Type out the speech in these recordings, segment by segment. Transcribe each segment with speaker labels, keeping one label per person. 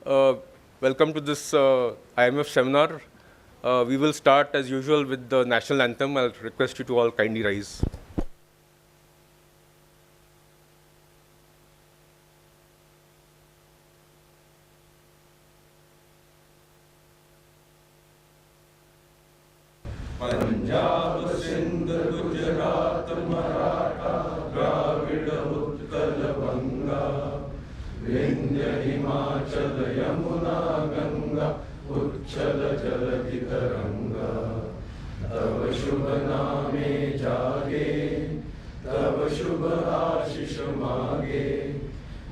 Speaker 1: Uh, Welcome to this IMF seminar. We will start as usual with the national anthem. I'll request you to all kindly rise.
Speaker 2: Punjab Sindh Gujarat Maratha Dravida Utkal बंगा विंध्य हिमाचल यमुना गंगा उच्छल जलधि तरंगा तव शुभ नामे जागे तव शुभ आशीष मागे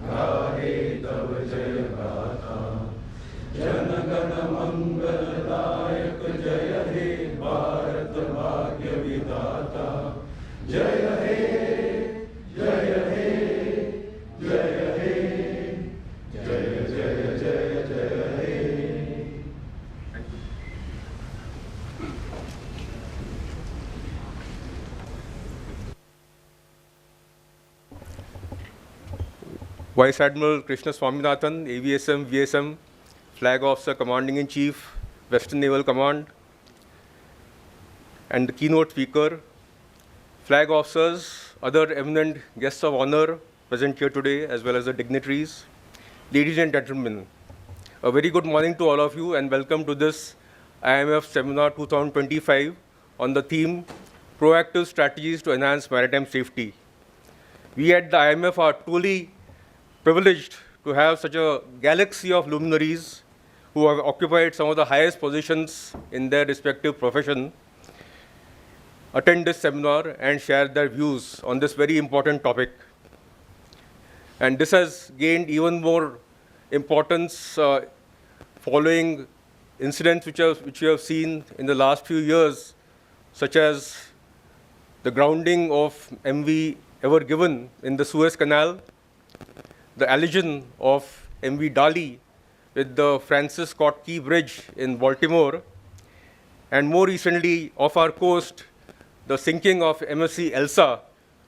Speaker 2: गाहे तव जय गाथा जन गण मंगलदायक जय हे भारत भाग्य विधाता जय हे जय हे जय हे जय जय जय जय हे.
Speaker 1: Vice Admiral Krishna Swaminathan, AVSM, VSM, Flag Officer Commanding-in-Chief, Western Naval Command, and the keynote speaker, flag officers, other eminent guests of honor present here today, as well as the dignitaries. Ladies and gentlemen, a very good morning to all of you and welcome to this IMF Seminar 2025 on the theme, Proactive Strategies to Enhance Maritime Safety. We at the IMF are truly privileged to have such a galaxy of luminaries who have occupied some of the highest positions in their respective profession, attend this seminar and share their views on this very important topic. And this has gained even more importance following incidents which we have seen in the last few years, such as the grounding of MV Ever Given in the Suez Canal, the allision of MV Dali with the Francis Scott Key Bridge in Baltimore, and more recently off our coast, the sinking of MSC Elsa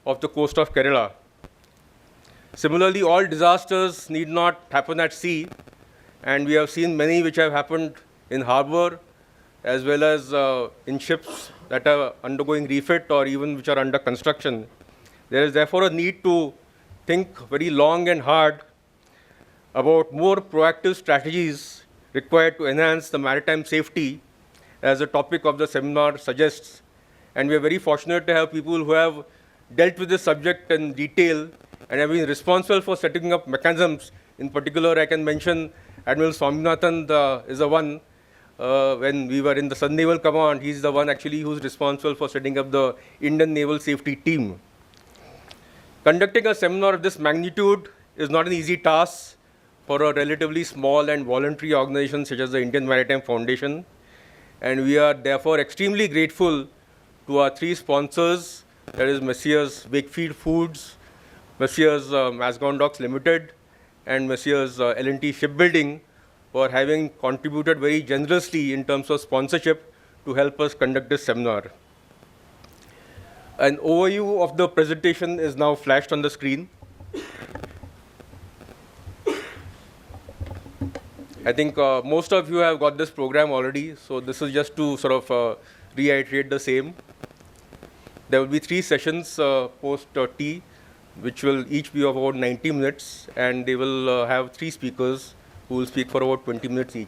Speaker 1: off the coast of Kerala. Similarly, all disasters need not happen at sea, and we have seen many which have happened in harbor as well as in ships that are undergoing refit or even which are under construction. There is therefore a need to think very long and hard about more proactive strategies required to enhance the maritime safety, as the topic of the seminar suggests. And we are very fortunate to have people who have dealt with this subject in detail and have been responsible for setting up mechanisms. In particular, I can mention Admiral Swaminathan is the one, when we were in the Sun Naval Command, he's the one actually who's responsible for setting up the Indian Naval Safety Team. Conducting a seminar of this magnitude is not an easy task for a relatively small and voluntary organization such as the Indian Maritime Foundation. And we are therefore extremely grateful to our three sponsors, that is Messrs. Wakefield Foods, Messrs. Masgon Docks Limited, and Messrs. L&T Shipbuilding, for having contributed very generously in terms of sponsorship to help us conduct this seminar. An overview of the presentation is now flashed on the screen. I think most of you have got this program already, so this is just to sort of reiterate the same. There will be 3 sessions post tea, which will each be of about 90 minutes, and they will have 3 speakers who will speak for about 20 minutes each.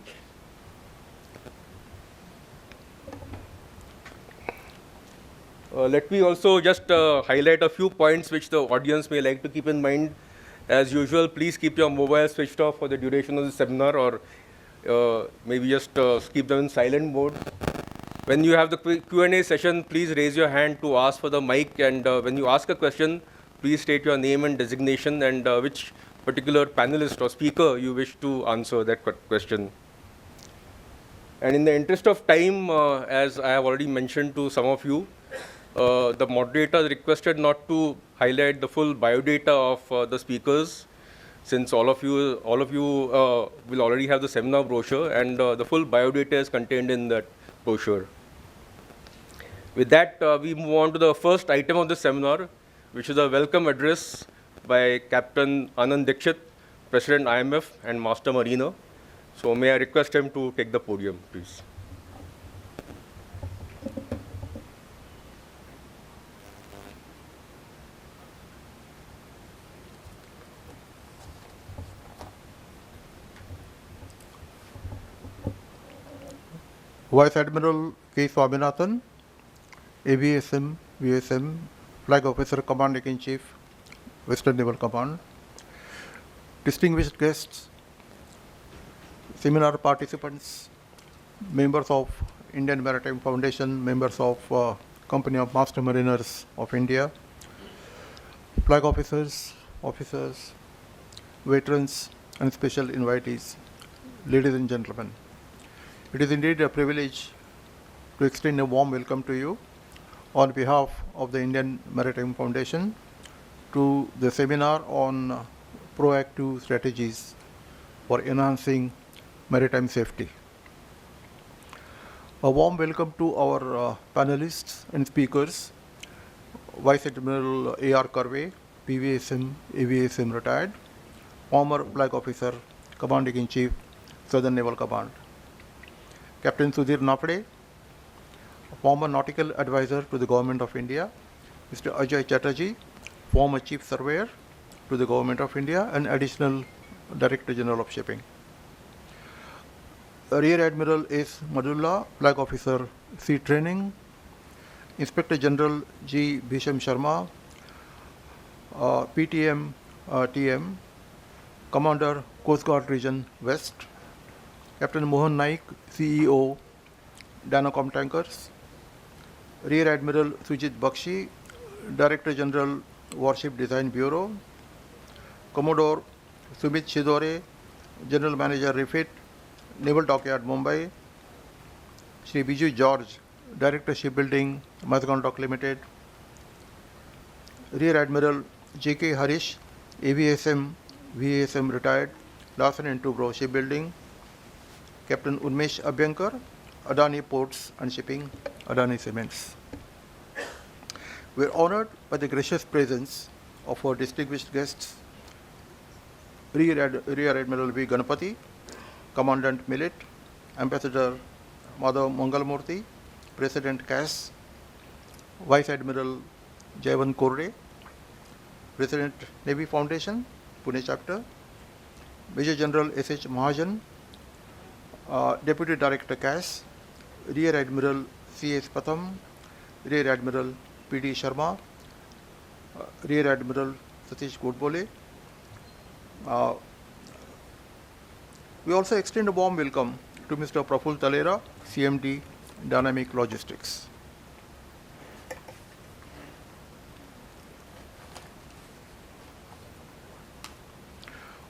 Speaker 1: Let me also just highlight a few points which the audience may like to keep in mind. As usual, please keep your mobile switched off for the duration of the seminar, or maybe just keep them in silent mode. When you have the Q&A session, please raise your hand to ask for the mic, and when you ask a question, please state your name and designation and which particular panelist or speaker you wish to answer that question. And in the interest of time, as I have already mentioned to some of you, the moderator is requested not to highlight the full biodata of the speakers, since all of you will already have the seminar brochure, and the full biodata is contained in that brochure. With that, we move on to the first item of the seminar, which is a welcome address by Captain Anand Dixit, President IMF and Master Mariner. So may I request him to take the podium, please.
Speaker 3: Vice Admiral K. Swaminathan, AVSM, VSM, Flag Officer Commander-in-Chief, Western Naval Command, distinguished guests, seminar participants, members of Indian Maritime Foundation, members of Company of Master Mariners of India, flag officers, officers, veterans, and special invitees, ladies and gentlemen. It is indeed a privilege to extend a warm welcome to you on behalf of the Indian Maritime Foundation to the seminar on proactive strategies for enhancing maritime safety. A warm welcome to our panelists and speakers, Vice Admiral A.R. Karve, PVSM, AVSM retired, former Flag Officer, Commanding-in-Chief, Southern Naval Command. Captain Sudhir Napade, former Nautical Advisor to the Government of India, Mr. Ajay Chatterjee, former Chief Surveyor to the Government of India and Additional Director General of Shipping. Rear Admiral S. Madulla, Flag Officer, Sea Training, Inspector General G. Bhisham Sharma, PTM TM, Commander Coast Guard Region West, Captain Mohan Naik, CEO, Danacom Tankers, Rear Admiral Sujit Bakshi, Director General Warship Design Bureau, Commodore Sumit Shidore, General Manager Refit, Naval Dockyard Mumbai, Shri Biju George, Director Shipbuilding, Mazgan Dock Limited, Rear Admiral J.K. Harish, AVSM, VASM retired, Larsen & Toubro Shipbuilding, Captain Unmesh Abhyankar, Adani Ports and Shipping, Adani Cements. We are honored by the gracious presence of our distinguished guests, Rear Admiral V. Ganapati, Commandant Millet, Ambassador Madhav Mangalmurthy, President CAS, Vice Admiral Jaivan Korde, President Navy Foundation, Pune Chapter, Major General S.H. Mahajan, Deputy Director CAS, Rear Admiral C.S. Patham, Rear Admiral P.D. Sharma, Rear Admiral Satish Godbole. We also extend a warm welcome to Mr. Praful Talera, CMD, Dynamic Logistics.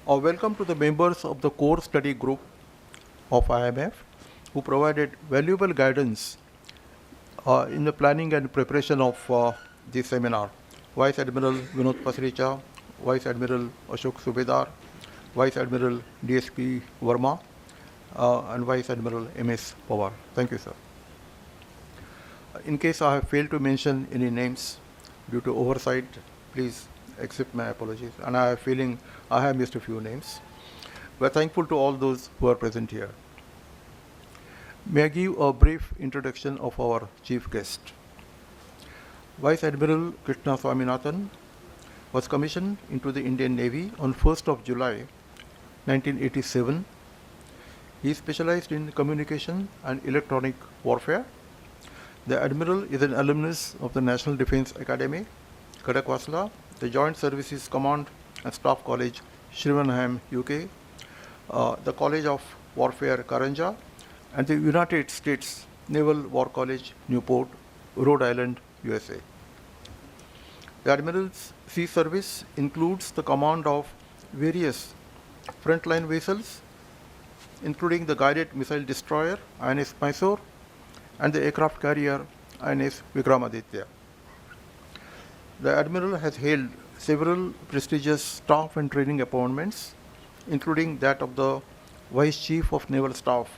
Speaker 3: A welcome to the members of the core study group of IMF who provided valuable guidance in the planning and preparation of this seminar. Vice Admiral Vinod Pasricha, Vice Admiral Ashok Subedar, Vice Admiral DSP Verma, and Vice Admiral MS Pawar. Thank you, sir. In case I have failed to mention any names due to oversight, please accept my apologies. And I have a feeling I have missed a few names. We are thankful to all those who are present here. May I give a brief introduction of our chief guest. Vice Admiral Krishna Swaminathan was commissioned into the Indian Navy on 1st of July 1987. He specialized in communication and electronic warfare. The Admiral is an alumnus of the National Defence Academy, Kadakwasla, the Joint Services Command and Staff College, Shrivenham, UK, the College of Warfare, Karanja, and the United States Naval War College, Newport, Rhode Island, USA. The Admiral's sea service includes the command of various frontline vessels, including the guided missile destroyer, INS Mysore, and the aircraft carrier, INS Vikramaditya. The Admiral has held several prestigious staff and training appointments, including that of the Vice Chief of Naval Staff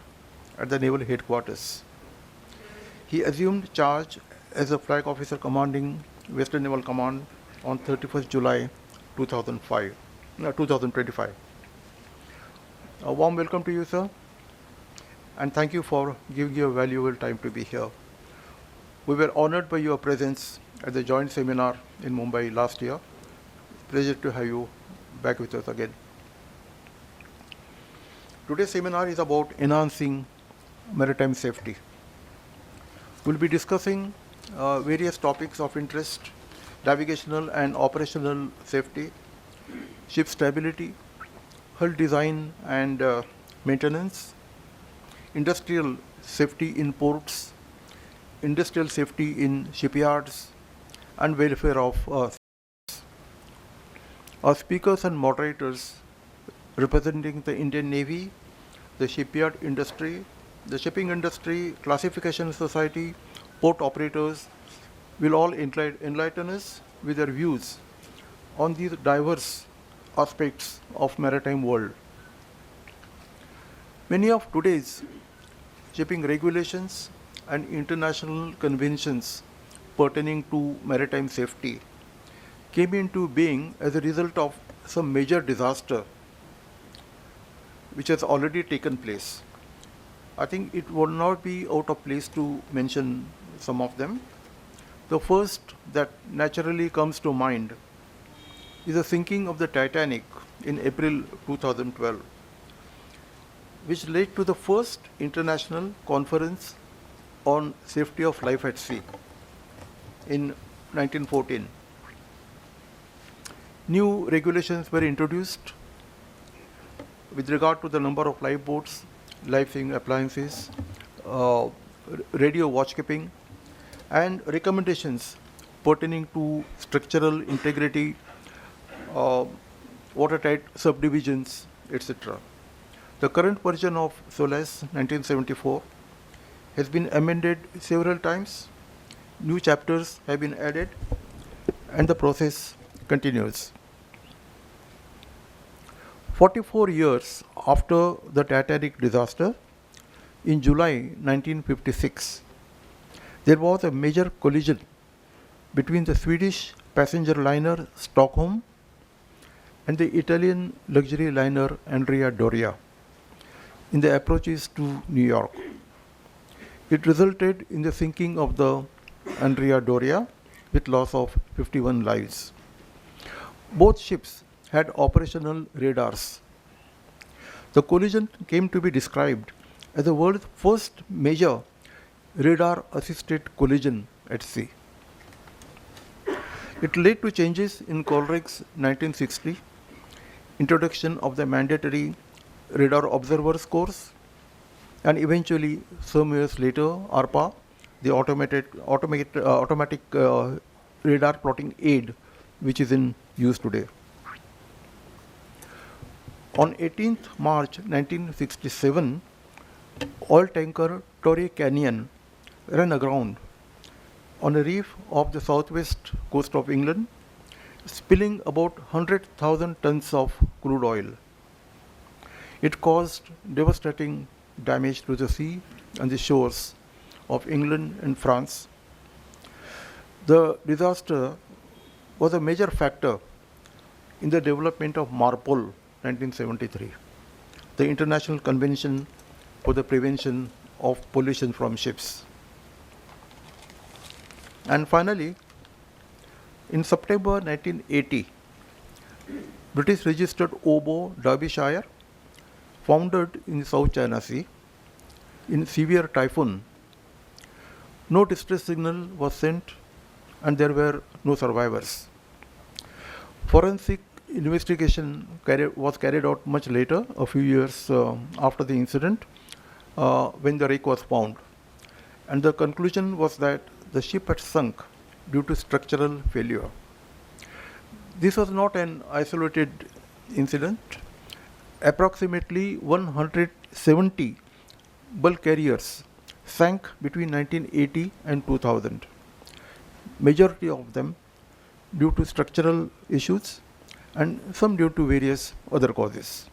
Speaker 3: at the Naval Headquarters. He assumed charge as a Flag Officer commanding Western Naval Command on 31st July 2025. A warm welcome to you, sir. and thank you for giving your valuable time to be here. We were honored by your presence at the joint seminar in Mumbai last year. Pleasure to have you back with us again. Today's seminar is about enhancing maritime safety. We'll be discussing various topics of interest: navigational and operational safety, ship stability, hull design and maintenance, industrial safety in ports, industrial safety in shipyards, and welfare of our speakers and moderators representing the Indian Navy, the shipyard industry, the shipping industry, classification society, port operators will all enlighten us with their views on these diverse aspects of maritime world. Many of today's shipping regulations and international conventions pertaining to maritime safety came into being as a result of some major disaster which has already taken place. I think it would not be out of place to mention some of them. The first that naturally comes to mind is the sinking of the Titanic in April 2012, which led to the first international conference on safety of life at sea in 1914. New regulations were introduced with regard to the number of lifeboats, life-saving appliances, radio watchkeeping, and recommendations pertaining to structural integrity, watertight subdivisions, etc. The current version of SOLAS 1974 has been amended several times. New chapters have been added, and the process continues. 44 years after the Titanic disaster, in July 1956, there was a major collision between the Swedish passenger liner Stockholm and the Italian luxury liner Andrea Doria in the approaches to New York. It resulted in the sinking of the Andrea Doria with loss of 51 lives. Both ships had operational radars. The collision came to be described as the world's first major radar-assisted collision at sea. It led to changes in Colreg's 1960 introduction of the mandatory radar observers course, and eventually, some years later, ARPA, the automatic radar plotting aid, which is in use today. On 18th March 1967, oil tanker Torrey Canyon ran aground on a reef off the southwest coast of England, spilling about 100,000 tons of crude oil. It caused devastating damage to the sea and the shores of England and France. The disaster was a major factor in the development of MARPOL 1973, the International Convention for the Prevention of Pollution from Ships. And finally, in September 1980, British registered Obo Derbyshire, foundered in the South China Sea, in severe typhoon. No distress signal was sent and there were no survivors. Forensic investigation was carried out much later, a few years after the incident, when the wreck was found. And the conclusion was that the ship had sunk due to structural failure. This was not an isolated incident. Approximately 170 bulk carriers sank between 1980 and 2000. Majority of them due to structural issues and some due to various other causes.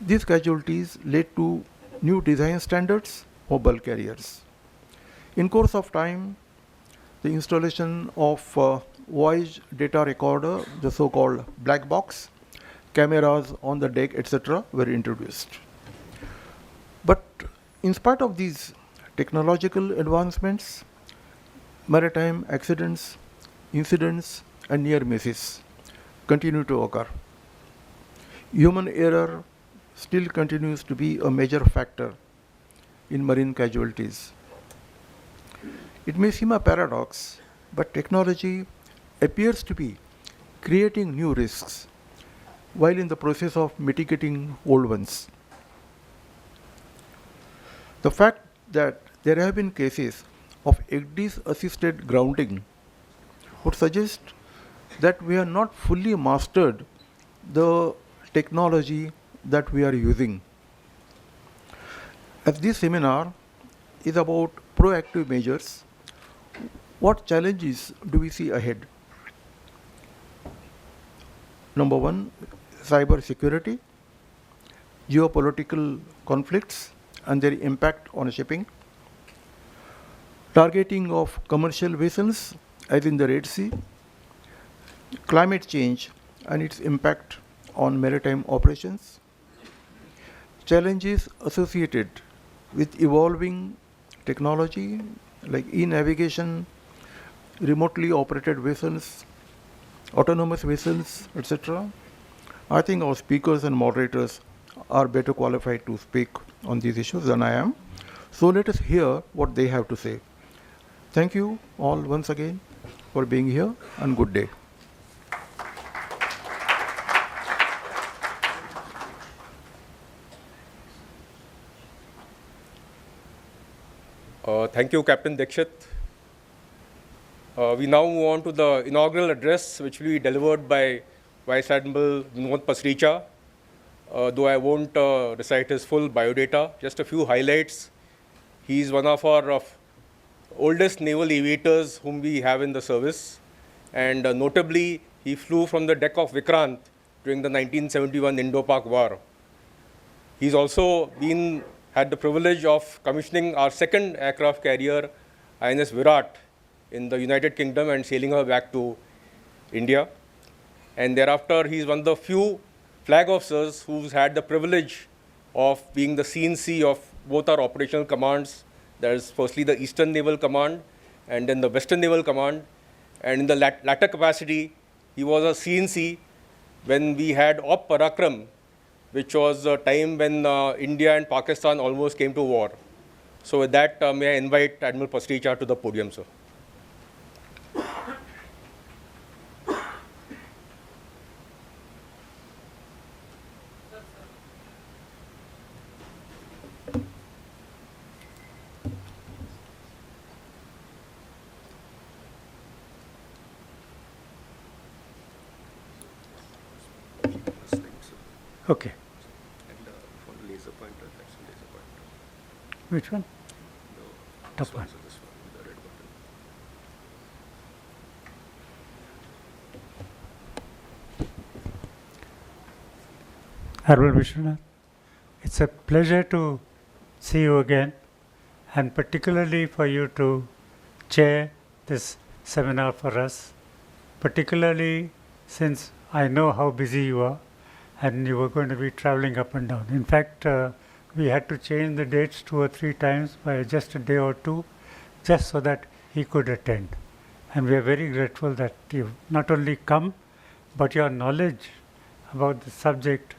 Speaker 3: These casualties led to new design standards for bulk carriers. In course of time, the installation of voyage data recorder, the so-called black box, cameras on the deck, etc., were introduced. But In spite of these technological advancements, maritime accidents, incidents, and near misses continue to occur. Human error still continues to be a major factor in marine casualties. It may seem a paradox, but technology appears to be creating new risks while in the process of mitigating old ones. The fact that there have been cases of ECDIS assisted grounding would suggest that we have not fully mastered the technology that we are using. As this seminar is about proactive measures, what challenges do we see ahead? Number one, cyber security, geopolitical conflicts and their impact on shipping, targeting of commercial vessels as in the Red Sea, climate change and its impact on maritime operations, challenges associated with evolving technology like e-navigation, remotely operated vessels, autonomous vessels, etc. I think our speakers and moderators are better qualified to speak on these issues than I am. So let us hear what they have to say. Thank you all once again for being here and good day.
Speaker 1: Thank you, Captain Dikshit. We now move on to the inaugural address, which will be delivered by Vice Admiral Vinod Pasricha. Though I won't recite his full biodata, just a few highlights. He is one of our oldest naval aviators whom we have in the service. And notably, he flew from the deck of Vikrant during the 1971 Indo-Pak War. He's also had the privilege of commissioning our second aircraft carrier, INS Virat, in the United Kingdom and sailing her back to India. And thereafter, he's one of the few flag officers who's had the privilege of being the CNC of both our operational commands. That is firstly the Eastern Naval Command and then the Western Naval Command. And in the latter capacity, he was a CNC when we had Op Parakram, which was a time when India and Pakistan almost came to war. So with that, may I invite Admiral Pasricha to the podium, sir.
Speaker 4: Okay.
Speaker 1: And for the laser pointer, that's the laser pointer.
Speaker 4: Which one?
Speaker 1: No,
Speaker 4: Top one.
Speaker 1: this one, the red button.
Speaker 4: Admiral Vishwanath, it's a pleasure to see you again, and particularly for you to chair this seminar for us, particularly since I know how busy you are and you were going to be traveling up and down. In fact, we had to change the dates 2 or 3 times by just a day or two, just so that he could attend. And we are very grateful that you not only come, but your knowledge about the subject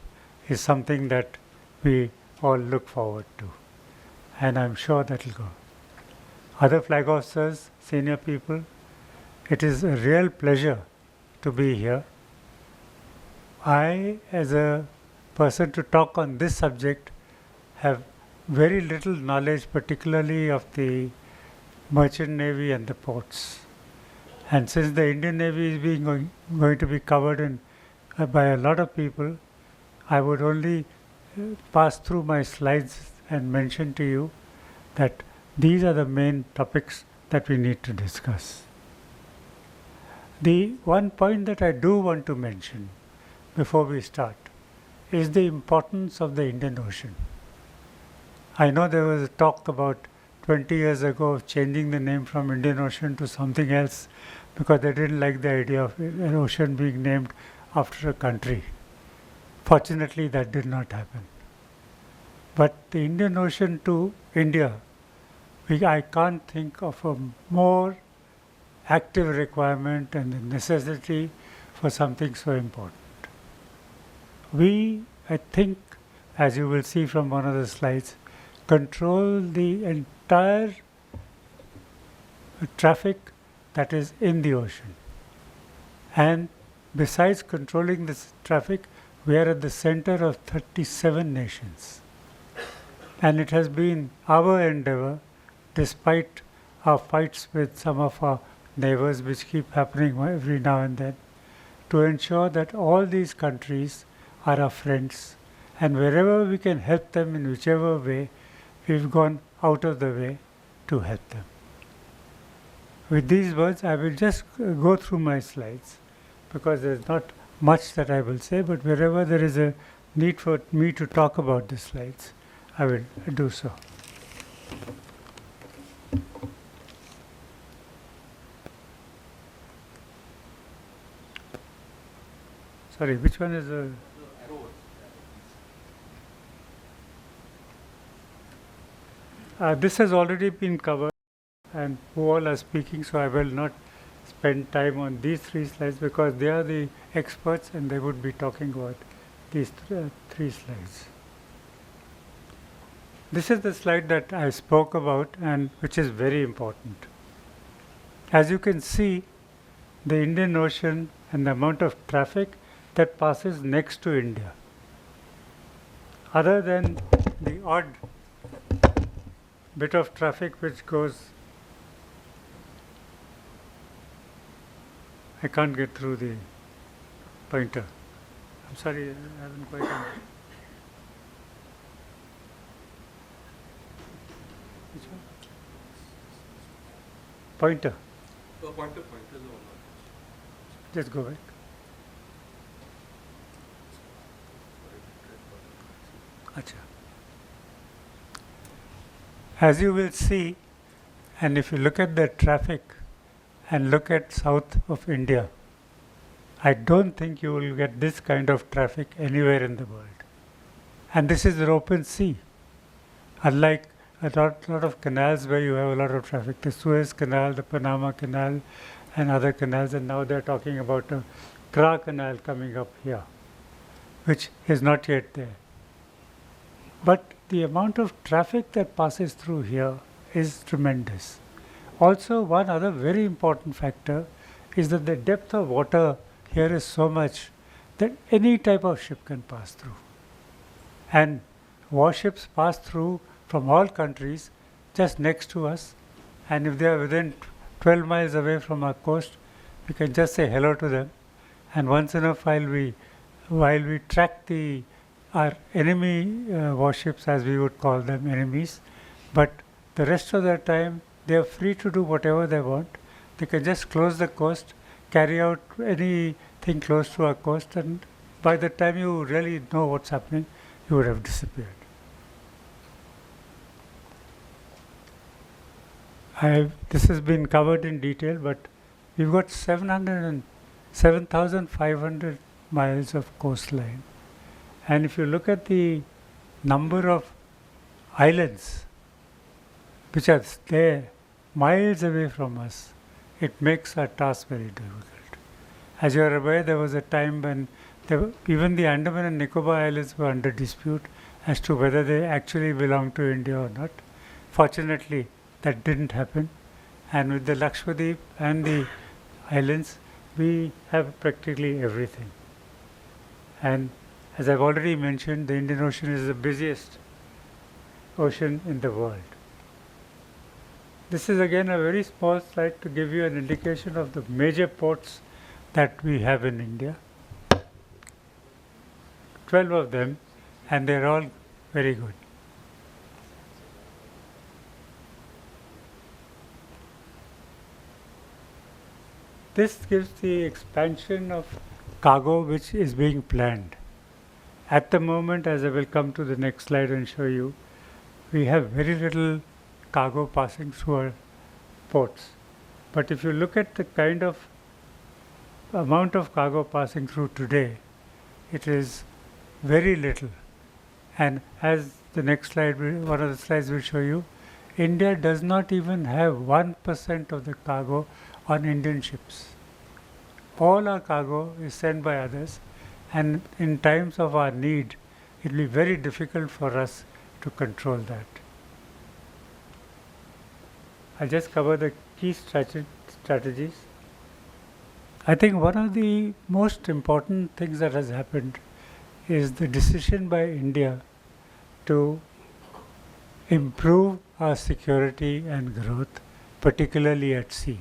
Speaker 4: is something that we all look forward to. And I'm sure that will go. Other flag officers, senior people, it is a real pleasure to be here. I, as a person to talk on this subject, have very little knowledge, particularly of the merchant navy and the ports. And since the Indian Navy is going to be covered by a lot of people, I would only pass through my slides and mention to you that these are the main topics that we need to discuss. The one point that I do want to mention before we start is the importance of the Indian Ocean. I know there was a talk about 20 years ago of changing the name from Indian Ocean to something else because they didn't like the idea of an ocean being named after a country. Fortunately, that did not happen. But the Indian Ocean to India, I can't think of a more active requirement and the necessity for something so important. We, I think, as you will see from one of the slides, control the entire traffic that is in the ocean. And besides controlling this traffic, we are at the center of 37 nations. And it has been our endeavor, despite our fights with some of our neighbors, which keep happening every now and then, to ensure that all these countries are our friends. And wherever we can help them in whichever way, we've gone out of the way to help them. With these words, I will just go through my slides, because there's not much that I will say, but wherever there is a need for me to talk about the slides, I will do so. Sorry, which one is the... this has already been covered, and who all are speaking, so I will not spend time on these three slides because they are the experts and they would be talking about these three slides. This is the slide that I spoke about and which is very important. As you can see, the Indian Ocean and the amount of traffic that passes next to India, other than the odd bit of traffic which goes, I can't get through the pointer. I'm sorry, I haven't quite understood. Which one? Pointer.
Speaker 1: Pointer.
Speaker 4: Just go back. Acha. As you will see, and if you look at the traffic and look at south of India, I don't think you will get this kind of traffic anywhere in the world. And this is an open sea. Unlike a lot of canals where you have a lot of traffic, the Suez Canal, the Panama Canal, and other canals, and now they're talking about a Kra Canal coming up here, which is not yet there. But the amount of traffic that passes through here is tremendous. Also, one other very important factor is that the depth of water here is so much that any type of ship can pass through. And warships pass through from all countries just next to us, and if they are within 12 miles away from our coast, we can just say hello to them. And once in a while we track our enemy warships, as we would call them, enemies, but the rest of the time they are free to do whatever they want. They can just close the coast, carry out anything close to our coast, and by the time you really know what's happening, you would have disappeared. This has been covered in detail, but we've got 7,500 miles of coastline. And if you look at the number of islands which are there miles away from us, it makes our task very difficult. As you are aware, there was a time when even the Andaman and Nicobar Islands were under dispute as to whether they actually belong to India or not. Fortunately, that didn't happen. And with the Lakshadweep and the islands, we have practically everything. And as I've already mentioned, the Indian Ocean is the busiest ocean in the world. This is again a very small slide to give you an indication of the major ports that we have in India. 12 of them, and they're all very good. This gives the expansion of cargo which is being planned. At the moment, as I will come to the next slide and show you, we have very little cargo passing through our ports. But if you look at the kind of amount of cargo passing through today, it is very little. And as the next slide, one of the slides will show you, India does not even have 1% of the cargo on Indian ships. All our cargo is sent by others, and in times of our need, it will be very difficult for us to control that. I'll just cover the key strategies. I think one of the most important things that has happened is the decision by India to improve our security and growth, particularly at sea.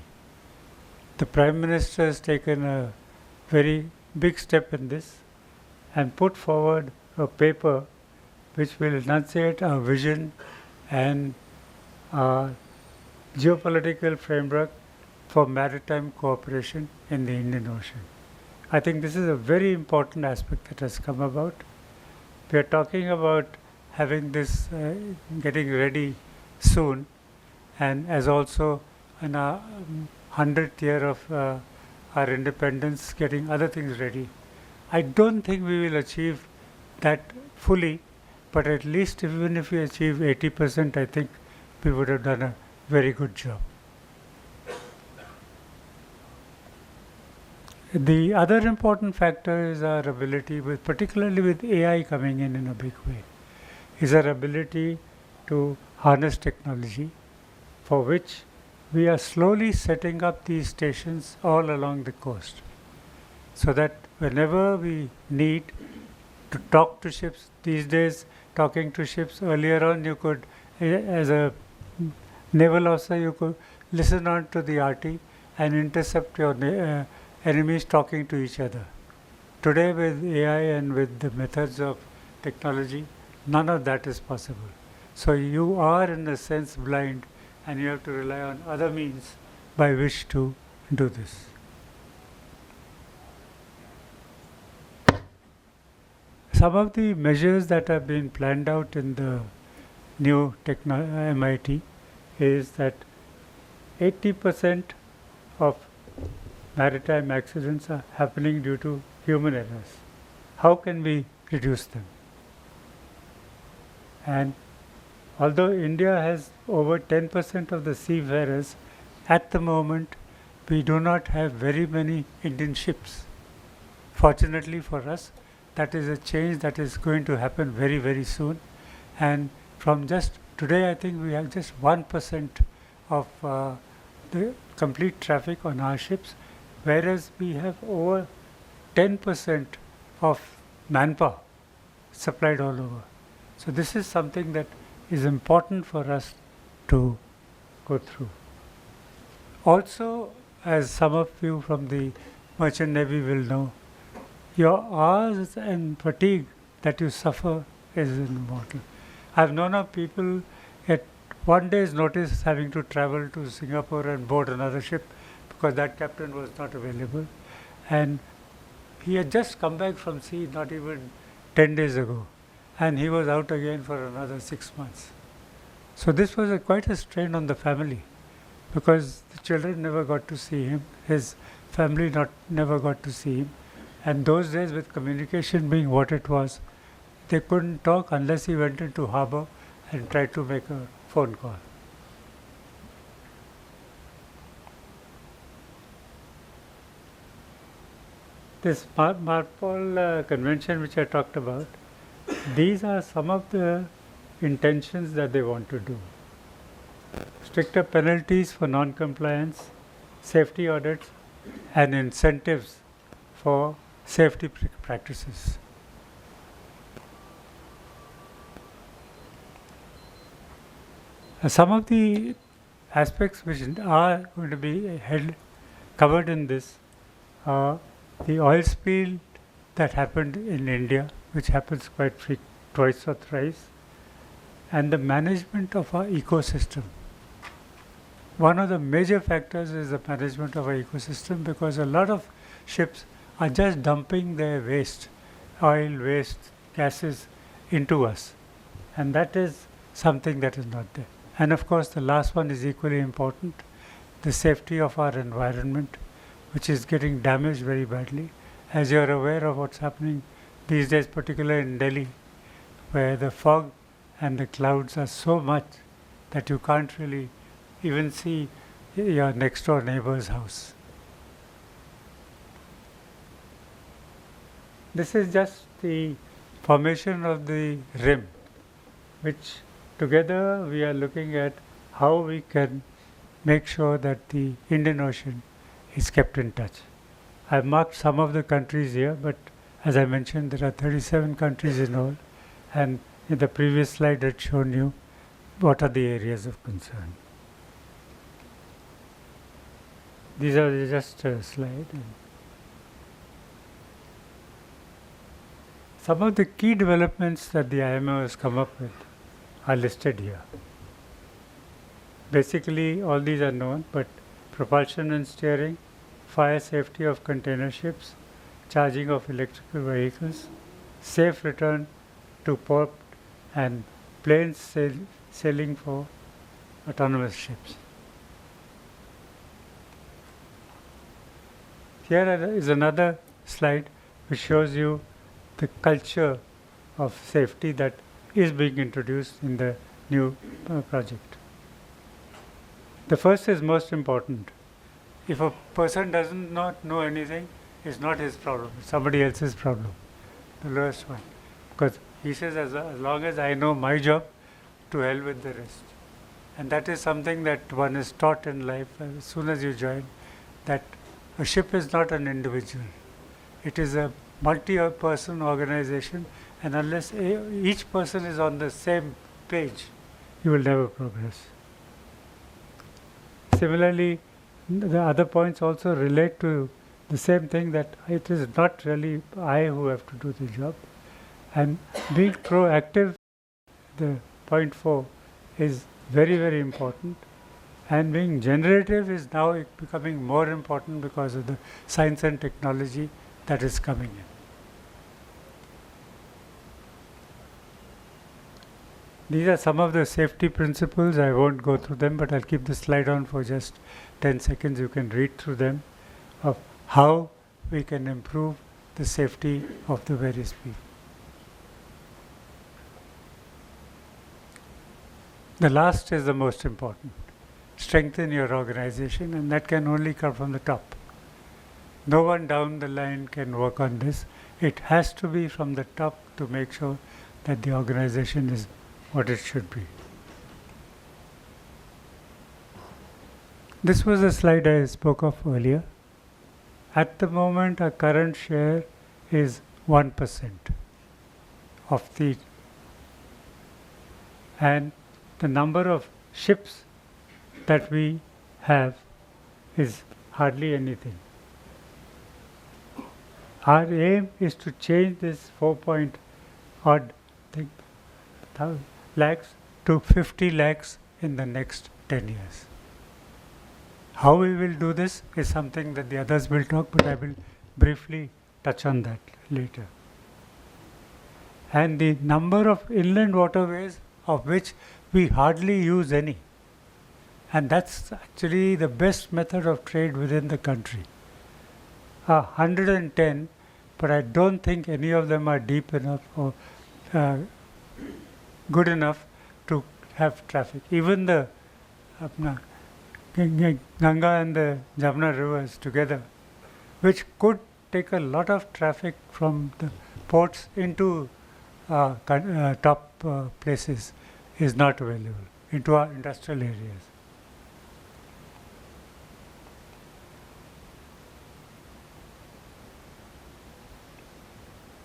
Speaker 4: The Prime Minister has taken a very big step in this and put forward a paper which will enunciate our vision and our geopolitical framework for maritime cooperation in the Indian Ocean. I think this is a very important aspect that has come about. We are talking about having this getting ready soon, and as also in our 100th year of our independence, getting other things ready. I don't think we will achieve that fully, but at least even if we achieve 80%, I think we would have done a very good job. The other important factor is our ability, particularly with AI coming in a big way, is our ability to harness technology, for which we are slowly setting up these stations all along the coast, so that whenever we need to talk to ships, these days talking to ships, earlier on you could, as a naval officer, you could listen on to the RT and intercept your enemies talking to each other. Today with AI and with the methods of technology, none of that is possible. So you are in a sense blind, and you have to rely on other means by which to do this. Some of the measures that have been planned out in the new MIT is that 80% of maritime accidents are happening due to human errors. How can we reduce them? And although India has over 10% of the seafarers, at the moment we do not have very many Indian ships. Fortunately for us, that is a change that is going to happen very, very soon. And from just today, I think we have just 1% of the complete traffic on our ships, whereas we have over 10% of manpower supplied all over. So this is something that is important for us to go through. Also, as some of you from the Merchant Navy will know, your hours and fatigue that you suffer is immortal. I've known of people at one day's notice having to travel to Singapore and board another ship because that captain was not available, and he had just come back from sea not even 10 days ago, and he was out again for another 6 months. So this was quite a strain on the family, because the children never got to see him, his family never got to see him, and those days with communication being what it was, they couldn't talk unless he went into harbour and tried to make a phone call. This Marpol convention which I talked about, these are some of the intentions that they want to do. Stricter penalties for non-compliance, safety audits, and incentives for safety practices. Some of the aspects which are going to be covered in this are the oil spill that happened in India, which happens quite twice or thrice, and the management of our ecosystem. One of the major factors is the management of our ecosystem, because a lot of ships are just dumping their waste, oil, waste, gases into us, and that is something that is not there. And of course, the last one is equally important, the safety of our environment, which is getting damaged very badly. As you are aware of what's happening these days, particularly in Delhi, where the fog and the clouds are so much that you can't really even see your next door neighbor's house. This is just the formation of the rim, which together we are looking at how we can make sure that the Indian Ocean is kept in touch. I've marked some of the countries here, but as I mentioned, there are 37 countries in all, and in the previous slide I'd shown you what are the areas of concern. These are just a slide. Some of the key developments that the IMF has come up with are listed here. Basically, all these are known, but propulsion and steering, fire safety of container ships, charging of electrical vehicles, safe return to port, and planes sailing for autonomous ships. Here is another slide which shows you the culture of safety that is being introduced in the new project. The first is most important. If a person does not know anything, it's not his problem, it's somebody else's problem, the lowest one. Because he says, as long as I know my job, to hell with the rest. And that is something that one is taught in life as soon as you join, that a ship is not an individual. It is a multi-person organization, and unless each person is on the same page, you will never progress. Similarly, the other points also relate to the same thing, that it is not really I who have to do the job. And being proactive, the point 4, is very, very important. And being generative is now becoming more important because of the science and technology that is coming in. These are some of the safety principles. I won't go through them, but I'll keep the slide on for just 10 seconds. You can read through them of how we can improve the safety of the various people. The last is the most important. Strengthen your organization, and that can only come from the top. No one down the line can work on this. It has to be from the top to make sure that the organization is what it should be. This was a slide I spoke of earlier. At the moment, our current share is 1% of the, and the number of ships that we have is hardly anything. Our aim is to change this 4-point-odd lakhs to 50 lakhs in the next 10 years. How we will do this is something that the others will talk, but I will briefly touch on that later. And the number of inland waterways, of which we hardly use any. And that's actually the best method of trade within the country. 110, but I don't think any of them are deep enough or good enough to have traffic. Even the Ganga and the Jamna rivers together, which could take a lot of traffic from the ports into top places, is not available, into our industrial areas.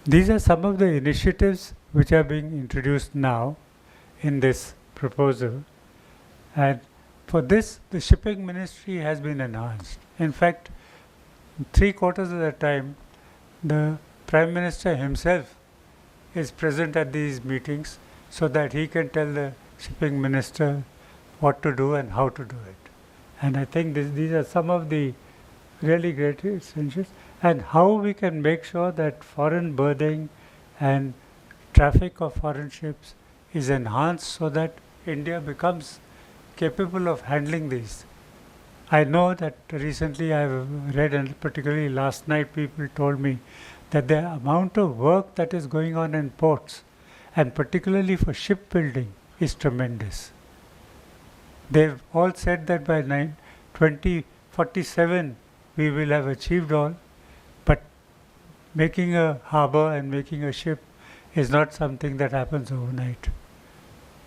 Speaker 4: These are some of the initiatives which are being introduced now in this proposal, and for this the shipping ministry has been enhanced. In fact, 3/4 of the time the Prime Minister himself is present at these meetings so that he can tell the shipping minister what to do and how to do it. And I think these are some of the really great essentials, and how we can make sure that foreign berthing and traffic of foreign ships is enhanced so that India becomes capable of handling these. I know that recently I've read, and particularly last night people told me, that the amount of work that is going on in ports and particularly for shipbuilding, is tremendous. They've all said that by 2047 we will have achieved all, but making a harbor and making a ship is not something that happens overnight.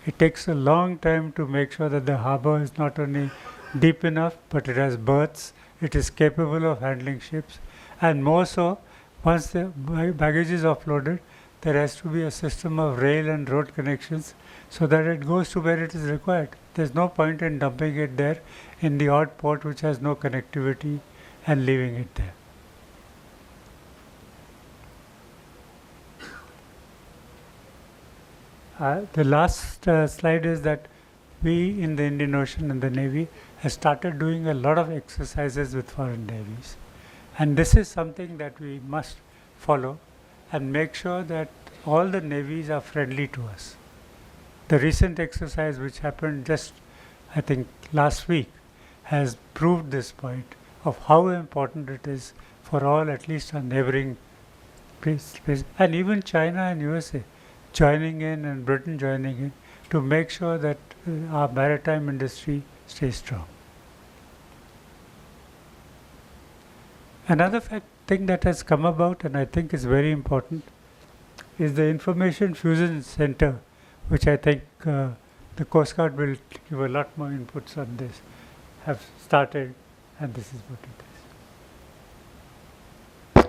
Speaker 4: It takes a long time to make sure that the harbor is not only deep enough, but it has berths, it is capable of handling ships, and more so, once the baggage is offloaded, there has to be a system of rail and road connections so that it goes to where it is required. There's no point in dumping it there in the odd port which has no connectivity and leaving it there. The last slide is that we in the Indian Ocean and the Navy have started doing a lot of exercises with foreign navies. And this is something that we must follow and make sure that all the navies are friendly to us. The recent exercise which happened just, I think, last week has proved this point of how important it is for all, at least our neighboring places, and even China and USA joining in and Britain joining in to make sure that our maritime industry stays strong. Another thing that has come about, and I think is very important, is the Information Fusion Center, which I think the Coast Guard will give a lot more inputs on this, have started, and this is what it is.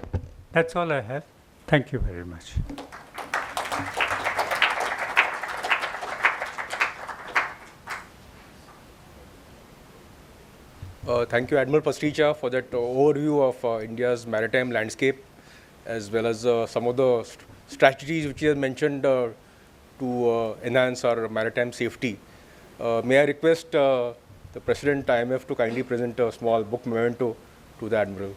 Speaker 4: That's all I have. Thank you very much.
Speaker 1: Thank you, Admiral Pastricha, for that overview of India's maritime landscape, as well as some of the strategies which he has mentioned to enhance our maritime safety. May I request the President IMF to kindly present a small book memento to the Admiral.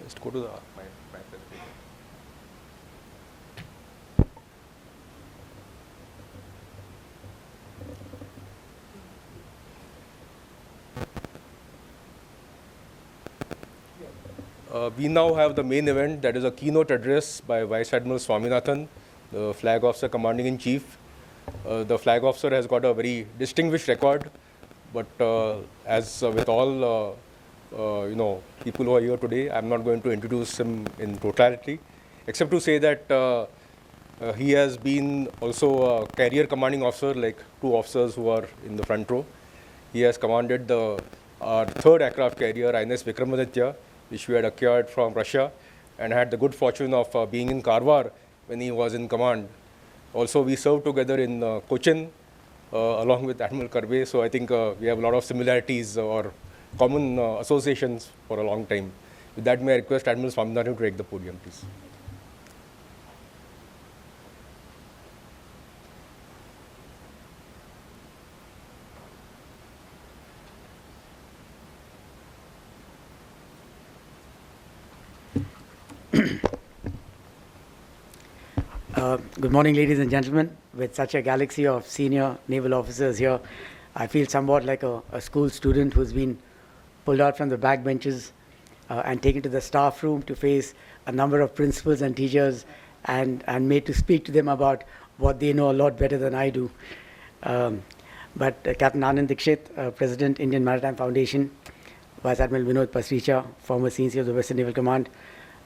Speaker 1: Just go to my presentation. We now have the main event, that is a keynote address by Vice Admiral Swaminathan, the Flag Officer Commanding in Chief. The Flag Officer has got a very distinguished record, but as with all people who are here today, I'm not going to introduce him in totality, except to say that he has been also a career commanding officer, like two officers who are in the front row. He has commanded our third aircraft carrier, INS Vikramaditya, which we had acquired from Russia, and had the good fortune of being in Karwar when he was in command. Also, we served together in Cochin along with Admiral Karve, so I think we have a lot of similarities or common associations for a long time. With that, may I request Admiral Swaminathan to take the podium, please.
Speaker 5: Good morning, ladies and gentlemen. With such a galaxy of senior naval officers here, I feel somewhat like a school student who's been pulled out from the back benches and taken to the staff room to face a number of principals and teachers and made to speak to them about what they know a lot better than I do. But Captain Anand Dikshit, President, Indian Maritime Foundation, Vice Admiral Vinod Pastricha, former CNC of the Western Naval Command,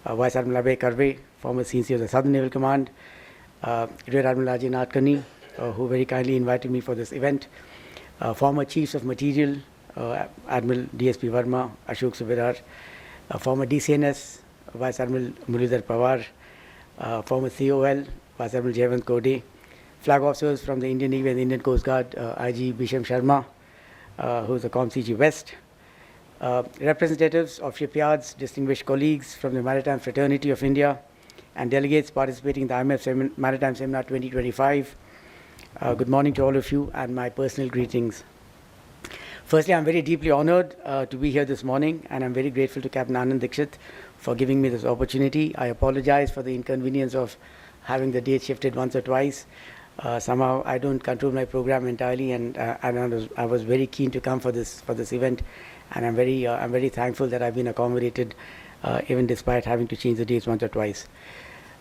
Speaker 5: Vice Admiral Abhay Karve, former CNC of the Southern Naval Command, Rear Admiral Ajay Natkani, who very kindly invited me for this event, former Chiefs of Material, Admiral DSP Verma, Ashok Suberar, former DCNS, Vice Admiral Muralidhar Pawar, former COL, Vice Admiral Jayavant Kode, flag officers from the Indian Navy and the Indian Coast Guard, IG Bisham Sharma, who is the ComCG West, representatives of shipyards, distinguished colleagues from the Maritime Fraternity of India, and delegates participating in the IMF Maritime Seminar 2025. Good morning to all of you and my personal greetings. Firstly, I'm very deeply honored to be here this morning, and I'm very grateful to Captain Anand Dixit for giving me this opportunity. I apologize for the inconvenience of having the date shifted once or twice. Somehow I don't control my program entirely, and I was very keen to come for this event, and I'm very thankful that I've been accommodated, even despite having to change the dates once or twice.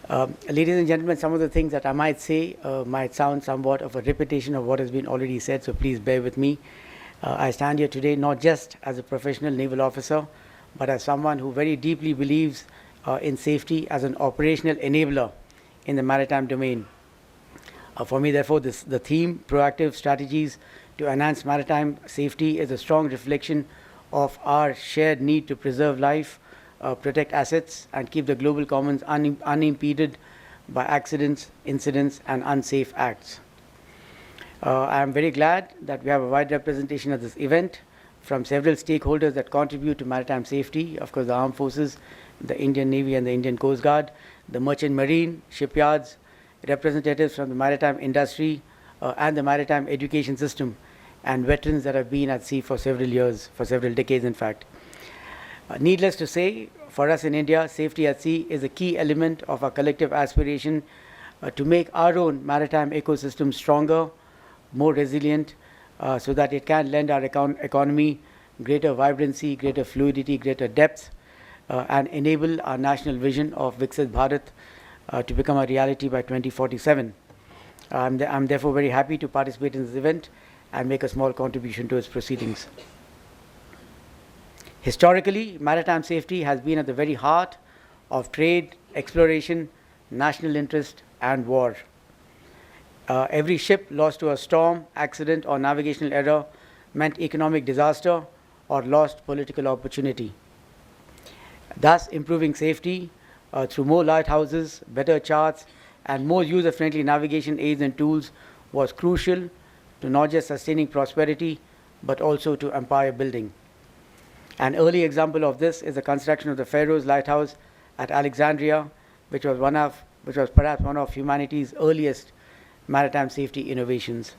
Speaker 5: Ladies and gentlemen, some of the things that I might say might sound somewhat of a repetition of what has been already said, so please bear with me. I stand here today not just as a professional naval officer, but as someone who very deeply believes in safety as an operational enabler in the maritime domain. For me, therefore, the theme, proactive strategies to enhance maritime safety, is a strong reflection of our shared need to preserve life, protect assets, and keep the global commons unimpeded by accidents, incidents, and unsafe acts. I am very glad that we have a wide representation at this event from several stakeholders that contribute to maritime safety. Of course, the armed forces, the Indian Navy and the Indian Coast Guard, the merchant marine, shipyards, representatives from the maritime industry and the maritime education system, and veterans that have been at sea for several years, for several decades in fact. Needless to say, for us in India, safety at sea is a key element of our collective aspiration to make our own maritime ecosystem stronger, more resilient, so that it can lend our economy greater vibrancy, greater fluidity, greater depth, and enable our national vision of Viksit Bharat to become a reality by 2047. I'm therefore very happy to participate in this event and make a small contribution to its proceedings. Historically, maritime safety has been at the very heart of trade, exploration, national interest, and war. Every ship lost to a storm, accident, or navigational error meant economic disaster or lost political opportunity. Thus, improving safety through more lighthouses, better charts, and more user-friendly navigation aids and tools was crucial to not just sustaining prosperity, but also to empire building. An early example of this is the construction of the Pharaoh's Lighthouse at Alexandria, which was perhaps one of humanity's earliest maritime safety innovations.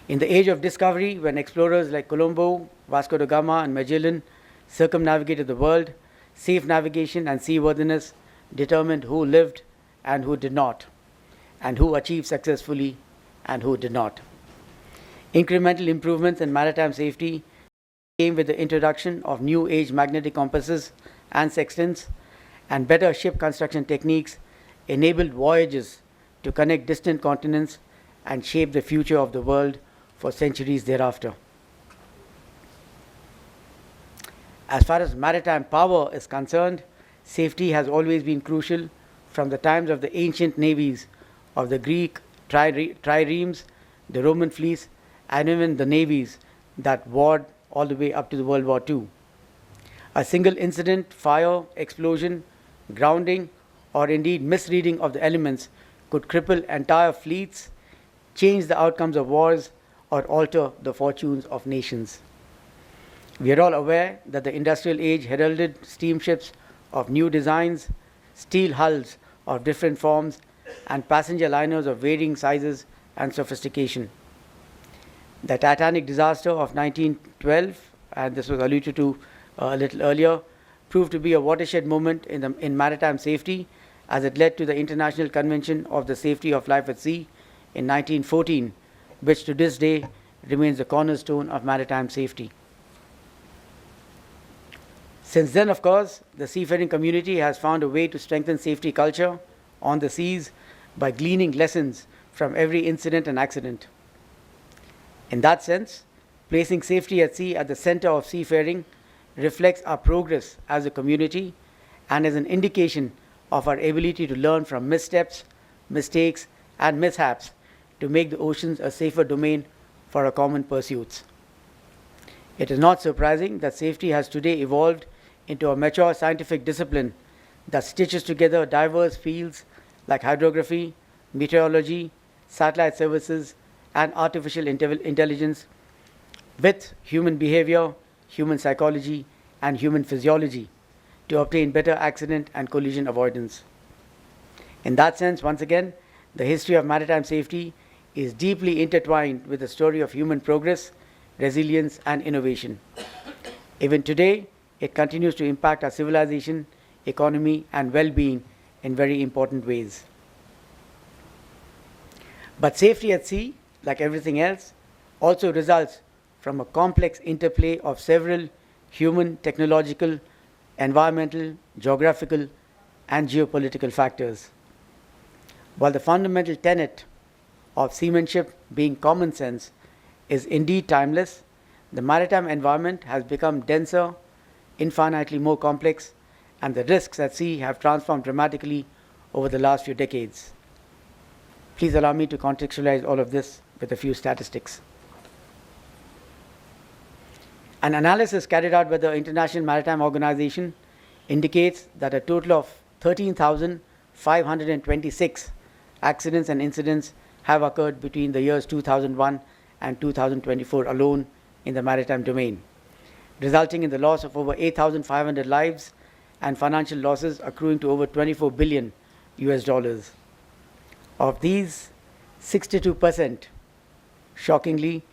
Speaker 5: In the age of discovery, when explorers like Colombo, Vasco da Gama, and Magellan circumnavigated the world, safe navigation and seaworthiness determined who lived and who did not, and who achieved successfully and who did not. Incremental improvements in maritime safety came with the introduction of new age magnetic compasses and sextants, and better ship construction techniques enabled voyages to connect distant continents and shape the future of the world for centuries thereafter. As far as maritime power is concerned, safety has always been crucial from the times of the ancient navies of the Greek triremes, the Roman fleets, and even the navies that warred all the way up to the World War II. A single incident, fire, explosion, grounding, or indeed misreading of the elements could cripple entire fleets, change the outcomes of wars, or alter the fortunes of nations. We are all aware that the industrial age heralded steamships of new designs, steel hulls of different forms, and passenger liners of varying sizes and sophistication. The Titanic disaster of 1912, and this was alluded to a little earlier, proved to be a watershed moment in maritime safety, as it led to the International Convention of the Safety of Life at Sea in 1914, which to this day remains the cornerstone of maritime safety. Since then, of course, the seafaring community has found a way to strengthen safety culture on the seas by gleaning lessons from every incident and accident. In that sense, placing safety at sea at the center of seafaring reflects our progress as a community and is an indication of our ability to learn from missteps, mistakes, and mishaps to make the oceans a safer domain for our common pursuits. It is not surprising that safety has today evolved into a mature scientific discipline that stitches together diverse fields like hydrography, meteorology, satellite services, and artificial intelligence with human behavior, human psychology, and human physiology to obtain better accident and collision avoidance. In that sense, once again, the history of maritime safety is deeply intertwined with the story of human progress, resilience, and innovation. Even today, it continues to impact our civilization, economy, and well-being in very important ways. But safety at sea, like everything else, also results from a complex interplay of several human, technological, environmental, geographical, and geopolitical factors. While the fundamental tenet of seamanship being common sense is indeed timeless, the maritime environment has become denser, infinitely more complex, and the risks at sea have transformed dramatically over the last few decades. Please allow me to contextualize all of this with a few statistics. An analysis carried out by the International Maritime Organization indicates that a total of 13,526 accidents and incidents have occurred between the years 2001 and 2024 alone in the maritime domain, resulting in the loss of over 8,500 lives and financial losses accruing to over 24 billion US dollars. Of these, 62%, shockingly,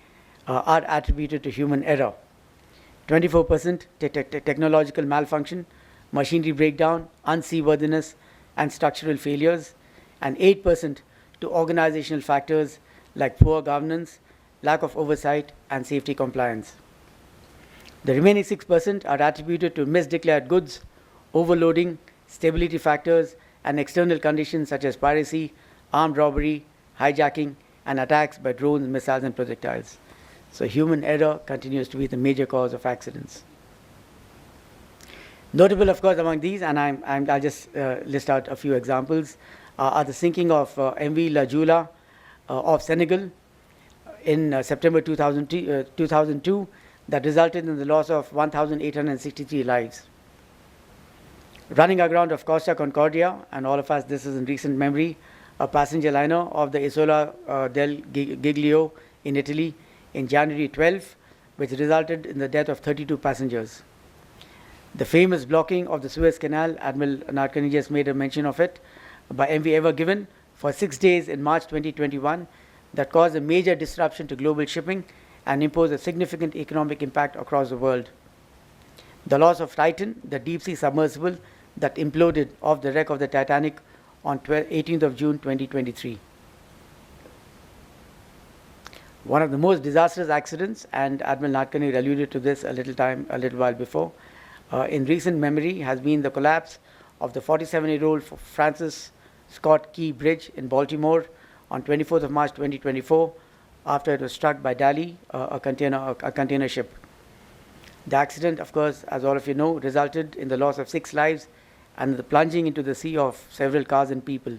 Speaker 5: are attributed to human error, 24% technological malfunction, machinery breakdown, unseaworthiness, and structural failures, and 8% to organizational factors like poor governance, lack of oversight, and safety compliance. The remaining 6% are attributed to misdeclared goods, overloading, stability factors, and external conditions such as piracy, armed robbery, hijacking, and attacks by drones, missiles, and projectiles. So human error continues to be the major cause of accidents. Notable, of course, among these, and I'll just list out a few examples, are the sinking of MV La Jula of Senegal in September 2002 that resulted in the loss of 1,863 lives. Running aground of Costa Concordia, and all of us, this is in recent memory, a passenger liner of the Isola del Giglio in Italy in January 12, which resulted in the death of 32 passengers. The famous blocking of the Suez Canal, Admiral Nadkarni just made a mention of it, by MV Ever Given for 6 days in March 2021 that caused a major disruption to global shipping and imposed a significant economic impact across the world. The loss of Titan, the deep-sea submersible that imploded off the wreck of the Titanic on 18th of June 2023. One of the most disastrous accidents, and Admiral Nadkarni alluded to this a little while before, in recent memory has been the collapse of the 47-year-old Francis Scott Key Bridge in Baltimore on 24th of March 2024 after it was struck by Dali, a container ship. The accident, of course, as all of you know, resulted in the loss of 6 lives and the plunging into the sea of several cars and people.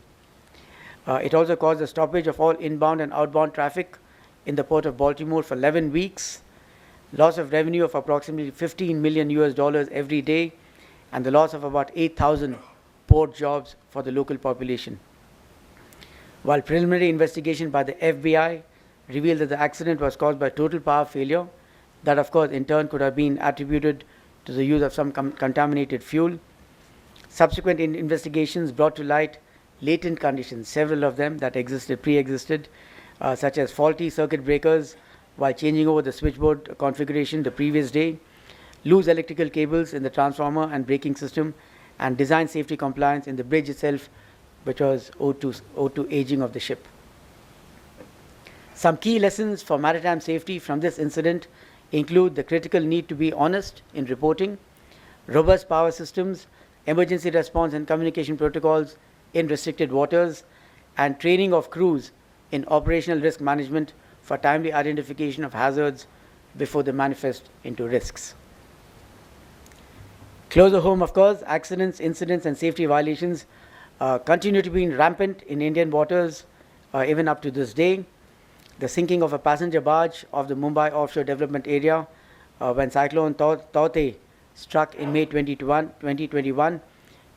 Speaker 5: It also caused the stoppage of all inbound and outbound traffic in the port of Baltimore for 11 weeks, loss of revenue of approximately 15 million US dollars every day, and the loss of about 8,000 port jobs for the local population. While preliminary investigation by the FBI revealed that the accident was caused by total power failure, that of course in turn could have been attributed to the use of some contaminated fuel. Subsequent investigations brought to light latent conditions, several of them that pre-existed, such as faulty circuit breakers while changing over the switchboard configuration the previous day, loose electrical cables in the transformer and braking system, and design safety compliance in the bridge itself, which was owed to aging of the ship. Some key lessons for maritime safety from this incident include the critical need to be honest in reporting, robust power systems, emergency response and communication protocols in restricted waters, and training of crews in operational risk management for timely identification of hazards before they manifest into risks. Closer home, of course, accidents, incidents, and safety violations continue to be rampant in Indian waters even up to this day. The sinking of a passenger barge off the Mumbai offshore development area when cyclone Taute struck in May 2021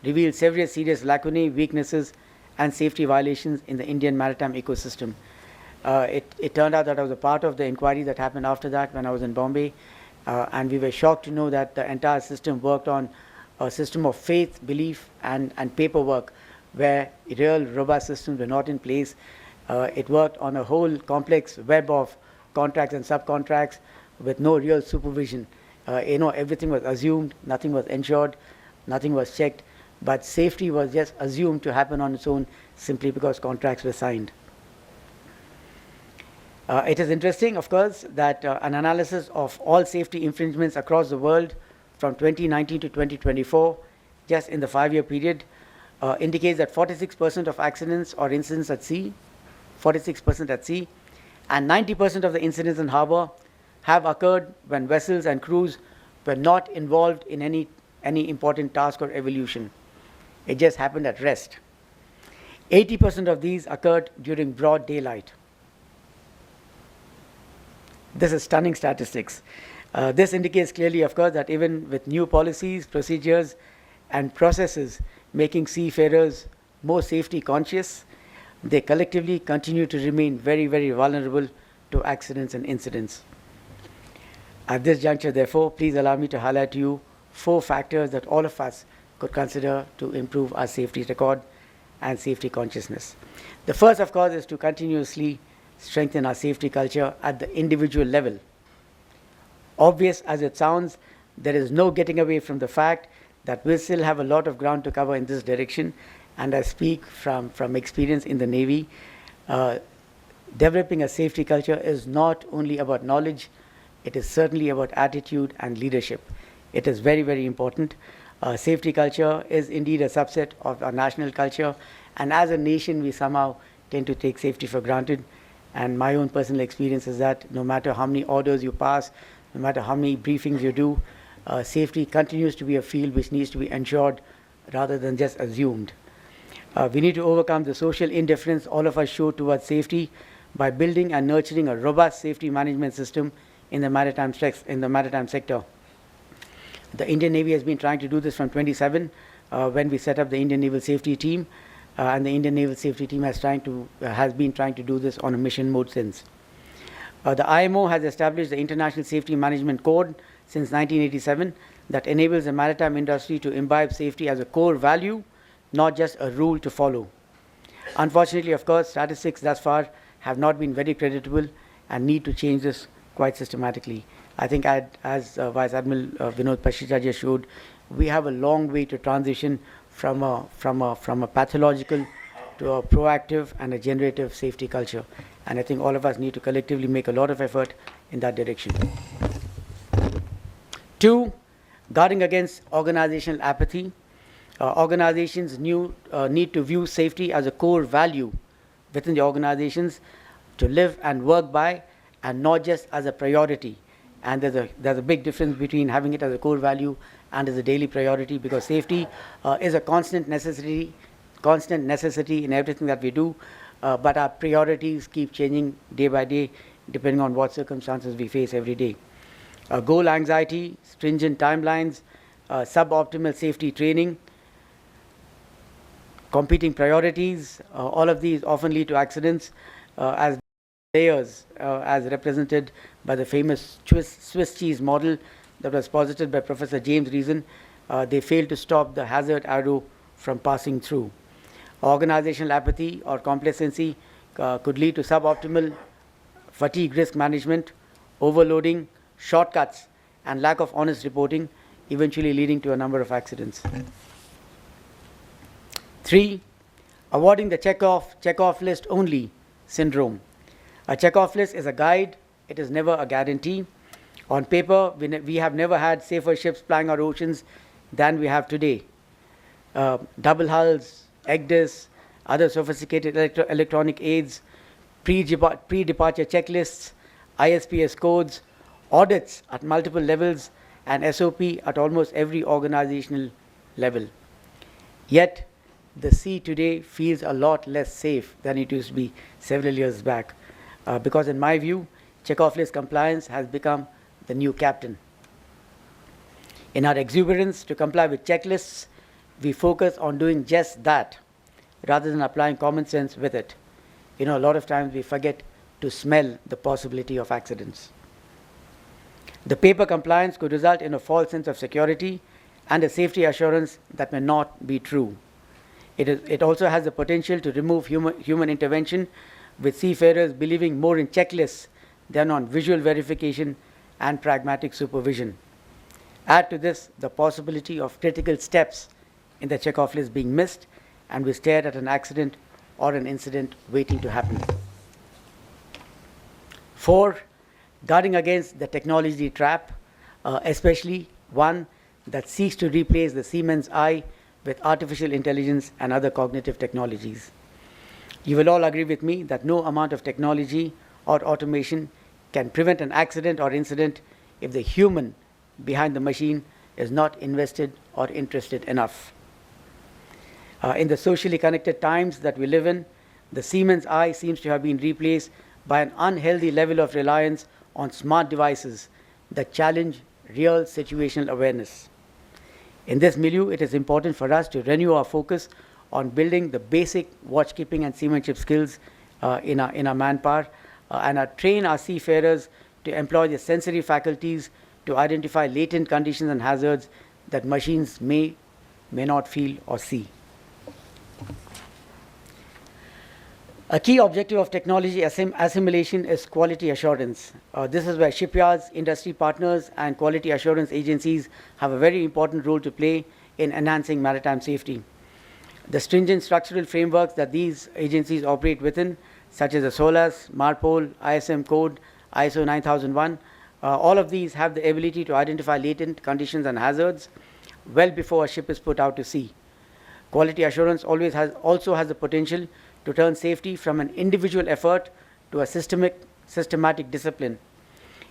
Speaker 5: revealed several serious lacunae, weaknesses, and safety violations in the Indian maritime ecosystem. It turned out that I was a part of the inquiry that happened after that when I was in Bombay, and we were shocked to know that the entire system worked on a system of faith, belief, and paperwork, where real robust systems were not in place. It worked on a whole complex web of contracts and subcontracts, with no real supervision. Everything was assumed, nothing was ensured, nothing was checked, but safety was just assumed to happen on its own simply because contracts were signed. It is interesting, of course, that an analysis of all safety infringements across the world from 2019 to 2024, just in the 5-year period, indicates that 46% of accidents or incidents at sea, 46% at sea, and 90% of the incidents in harbor have occurred when vessels and crews were not involved in any important task or evolution. It just happened at rest. 80% of these occurred during broad daylight. This is stunning statistics. This indicates clearly, of course, that even with new policies, procedures, and processes making seafarers more safety conscious, they collectively continue to remain very, very vulnerable to accidents and incidents. At this juncture, therefore, please allow me to highlight to you 4 factors that all of us could consider to improve our safety record and safety consciousness. The first, of course, is to continuously strengthen our safety culture at the individual level. Obvious as it sounds, there is no getting away from the fact that we still have a lot of ground to cover in this direction, and I speak from experience in the Navy. Developing a safety culture is not only about knowledge, it is certainly about attitude and leadership. It is very, very important. Safety culture is indeed a subset of our national culture, and as a nation we somehow tend to take safety for granted. And my own personal experience is that no matter how many orders you pass, no matter how many briefings you do, safety continues to be a field which needs to be ensured rather than just assumed. We need to overcome the social indifference all of us show towards safety by building and nurturing a robust safety management system in the maritime sector. The Indian Navy has been trying to do this from 27 when we set up the Indian Naval Safety Team, and the Indian Naval Safety Team has been trying to do this on a mission mode since. The IMO has established the International Safety Management Code since 1987 that enables the maritime industry to imbibe safety as a core value, not just a rule to follow. Unfortunately, of course, statistics thus far have not been very creditable and need to change this quite systematically. I think as Vice Admiral Vinod Pashija just showed, we have a long way to transition from a pathological to a proactive and a generative safety culture. And I think all of us need to collectively make a lot of effort in that direction. 2, guarding against organizational apathy. Organizations need to view safety as a core value within the organizations to live and work by, and not just as a priority. And there's a big difference between having it as a core value and as a daily priority, because safety is a constant necessity in everything that we do, but our priorities keep changing day by day depending on what circumstances we face every day. Goal anxiety, stringent timelines, suboptimal safety training, competing priorities, all of these often lead to accidents as layers, as represented by the famous Swiss cheese model that was posited by Professor James Reason. They failed to stop the hazard arrow from passing through. Organizational apathy or complacency could lead to suboptimal fatigue risk management, overloading, shortcuts, and lack of honest reporting, eventually leading to a number of accidents. 3, avoiding the check-off list only syndrome. A check-off list is a guide, it is never a guarantee. On paper, we have never had safer ships plying our oceans than we have today. Double hulls, EGDIS, other sophisticated electronic aids, pre-departure checklists, ISPS codes, audits at multiple levels, and SOP at almost every organizational level. Yet, the sea today feels a lot less safe than it used to be several years back, because in my view, check-off list compliance has become the new captain. In our exuberance to comply with checklists, we focus on doing just that rather than applying common sense with it. A lot of times we forget to smell the possibility of accidents. The paper compliance could result in a false sense of security and a safety assurance that may not be true. It also has the potential to remove human intervention, with seafarers believing more in checklists than on visual verification and pragmatic supervision. Add to this the possibility of critical steps in the checkoff list being missed, and we stare at an accident or an incident waiting to happen. 4, guarding against the technology trap, especially one that seeks to replace the seaman's eye with artificial intelligence and other cognitive technologies. You will all agree with me that no amount of technology or automation can prevent an accident or incident if the human behind the machine is not invested or interested enough. In the socially connected times that we live in, the seaman's eye seems to have been replaced by an unhealthy level of reliance on smart devices that challenge real situational awareness. In this milieu, it is important for us to renew our focus on building the basic watchkeeping and seamanship skills in our manpower and train our seafarers to employ their sensory faculties to identify latent conditions and hazards that machines may not feel or see. A key objective of technology assimilation is quality assurance. This is where shipyards, industry partners, and quality assurance agencies have a very important role to play in enhancing maritime safety. The stringent structural frameworks that these agencies operate within, such as the SOLAS, MARPOL, ISM code, ISO 9001, all of these have the ability to identify latent conditions and hazards well before a ship is put out to sea. Quality assurance also has the potential to turn safety from an individual effort to a systematic discipline.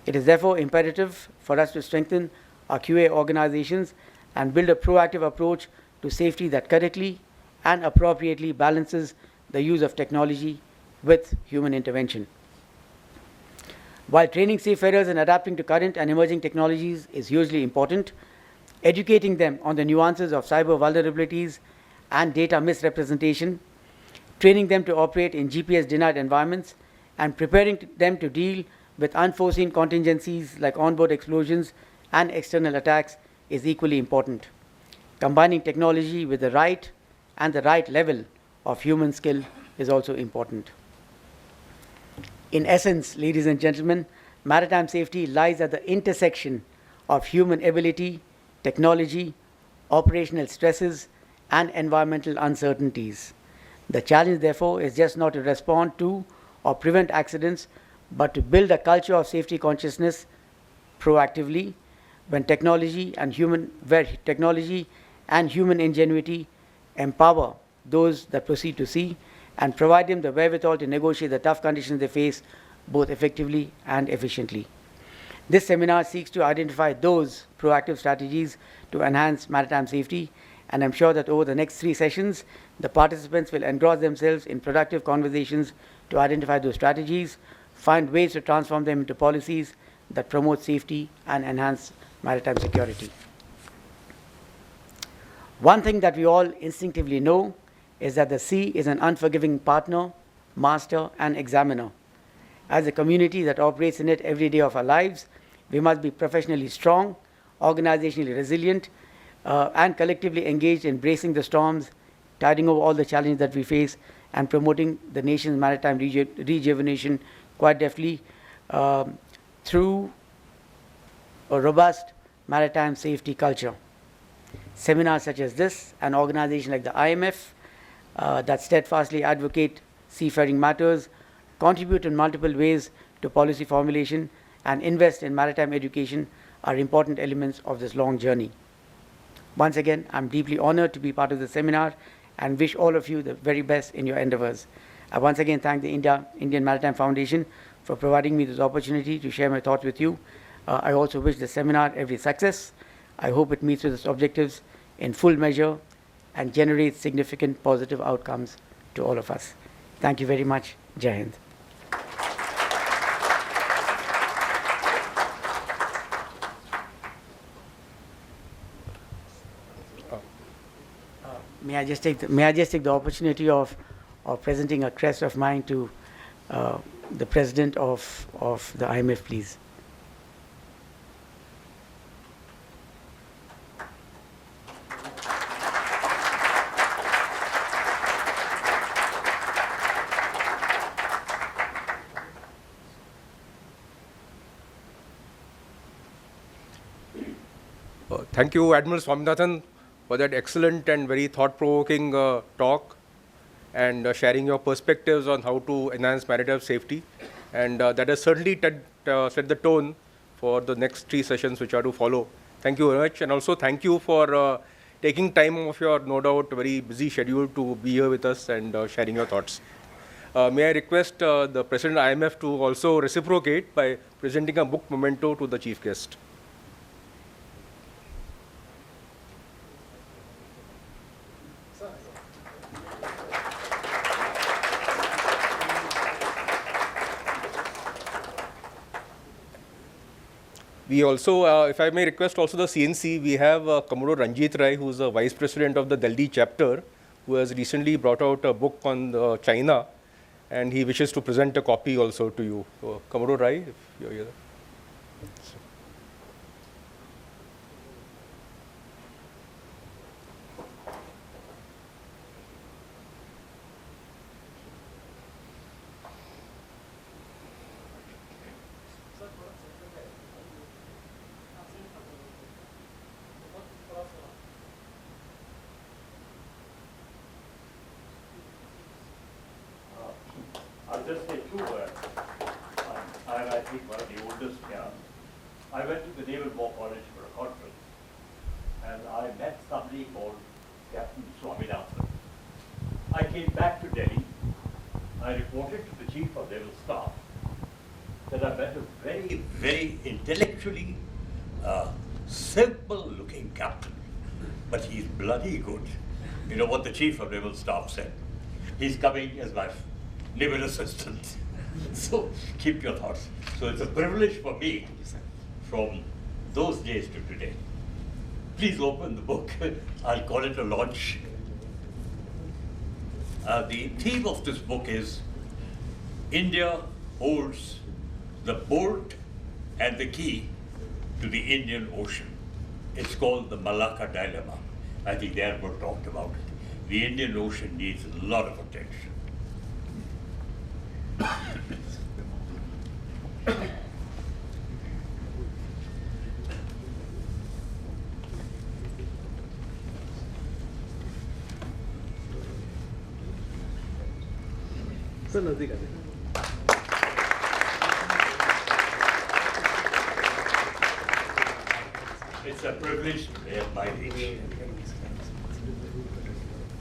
Speaker 5: It is therefore imperative for us to strengthen our QA organizations and build a proactive approach to safety that correctly and appropriately balances the use of technology with human intervention. While training seafarers and adapting to current and emerging technologies is hugely important, educating them on the nuances of cyber vulnerabilities and data misrepresentation, training them to operate in GPS-denied environments, and preparing them to deal with unforeseen contingencies like onboard explosions and external attacks is equally important. Combining technology with the right level of human skill is also important. In essence, ladies and gentlemen, maritime safety lies at the intersection of human ability, technology, operational stresses, and environmental uncertainties. The challenge, therefore, is just not to respond to or prevent accidents, but to build a culture of safety consciousness proactively where technology and human ingenuity empower those that proceed to sea and provide them the wherewithal to negotiate the tough conditions they face both effectively and efficiently. This seminar seeks to identify those proactive strategies to enhance maritime safety, and I'm sure that over the next 3 sessions, the participants will engross themselves in productive conversations to identify those strategies, find ways to transform them into policies that promote safety and enhance maritime security. One thing that we all instinctively know is that the sea is an unforgiving partner, master, and examiner. As a community that operates in it every day of our lives, we must be professionally strong, organizationally resilient, and collectively engaged in bracing the storms, tiding over all the challenges that we face, and promoting the nation's maritime rejuvenation quite deftly through a robust maritime safety culture. Seminars such as this, an organization like the IMF that steadfastly advocate seafaring matters, contribute in multiple ways to policy formulation, and invest in maritime education are important elements of this long journey. Once again, I'm deeply honored to be part of the seminar and wish all of you the very best in your endeavors. I once again thank the Indian Maritime Foundation for providing me this opportunity to share my thoughts with you. I also wish the seminar every success. I hope it meets with its objectives in full measure and generates significant positive outcomes to all of us. Thank you very much. Jai Hind. May I just take the opportunity of presenting a crest of mine to the president of the IMF, please.
Speaker 1: Thank you, Admiral Swaminathan, for that excellent and very thought-provoking talk and sharing your perspectives on how to enhance maritime safety. And that has certainly set the tone for the next 3 sessions which are to follow. Thank you very much. And also thank you for taking time off your, no doubt, very busy schedule to be here with us and sharing your thoughts. May I request the President IMF to also reciprocate by presenting a book memento to the chief guest. We also, if I may request also the CNC, we have Commodore Ranjit Rai, who is the Vice President of the Delhi chapter, who has recently brought out a book on China, and he wishes to present a copy also to you. So, Commodore Rai, if you're here.
Speaker 6: I'll just say 2 words. I'm, I think, one of the oldest here. I went to the Naval War College for a conference, and I met somebody called Captain Swaminathan. I came back to Delhi. I reported to the Chief of Naval Staff that I met a very, very intellectually simple-looking captain, but he's bloody good. You know what the Chief of Naval Staff said? He's coming as my naval assistant. So keep your thoughts. So it's a privilege for me from those days to today. Please open the book. I'll call it a launch. The theme of this book is India holds the bolt and the key to the Indian Ocean. It's called the Malacca Dilemma. I think the Admiral talked about it. The Indian Ocean needs a lot of attention. It's a privilege to bear my age.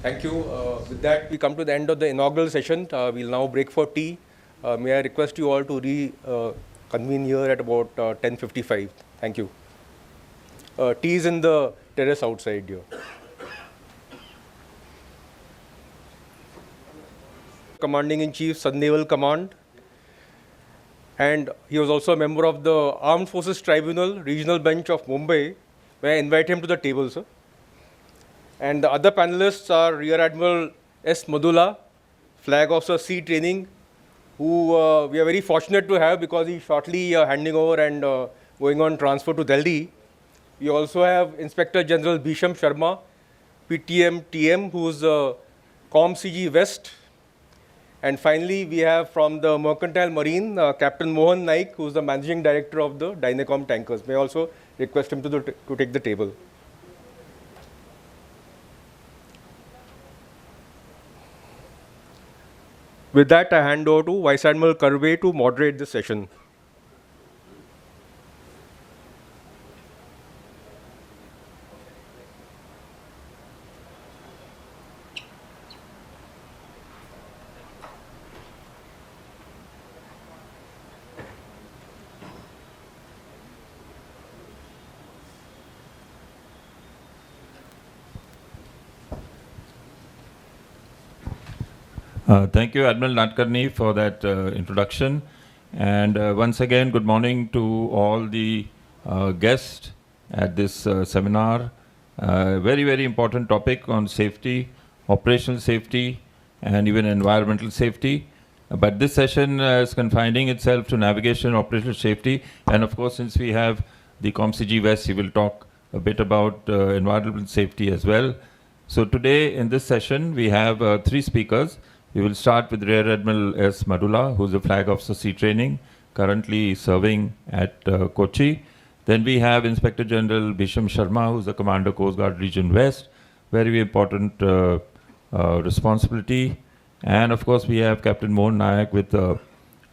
Speaker 1: Thank you. With that, we come to the end of the inaugural session. We'll now break for tea. May I request you all to reconvene here at about 10:55. Thank you. Tea is in the terrace outside here. Commanding-in-Chief, Southern Naval Command. And he was also a member of the Armed Forces Tribunal, Regional Bench of Mumbai. May I invite him to the table, sir? And the other panelists are Rear Admiral S. Madula, Flag Officer Sea Training, who we are very fortunate to have because he's shortly handing over and going on transfer to Delhi. We also have Inspector General Bhisham Sharma, PTM TM, who's Com CG West. And finally, we have from the Mercantile Marine, Captain Mohan Naik, who's the Managing Director of the Dynacom Tankers. May I also request him to take the table. With that, I hand over to Vice Admiral Karve to moderate the session.
Speaker 2: Thank you, Admiral Nadkarni, for that introduction. And once again, good morning to all the guests at this seminar. Very, very important topic on safety, operational safety, and even environmental safety. But this session is confining itself to navigation, operational safety. And of course, since we have the ComCG West, he will talk a bit about environmental safety as well. So today in this session, we have 3 speakers. We will start with Rear Admiral S. Madula, who is a Flag Officer Sea Training, currently serving at Kochi. Then we have Inspector General Bisham Sharma, who's the Commander Coast Guard Region West, very important responsibility. And of course, we have Captain Mohan Nayak with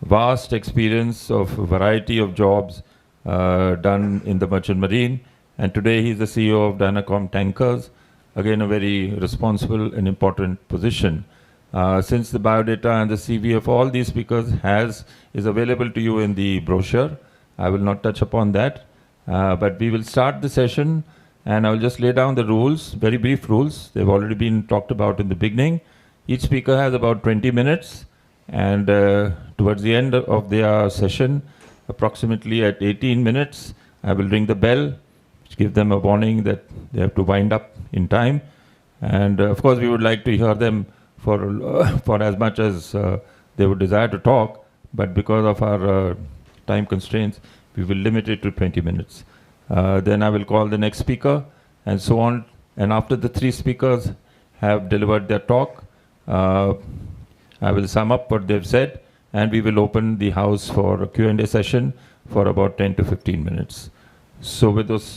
Speaker 2: vast experience of a variety of jobs done in the merchant marine. And today he's the CEO of Dynacom Tankers, again a very responsible and important position. Since the biodata and the CV of all these speakers is available to you in the brochure, I will not touch upon that. But we will start the session, and I'll just lay down the rules, very brief rules. They've already been talked about in the beginning. Each speaker has about 20 minutes, and towards the end of their session, approximately at 18 minutes, I will ring the bell, which gives them a warning that they have to wind up in time. And of course, we would like to hear them for as much as they would desire to talk, but because of our time constraints, we will limit it to 20 minutes. Then I will call the next speaker, and so on. And after the three speakers have delivered their talk, I will sum up what they've said, and we will open the house for a Q&A session for about 10 to 15 minutes. So with those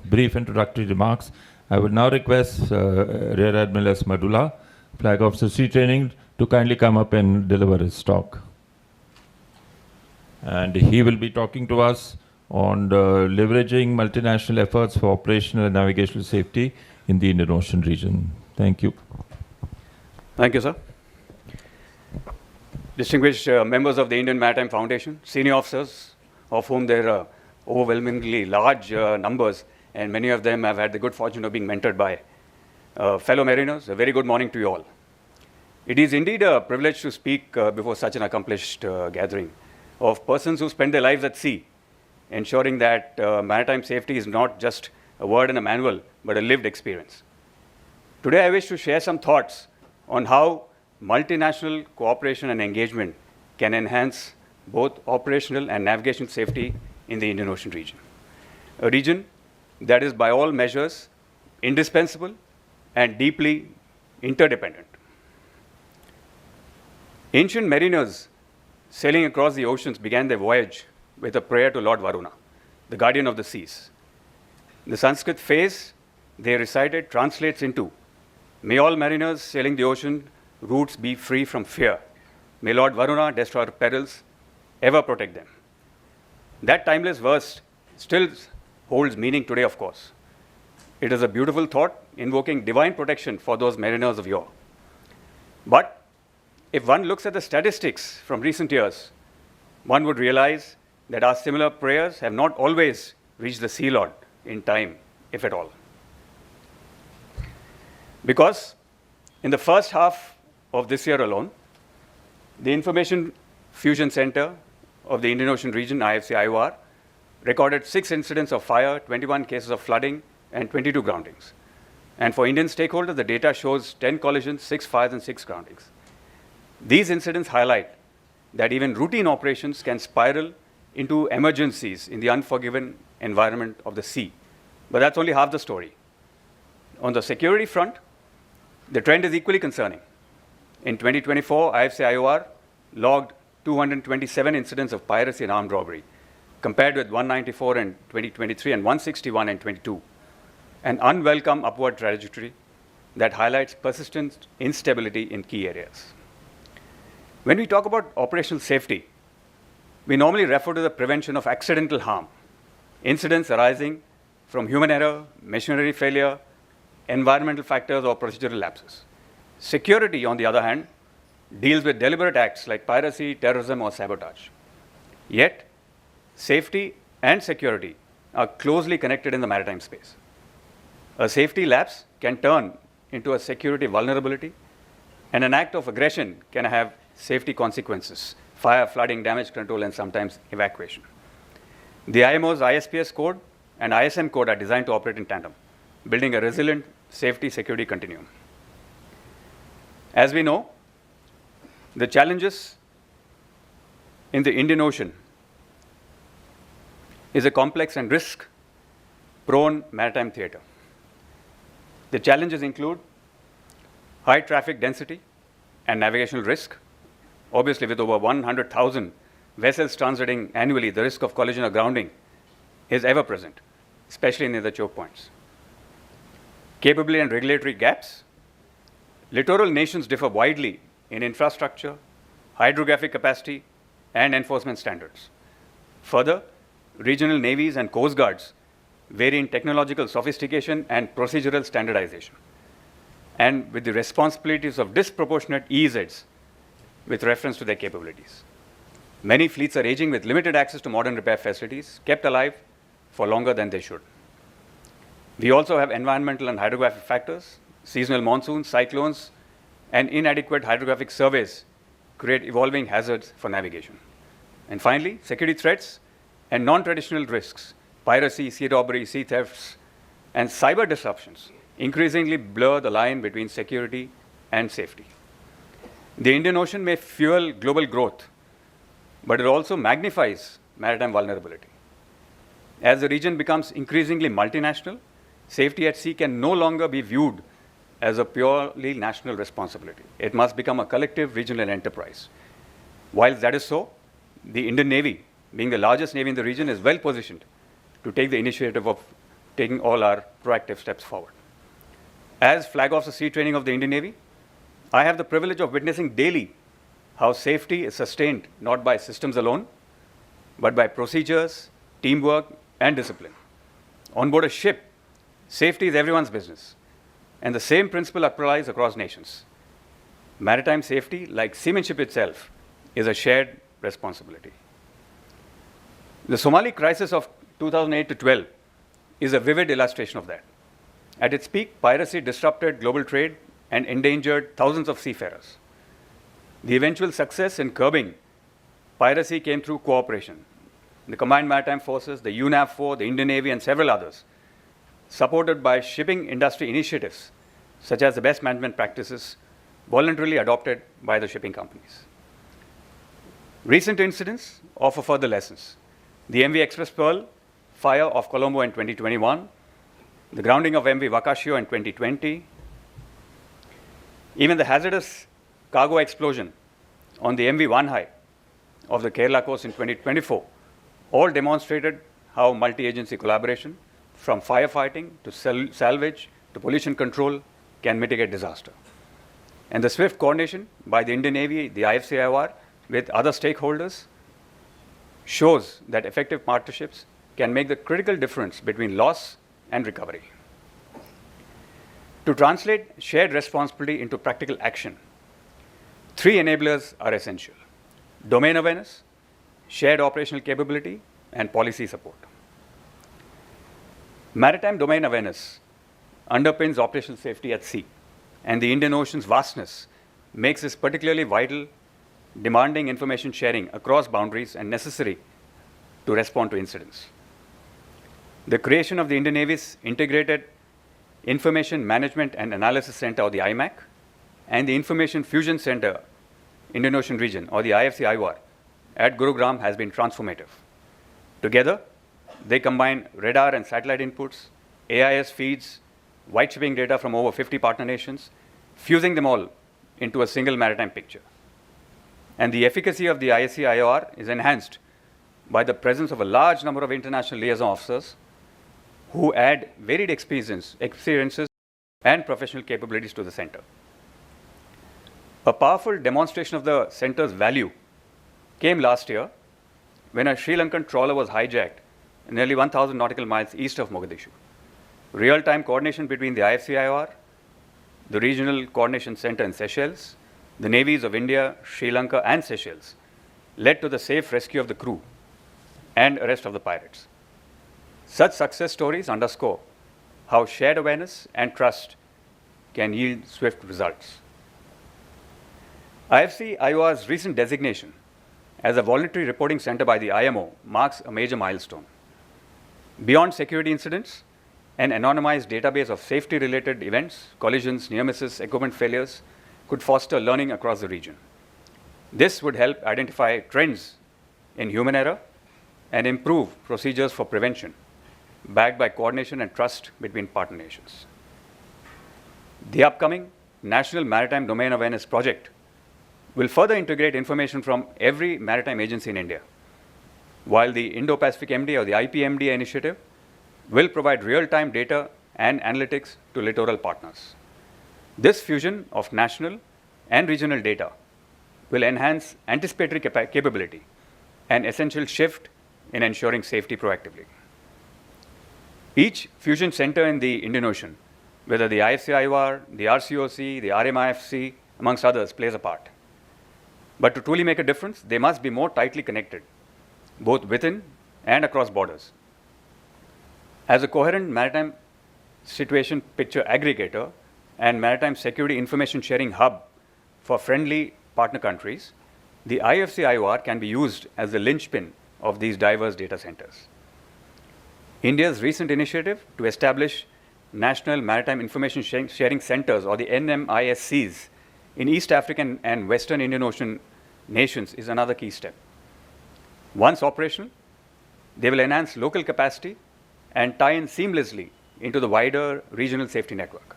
Speaker 2: brief introductory remarks, I would now request Rear Admiral S. Madula, Flag Officer Sea Training, to kindly come up and deliver his talk. And he will be talking to us on leveraging multinational efforts for operational and navigational safety in the Indian Ocean region. Thank you.
Speaker 7: Thank you, sir. Distinguished members of the Indian Maritime Foundation, senior officers, of whom there are overwhelmingly large numbers, and many of them have had the good fortune of being mentored by fellow mariners, a very good morning to you all. It is indeed a privilege to speak before such an accomplished gathering of persons who spend their lives at sea, ensuring that maritime safety is not just a word in a manual, but a lived experience. Today, I wish to share some thoughts on how multinational cooperation and engagement can enhance both operational and navigational safety in the Indian Ocean region, a region that is by all measures indispensable and deeply interdependent. Ancient mariners sailing across the oceans began their voyage with a prayer to Lord Varuna, the guardian of the seas. The Sanskrit phrase they recited translates into, "May all mariners sailing the ocean routes be free from fear. May Lord Varuna, destroyer of perils, ever protect them." That timeless verse still holds meaning today, of course. It is a beautiful thought invoking divine protection for those mariners of yore. But if one looks at the statistics from recent years, one would realize that our similar prayers have not always reached the Sea Lord in time, if at all. Because in the first half of this year alone, the Information Fusion Center of the Indian Ocean region, IFC-IOR, recorded 6 incidents of fire, 21 cases of flooding, and 22 groundings. And for Indian stakeholders, the data shows 10 collisions, 6 fires, and 6 groundings. These incidents highlight that even routine operations can spiral into emergencies in the unforgiving environment of the sea. But that's only half the story. On the security front, the trend is equally concerning. In 2024, IFC-IOR logged 227 incidents of piracy and armed robbery, compared with 194 in 2023 and 161 in 2022, an unwelcome upward trajectory that highlights persistent instability in key areas. When we talk about operational safety, we normally refer to the prevention of accidental harm, incidents arising from human error, machinery failure, environmental factors, or procedural lapses. Security, on the other hand, deals with deliberate acts like piracy, terrorism, or sabotage. Yet, safety and security are closely connected in the maritime space. A safety lapse can turn into a security vulnerability, and an act of aggression can have safety consequences: fire, flooding, damage control, and sometimes evacuation. The IMO's ISPS code and ISM code are designed to operate in tandem, building a resilient safety security continuum. As we know, the challenges in the Indian Ocean is a complex and risk-prone maritime theater. The challenges include high traffic density and navigational risk. Obviously, with over 100,000 vessels transiting annually, the risk of collision or grounding is ever present, especially near the choke points. Capability and regulatory gaps. Littoral nations differ widely in infrastructure, hydrographic capacity, and enforcement standards. Further, regional navies and coast guards vary in technological sophistication and procedural standardization, and with the responsibilities of disproportionate EEZs with reference to their capabilities. Many fleets are aging with limited access to modern repair facilities, kept alive for longer than they should. We also have environmental and hydrographic factors. Seasonal monsoons, cyclones, and inadequate hydrographic surveys create evolving hazards for navigation. And finally, security threats and non-traditional risks, piracy, sea robbery, sea thefts, and cyber disruptions increasingly blur the line between security and safety. The Indian Ocean may fuel global growth, but it also magnifies maritime vulnerability. As the region becomes increasingly multinational, safety at sea can no longer be viewed as a purely national responsibility. It must become a collective regional enterprise. While that is so, the Indian Navy, being the largest navy in the region, is well positioned to take the initiative of taking all our proactive steps forward. As Flag Officer Sea Training of the Indian Navy, I have the privilege of witnessing daily how safety is sustained not by systems alone, but by procedures, teamwork, and discipline. On board a ship, safety is everyone's business, and the same principle applies across nations. Maritime safety, like seamanship itself, is a shared responsibility. The Somali crisis of 2008 to 12 is a vivid illustration of that. At its peak, piracy disrupted global trade and endangered thousands of seafarers. The eventual success in curbing piracy came through cooperation. The Combined Maritime Forces, the UNAV-4, the Indian Navy, and several others, supported by shipping industry initiatives such as the best management practices voluntarily adopted by the shipping companies. Recent incidents offer further lessons. The MV Express Pearl fire off Colombo in 2021, the grounding of MV Wakashio in 2020, even the hazardous cargo explosion on the MV Vanhai of the Kerala coast in 2024 all demonstrated how multi-agency collaboration, from firefighting to salvage to pollution control, can mitigate disaster. And the swift coordination by the Indian Navy, the IFC-IOR, with other stakeholders shows that effective partnerships can make the critical difference between loss and recovery. To translate shared responsibility into practical action, three enablers are essential: domain awareness, shared operational capability, and policy support. Maritime domain awareness underpins operational safety at sea, and the Indian Ocean's vastness makes this particularly vital, demanding information sharing across boundaries and necessary to respond to incidents. The creation of the Indian Navy's Integrated Information Management and Analysis Center, or the IMAC, and the Information Fusion Center, Indian Ocean Region, or the IFC-IOR, at Gurugram has been transformative. Together, they combine radar and satellite inputs, AIS feeds, white shipping data from over 50 partner nations, fusing them all into a single maritime picture. And the efficacy of the IFC-IOR is enhanced by the presence of a large number of international liaison officers who add varied experiences and professional capabilities to the center. A powerful demonstration of the center's value came last year when a Sri Lankan trawler was hijacked nearly 1,000 nautical miles east of Mogadishu. Real-time coordination between the IFC-IOR, the Regional Coordination Center in Seychelles, the navies of India, Sri Lanka, and Seychelles led to the safe rescue of the crew and arrest of the pirates. Such success stories underscore how shared awareness and trust can yield swift results. IFC-IOR's recent designation as a voluntary reporting center by the IMO marks a major milestone. Beyond security incidents, an anonymized database of safety-related events, collisions, near misses, equipment failures could foster learning across the region. This would help identify trends in human error and improve procedures for prevention, backed by coordination and trust between partner nations. The upcoming National Maritime Domain Awareness Project will further integrate information from every maritime agency in India. while the Indo-Pacific MDA or the IPMDA initiative will provide real-time data and analytics to littoral partners. This fusion of national and regional data will enhance anticipatory capability, an essential shift in ensuring safety proactively. Each fusion center in the Indian Ocean, whether the IFC-IOR, the RCOC, the RMIFC, amongst others, plays a part. But to truly make a difference, they must be more tightly connected, both within and across borders. As a coherent maritime situation picture aggregator and maritime security information sharing hub for friendly partner countries, the IFC-IOR can be used as the linchpin of these diverse data centers. India's recent initiative to establish National Maritime Information Sharing Centers, or the NMISCs, in East African and Western Indian Ocean nations is another key step. Once operational, they will enhance local capacity and tie in seamlessly into the wider regional safety network.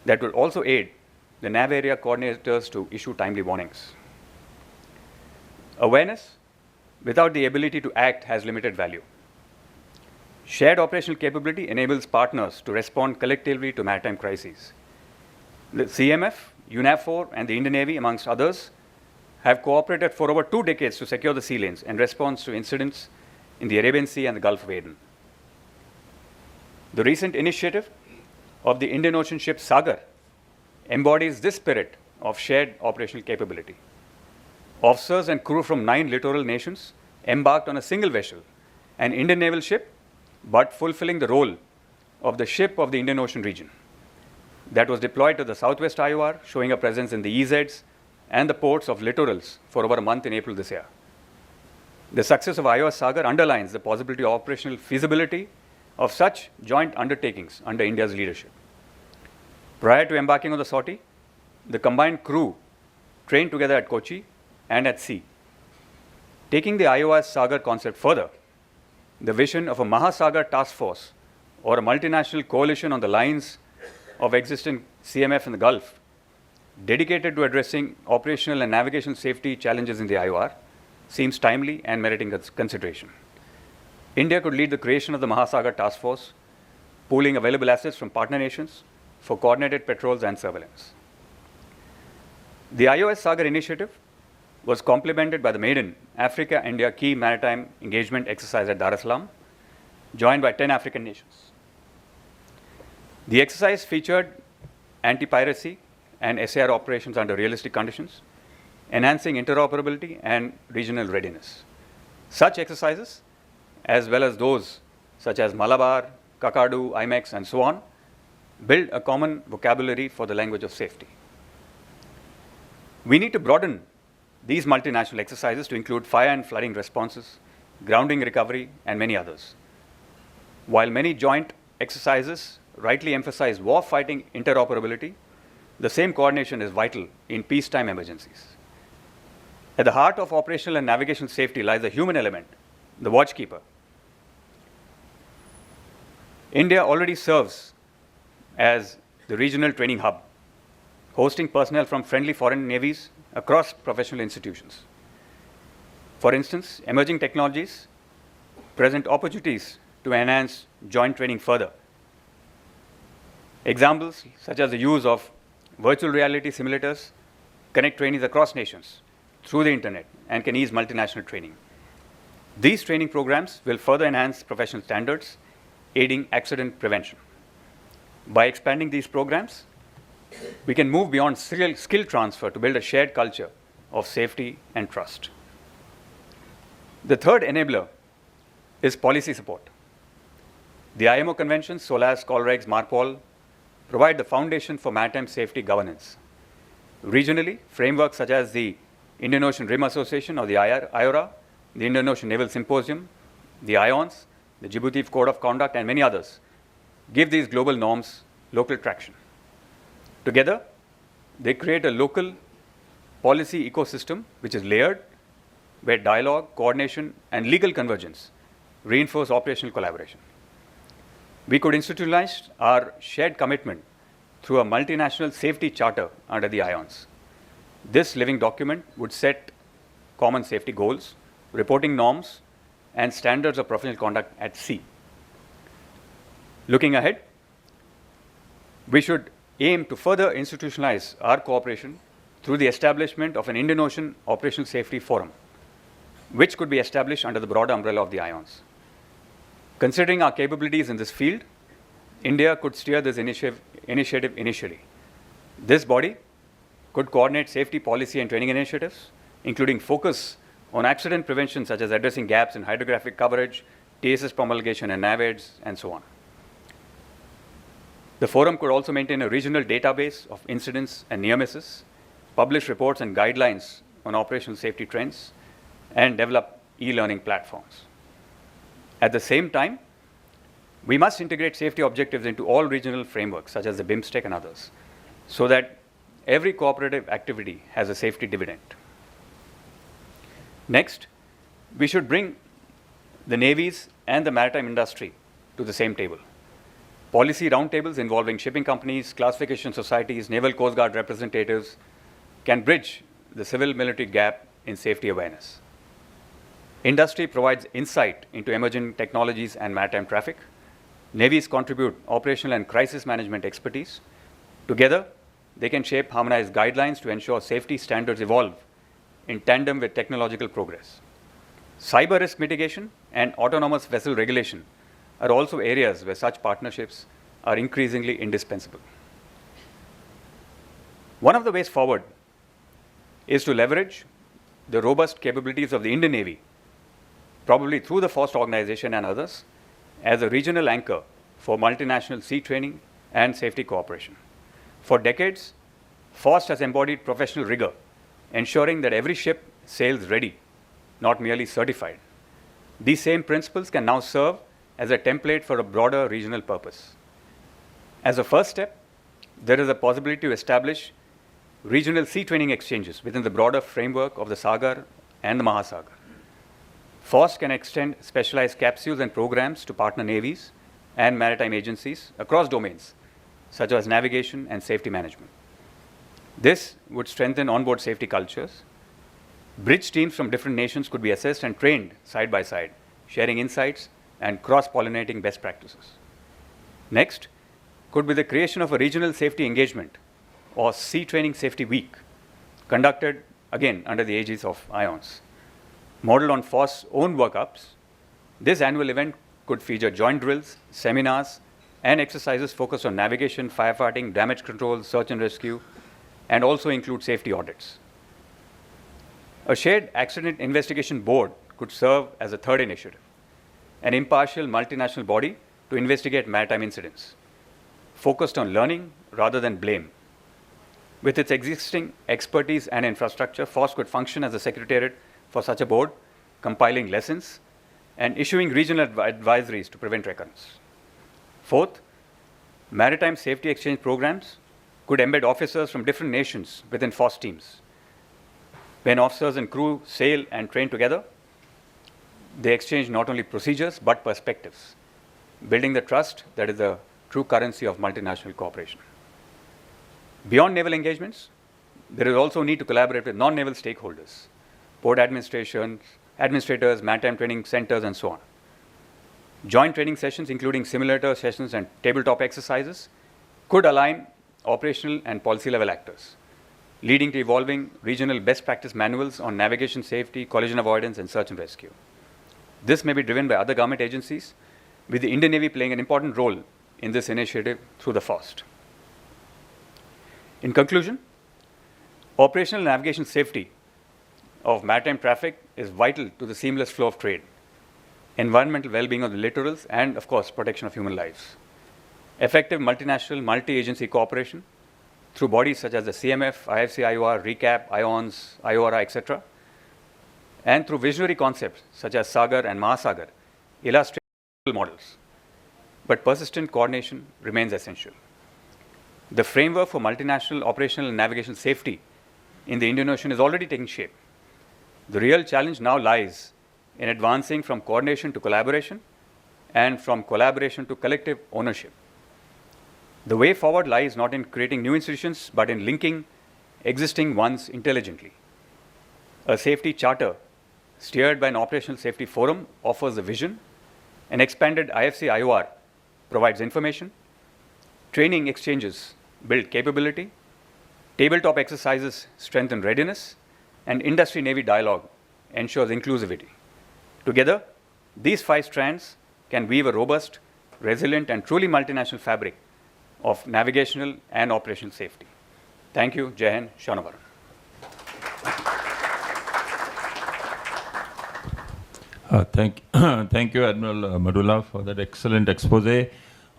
Speaker 7: That will also aid the NAV area coordinators to issue timely warnings. Awareness without the ability to act has limited value. Shared operational capability enables partners to respond collectively to maritime crises. The CMF, UNAVFOR, and the Indian Navy, amongst others, have cooperated for over 2 decades to secure the sea lanes in response to incidents in the Arabian Sea and the Gulf of Aden. The recent initiative of the Indian Ocean ship Sagar embodies this spirit of shared operational capability. Officers and crew from 9 littoral nations embarked on a single vessel, an Indian naval ship, but fulfilling the role of the ship of the Indian Ocean region. That was deployed to the Southwest IOR, showing a presence in the EZs and the ports of littorals for over a month in April this year. The success of IOR Sagar underlines the possibility of operational feasibility of such joint undertakings under India's leadership. Prior to embarking on the sortie, the combined crew trained together at Kochi and at sea. Taking the IOR Sagar concept further, the vision of a Mahasagar task force or a multinational coalition on the lines of existing CMF in the Gulf, dedicated to addressing operational and navigational safety challenges in the IOR, seems timely and meriting consideration. India could lead the creation of the Mahasagar task force, pooling available assets from partner nations for coordinated patrols and surveillance. The IOS Sagar initiative was complemented by the maiden Africa-India Key Maritime Engagement exercise at Dar es Salaam, joined by 10 African nations. The exercise featured anti-piracy and SAR operations under realistic conditions, enhancing interoperability and regional readiness. Such exercises, as well as those such as Malabar, Kakadu, IMEX, and so on, build a common vocabulary for the language of safety. We need to broaden these multinational exercises to include fire and flooding responses, grounding recovery, and many others. While many joint exercises rightly emphasize war-fighting interoperability, the same coordination is vital in peacetime emergencies. At the heart of operational and navigational safety lies the human element, the watchkeeper. India already serves as the regional training hub, hosting personnel from friendly foreign navies across professional institutions. For instance, emerging technologies present opportunities to enhance joint training further. Examples such as the use of virtual reality simulators connect trainees across nations through the internet and can ease multinational training. These training programs will further enhance professional standards, aiding accident prevention. By expanding these programs, we can move beyond skill transfer to build a shared culture of safety and trust. The third enabler is policy support. The IMO conventions, SOLAS, COLREGS, MARPOL, provide the foundation for maritime safety governance. Regionally, frameworks such as the Indian Ocean Rim Association or the IORA, the Indian Ocean Naval Symposium, the IONS, the Djibouti Code of Conduct, and many others give these global norms local traction. Together, they create a local policy ecosystem which is layered, where dialogue, coordination, and legal convergence reinforce operational collaboration. We could institutionalize our shared commitment through a multinational safety charter under the IONS. This living document would set common safety goals, reporting norms, and standards of professional conduct at sea. Looking ahead, we should aim to further institutionalize our cooperation through the establishment of an Indian Ocean Operational Safety Forum, which could be established under the broader umbrella of the IONS. Considering our capabilities in this field, India could steer this initiative initially. This body could coordinate safety policy and training initiatives, including focus on accident prevention, such as addressing gaps in hydrographic coverage, TSS promulgation and NAVAIDs, and so on. The forum could also maintain a regional database of incidents and near misses, publish reports and guidelines on operational safety trends, and develop e-learning platforms. At the same time, we must integrate safety objectives into all regional frameworks, such as the BIMSTEC and others, so that every cooperative activity has a safety dividend. Next, we should bring the navies and the maritime industry to the same table. Policy roundtables involving shipping companies, classification societies, naval coast guard representatives can bridge the civil-military gap in safety awareness. Industry provides insight into emerging technologies and maritime traffic. Navies contribute operational and crisis management expertise. Together, they can shape harmonized guidelines to ensure safety standards evolve in tandem with technological progress. Cyber risk mitigation and autonomous vessel regulation are also areas where such partnerships are increasingly indispensable. One of the ways forward is to leverage the robust capabilities of the Indian Navy, probably through the FOST organization and others, as a regional anchor for multinational sea training and safety cooperation. For decades, FOST has embodied professional rigor, ensuring that every ship sails ready, not merely certified. These same principles can now serve as a template for a broader regional purpose. As a first step, there is a possibility to establish regional sea training exchanges within the broader framework of the Sagar and the Mahasagar. FOST can extend specialized capsules and programs to partner navies and maritime agencies across domains, such as navigation and safety management. This would strengthen onboard safety cultures. Bridge teams from different nations could be assessed and trained side by side, sharing insights and cross-pollinating best practices. Next could be the creation of a regional safety engagement or Sea Training Safety Week, conducted again under the aegis of IONS. Modeled on FOS's own workups, this annual event could feature joint drills, seminars, and exercises focused on navigation, firefighting, damage control, search and rescue, and also include safety audits. A shared accident investigation board could serve as a third initiative, an impartial multinational body to investigate maritime incidents, focused on learning rather than blame. With its existing expertise and infrastructure, FOS could function as a secretariat for such a board, compiling lessons and issuing regional advisories to prevent recurrence. Fourth, maritime safety exchange programs could embed officers from different nations within FOS teams. When officers and crew sail and train together, they exchange not only procedures but perspectives, building the trust that is the true currency of multinational cooperation. Beyond naval engagements, there is also a need to collaborate with non-naval stakeholders, port administrators, maritime training centers, and so on. Joint training sessions, including simulator sessions and tabletop exercises, could align operational and policy level actors, leading to evolving regional best practice manuals on navigation safety, collision avoidance, and search and rescue. This may be driven by other government agencies, with the Indian Navy playing an important role in this initiative through the FOST. In conclusion, operational navigation safety of maritime traffic is vital to the seamless flow of trade, environmental well-being of the littorals, and of course, protection of human lives. Effective multinational, multi-agency cooperation through bodies such as the CMF, IFC, IOR, RECAP, IONS, IORA, etc., and through visionary concepts such as Sagar and Mahasagar, illustrate models. But persistent coordination remains essential. The framework for multinational operational and navigation safety in the Indian Ocean is already taking shape. The real challenge now lies in advancing from coordination to collaboration and from collaboration to collective ownership. The way forward lies not in creating new institutions, but in linking existing ones intelligently. A safety charter steered by an operational safety forum, offers the vision. An expanded IFC IOR provides information. Training exchanges build capability. Tabletop exercises strengthen readiness. And industry-Navy dialogue ensures inclusivity. Together, these 5 strands can weave a robust, resilient, and truly multinational fabric of navigational and operational safety. Thank you. Jai Hind, Shanavaram.
Speaker 2: Thank you, Admiral Madula, for that excellent expose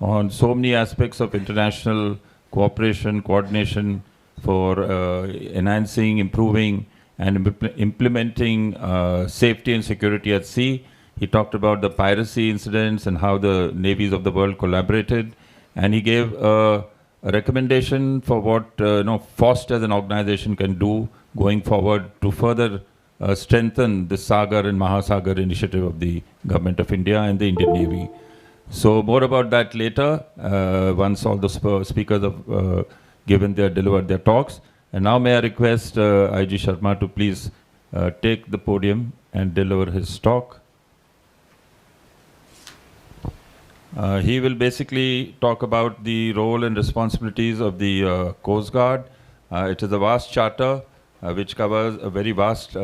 Speaker 2: on so many aspects of international cooperation, coordination for enhancing, improving, and implementing safety and security at sea. He talked about the piracy incidents and how the navies of the world collaborated, and he gave a recommendation for what FOST as an organization can do going forward to further strengthen the Sagar and Mahasagar initiative of the Government of India and the Indian Navy. So more about that later, once all the speakers have delivered their talks. And now may I request IG Sharma to please take the podium and deliver his talk. He will basically talk about the role and responsibilities of the Coast Guard. It is a vast charter which covers a very vast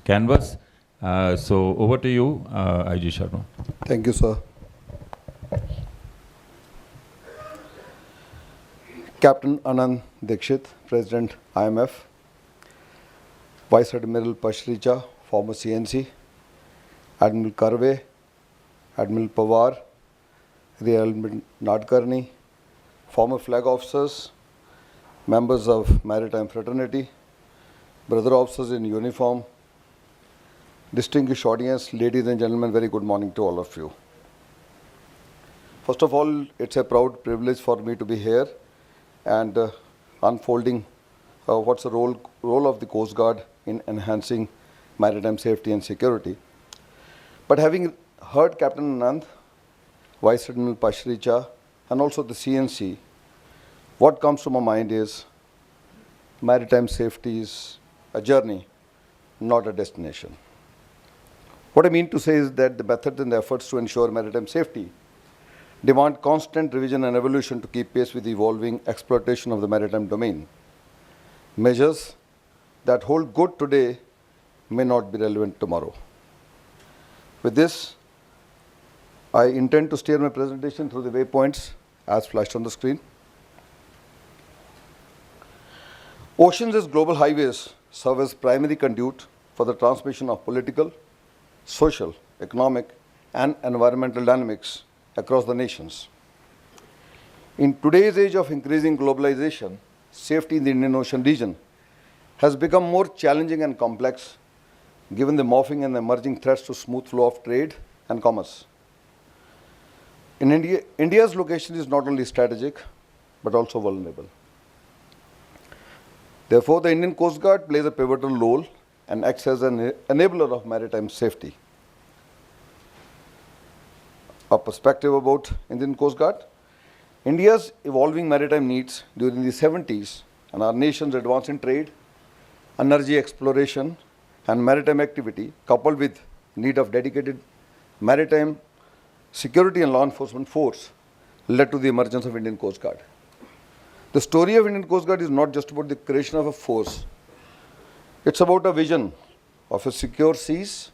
Speaker 2: canvas. So over to you, IG Sharma.
Speaker 8: Thank you, sir. Captain Anand Dikshit, President IMF, Vice Admiral Pashricha, former CNC, Admiral Karve, Admiral Pawar, Rear Admiral Nadkarni, former flag officers, members of Maritime Fraternity, brother officers in uniform, distinguished audience, ladies and gentlemen, very good morning to all of you. First of all, it's a proud privilege for me to be here and unfolding what's the role of the Coast Guard in enhancing maritime safety and security. But having heard Captain Anand, Vice Admiral Pashricha, and also the CNC, what comes to my mind is maritime safety is a journey, not a destination. What I mean to say is that the methods and the efforts to ensure maritime safety demand constant revision and evolution to keep pace with the evolving exploitation of the maritime domain. Measures that hold good today may not be relevant tomorrow. With this, I intend to steer my presentation through the waypoints as flashed on the screen. Oceans as global highways serve as primary conduit for the transmission of political, social, economic, and environmental dynamics across the nations. In today's age of increasing globalization, safety in the Indian Ocean region has become more challenging and complex given the morphing and emerging threats to smooth flow of trade and commerce. In India, India's location is not only strategic, but also vulnerable. Therefore, the Indian Coast Guard plays a pivotal role and acts as an enabler of maritime safety. A perspective about Indian Coast Guard. India's evolving maritime needs during the 70s and our nation's advance in trade, energy exploration, and maritime activity, coupled with need of dedicated maritime security and law enforcement force, led to the emergence of Indian Coast Guard. The story of Indian Coast Guard is not just about the creation of a force. It's about a vision of a secure seas,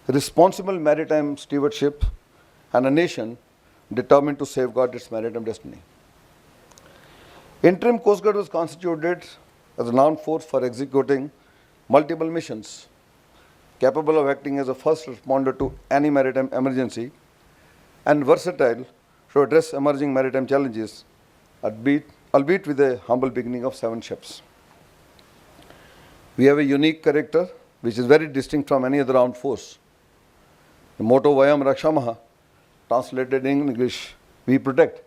Speaker 8: responsible maritime stewardship, and a nation determined to safeguard its maritime destiny. Interim Coast Guard was constituted as an armed force for executing multiple missions, capable of acting as a first responder to any maritime emergency, and versatile to address emerging maritime challenges, albeit with a humble beginning of 7 ships. We have a unique character which is very distinct from any other armed force. The motto Vayam Rakshamaha, translated in English, we protect,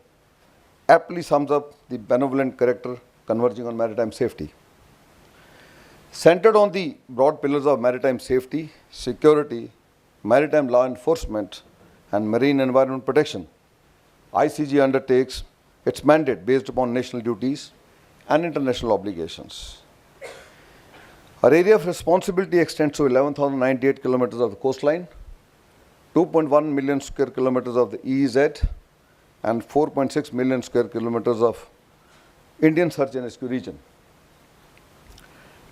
Speaker 8: aptly sums up the benevolent character converging on maritime safety. Centered on the broad pillars of maritime safety, security, maritime law enforcement, and marine environment protection, ICG undertakes its mandate based upon national duties and international obligations. Our area of responsibility extends to 11,098 kilometers of the coastline, 2.1 million square kilometers of the EEZ, and 4.6 million square kilometers of Indian search and rescue region.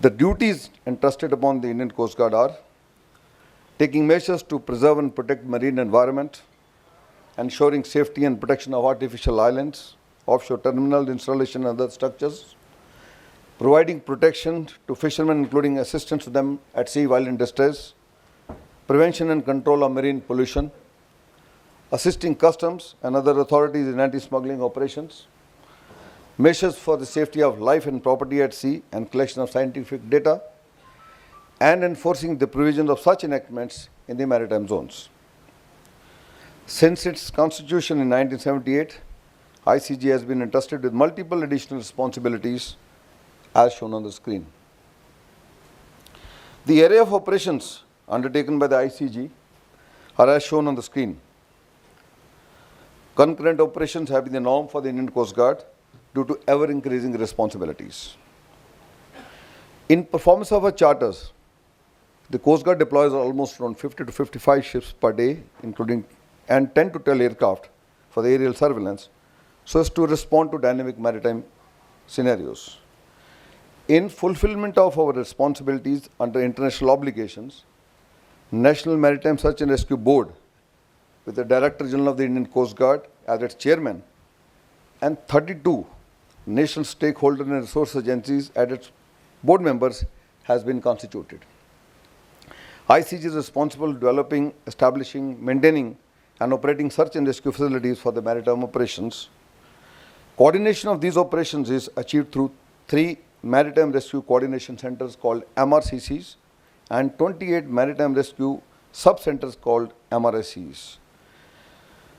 Speaker 8: The duties entrusted upon the Indian Coast Guard are taking measures to preserve and protect marine environment, ensuring safety and protection of artificial islands, offshore terminal installation and other structures, providing protection to fishermen, including assistance to them at sea while in distress, prevention and control of marine pollution, assisting customs and other authorities in anti-smuggling operations, measures for the safety of life and property at sea and collection of scientific data, and enforcing the provisions of such enactments in the maritime zones. Since its constitution in 1978, ICG has been entrusted with multiple additional responsibilities as shown on the screen. The area of operations undertaken by the ICG are as shown on the screen. Concurrent operations have been the norm for the Indian Coast Guard due to ever-increasing responsibilities. In performance of our charters, the Coast Guard deploys almost around 50 to 55 ships per day, including and 10 to 12 aircraft for the aerial surveillance, so as to respond to dynamic maritime scenarios. In fulfillment of our responsibilities under international obligations, National Maritime Search and Rescue Board, with the Director General of the Indian Coast Guard as its chairman, and 32 national stakeholder and resource agencies as its board members, has been constituted. ICG is responsible for developing, establishing, maintaining, and operating search and rescue facilities for the maritime operations. Coordination of these operations is achieved through 3 Maritime Rescue Coordination Centers called MRCCs and 28 Maritime Rescue Sub-Centers called MRSCs,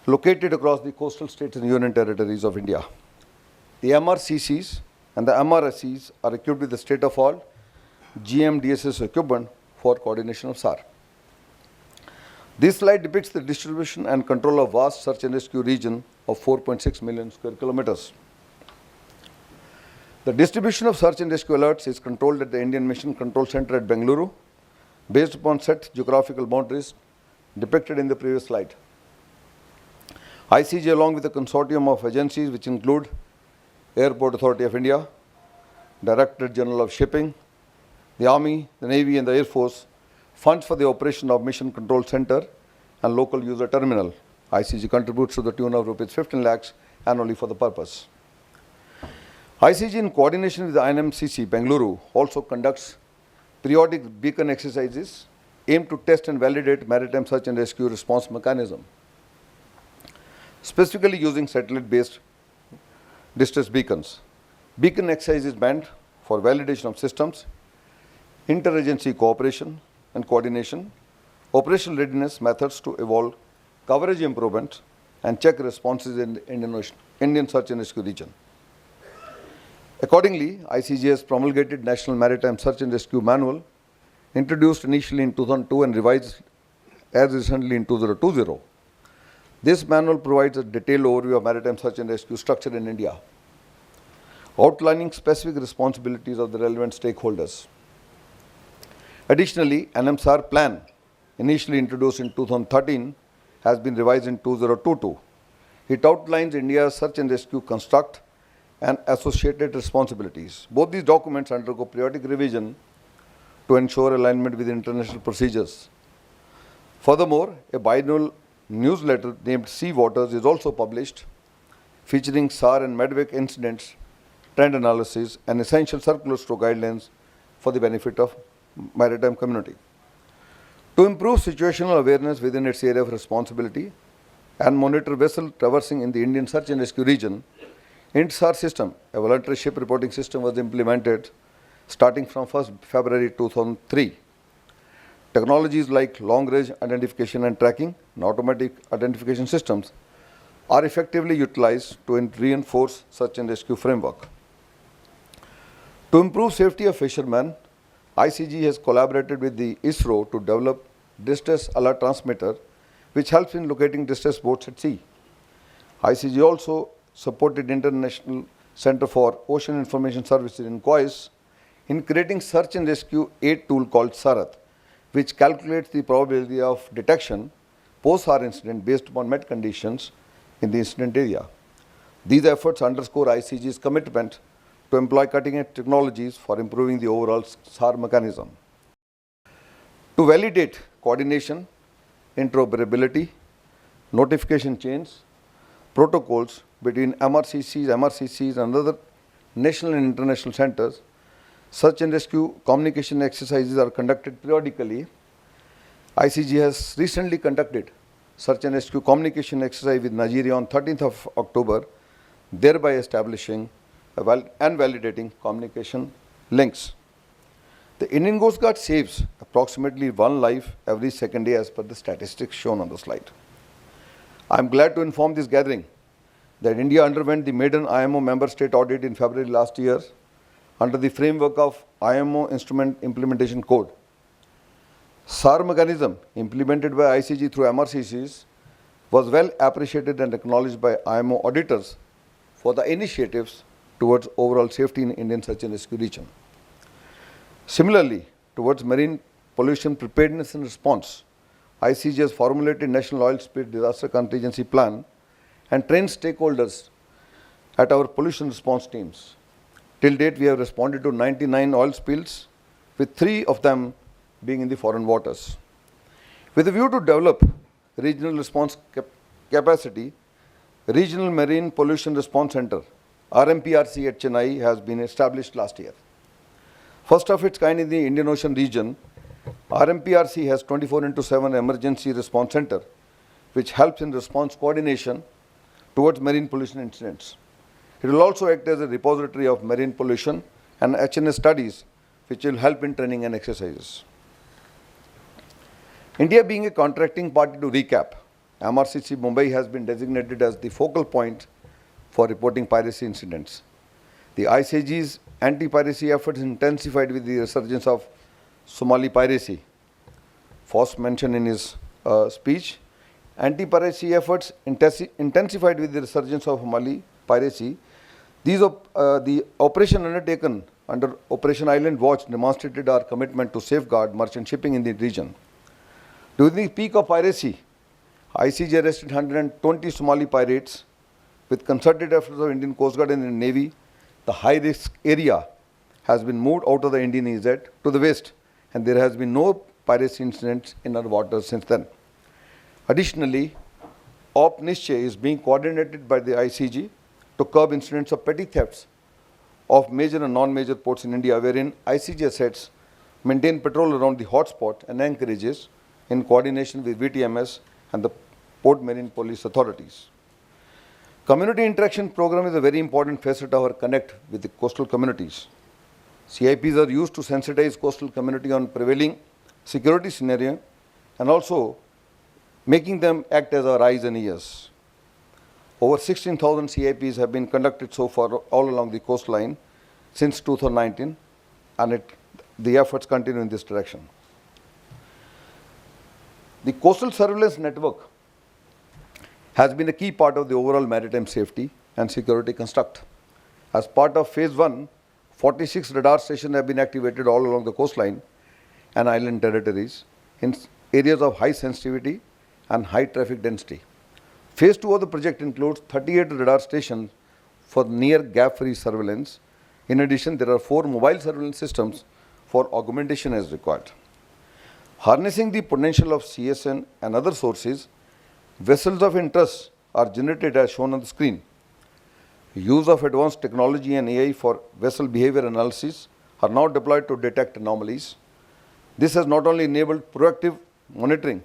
Speaker 8: located across the coastal states and union territories of India. The MRCCs and the MRSCs are equipped with the state-of-the-art GMDSS equipment for coordination of SAR. This slide depicts the distribution and control of vast search and rescue region of 4.6 million square kilometers. The distribution of search and rescue alerts is controlled at the Indian Mission Control Center at Bengaluru, based upon set geographical boundaries depicted in the previous slide. ICG, along with a consortium of agencies which include Airport Authority of India, Directorate General of Shipping, the Army, the Navy and the Air Force, funds for the operation of Mission Control Center and local user terminal. ICG contributes to the tune of rupees 15 lakhs annually for the purpose. ICG, in coordination with the IMCC, Bengaluru, also conducts periodic beacon exercises aimed to test and validate maritime search and rescue response mechanism, specifically using satellite-based distress beacons. Beacon exercise is meant for validation of systems, interagency cooperation and coordination, operational readiness methods to evolve coverage improvement, and check responses in the Indian search and rescue region. Accordingly, ICG has promulgated National Maritime Search and Rescue Manual, introduced initially in 2002 and revised as recently in 2020. This manual provides a detailed overview of maritime search and rescue structure in India, outlining specific responsibilities of the relevant stakeholders. Additionally, an MSAR plan, initially introduced in 2013, has been revised in 2022. It outlines India's search and rescue construct and associated responsibilities. Both these documents undergo periodic revision to ensure alignment with international procedures. Furthermore, a biannual newsletter named Sea Waters is also published, featuring SAR and MEDVAC incidents, trend analysis, and essential circulars to guidelines for the benefit of maritime community. To improve situational awareness within its area of responsibility and monitor vessel traversing in the Indian search and rescue region, in SAR system, a voluntary ship reporting system was implemented starting from 1st February 2003. Technologies like long-range identification and tracking and automatic identification systems are effectively utilized to reinforce search and rescue framework. To improve safety of fishermen, ICG has collaborated with the ISRO to develop distress alert transmitter, which helps in locating distress boats at sea. ICG also supported International Center for Ocean Information Services in COIS in creating search and rescue aid tool called SARAT, which calculates the probability of detection post-SAR incident based upon met conditions in the incident area. These efforts underscore ICG's commitment to employ cutting-edge technologies for improving the overall SAR mechanism. To validate coordination, interoperability, notification chains, protocols between MRCCs and other national and international centers, search and rescue communication exercises are conducted periodically. ICG has recently conducted search and rescue communication exercise with Nigeria on 13th of October, thereby establishing and validating communication links. The Indian Coast Guard saves approximately 1 life every second day as per the statistics shown on the slide. I am glad to inform this gathering that India underwent the maiden IMO member state audit in February last year under the framework of IMO Instrument Implementation Code. SAR mechanism implemented by ICG through MRCCs was well appreciated and acknowledged by IMO auditors for the initiatives towards overall safety in Indian search and rescue region. Similarly, towards marine pollution preparedness and response, ICG has formulated National Oil Spill Disaster Contingency Plan and trained stakeholders at our pollution response teams. Till date, we have responded to 99 oil spills, with 3 of them being in the foreign waters. With a view to develop regional response capacity, Regional Marine Pollution Response Center, RMPRC at Chennai, has been established last year. First of its kind in the Indian Ocean region, RMPRC has 24/7 emergency response center, which helps in response coordination towards marine pollution incidents. It will also act as a repository of marine pollution and HNS studies, which will help in training and exercises. India being a contracting party, to recap, MRCC Mumbai has been designated as the focal point for reporting piracy incidents. The ICG's anti-piracy efforts intensified with the resurgence of Somali piracy. Foss mentioned in his speech, anti-piracy efforts intensified with the resurgence of Somali piracy. The operation undertaken under Operation Island Watch demonstrated our commitment to safeguard merchant shipping in the region. During the peak of piracy, ICG arrested 120 Somali pirates. With concerted efforts of Indian Coast Guard and the Navy, the high-risk area has been moved out of the Indian EEZ to the west, and there has been no piracy incidents in our waters since then. Additionally, Op Nishchay is being coordinated by the ICG to curb incidents of petty thefts of major and non-major ports in India, wherein ICG assets maintain patrol around the hotspot and anchorages in coordination with VTMS and the Port Marine Police authorities. Community interaction program is a very important facet of our connect with the coastal communities. CIPs are used to sensitize coastal community on prevailing security scenario and also making them act as our eyes and ears. Over 16,000 CIPs have been conducted so far all along the coastline since 2019, and the efforts continue in this direction. The coastal surveillance network has been a key part of the overall maritime safety and security construct. As part of phase 1, 46 radar stations have been activated all along the coastline and island territories in areas of high sensitivity and high traffic density. Phase 2 of the project includes 38 radar stations for near gap-free surveillance. In addition, there are 4 mobile surveillance systems for augmentation as required. Harnessing the potential of CSN and other sources, vessels of interest are generated as shown on the screen. Use of advanced technology and AI for vessel behavior analysis are now deployed to detect anomalies. This has not only enabled proactive monitoring,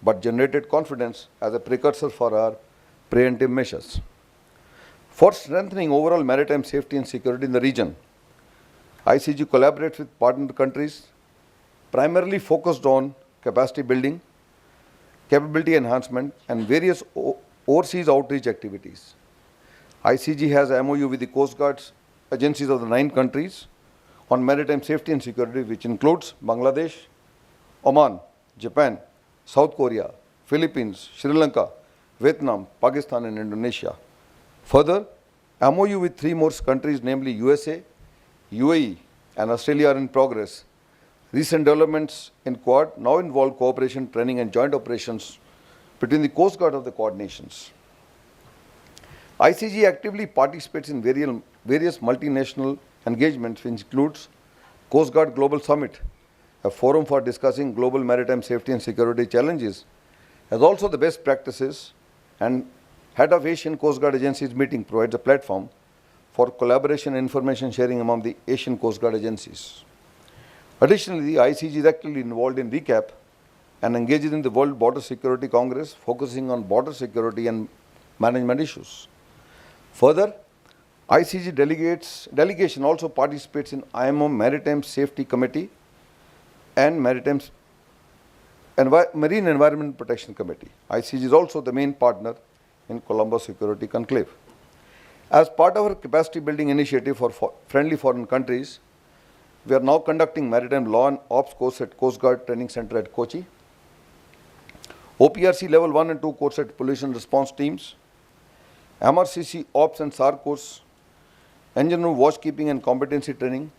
Speaker 8: but generated confidence as a precursor for our preemptive measures. For strengthening overall maritime safety and security in the region, ICG collaborates with partner countries, primarily focused on capacity building, capability enhancement, and various overseas outreach activities. ICG has MOU with the Coast Guards agencies of the 9 countries on maritime safety and security, which includes Bangladesh, Oman, Japan, South Korea, Philippines, Sri Lanka, Vietnam, Pakistan, and Indonesia. Further, MOU with 3 more countries, namely USA, UAE, and Australia are in progress. Recent developments in Quad now involve cooperation, training, and joint operations between the Coast Guard of the Quad nations. ICG actively participates in various multinational engagements, which includes Coast Guard Global Summit, a forum for discussing global maritime safety and security challenges, as also the best practices, and Head of Asian Coast Guard Agencies meeting provides a platform for collaboration and information sharing among the Asian Coast Guard agencies. Additionally, the ICG is actively involved in RECAP and engages in the World Border Security Congress, focusing on border security and management issues. Further, ICG delegation also participates in IMO Maritime Safety Committee and Marine Environment Protection Committee. ICG is also the main partner in Colombo Security Conclave. As part of our capacity building initiative for friendly foreign countries, we are now conducting maritime law and ops course at Coast Guard Training Center at Kochi, OPRC level 1 and 2 course at pollution response teams, MRCC ops and SAR course, engine room watchkeeping and competency training,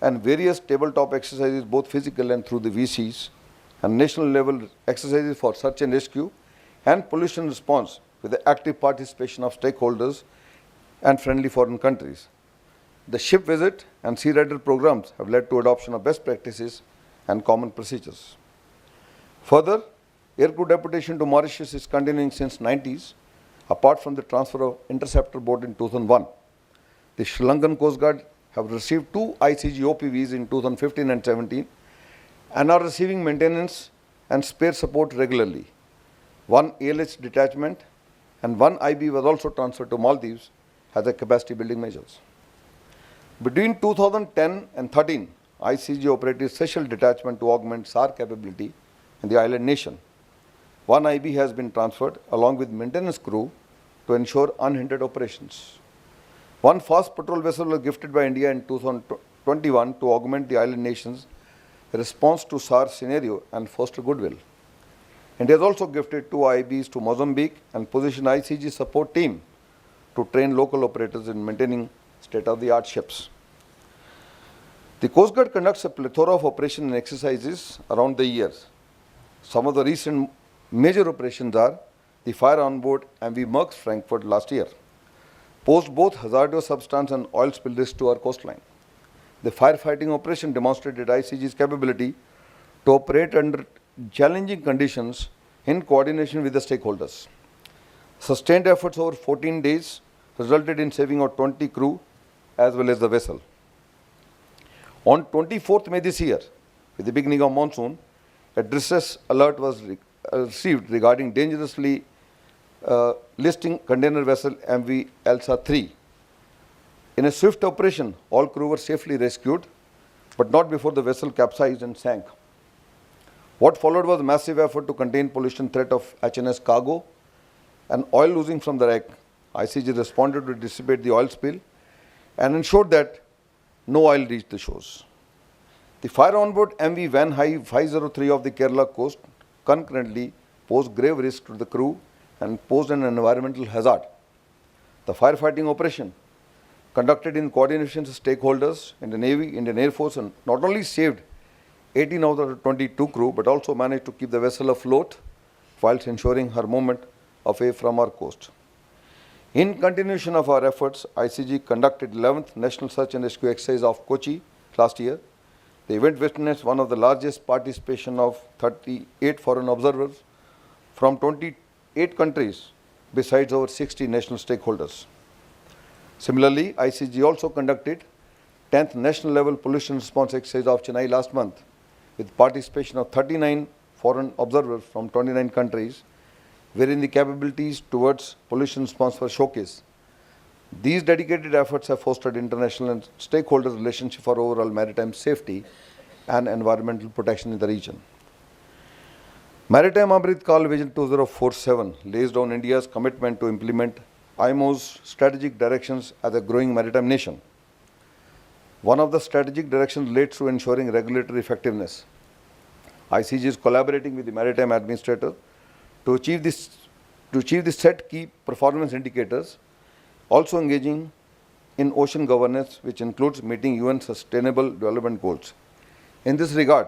Speaker 8: and various tabletop exercises, both physical and through the VCs, and national level exercises for search and rescue and pollution response with the active participation of stakeholders and friendly foreign countries. The ship visit and sea rider programs have led to adoption of best practices and common procedures. Further, aircrew deputation to Mauritius is continuing since 90s, apart from the transfer of interceptor boat in 2001. The Sri Lankan Coast Guard have received 2 ICG OPVs in 2015 and 17 and are receiving maintenance and spare support regularly. 1 ALH detachment and 1 IB was also transferred to Maldives as a capacity building measures. Between 2010 and 13, ICG operated special detachment to augment SAR capability in the island nation. 1 IB has been transferred along with maintenance crew to ensure unhindered operations. 1 fast patrol vessel was gifted by India in 2021 to augment the island nations' response to SAR scenario and foster goodwill. India has also gifted 2 IBs to Mozambique and positioned ICG support team to train local operators in maintaining state-of-the-art ships. The Coast Guard conducts a plethora of operations and exercises around the years. Some of the recent major operations are the fire on board MV Merckx Frankfurt last year, posed both hazardous substance and oil spill risk to our coastline. The firefighting operation demonstrated ICG's capability to operate under challenging conditions in coordination with the stakeholders. Sustained efforts over 14 days resulted in saving of 20 crew as well as the vessel. On 24th May this year, with the beginning of monsoon, a distress alert was received regarding dangerously listing container vessel MV Elsa 3. In a swift operation, all crew were safely rescued, but not before the vessel capsized and sank. What followed was a massive effort to contain pollution threat of HNS cargo and oil losing from the wreck. ICG responded to dissipate the oil spill and ensured that no oil reached the shores. The fire on board MV Van High 503 of the Kerala coast concurrently posed grave risk to the crew and posed an environmental hazard. The firefighting operation, conducted in coordination with stakeholders in the Navy, Indian Air Force, and not only saved 18 out of the 22 crew, but also managed to keep the vessel afloat whilst ensuring her movement away from our coast. In continuation of our efforts, ICG conducted 11th National Search and Rescue Exercise of Kochi last year. The event witnessed one of the largest participation of 38 foreign observers from 28 countries, besides over 60 national stakeholders. Similarly, ICG also conducted 10th National Level Pollution Response Exercise of Chennai last month, with participation of 39 foreign observers from 29 countries, wherein the capabilities towards pollution response were showcased. These dedicated efforts have fostered international and stakeholder relationship for overall maritime safety and environmental protection in the region. Maritime Amrit Kal Vision 2047 lays down India's commitment to implement IMO's strategic directions as a growing maritime nation. One of the strategic directions relates to ensuring regulatory effectiveness. ICG is collaborating with the Maritime Administrator to achieve the set key performance indicators, also engaging in ocean governance, which includes meeting UN Sustainable Development Goals. In this regard,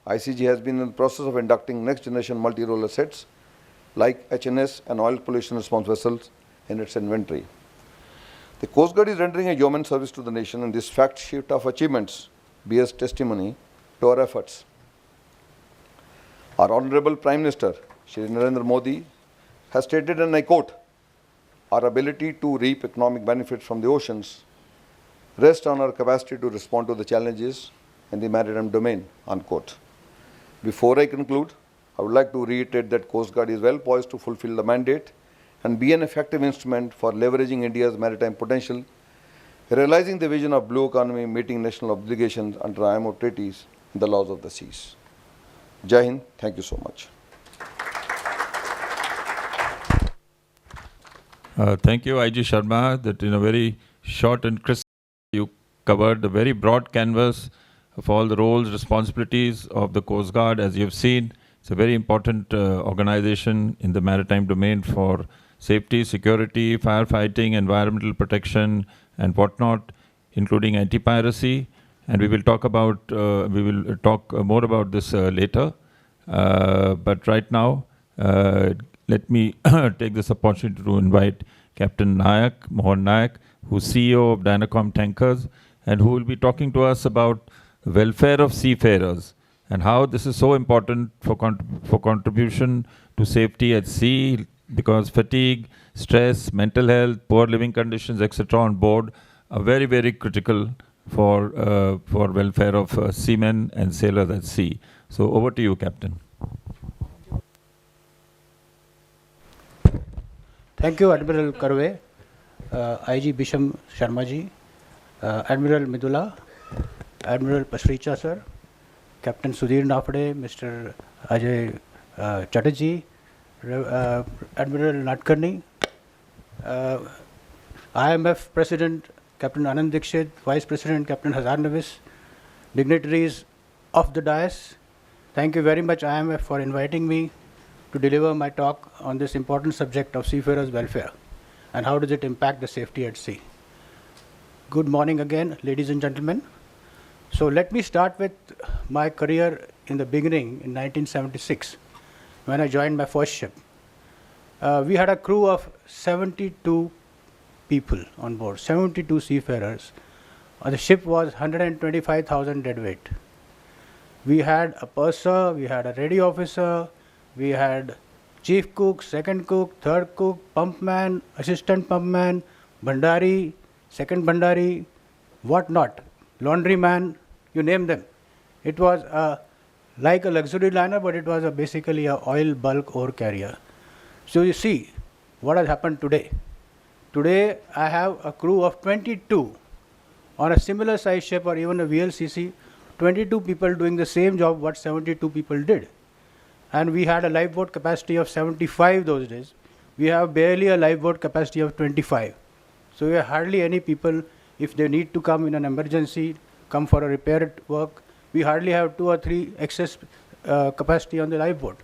Speaker 8: ICG has been in the process of inducting next-generation multi-role assets like HNS and oil pollution response vessels in its inventory. The Coast Guard is rendering a yeoman service to the nation, and this fact sheet of achievements bears testimony to our efforts. Our Honorable Prime Minister, Shri Narendra Modi, has stated, and I quote, "Our ability to reap economic benefits from the oceans rests on our capacity to respond to the challenges in the maritime domain," unquote. Before I conclude, I would like to reiterate that Coast Guard is well poised to fulfill the mandate and be an effective instrument for leveraging India's maritime potential, realizing the vision of blue economy, meeting national obligations under IMO treaties and the laws of the seas. Jai Hind, thank you so much.
Speaker 2: Thank you, IG Sharma, that in a very short and crisp you covered a very broad canvas of all the roles, responsibilities of the Coast Guard. As you've seen, it's a very important organization in the maritime domain for safety, security, firefighting, environmental protection, and whatnot, including anti-piracy. And we will talk more about this later. But right now, let me take this opportunity to invite Captain Mohan Nayak, who's CEO of Dynacom Tankers, and who will be talking to us about the welfare of seafarers and how this is so important for contribution to safety at sea, because fatigue, stress, mental health, poor living conditions, etc. on board are very, very critical for welfare of seamen and sailors at sea. So over to you, Captain.
Speaker 9: Thank you, Admiral Karve, IG Bisham Sharma ji, Admiral Midula, Admiral Pasricha sir, Captain Sudhir Nafade, Mr. Ajay Chatterjee, Admiral Nadkarni, IMF President Captain Anand Dixit, Vice President Captain Hazar Navis, dignitaries of the dais, thank you very much IMF for inviting me to deliver my talk on this important subject of seafarers' welfare and how does it impact the safety at sea. Good morning again, ladies and gentlemen. So let me start with my career in the beginning in 1976 when I joined my first ship. We had a crew of 72 people on board, 72 seafarers. The ship was 125,000 deadweight. We had a purser, we had a ready officer, we had chief cook, second cook, third cook, pumpman, assistant pumpman, bandari, second bandari, whatnot, laundryman, you name them. It was like a luxury liner, but it was basically an oil bulk ore carrier. So you see what has happened today. Today I have a crew of 22 on a similar size ship or even a VLCC, 22 people doing the same job what 72 people did. And we had a lifeboat capacity of 75 those days. We have barely a lifeboat capacity of 25. So we have hardly any people, if they need to come in an emergency, come for a repair work, we hardly have 2 or 3 excess capacity on the lifeboat.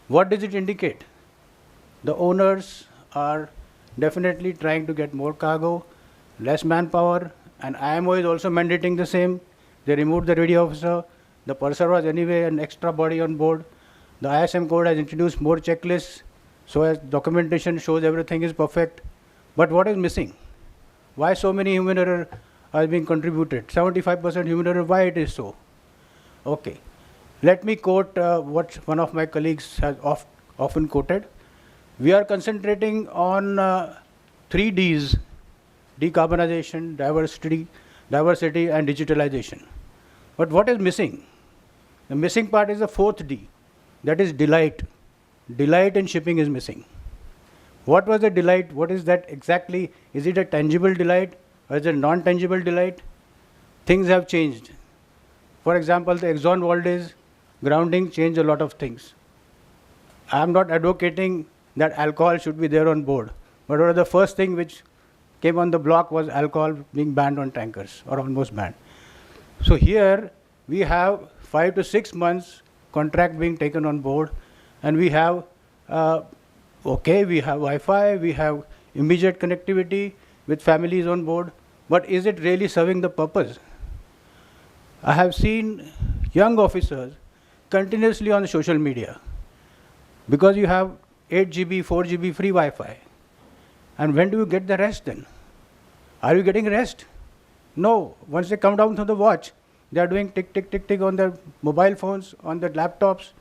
Speaker 9: What does it indicate? The owners are definitely trying to get more cargo, less manpower, and IMO is also mandating the same. They removed the ready officer. The purser was anyway an extra body on board. The ISM code has introduced more checklists, so as documentation shows everything is perfect. But what is missing? Why so many human error are being contributed? 75% human error, why it is so? Okay, let me quote what one of my colleagues has often quoted. We are concentrating on 3 Ds, decarbonization, diversity and digitalization. But what is missing? The missing part is the 4th D, that is delight. Delight in shipping is missing. What was the delight? What is that exactly? Is it a tangible delight or is it a non-tangible delight? Things have changed. For example, the Exxon Valdez grounding changed a lot of things. I am not advocating that alcohol should be there on board, but one of the first thing which came on the block was alcohol being banned on tankers or almost banned. So here we have 5 to 6 months contract being taken on board, and we have we have Wi-Fi, we have immediate connectivity with families on board, but is it really serving the purpose? I have seen young officers continuously on social media because you have 8 GB, 4 GB free Wi-Fi. And when do you get the rest then? Are you getting rest? No. Once they come down from the watch, they are doing tick, tick, tick, tick on their mobile phones, on their laptops,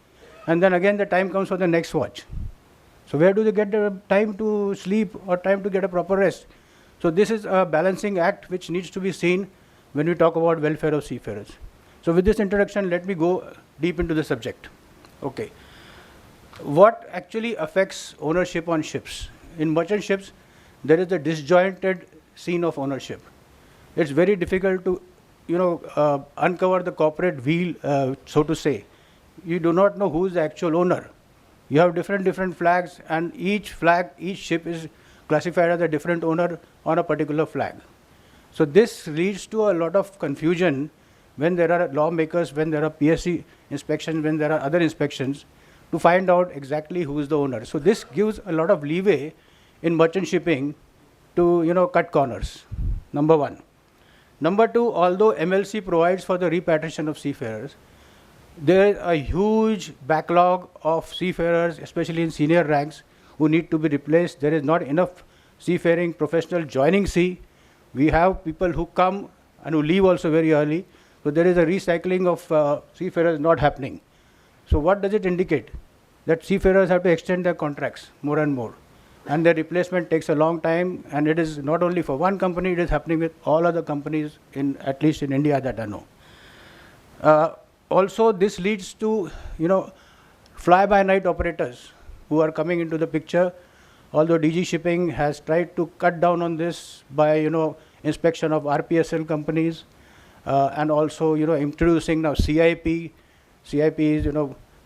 Speaker 9: and then again the time comes for the next watch. So where do they get the time to sleep or time to get a proper rest? So this is a balancing act which needs to be seen when we talk about welfare of seafarers. So with this introduction, let me go deep into the subject. Okay. What actually affects ownership on ships? In merchant ships, there is a disjointed scene of ownership. It's very difficult to, uncover the corporate wheel, so to say. You do not know who is the actual owner. You have different flags, and each ship is classified as a different owner on a particular flag. So this leads to a lot of confusion when there are lawmakers, when there are PSC inspections, when there are other inspections, to find out exactly who is the owner. So this gives a lot of leeway in merchant shipping to cut corners. Number one. Number two, although MLC provides for the repatriation of seafarers, there is a huge backlog of seafarers, especially in senior ranks, who need to be replaced. There is not enough seafaring professional joining sea. We have people who come and who leave also very early. So there is a recycling of seafarers not happening. So what does it indicate? That seafarers have to extend their contracts more and more. And their replacement takes a long time, and it is not only for one company, it is happening with all other companies, at least in India, that I know. Also, this leads to, fly-by-night operators who are coming into the picture. Although DG Shipping has tried to cut down on this by, inspection of RPSL companies, and also, introducing now CIP. CIP is,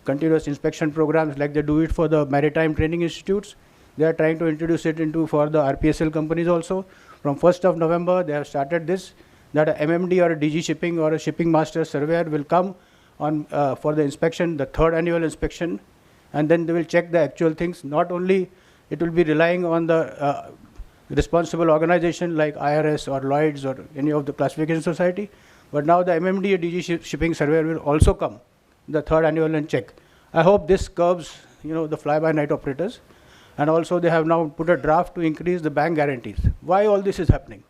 Speaker 9: continuous inspection programs like they do it for the Maritime training institutes. They are trying to introduce it for the RPSL companies also. From 1st of November, they have started this, that a MMD or a DG Shipping or a Shipping Master Surveyor will come on for the inspection, the third annual inspection, and then they will check the actual things. Not only it will be relying on the responsible organization like IRS or Lloyd's or any of the classification society, but now the MMD or DG Shipping Surveyor will also come the third annual and check. I hope this curbs, the fly-by-night operators. And also they have now put a draft to increase the bank guarantees. Why all this is happening?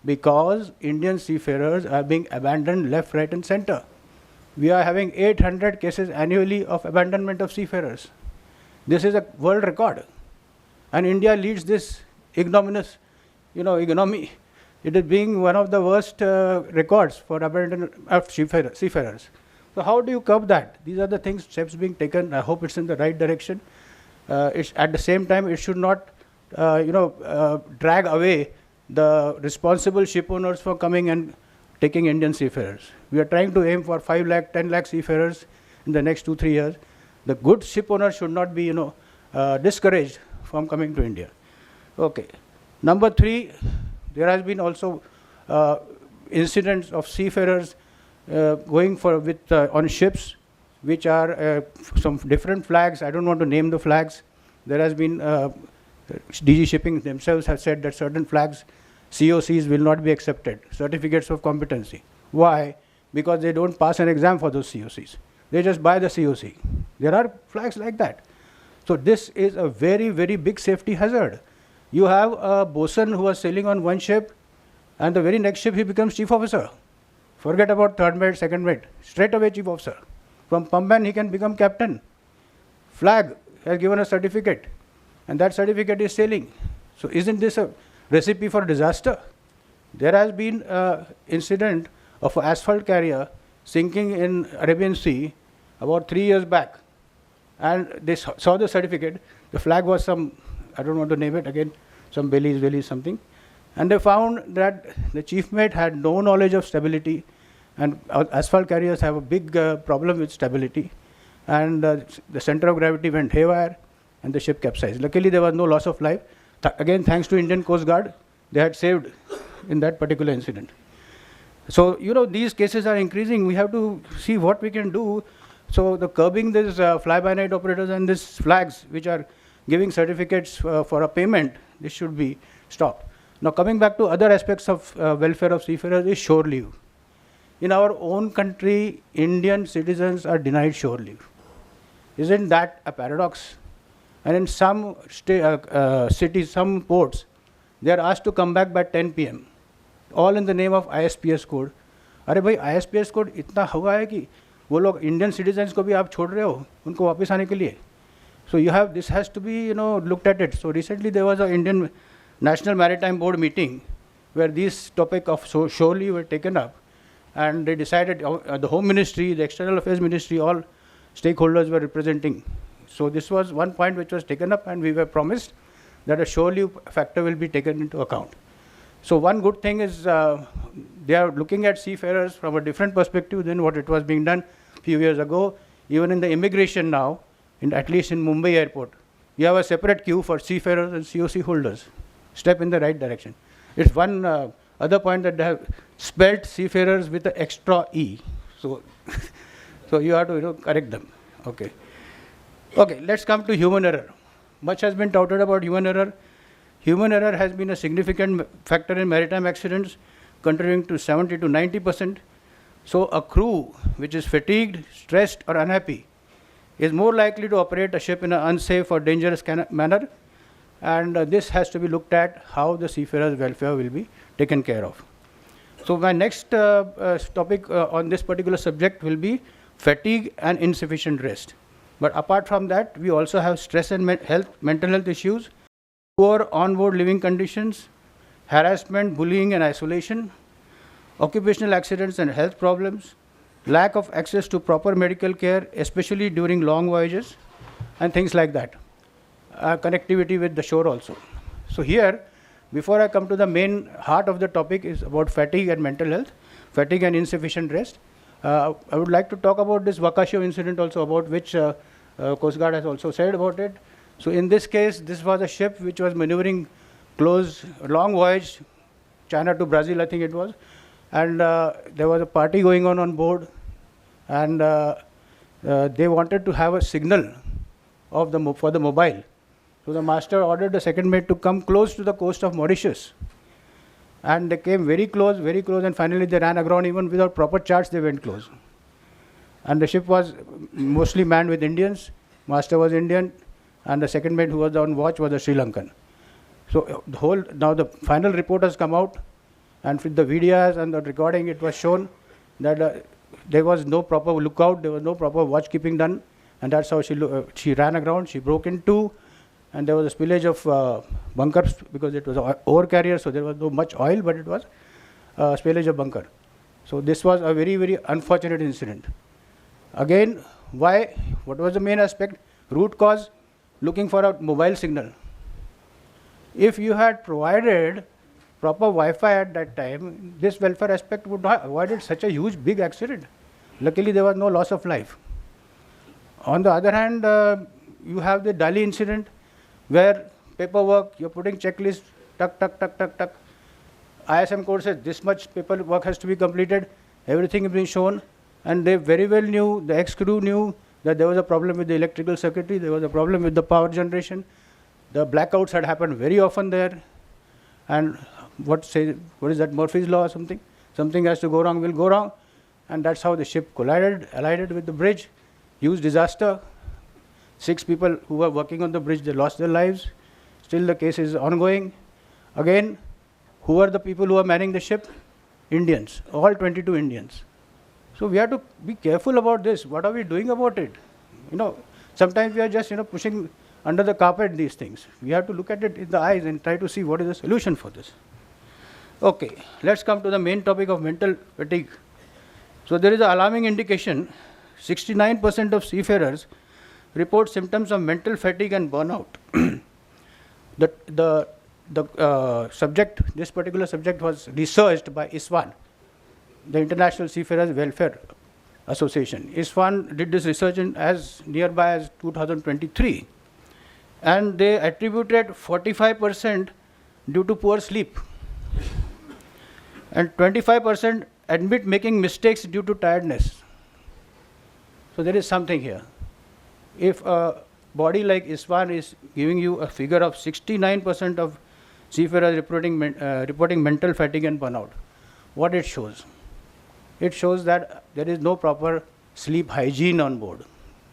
Speaker 9: Because Indian seafarers are being abandoned left, right and center. We are having 800 cases annually of abandonment of seafarers. This is a world record. And India leads this ignominious, economy. It is being one of the worst records for abandonment of seafarers. So how do you curb that? These are the things, steps being taken. I hope it's in the right direction. It's at the same time, it should not, drag away the responsible ship owners for coming and taking Indian seafarers. We are trying to aim for 5 lakh, 10 lakh seafarers in the next 2-3 years. The good ship owners should not be, discouraged from coming to India. Okay. Number 3, there has been also incidents of seafarers going on ships which are some different flags. I don't want to name the flags. There has been, DG Shipping themselves have said that certain flags, COCs will not be accepted, certificates of competency. Why? Because they don't pass an exam for those COCs. They just buy the COC. There are flags like that. So this is a very, very big safety hazard. You have a bosun who was sailing on one ship, and the very next ship he becomes chief officer. Forget about third mate, second mate, straight away chief officer. From pumpman he can become captain. Flag has given a certificate, and that certificate is sailing. So isn't this a recipe for disaster? There has been an incident of an asphalt carrier sinking in Arabian Sea about 3 years back, and they saw the certificate. The flag was some, I don't want to name it again, some Belize something, and they found that the chief mate had no knowledge of stability, and asphalt carriers have a big problem with stability, and the center of gravity went haywire and the ship capsized. Luckily there was no loss of life. Again, thanks to Indian Coast Guard, they had saved in that particular incident. So, these cases are increasing. We have to see what we can do. So the curbing these fly-by-night operators and these flags which are giving certificates for a payment, this should be stopped. Now coming back to other aspects of welfare of seafarers is shore leave. In our own country, Indian citizens are denied shore leave. Isn't that a paradox? And in some cities, some ports, they are asked to come back by 10 p.m. all in the name of ISPS code. अरे भाई ISPS code इतना हुआ है कि वो लोग Indian citizens को भी आप छोड़ रहे हो उनको वापस आने के लिए. So you have, this has to be, looked at it. So recently there was an Indian National Maritime Board meeting where these topic of shore leave were taken up, and they decided, the Home Ministry, the External Affairs Ministry, all stakeholders were representing. So this was one point which was taken up, and we were promised that a shore leave factor will be taken into account. So one good thing is they are looking at seafarers from a different perspective than what it was being done a few years ago. Even in the immigration now, at least in Mumbai airport, you have a separate queue for seafarers and COC holders. Step in the right direction. It's one other point that they have spelled seafarers with an extra E. So, so you have to correct them. Okay. Okay, let's come to human error. Much has been touted about human error. Human error has been a significant factor in maritime accidents, contributing to 70 to 90%. So a crew which is fatigued, stressed, or unhappy is more likely to operate a ship in an unsafe or dangerous manner, and this has to be looked at how the seafarers' welfare will be taken care of. So my next topic on this particular subject will be fatigue and insufficient rest. But apart from that, we also have stress and mental health issues, poor onboard living conditions, harassment, bullying and isolation, occupational accidents and health problems, lack of access to proper medical care, especially during long voyages, and things like that. Connectivity with the shore also. So here, before I come to the main heart of the topic is about fatigue and mental health, fatigue and insufficient rest. I would like to talk about this Wakashio incident also, about which Coast Guard has also said about it. So in this case, this was a ship which was maneuvering close, long voyage, China to Brazil, I think it was, and there was a party going on board, and they wanted to have a signal of for the mobile. So the master ordered the second mate to come close to the coast of Mauritius, and they came very close, and finally they ran aground. Even without proper charts, they went close. And the ship was mostly manned with Indians. Master was Indian, and the second mate who was on watch was a Sri Lankan. So now the final report has come out, and with the videos and the recording, it was shown that there was no proper lookout, there was no proper watch keeping done, and that's how she ran aground. She broke in two, and there was a spillage of bunkers because it was an ore carrier, so there was no much oil, but it was spillage of bunker. So this was a very, very unfortunate incident. Again, why? What was the main aspect? Root cause, looking for a mobile signal. If you had provided proper Wi-Fi at that time, this welfare aspect would not have avoided such a huge, big accident. Luckily, there was no loss of life. On the other hand, you have the Dali incident, where paperwork, you're putting checklist, tuck, tuck, tuck, tuck, tuck. ISM code says this much paperwork has to be completed, everything is being shown, and they very well knew, the ex-crew knew that there was a problem with the electrical circuitry, there was a problem with the power generation. The blackouts had happened very often there, and what is that, Murphy's law or something? Something has to go wrong, will go wrong, and that's how the ship collided with the bridge, huge disaster. 6 people who were working on the bridge, they lost their lives. Still the case is ongoing. Again, who are the people who are manning the ship? Indians, all 22 Indians. So we have to be careful about this. What are we doing about it? Sometimes we are just pushing under the carpet these things. We have to look at it in the eyes and try to see what is the solution for this. Okay, let's come to the main topic of mental fatigue. So there is an alarming indication. 69% of seafarers report symptoms of mental fatigue and burnout. This particular subject was researched by ISWAN, the International Seafarers Welfare Association. ISWAN did this research as nearby as 2023, and they attributed 45% due to poor sleep, and 25% admit making mistakes due to tiredness. So there is something here. If a body like ISWAN is giving you a figure of 69% of seafarers reporting mental fatigue and burnout. What it shows? It shows that there is no proper sleep hygiene on board.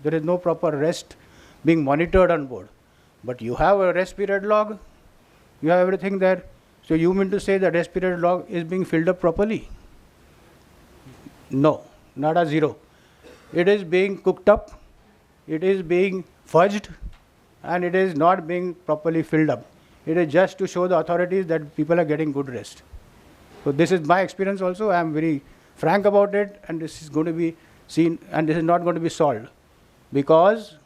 Speaker 9: There is no proper rest being monitored on board. But you have a rest period log, you have everything there. So you mean to say the rest period log is being filled up properly? No, nada, zero. It is being cooked up, it is being fudged, and it is not being properly filled up. It is just to show the authorities that people are getting good rest. So this is my experience also. I am very frank about it, and this is going to be seen, and this is not going to be solved. Because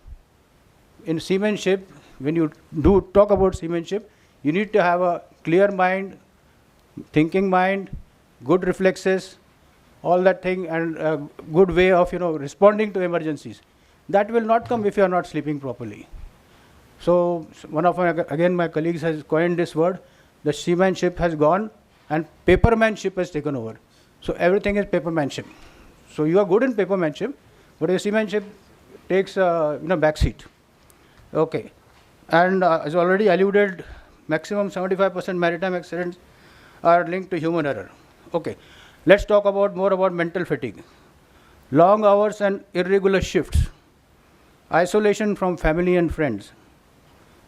Speaker 9: in seamanship, when you do talk about seamanship, you need to have a clear mind, thinking mind, good reflexes, all that thing, and a good way of responding to emergencies. That will not come if you are not sleeping properly. So one of my colleagues has coined this word. The seamanship has gone and papermanship has taken over. So everything is papermanship. So you are good in papermanship, but your seamanship takes back seat. Okay. And as already alluded, maximum 75% maritime accidents are linked to human error. Okay. Let's talk more about mental fatigue. Long hours and irregular shifts. Isolation from family and friends.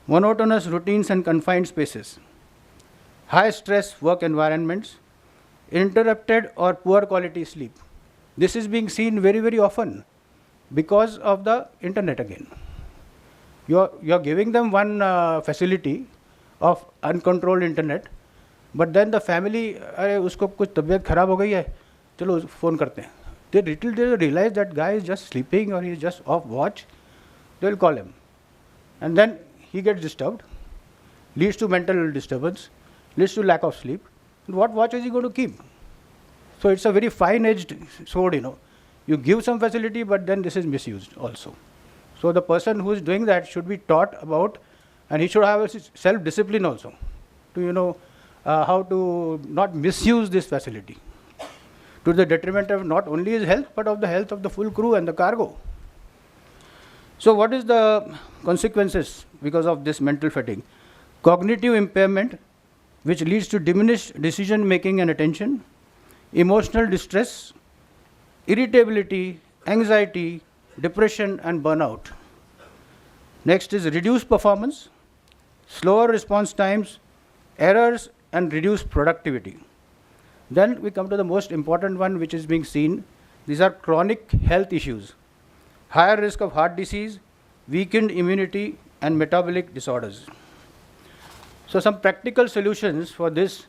Speaker 9: Monotonous routines and confined spaces. High stress work environments. Interrupted or poor quality sleep. This is being seen very, very often because of the internet again. You're giving them one facility of uncontrolled internet, but then the family, अरे उसको कुछ तबीयत खराब हो गई है, चलो phone करते हैं. They realize that guy is just sleeping or he is just off watch, they will call him. And then he gets disturbed, leads to mental disturbance, leads to lack of sleep. And what watch is he going to keep? So it's a very fine-edged sword, You give some facility, but then this is misused also. So the person who is doing that should be taught about, and he should have a self-discipline also to how to not misuse this facility to the detriment of not only his health, but of the health of the full crew and the cargo. So what is the consequences because of this mental fatigue? Cognitive impairment, which leads to diminished decision making and attention, emotional distress, irritability, anxiety, depression and burnout. Next is reduced performance, slower response times, errors and reduced productivity. Then we come to the most important one which is being seen. These are chronic health issues. Higher risk of heart disease, weakened immunity and metabolic disorders. So some practical solutions for this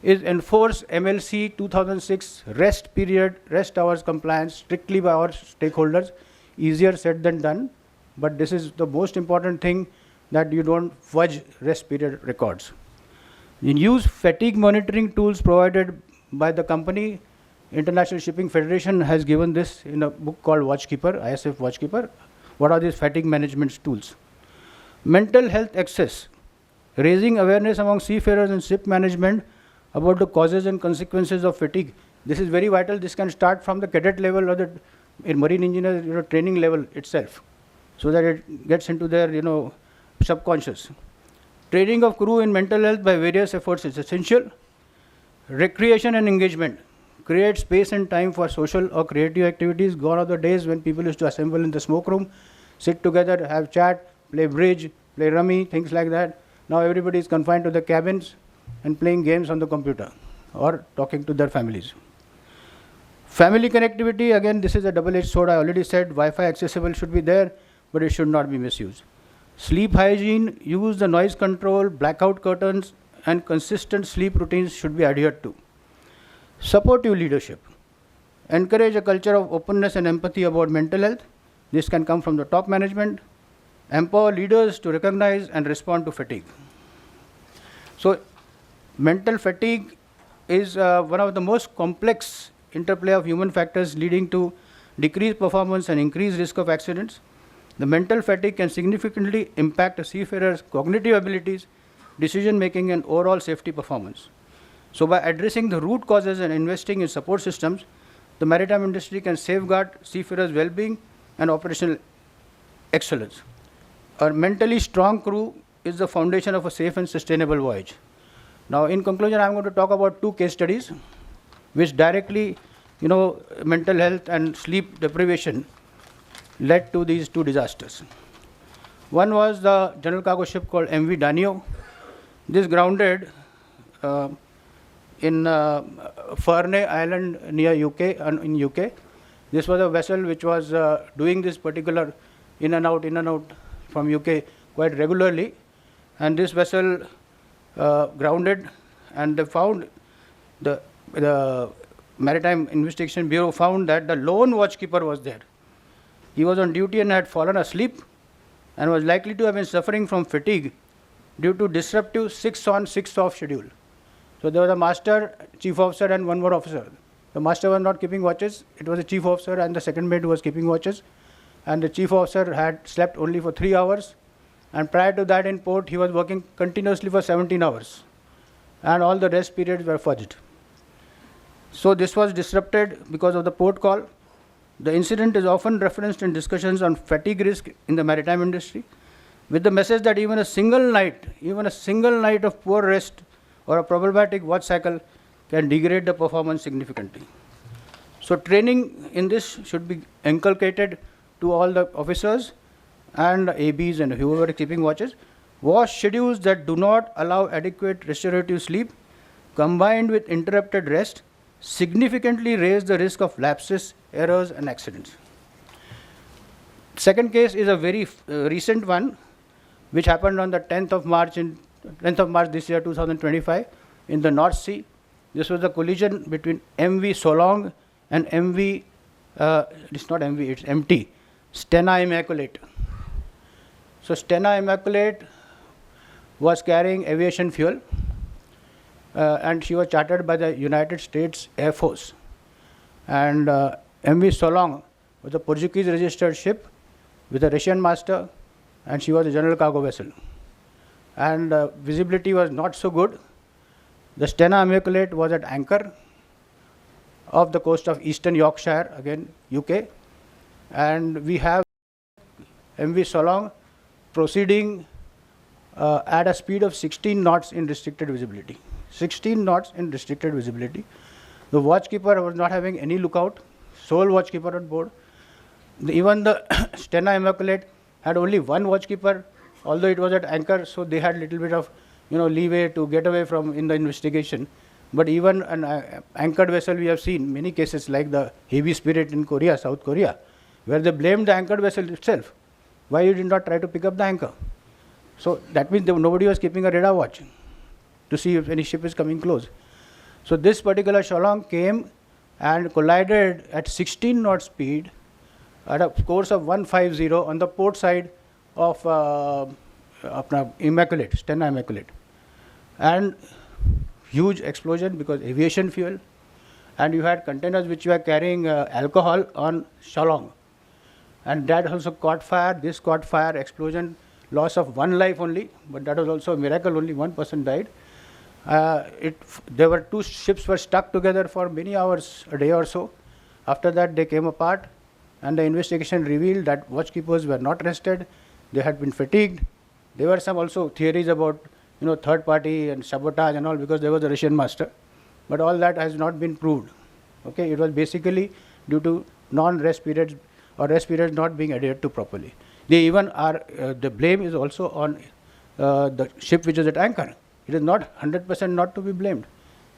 Speaker 9: is enforce MLC 2006 rest hours compliance strictly by our stakeholders. Easier said than done, but this is the most important thing, that you don't fudge rest period records. You use fatigue monitoring tools provided by the company. International Shipping Federation has given this in a book called Watchkeeper, ISF Watchkeeper. What are these fatigue management tools? Mental health access, raising awareness among seafarers and ship management about the causes and consequences of fatigue. This is very vital. This can start from the cadet level or the marine engineer training level itself, so that it gets into their subconscious. Training of crew in mental health by various efforts is essential. Recreation and engagement. Create space and time for social or creative activities. Gone are the days when people used to assemble in the smoke room, sit together, have chat, play bridge, play rummy, things like that. Now everybody is confined to the cabins and playing games on the computer or talking to their families. Family connectivity, again, this is a double-edged sword. I already said Wi-Fi accessible should be there, but it should not be misused. Sleep hygiene, use the noise control, blackout curtains, and consistent sleep routines should be adhered to. Supportive leadership. Encourage a culture of openness and empathy about mental health. This can come from the top management. Empower leaders to recognize and respond to fatigue. So, mental fatigue is one of the most complex interplay of human factors leading to decreased performance and increased risk of accidents. The mental fatigue can significantly impact a seafarer's cognitive abilities, decision making, and overall safety performance. So by addressing the root causes and investing in support systems, the maritime industry can safeguard seafarers' well-being and operational excellence. A mentally strong crew is the foundation of a safe and sustainable voyage. Now, in conclusion, I'm going to talk about two case studies which directly, mental health and sleep deprivation led to these two disasters. One was the general cargo ship called MV Danio. This grounded in Ferney Island near UK, in UK. This was a vessel which was doing this particular in and out from UK quite regularly. And this vessel grounded, and they found the Maritime Investigation Bureau found that the lone watchkeeper was there. He was on duty and had fallen asleep and was likely to have been suffering from fatigue due to disruptive 6 on 6 off schedule. So there was a master, chief officer and one more officer. The master was not keeping watches. It was the chief officer and the second mate who was keeping watches. And the chief officer had slept only for 3 hours. And prior to that in port, he was working continuously for 17 hours. And all the rest periods were fudged. So this was disrupted because of the port call. The incident is often referenced in discussions on fatigue risk in the maritime industry, with the message that even a single night of poor rest or a problematic watch cycle can degrade the performance significantly. So training in this should be inculcated to all the officers and ABs and whoever is keeping watches. Watch schedules that do not allow adequate restorative sleep combined with interrupted rest significantly raise the risk of lapses, errors and accidents. Second case is a very recent one which happened on the 10th of March this year 2025 in the North Sea. This was a collision between MV Solong and MV, it's not MV, it's MT, Stena Immaculate. So Stena Immaculate was carrying aviation fuel and she was chartered by the United States Air Force. And MV Solong was a Portuguese registered ship with a Russian master, and she was a general cargo vessel. And visibility was not so good. The Stena Immaculate was at anchor off the coast of Eastern Yorkshire, again UK, and we have MV Solong proceeding at a speed of 16 knots in restricted visibility. 16 knots in restricted visibility. The watchkeeper was not having any lookout, sole watchkeeper on board. Even the Stena Immaculate had only one watchkeeper, although it was at anchor, so they had little bit of leeway to get away from in the investigation. But even an anchored vessel, we have seen many cases like the Heavy Spirit in Korea, South Korea, where they blamed the anchored vessel itself. Why you did not try to pick up the anchor? So that means nobody was keeping a radar watch to see if any ship is coming close. So this particular Solong came and collided at 16 knot speed at a course of 150 on the port side of Immaculate, Stena Immaculate. And huge explosion because aviation fuel, and you had containers which were carrying alcohol on Solong. And that also caught fire, this caught fire, explosion, loss of one life only, but that was also a miracle, only one person died. There were two ships were stuck together for many hours, a day or so. After that they came apart, and the investigation revealed that watchkeepers were not rested, they had been fatigued. There were some also theories about third party and sabotage and all, because there was a Russian master, but all that has not been proved. Okay, it was basically due to non-rest periods or rest periods not being adhered to properly. They even are, the blame is also on the ship which is at anchor. It is not 100% not to be blamed.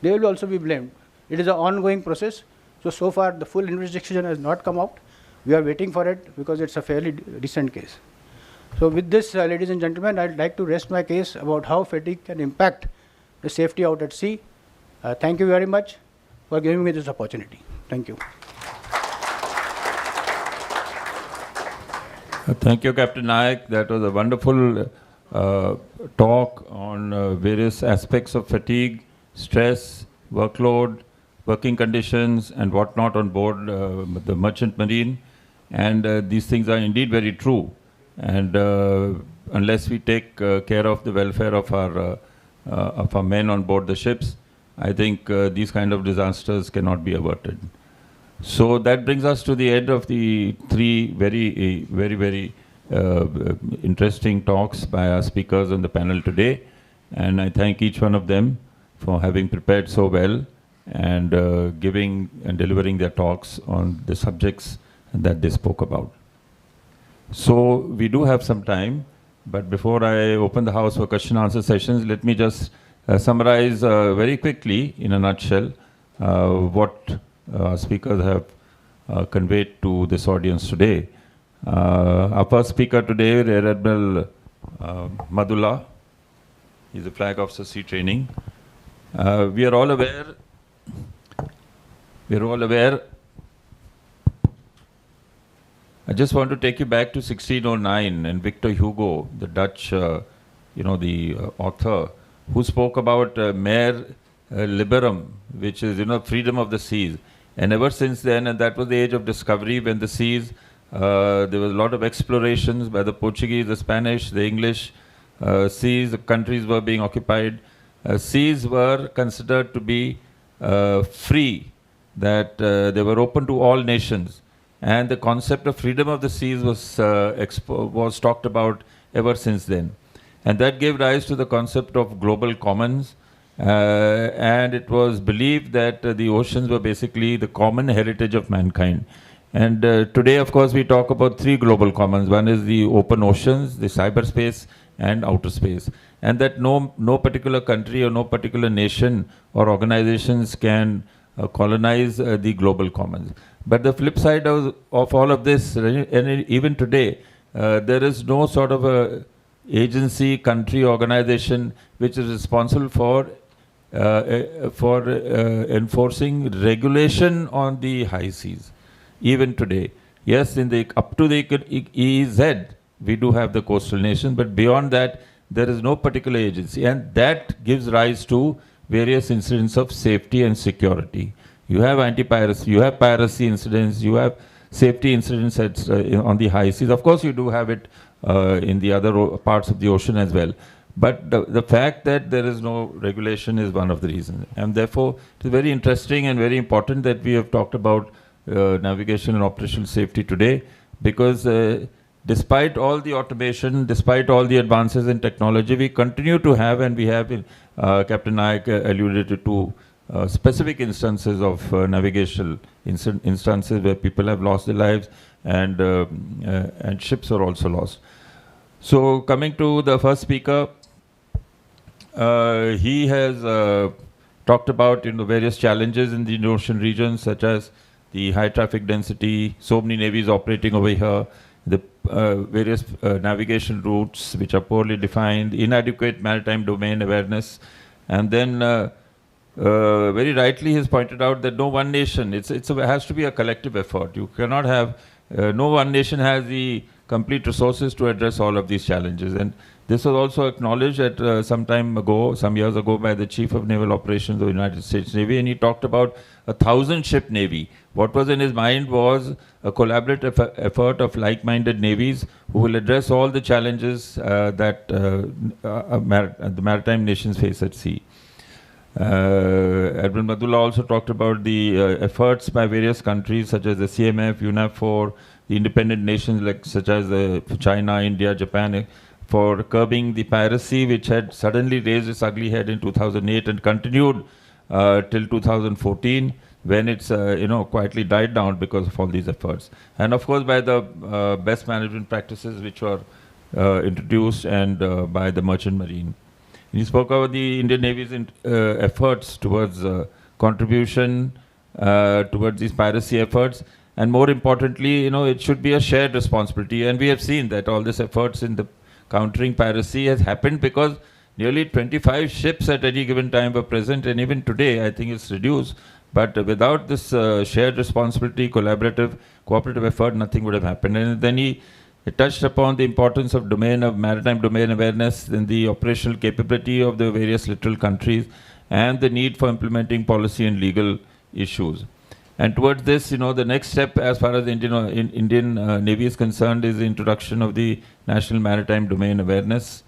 Speaker 9: They will also be blamed. It is an ongoing process. So far the full investigation has not come out. We are waiting for it because it's a fairly recent case. So with this, ladies and gentlemen, I'd like to rest my case about how fatigue can impact the safety out at sea. Thank you very much for giving me this opportunity. Thank you.
Speaker 2: Thank you, Captain Nayak. That was a wonderful talk on various aspects of fatigue, stress, workload, working conditions, and whatnot on board the merchant marine. And these things are indeed very true. And unless we take care of the welfare of our men on board the ships, I think these kind of disasters cannot be averted. So that brings us to the end of the three very interesting talks by our speakers on the panel today, and I thank each one of them for having prepared so well and giving and delivering their talks on the subjects that they spoke about. So we do have some time, but before I open the house for question and answer sessions, let me just summarize very quickly in a nutshell what speakers have conveyed to this audience today. Our first speaker today, Rear Admiral Madula. He's a Flag Officer Sea Training. We are all aware. I just want to take you back to 1609 and Victor Hugo, the Dutch, the author, who spoke about mare liberum, which is, freedom of the seas. And ever since then, and that was the age of discovery when the seas, there was a lot of explorations by the Portuguese, the Spanish, the English, seas, the countries were being occupied. Seas were considered to be free, that they were open to all nations. And the concept of freedom of the seas was talked about ever since then. And that gave rise to the concept of global commons. And it was believed that the oceans were basically the common heritage of mankind. And today, of course, we talk about three global commons. One is the open oceans, the cyberspace, and outer space. And that no particular country or no particular nation or organizations can colonize the global commons. But the flip side of all of this, and even today, there is no sort of a agency, country, organization which is responsible for enforcing regulation on the high seas. Even today, yes, up to the EEZ, we do have the coastal nations, but beyond that, there is no particular agency, and that gives rise to various incidents of safety and security. You have anti-piracy, you have piracy incidents, you have safety incidents on the high seas. Of course, you do have it in the other parts of the ocean as well. But the fact that there is no regulation is one of the reasons. And therefore, it is very interesting and very important that we have talked about navigation and operational safety today, because despite all the automation, despite all the advances in technology, we continue to have, and we have, Captain Nayak alluded to specific instances of navigational instances where people have lost their lives and ships are also lost. So coming to the first speaker, he has talked about various challenges in the Indian Ocean region, such as the high traffic density, so many navies operating over here, the various navigation routes which are poorly defined, inadequate maritime domain awareness, and then very rightly he has pointed out that no one nation, it has to be a collective effort. You cannot have, no one nation has the complete resources to address all of these challenges. And this was also acknowledged at some years ago by the Chief of Naval Operations of the United States Navy, and he talked about 1,000-ship navy. What was in his mind was a collaborative effort of like-minded navies who will address all the challenges that the maritime nations face at sea. Admiral Madula also talked about the efforts by various countries such as the CMF, UNAF4, the independent nations such as China, India, Japan, for curbing the piracy which had suddenly raised its ugly head in 2008 and continued till 2014, when it's quietly died down because of all these efforts. And of course by the best management practices which were introduced and by the merchant marine. He spoke about the Indian Navy's efforts towards contribution towards these piracy efforts, and more importantly, it should be a shared responsibility. And we have seen that all these efforts in the countering piracy has happened because nearly 25 ships at any given time were present, and even today I think it's reduced. But without this shared responsibility, cooperative effort, nothing would have happened. And then he touched upon the importance of maritime domain awareness and the operational capability of the various littoral countries, and the need for implementing policy and legal issues. And towards this, the next step as far as the Indian Navy is concerned is the introduction of the National Maritime Domain Awareness,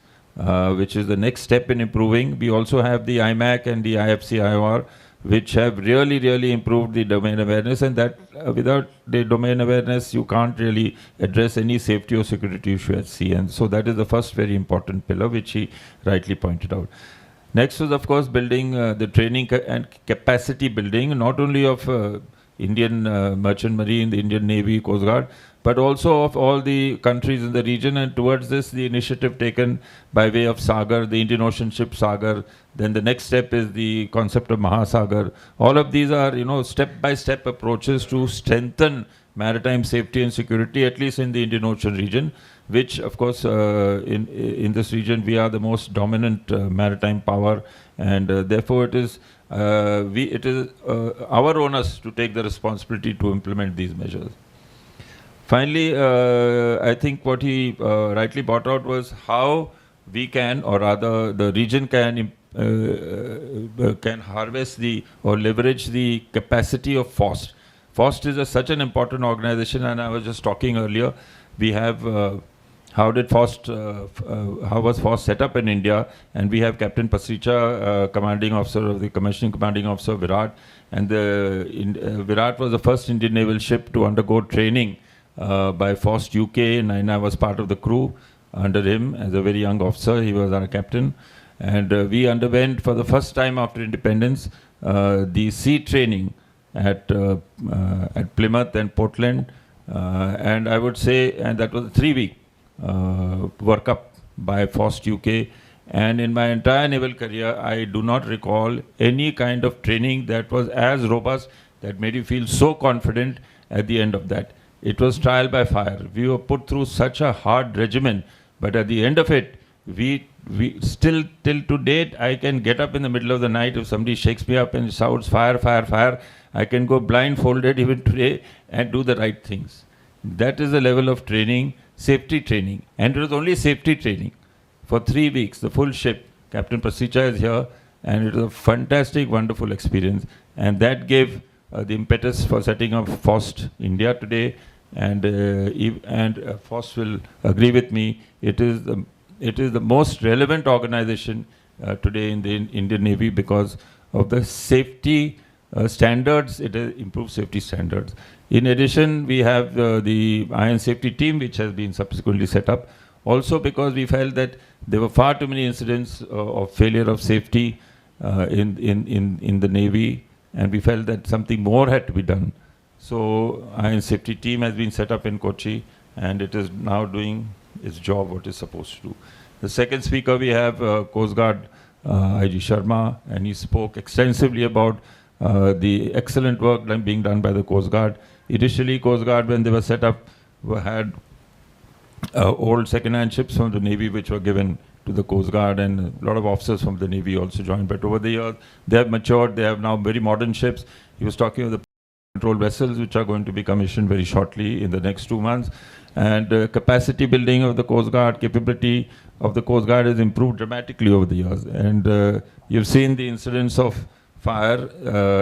Speaker 2: which is the next step in improving. We also have the IMAC and the IFC-IOR, which have really improved the domain awareness, and that without the domain awareness, you can't really address any safety or security issue at sea. And so that is the first very important pillar, which he rightly pointed out. Next was, of course, building the training and capacity building, not only of Indian Merchant Marine, the Indian Navy, Coast Guard, but also of all the countries in the region. And towards this, the initiative taken by way of Sagar, the Indian Ocean ship Sagar. Then the next step is the concept of Mahasagar. All of these are, step-by-step approaches to strengthen maritime safety and security, at least in the Indian Ocean region, which, of course, in this region, we are the most dominant maritime power, and therefore it is our onus to take the responsibility to implement these measures. Finally, I think what he rightly brought out was how we can, or rather the region can harvest or leverage the capacity of FOST. FOST is such an important organization, and I was just talking earlier, we have, how was FOST set up in India? And we have Captain Pasricha, commanding officer of the commissioning commanding officer, Virat, and Virat was the first Indian naval ship to undergo training by FOST UK, and I was part of the crew under him as a very young officer. He was our captain, and we underwent for the first time after independence the sea training at Plymouth and Portland, and I would say, and that was a 3-week workup by FOST UK. And in my entire naval career, I do not recall any kind of training that was as robust, that made you feel so confident at the end of that. It was trial by fire. We were put through such a hard regimen, but at the end of it, we still, till to date, I can get up in the middle of the night if somebody shakes me up and shouts fire, fire, fire. I can go blindfolded even today and do the right things. That is the level of training, safety training. And it was only safety training for 3 weeks, the full ship. Captain Pasricha is here, and it was a fantastic, wonderful experience. And that gave the impetus for setting up FOST India today. And FOST will agree with me, it is the most relevant organization today in the Indian Navy because of the safety standards. It improves safety standards. In addition, we have the iron safety team, which has been subsequently set up, also because we felt that there were far too many incidents of failure of safety in the Navy, and we felt that something more had to be done. So iron safety team has been set up in Kochi, and it is now doing its job, what it's supposed to do. The second speaker, we have Coast Guard IG Sharma, and he spoke extensively about the excellent work being done by the Coast Guard. Initially, Coast Guard, when they were set up, had old second-hand ships from the Navy which were given to the Coast Guard, and a lot of officers from the Navy also joined. But over the years, they have matured. They have now very modern ships. He was talking of the control vessels which are going to be commissioned very shortly in the next 2 months. And capacity building of the Coast Guard, capability of the Coast Guard has improved dramatically over the years. And you've seen the incidents of fire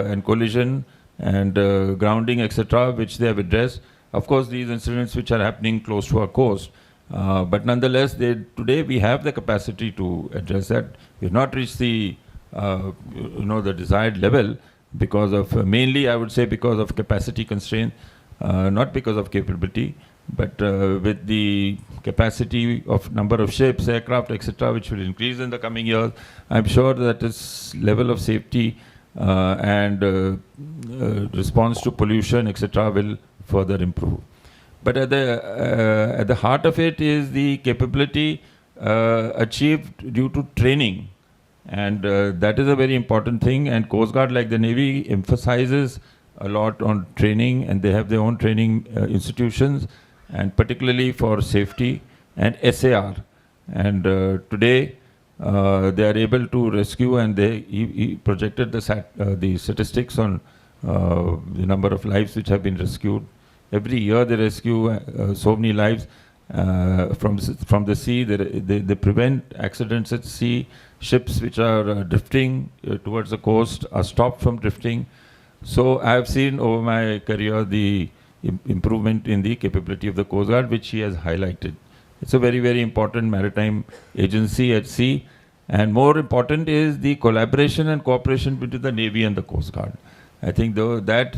Speaker 2: and collision and grounding, etc., which they have addressed. Of course, these incidents which are happening close to our coast, but nonetheless, today we have the capacity to address that. We have not reached the the desired level because of mainly, I would say, because of capacity constraint, not because of capability, but with the capacity of number of ships, aircraft, etc., which will increase in the coming years, I'm sure that this level of safety and response to pollution, etc., will further improve. But at the heart of it is the capability achieved due to training, and that is a very important thing. And Coast Guard, like the Navy, emphasizes a lot on training, and they have their own training institutions, and particularly for safety and SAR. And today they are able to rescue, and he projected the statistics on the number of lives which have been rescued. Every year they rescue so many lives from the sea. They prevent accidents at sea. Ships which are drifting towards the coast are stopped from drifting. So I have seen over my career the improvement in the capability of the Coast Guard, which he has highlighted. It's a very, very important maritime agency at sea. And more important is the collaboration and cooperation between the Navy and the Coast Guard. I think that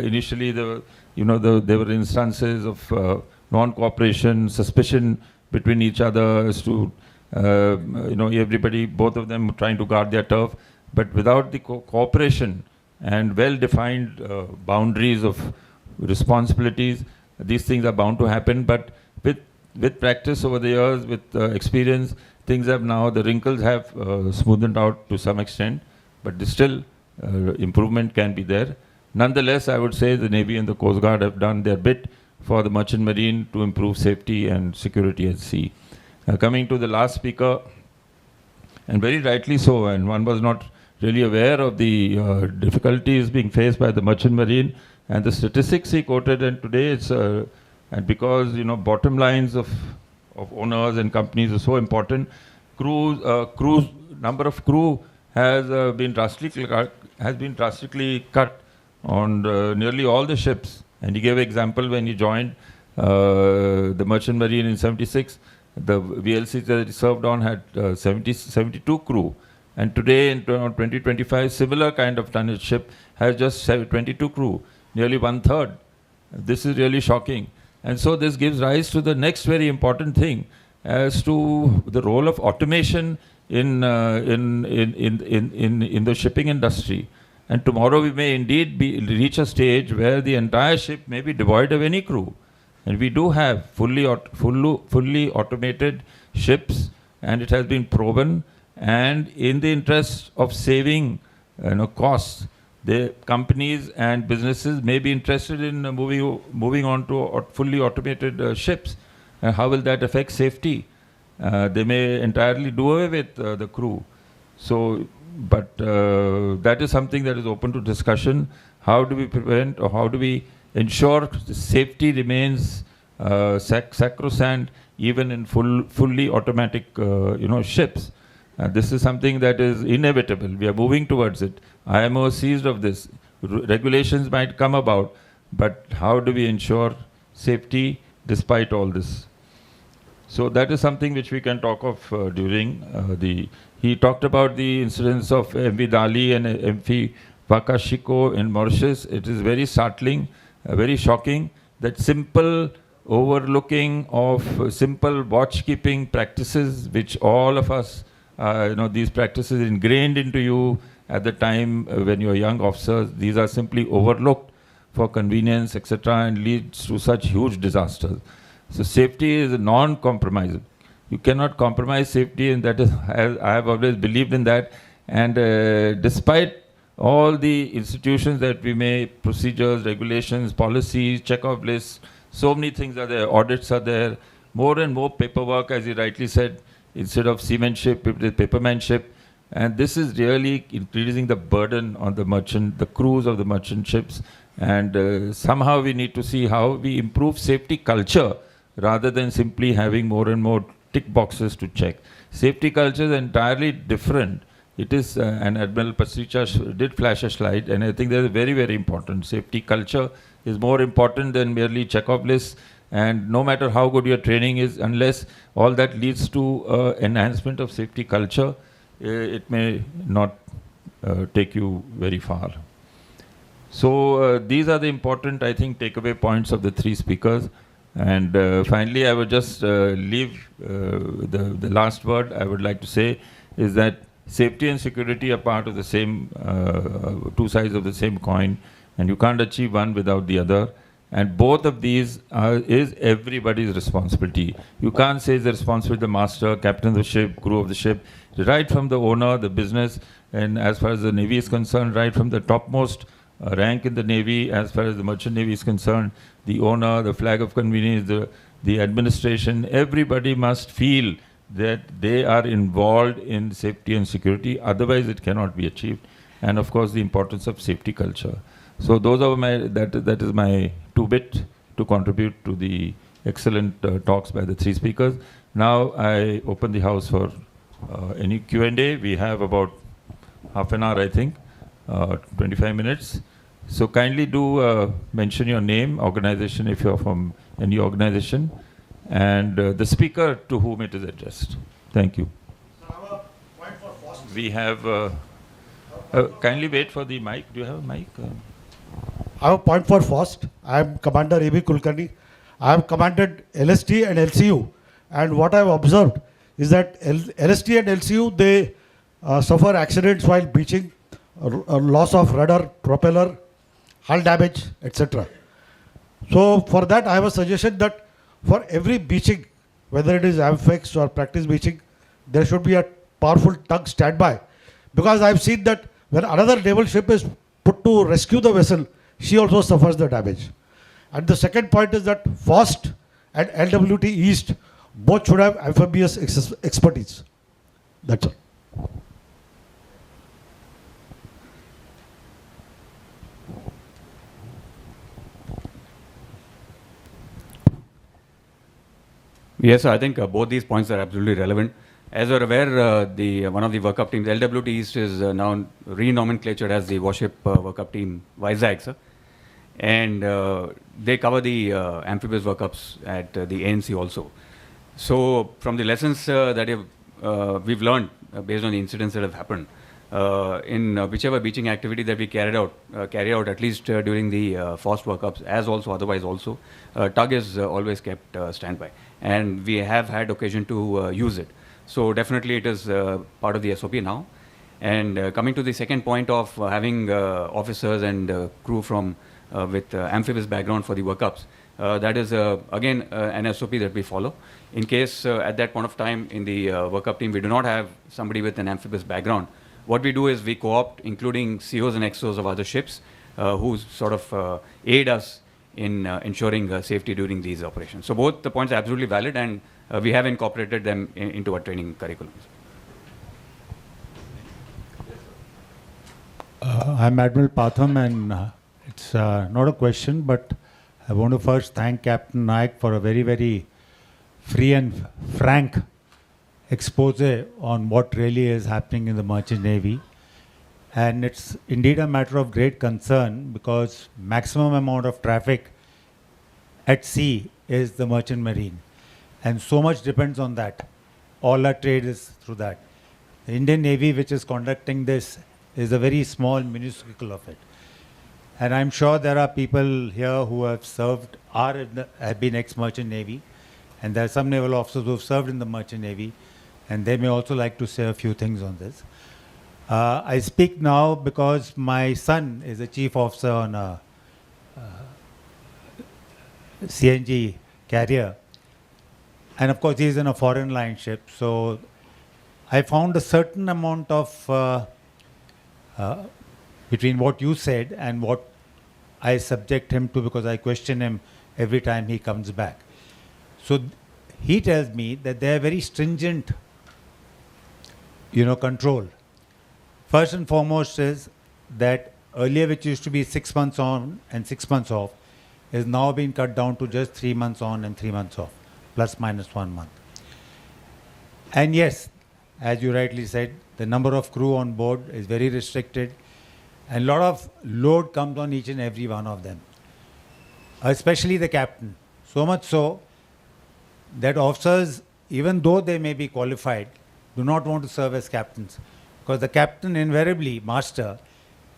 Speaker 2: initially there were instances of non-cooperation, suspicion between each other as to Everybody, both of them trying to guard their turf, but without the cooperation and well-defined boundaries of responsibilities, these things are bound to happen. But with practice over the years, with experience, things have now, the wrinkles have smoothened out to some extent, but still improvement can be there. Nonetheless, I would say the Navy and the Coast Guard have done their bit for the merchant marine to improve safety and security at sea. Coming to the last speaker, and very rightly so, and one was not really aware of the difficulties being faced by the merchant marine and the statistics he quoted, and today it's and because bottom lines of owners and companies are so important, number of crew has been drastically cut on nearly all the ships. And he gave an example when he joined the merchant marine in '76. The VLCs that he served on had 72 crew. And today in 2025, similar kind of tonnage ship has just 22 crew, nearly 1/3. This is really shocking. And so this gives rise to the next very important thing as to the role of automation in the shipping industry. And tomorrow we may indeed reach a stage where the entire ship may be devoid of any crew. And we do have fully automated ships, and it has been proven. And in the interest of saving costs, the companies and businesses may be interested in moving on to fully automated ships. How will that affect safety? They may entirely do away with the crew. So, but that is something that is open to discussion. How do we prevent, or how do we ensure the safety remains sacrosanct even in fully automatic ships? This is something that is inevitable. We are moving towards it. IMO is seized of this. Regulations might come about, but how do we ensure safety despite all this? So that is something which we can talk of during he talked about the incidents of MV Dali and MV Wakashiko in Mauritius. It is very startling, very shocking that simple overlooking of simple watch-keeping practices, which all of us, these practices ingrained into you at the time when you are young officers, these are simply overlooked for convenience, etc., and leads to such huge disasters. So safety is non-compromisable. You cannot compromise safety, and that is, I have always believed in that. And despite all the institutions that we may, procedures, regulations, policies, check-off lists, so many things are there, audits are there, more and more paperwork, as you rightly said, instead of seamanship, it is papermanship. And this is really increasing the burden on the crews of the merchant ships. And somehow we need to see how we improve safety culture rather than simply having more and more tick boxes to check. Safety culture is entirely different. It is, and Admiral Pasricha did flash a slide, and I think that is very, very important. Safety culture is more important than merely check-off lists. And no matter how good your training is, unless all that leads to enhancement of safety culture, it may not take you very far. So these are the important, I think, takeaway points of the three speakers. And finally, I would just leave the last word I would like to say is that safety and security are part of the same, two sides of the same coin, and you can't achieve one without the other. And both of these is everybody's responsibility. You can't say it's the responsibility of the master, captain of the ship, crew of the ship, right from the owner, the business, and as far as the Navy is concerned, right from the topmost rank in the Navy, as far as the merchant Navy is concerned, the owner, the flag of convenience, the administration, everybody must feel that they are involved in safety and security, otherwise it cannot be achieved. And of course the importance of safety culture. So those are that is my two-bit to contribute to the excellent talks by the three speakers. Now I open the house for any Q&A. We have about half an hour, I think, 25 minutes. So kindly do mention your name, organization, if you're from any organization, and the speaker to whom it is addressed. Thank you. We have, kindly wait for the mic. Do you have a mic?
Speaker 10: I have a point for FOST. I am Commander A.B. Kulkarni. I have commanded LST and LCU, and what I have observed is that LST and LCU, they suffer accidents while beaching, loss of rudder, propeller, hull damage, etc. So for that, I have a suggestion that for every beaching, whether it is AMFEX or practice beaching, there should be a powerful tug standby. Because I've seen that when another naval ship is put to rescue the vessel, she also suffers the damage. And the second point is that FOST and LWT East both should have amphibious expertise. That's all.
Speaker 7: Yes, I think both these points are absolutely relevant. As you're aware, one of the workup teams, LWT East, is now re-nomenclatured as the Warship Workup Team Vizag, sir. And they cover the amphibious workups at the ANC also. So from the lessons that we've learned based on the incidents that have happened, in whichever beaching activity that we carry out at least during the FOST workups, as also otherwise also, tug is always kept standby. And we have had occasion to use it. So definitely it is part of the SOP now. And coming to the second point of having officers and crew from with amphibious background for the workups, that is again an SOP that we follow. In case at that point of time in the workup team we do not have somebody with an amphibious background, what we do is we co-opt including COs and XOs of other ships who sort of aid us in ensuring safety during these operations. So both the points are absolutely valid, and we have incorporated them into our training curriculum.
Speaker 4: I'm Admiral Patham, and it's not a question, but I want to first thank Captain Naik for a very, very free and frank expose on what really is happening in the Merchant Navy. And it's indeed a matter of great concern because maximum amount of traffic at sea is the merchant marine. And so much depends on that. All our trade is through that. The Indian Navy, which is conducting this, is a very small minuscule of it. And I'm sure there are people here who have served, have been ex-merchant Navy, and there are some naval officers who have served in the Merchant Navy, and they may also like to say a few things on this. I speak now because my son is a chief officer on a CNG carrier, and of course he's in a foreign line ship, so I found a certain amount of between what you said and what I subject him to, because I question him every time he comes back. So he tells me that they are very stringent, control. First and foremost is that earlier, which used to be 6 months on and 6 months off, is now being cut down to just 3 months on and 3 months off, plus minus 1 month. And yes, as you rightly said, the number of crew on board is very restricted, and a lot of load comes on each and every one of them, especially the captain. So much so that officers, even though they may be qualified, do not want to serve as captains, because the captain invariably, master,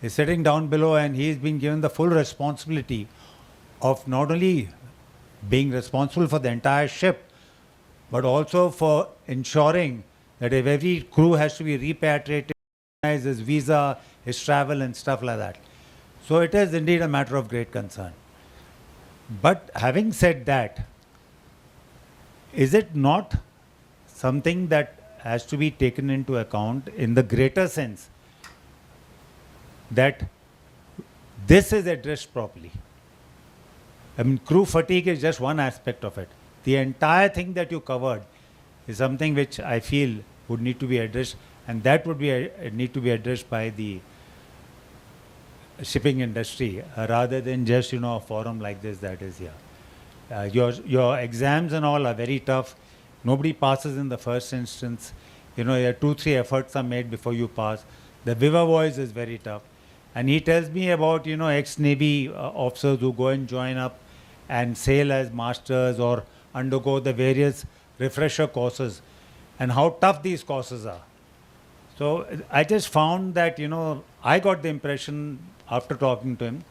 Speaker 4: is sitting down below and he is being given the full responsibility of not only being responsible for the entire ship, but also for ensuring that if every crew has to be repatriated, his visa, his travel and stuff like that. So it is indeed a matter of great concern. But having said that, is it not something that has to be taken into account in the greater sense that this is addressed properly? I mean, crew fatigue is just one aspect of it. The entire thing that you covered is something which I feel would need to be addressed, and that would be need to be addressed by the shipping industry rather than just a forum like this that is here. Your exams and all are very tough. Nobody passes in the first instance. Your 2-3 efforts are made before you pass. The Viva Voice is very tough. And he tells me about, ex-Navy officers who go and join up and sail as masters or undergo the various refresher courses and how tough these courses are. So I just found that, I got the impression after talking to him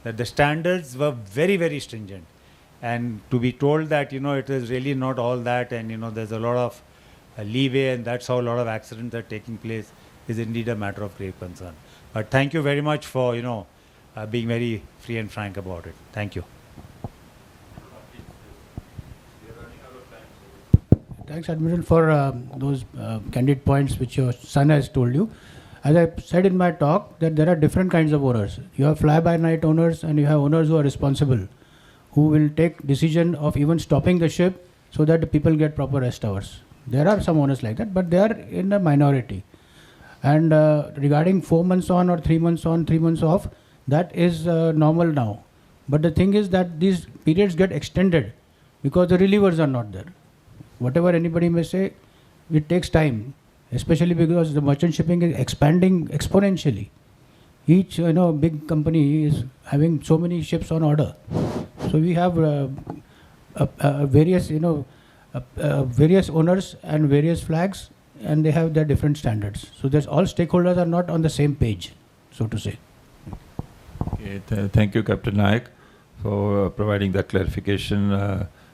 Speaker 4: that the standards were very, very stringent. And to be told that, it is really not all that, and, there's a lot of
Speaker 11: leeway, and that's how a lot of accidents are taking place, is indeed a matter of grave concern. But thank you very much for, being very free and frank about it. Thank you.
Speaker 9: Thanks, Admiral, for those candid points which your son has told you. As I said in my talk, that there are different kinds of owners. You have fly-by-night owners, and you have owners who are responsible, who will take decision of even stopping the ship so that the people get proper rest hours. There are some owners like that, but they are in a minority. And regarding 4 months on or 3 months on, 3 months off, that is normal now. But the thing is that these periods get extended because the relievers are not there. Whatever anybody may say, it takes time, especially because the merchant shipping is expanding exponentially. Each big company is having so many ships on order. So we have various various owners and various flags, and they have their different standards. So there's all stakeholders are not on the same page, so to say.
Speaker 2: Okay, thank you, Captain Naik, for providing that clarification.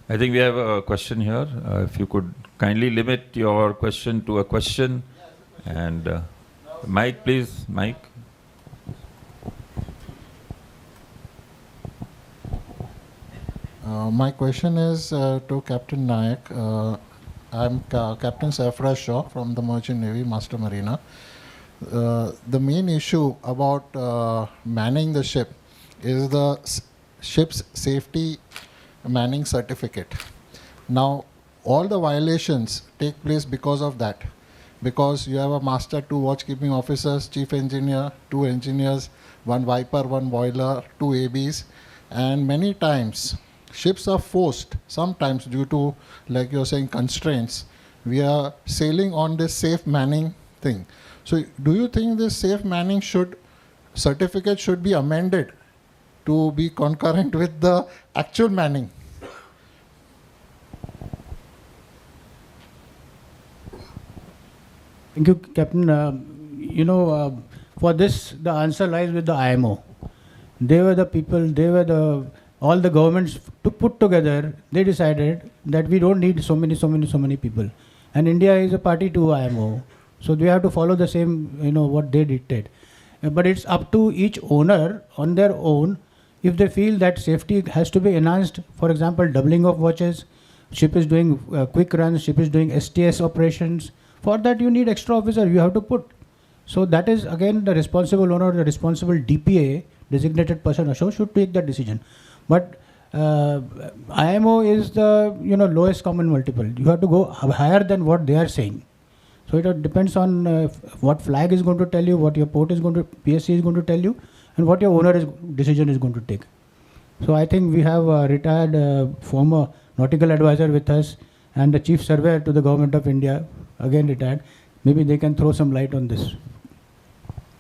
Speaker 2: I think we have a question here. If you could kindly limit your question to a question. And Mike, please, Mike.
Speaker 12: My question is to Captain Naik. I'm Captain Sarfraz Shaw from the Merchant Navy, Master Marina. The main issue about manning the ship is the ship's safety manning certificate. Now, all the violations take place because of that. Because you have a master, 2 watchkeeping officers, chief engineer, 2 engineers, 1 viper, 1 boiler, 2 ABs, and many times ships are forced, sometimes due to, like you're saying, constraints. We are sailing on this safe manning thing. So do you think this safe manning certificate should be amended to be concurrent with the actual manning?
Speaker 9: Thank you, Captain. For this, the answer lies with the IMO. They were the people, all the governments to put together, they decided that we don't need so many people. And India is a party to IMO. So we have to follow the same, what they dictate. But it's up to each owner on their own if they feel that safety has to be enhanced. For example, doubling of watches, ship is doing quick runs, ship is doing STS operations. For that you need extra officer, you have to put. So that is again the responsible owner, the responsible DPA, designated person ashore, should take that decision. But IMO is the lowest common multiple. You have to go higher than what they are saying. So it depends on what flag is going to tell you, what your port is going to, PSC is going to tell you, and what your decision is going to take. So I think we have a retired former nautical advisor with us and the chief surveyor to the government of India, again retired. Maybe they can throw some light on this.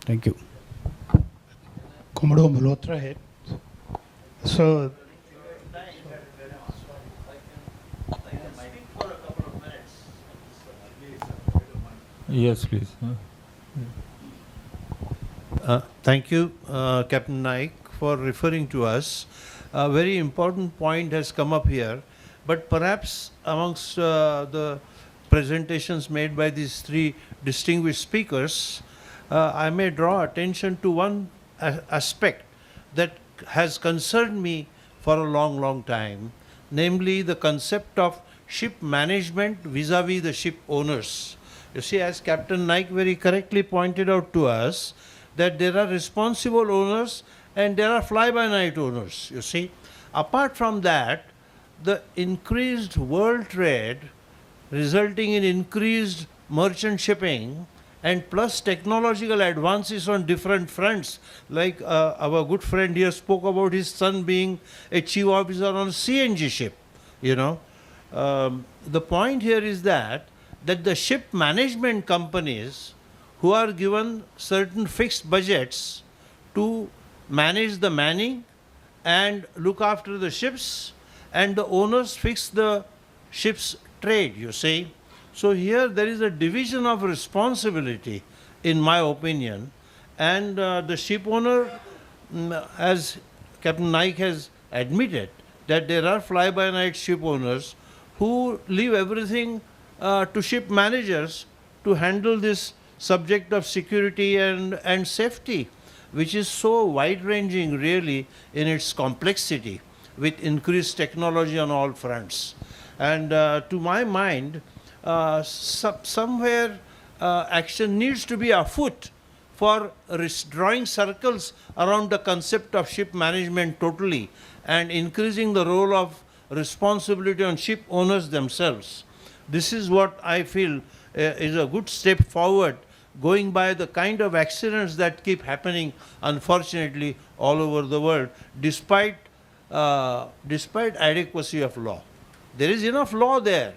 Speaker 9: Thank you.
Speaker 10: Commodore Malhotra here. So,
Speaker 2: Yes, please.
Speaker 13: Thank you, Captain Naik, for referring to us. A very important point has come up here, but perhaps amongst the presentations made by these 3 distinguished speakers, I may draw attention to one aspect that has concerned me for a long time, namely the concept of ship management vis-a-vis the ship owners. You see, as Captain Naik very correctly pointed out to us, that there are responsible owners and there are fly-by-night owners, you see. Apart from that, the increased world trade resulting in increased merchant shipping and plus technological advances on different fronts, like our good friend here spoke about his son being a chief officer on a CNG ship, The point here is that the ship management companies who are given certain fixed budgets to manage the manning and look after the ships, and the owners fix the ship's trade, you see. So here there is a division of responsibility, in my opinion, and the ship owner, as Captain Naik has admitted, that there are fly-by-night ship owners who leave everything to ship managers to handle this subject of security and safety, which is so wide-ranging really in its complexity with increased technology on all fronts. And to my mind, somewhere action needs to be afoot for drawing circles around the concept of ship management totally and increasing the role of responsibility on ship owners themselves. This is what I feel is a good step forward, going by the kind of accidents that keep happening, unfortunately, all over the world, despite adequacy of law. There is enough law there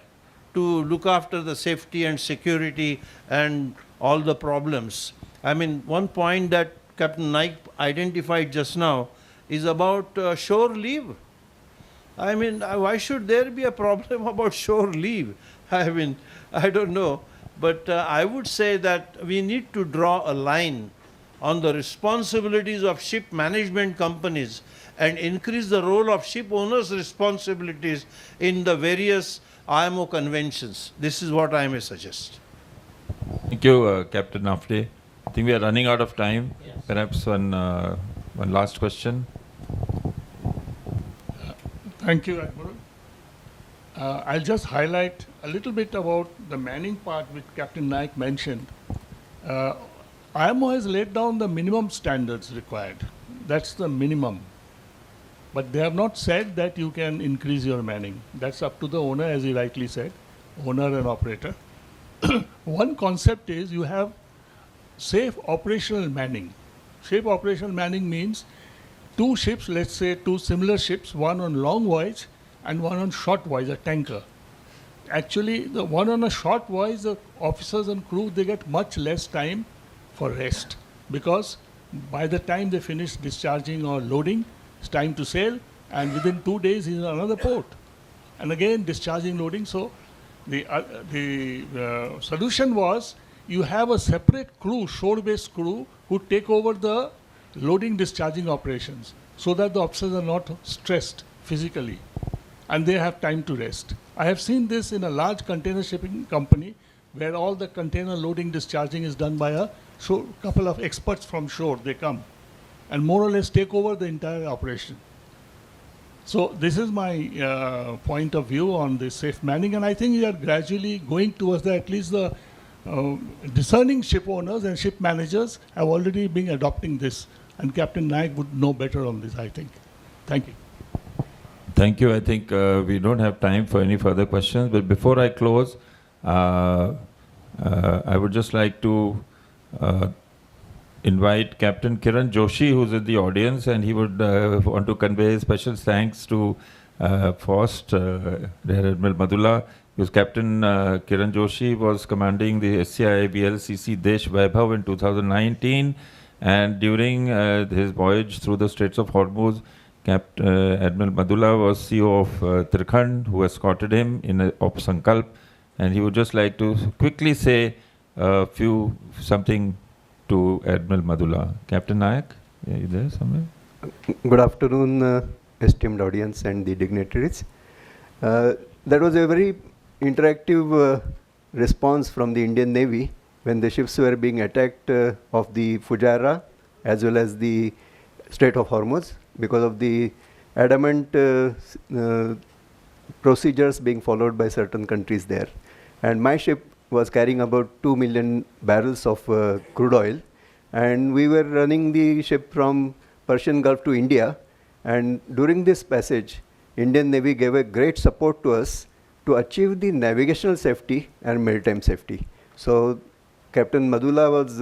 Speaker 13: to look after the safety and security and all the problems. I mean, one point that Captain Naik identified just now is about shore leave. I mean, why should there be a problem about shore leave? I mean, I don't know. But I would say that we need to draw a line on the responsibilities of ship management companies and increase the role of ship owners' responsibilities in the various IMO conventions. This is what I may suggest.
Speaker 2: Thank you, Captain Afde. I think we are running out of time. Yes. Perhaps one last question.
Speaker 14: Thank you, Admiral. I'll just highlight a little bit about the manning part which Captain Naik mentioned. IMO has laid down the minimum standards required. That's the minimum. But they have not said that you can increase your manning. That's up to the owner, as he rightly said, owner and operator. One concept is you have safe operational manning. Safe operational manning means two ships, let's say two similar ships, one on long voyage and one on short voyage, a tanker. Actually, the one on a short voyage, the officers and crew, they get much less time for rest, because by the time they finish discharging or loading, it's time to sail, and within 2 days he's in another port. And again, discharging, loading. So the solution was you have a separate crew, shore-based crew, who take over the loading, discharging operations, so that the officers are not stressed physically and they have time to rest. I have seen this in a large container shipping company where all the container loading, discharging is done by a couple of experts from shore. They come and more or less take over the entire operation. So this is my point of view on the safe manning, and I think we are gradually going towards that. At least the discerning ship owners and ship managers have already been adopting this, and Captain Naik would know better on this, I think. Thank you.
Speaker 2: Thank you. I think we don't have time for any further questions, but before I close, I would just like to invite Captain Kiran Joshi, who's in the audience, and he would want to convey special thanks to Faust, Rear Admiral Madula, because Captain Kiran Joshi was commanding the SCI VLCC Desh Vaibhav in 2019, and during his voyage through the Straits of Hormuz, Admiral Madula was CEO of Trikhand, who escorted him in Op Sankalp, and he would just like to quickly say something to Admiral Madula. Captain Naik, are you there somewhere?
Speaker 15: Good afternoon, esteemed audience and the dignitaries. That was a very interactive response from the Indian Navy when the ships were being attacked off the Fujairah as well as the Strait of Hormuz, because of the adamant procedures being followed by certain countries there. And my ship was carrying about 2 million barrels of crude oil, and we were running the ship from Persian Gulf to India, and during this passage, Indian Navy gave a great support to us to achieve the navigational safety and maritime safety. So Captain Madula was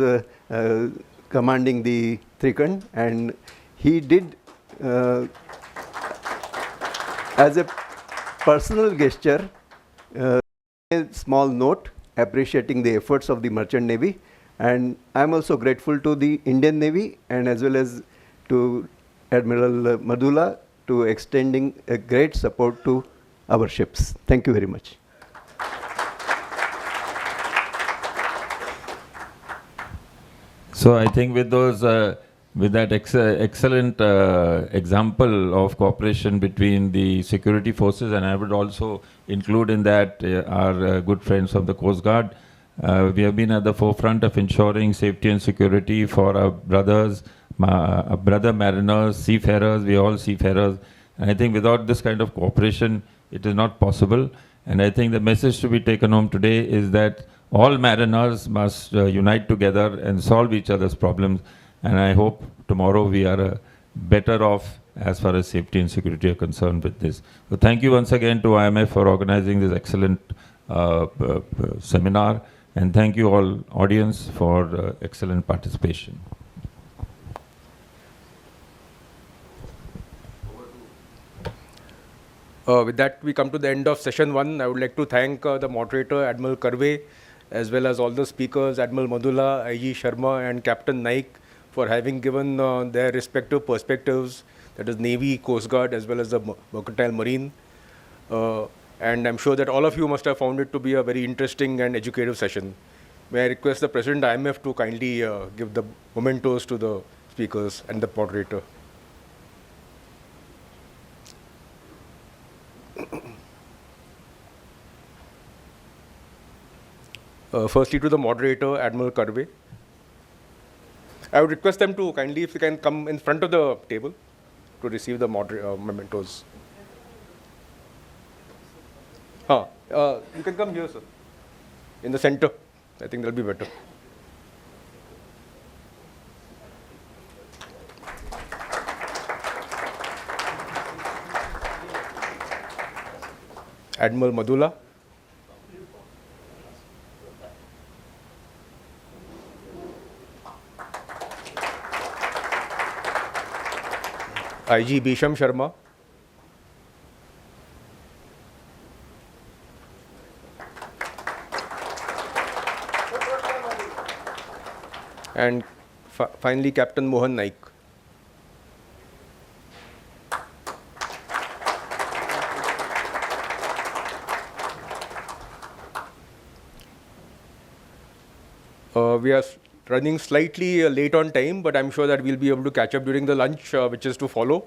Speaker 15: commanding the Trikhand, and he did as a personal gesture a small note appreciating the efforts of the Merchant Navy, and I am also grateful to the Indian Navy and as well as to Admiral Madula to extending a great support to our ships. Thank you very much.
Speaker 2: So I think with those with that excellent example of cooperation between the security forces, and I would also include in that our good friends of the Coast Guard. We have been at the forefront of ensuring safety and security for our brothers, brother mariners, seafarers. We are all seafarers. And I think without this kind of cooperation, it is not possible. And I think the message to be taken home today is that all mariners must unite together and solve each other's problems. And I hope tomorrow we are better off as far as safety and security are concerned with this. So thank you once again to IMF for organizing this excellent seminar. And thank you all audience for excellent participation.
Speaker 1: With that, we come to the end of session 1. I would like to thank the moderator, Admiral Karve, as well as all the speakers, Admiral Madula, IG Sharma, and Captain Naik, for having given their respective perspectives, that is Navy, Coast Guard, as well as the Mercantile Marine. And I'm sure that all of you must have found it to be a very interesting and educative session. May I request the President IMF to kindly give the mementos to the speakers and the moderator. Firstly, to the moderator, Admiral Karve. I would request them to kindly, if they can come in front of the table to receive the mementos. You can come here, sir, in the center. I think that'll be better. Admiral Madula. IG Bisham Sharma. And finally, Captain Mohan Naik. We are running slightly late on time, but I'm sure that we'll be able to catch up during the lunch, which is to follow.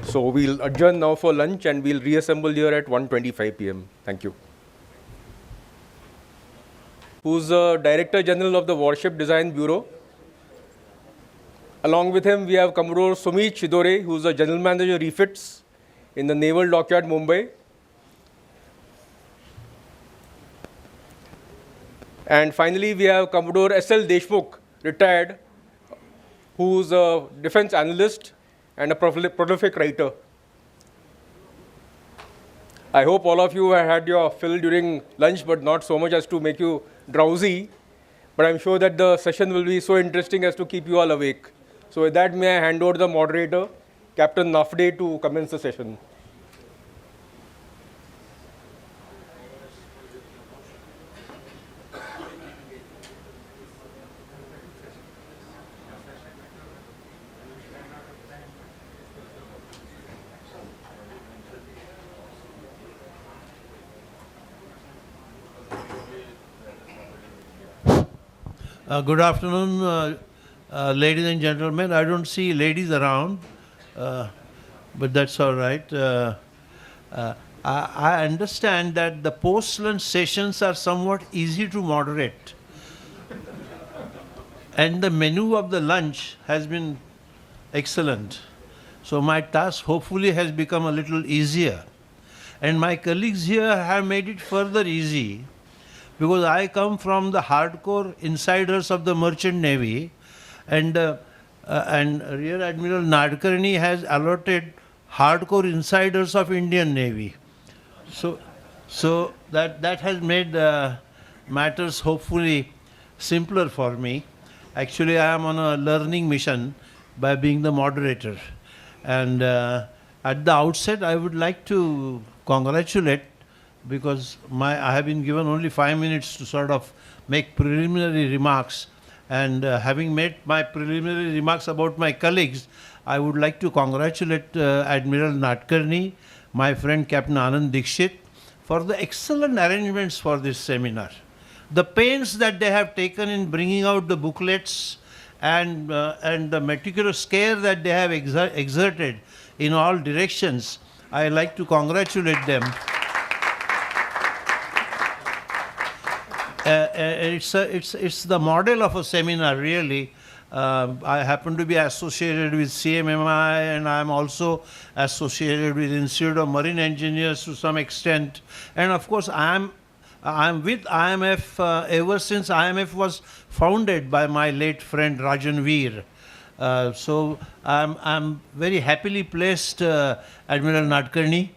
Speaker 1: So we'll adjourn now for lunch, and we'll reassemble here at 1:25 p.m. Thank you. Who's the Director General of the Warship Design Bureau. Along with him, we have Commodore Sumit Chidore, who's the General Manager Refits in the Naval Dockyard, Mumbai. And finally, we have Commodore S.L. Deshmukh, retired, who's a defense analyst and a prolific writer. I hope all of you have had your fill during lunch, but not so much as to make you drowsy. But I'm sure that the session will be so interesting as to keep you all awake. So with that, may I hand over the moderator, Captain Nafde, to commence the session.
Speaker 13: Good afternoon, ladies and gentlemen. I don't see ladies around, but that's all right. I understand that the post-lunch sessions are somewhat easy to moderate. And the menu of the lunch has been excellent. So my task hopefully has become a little easier. And my colleagues here have made it further easy, because I come from the hardcore insiders of the Merchant Navy, and Rear Admiral Nadkarni has allotted hardcore insiders of Indian Navy. So that has made matters hopefully simpler for me. Actually, I am on a learning mission by being the moderator. And at the outset, I would like to congratulate, because I have been given only 5 minutes to sort of make preliminary remarks. And having made my preliminary remarks about my colleagues, I would like to congratulate Admiral Nadkarni, my friend Captain Anand Dikshit, for the excellent arrangements for this seminar. The pains that they have taken in bringing out the booklets and the meticulous care that they have exerted in all directions. I like to congratulate them. It's the model of a seminar, really. I happen to be associated with CMMI, and I'm also associated with Institute of Marine Engineers to some extent. And of course, I'm with IMF ever since IMF was founded by my late friend Rajan Veer. So I'm very happily placed, Admiral Nadkarni,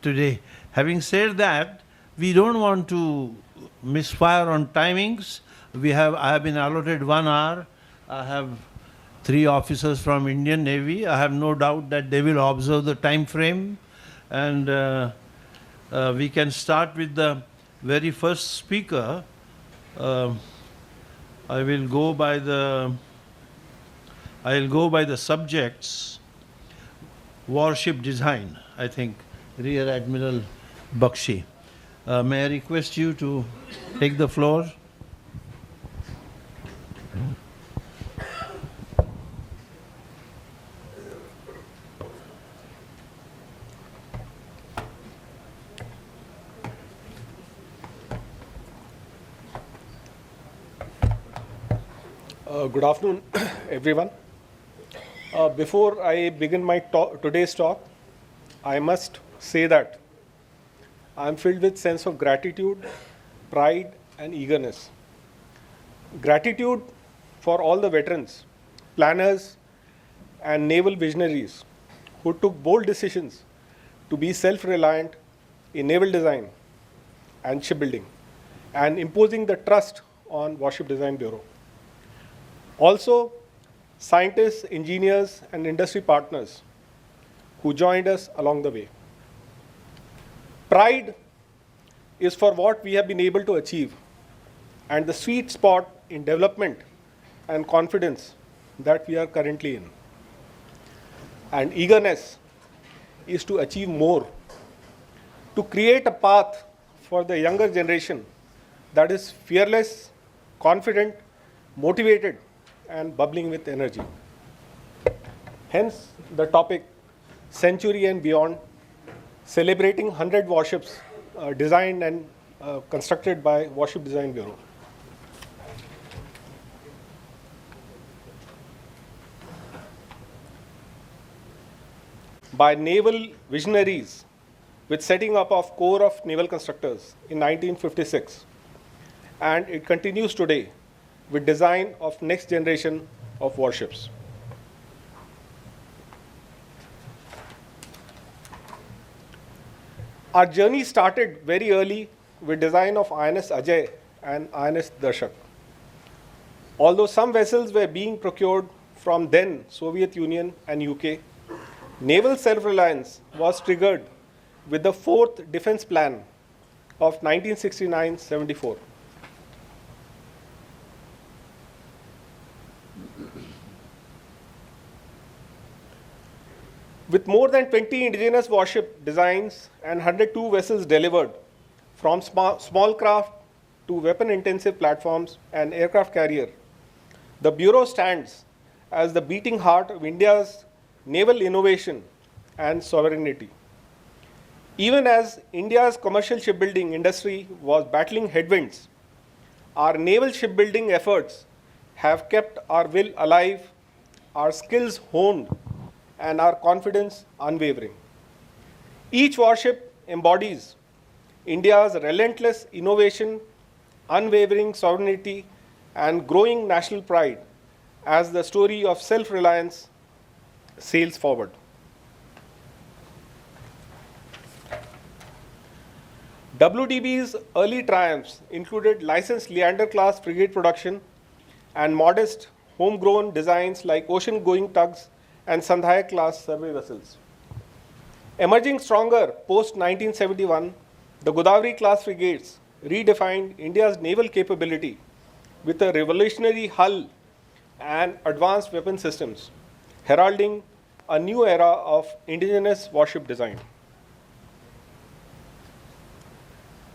Speaker 13: today. Having said that, we don't want to misfire on timings. I have been allotted 1 hour. I have 3 officers from Indian Navy. I have no doubt that they will observe the time frame, and we can start with the very first speaker. I will go by the subjects. Warship design, I think, Rear Admiral Bakshi. May I request you to take the floor?
Speaker 16: Good afternoon, everyone. Before I begin my today's talk, I must say that I am filled with sense of gratitude, pride, and eagerness. Gratitude for all the veterans, planners, and naval visionaries who took bold decisions to be self-reliant in naval design and shipbuilding, and imposing the trust on Warship Design Bureau. Also, scientists, engineers, and industry partners who joined us along the way. Pride is for what we have been able to achieve, and the sweet spot in development and confidence that we are currently in. And eagerness is to achieve more, to create a path for the younger generation that is fearless, confident, motivated, and bubbling with energy. Hence the topic, Century and Beyond, celebrating 100 warships designed and constructed by Warship Design Bureau. By naval visionaries with setting up of Corps of Naval Constructors in 1956. And it continues today with design of next generation of warships. Our journey started very early with design of INS Ajay and INS Darshak. Although some vessels were being procured from then Soviet Union and UK, naval self-reliance was triggered with the 4th Defense Plan of 1969-74. With more than 20 indigenous warship designs and 102 vessels delivered, from small craft to weapon-intensive platforms and aircraft carrier, the Bureau stands as the beating heart of India's naval innovation and sovereignty. Even as India's commercial shipbuilding industry was battling headwinds, our naval shipbuilding efforts have kept our will alive, our skills honed, and our confidence unwavering. Each warship embodies India's relentless innovation, unwavering sovereignty, and growing national pride as the story of self-reliance sails forward. WDB's early triumphs included licensed Leander-class frigate production and modest homegrown designs like ocean-going tugs and Sandhaya-class survey vessels. Emerging stronger post-1971, the Godavari-class frigates redefined India's naval capability with a revolutionary hull and advanced weapon systems, heralding a new era of indigenous warship design.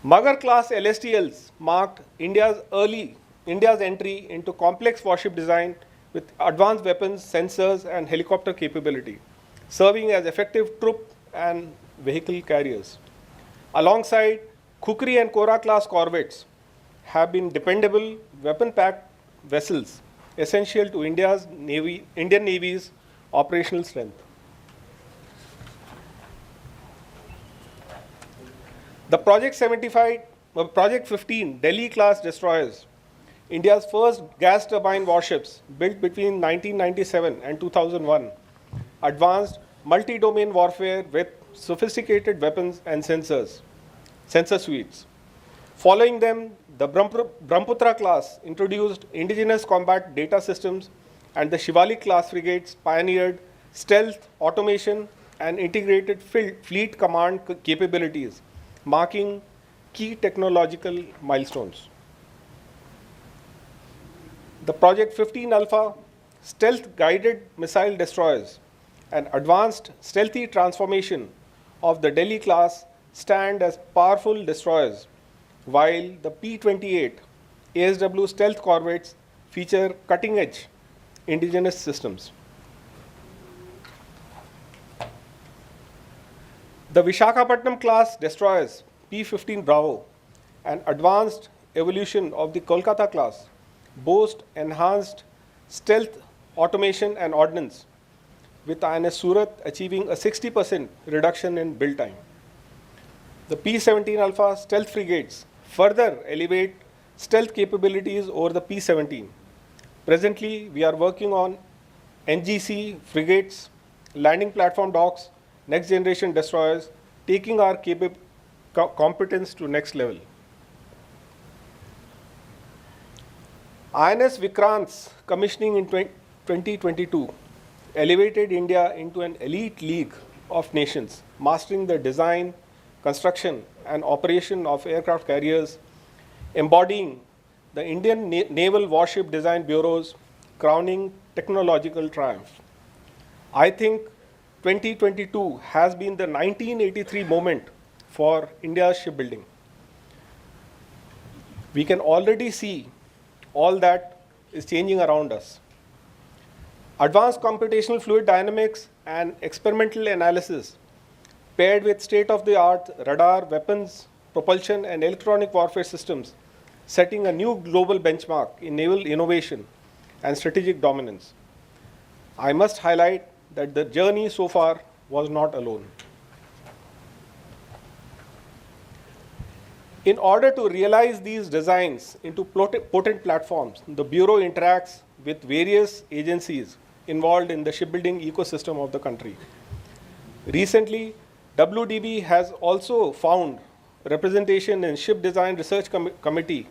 Speaker 16: Magar-class LSTLs marked India's entry into complex warship design with advanced weapons, sensors, and helicopter capability, serving as effective troop and vehicle carriers. Alongside, Kukri and Kora class corvettes have been dependable, weapon-packed vessels essential to Indian Navy's operational strength. The Project 15 Delhi class destroyers, India's first gas turbine warships built between 1997 and 2001, advanced multi-domain warfare with sophisticated weapons and sensor suites. Following them, the Brahmaputra class introduced indigenous combat data systems, and the Shivalik class frigates pioneered stealth, automation, and integrated fleet command capabilities, marking key technological milestones. The Project 15 Alpha stealth guided missile destroyers and advanced stealthy transformation of the Delhi class stand as powerful destroyers, while the P-28 ASW stealth corvettes feature cutting-edge indigenous systems. The Vishakhapatnam class destroyers P-15 Bravo, an advanced evolution of the Kolkata class, boast enhanced stealth, automation, and ordnance, with INS Surat achieving a 60% reduction in build time. The P-17 Alpha stealth frigates further elevate stealth capabilities over the P-17. Presently, we are working on NGC frigates, landing platform docks, next generation destroyers, taking our competence to next level. INS Vikrant's commissioning in 2022 elevated India into an elite league of nations, mastering the design, construction, and operation of aircraft carriers, embodying the Indian Naval Warship Design Bureau's crowning technological triumph. I think 2022 has been the 1983 moment for India's shipbuilding. We can already see all that is changing around us. Advanced computational fluid dynamics and experimental analysis, paired with state-of-the-art radar, weapons, propulsion, and electronic warfare systems, setting a new global benchmark in naval innovation and strategic dominance. I must highlight that the journey so far was not alone. In order to realize these designs into potent platforms, the Bureau interacts with various agencies involved in the shipbuilding ecosystem of the country. Recently, WDB has also found representation in Ship Design Research Committee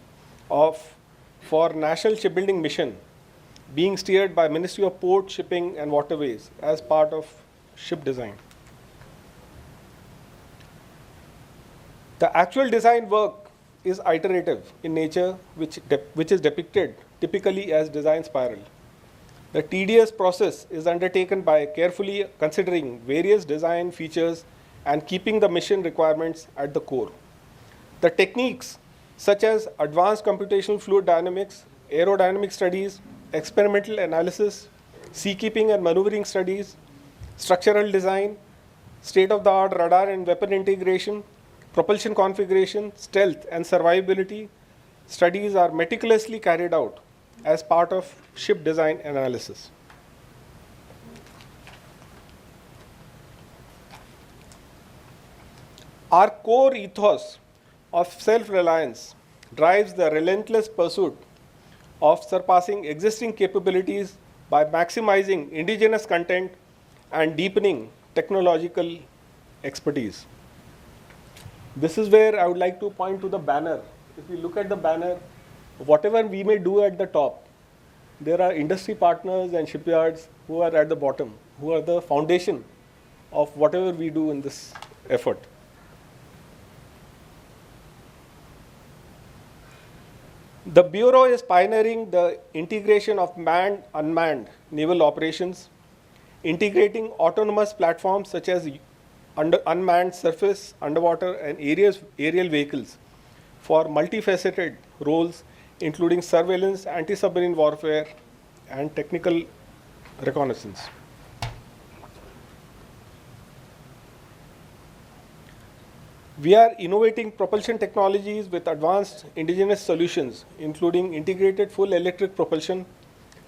Speaker 16: for National Shipbuilding Mission, being steered by Ministry of Port, Shipping and Waterways as part of ship design. The actual design work is iterative in nature, which is depicted typically as design spiral. The tedious process is undertaken by carefully considering various design features and keeping the mission requirements at the core. The techniques such as advanced computational fluid dynamics, aerodynamic studies, experimental analysis, seakeeping and maneuvering studies, structural design, state-of-the-art radar and weapon integration, propulsion configuration, stealth, and survivability studies are meticulously carried out as part of ship design analysis. Our core ethos of self-reliance drives the relentless pursuit of surpassing existing capabilities by maximizing indigenous content and deepening technological expertise. This is where I would like to point to the banner. If you look at the banner, whatever we may do at the top, there are industry partners and shipyards who are at the bottom, who are the foundation of whatever we do in this effort. The Bureau is pioneering the integration of manned-unmanned naval operations, integrating autonomous platforms such as unmanned surface, underwater, and aerial vehicles for multifaceted roles, including surveillance, anti-submarine warfare, and technical reconnaissance. We are innovating propulsion technologies with advanced indigenous solutions, including integrated full electric propulsion,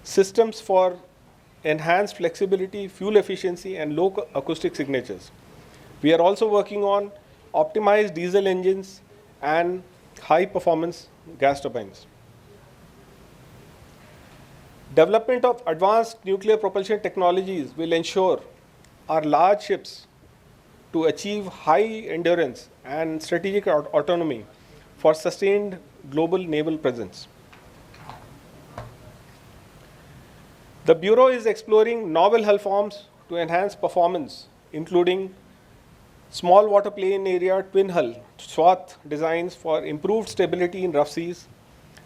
Speaker 16: systems for enhanced flexibility, fuel efficiency, and low acoustic signatures. We are also working on optimized diesel engines and high-performance gas turbines. Development of advanced nuclear propulsion technologies will ensure our large ships to achieve high endurance and strategic autonomy for sustained global naval presence. The Bureau is exploring novel hull forms to enhance performance, including small water plane area twin hull swath designs for improved stability in rough seas,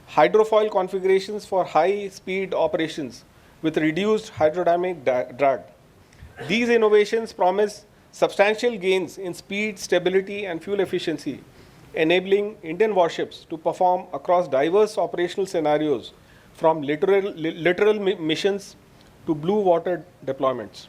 Speaker 16: hydrofoil configurations for high-speed operations with reduced hydrodynamic drag. These innovations promise substantial gains in speed, stability, and fuel efficiency, enabling Indian warships to perform across diverse operational scenarios, from littoral missions to blue water deployments.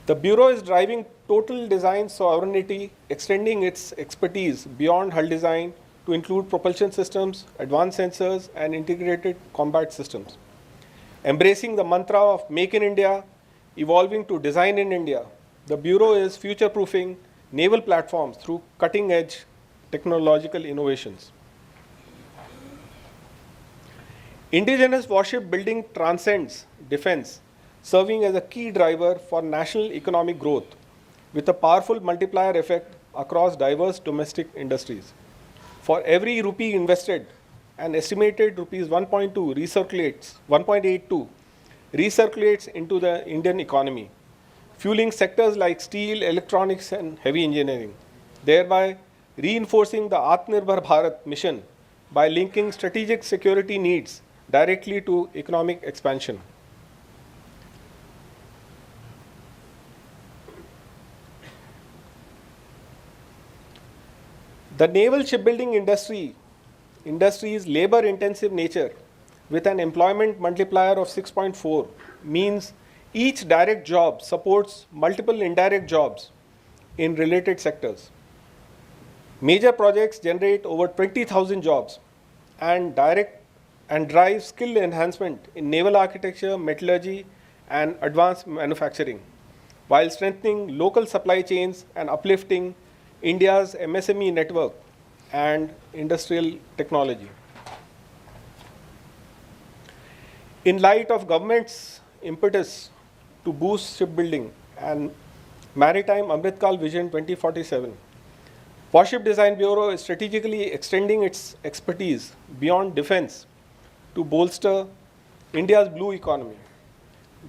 Speaker 16: The Bureau is driving total design sovereignty, extending its expertise beyond hull design to include propulsion systems, advanced sensors, and integrated combat systems. Embracing the mantra of Make in India, evolving to Design in India, the Bureau is future-proofing naval platforms through cutting-edge technological innovations. Indigenous warship building transcends defense, serving as a key driver for national economic growth with a powerful multiplier effect across diverse domestic industries. For every rupee invested, an estimated rupees 1.82 recirculates into the Indian economy, fueling sectors like steel, electronics, and heavy engineering, thereby reinforcing the Atmanirbhar Bharat mission by linking strategic security needs directly to economic expansion. The naval shipbuilding industry's labor-intensive nature, with an employment multiplier of 6.4, means each direct job supports multiple indirect jobs in related sectors. Major projects generate over 20,000 jobs and drive skill enhancement in naval architecture, metallurgy, and advanced manufacturing, while strengthening local supply chains and uplifting India's MSME network and industrial technology. In light of government's impetus to boost shipbuilding and Maritime Amritkal Vision 2047, Warship Design Bureau is strategically extending its expertise beyond defense to bolster India's blue economy.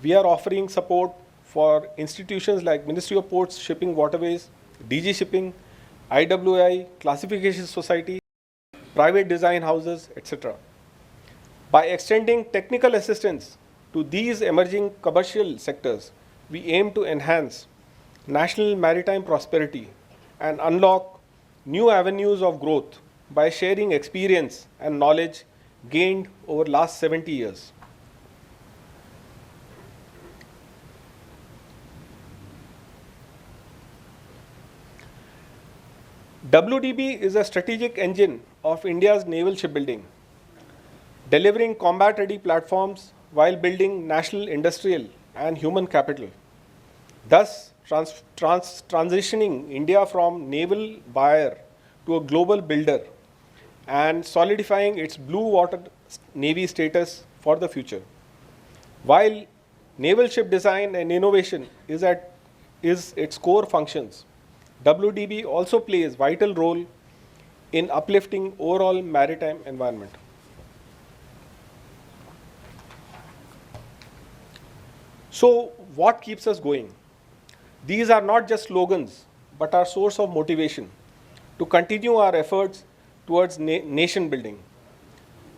Speaker 16: We are offering support for institutions like Ministry of Ports, Shipping, Waterways, DG Shipping, IWI, Classification Society, private design houses, etc. By extending technical assistance to these emerging commercial sectors, we aim to enhance national maritime prosperity and unlock new avenues of growth by sharing experience and knowledge gained over the last 70 years. WDB is a strategic engine of India's naval shipbuilding, delivering combat-ready platforms while building national industrial and human capital, thus transitioning India from naval buyer to a global builder and solidifying its blue water navy status for the future. While naval ship design and innovation is its core functions, WDB also plays a vital role in uplifting overall maritime environment. So what keeps us going? These are not just slogans, but our source of motivation to continue our efforts towards nation building.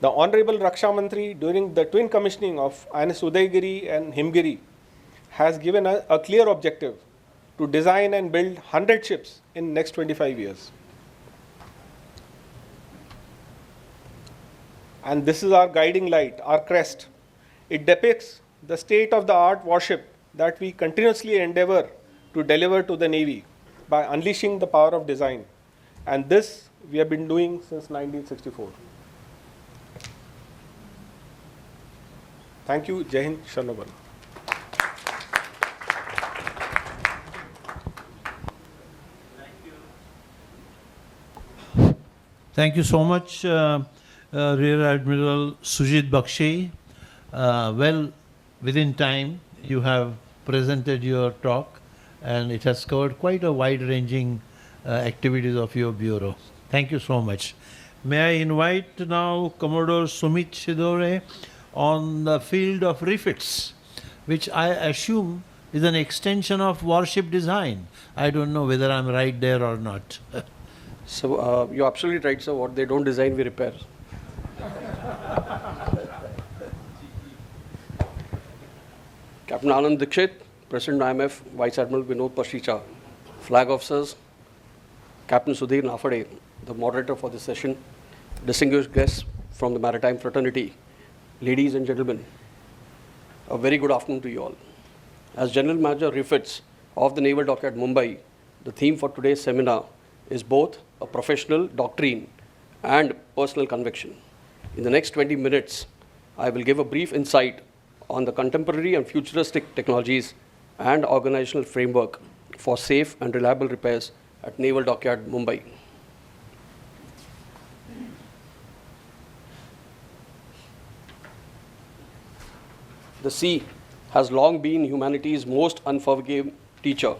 Speaker 16: The Honorable Raksha Mantri, during the twin commissioning of INS Udaygiri and Himgiri, has given a clear objective to design and build 100 ships in the next 25 years. And this is our guiding light, our crest. It depicts the state-of-the-art warship that we continuously endeavor to deliver to the Navy by unleashing the power of design. And this we have been doing since 1964. Thank you. Jai Hind, Sharnobal.
Speaker 13: Thank you so much, Rear Admiral Sujit Bakshi. Well, within time, you have presented your talk, and it has covered quite a wide-ranging activities of your bureau. Thank you so much. May I invite now Commodore Sumit Shidore on the field of refits, which I assume is an extension of warship design. I don't know whether I'm right there or not.
Speaker 17: So you're absolutely right, sir. What they don't design, we repair. Captain Anand Dikshit, President IMF, Vice Admiral Vinod Pasricha, flag officers, Captain Sudhir Nafade, the moderator for this session, distinguished guests from the Maritime fraternity, ladies and gentlemen, a very good afternoon to you all. As General Manager refits of the Naval Dockyard Mumbai, the theme for today's seminar is both a professional doctrine and personal conviction. In the next 20 minutes, I will give a brief insight on the contemporary and futuristic technologies and organizational framework for safe and reliable repairs at Naval Dockyard Mumbai. The sea has long been humanity's most unforgiving teacher.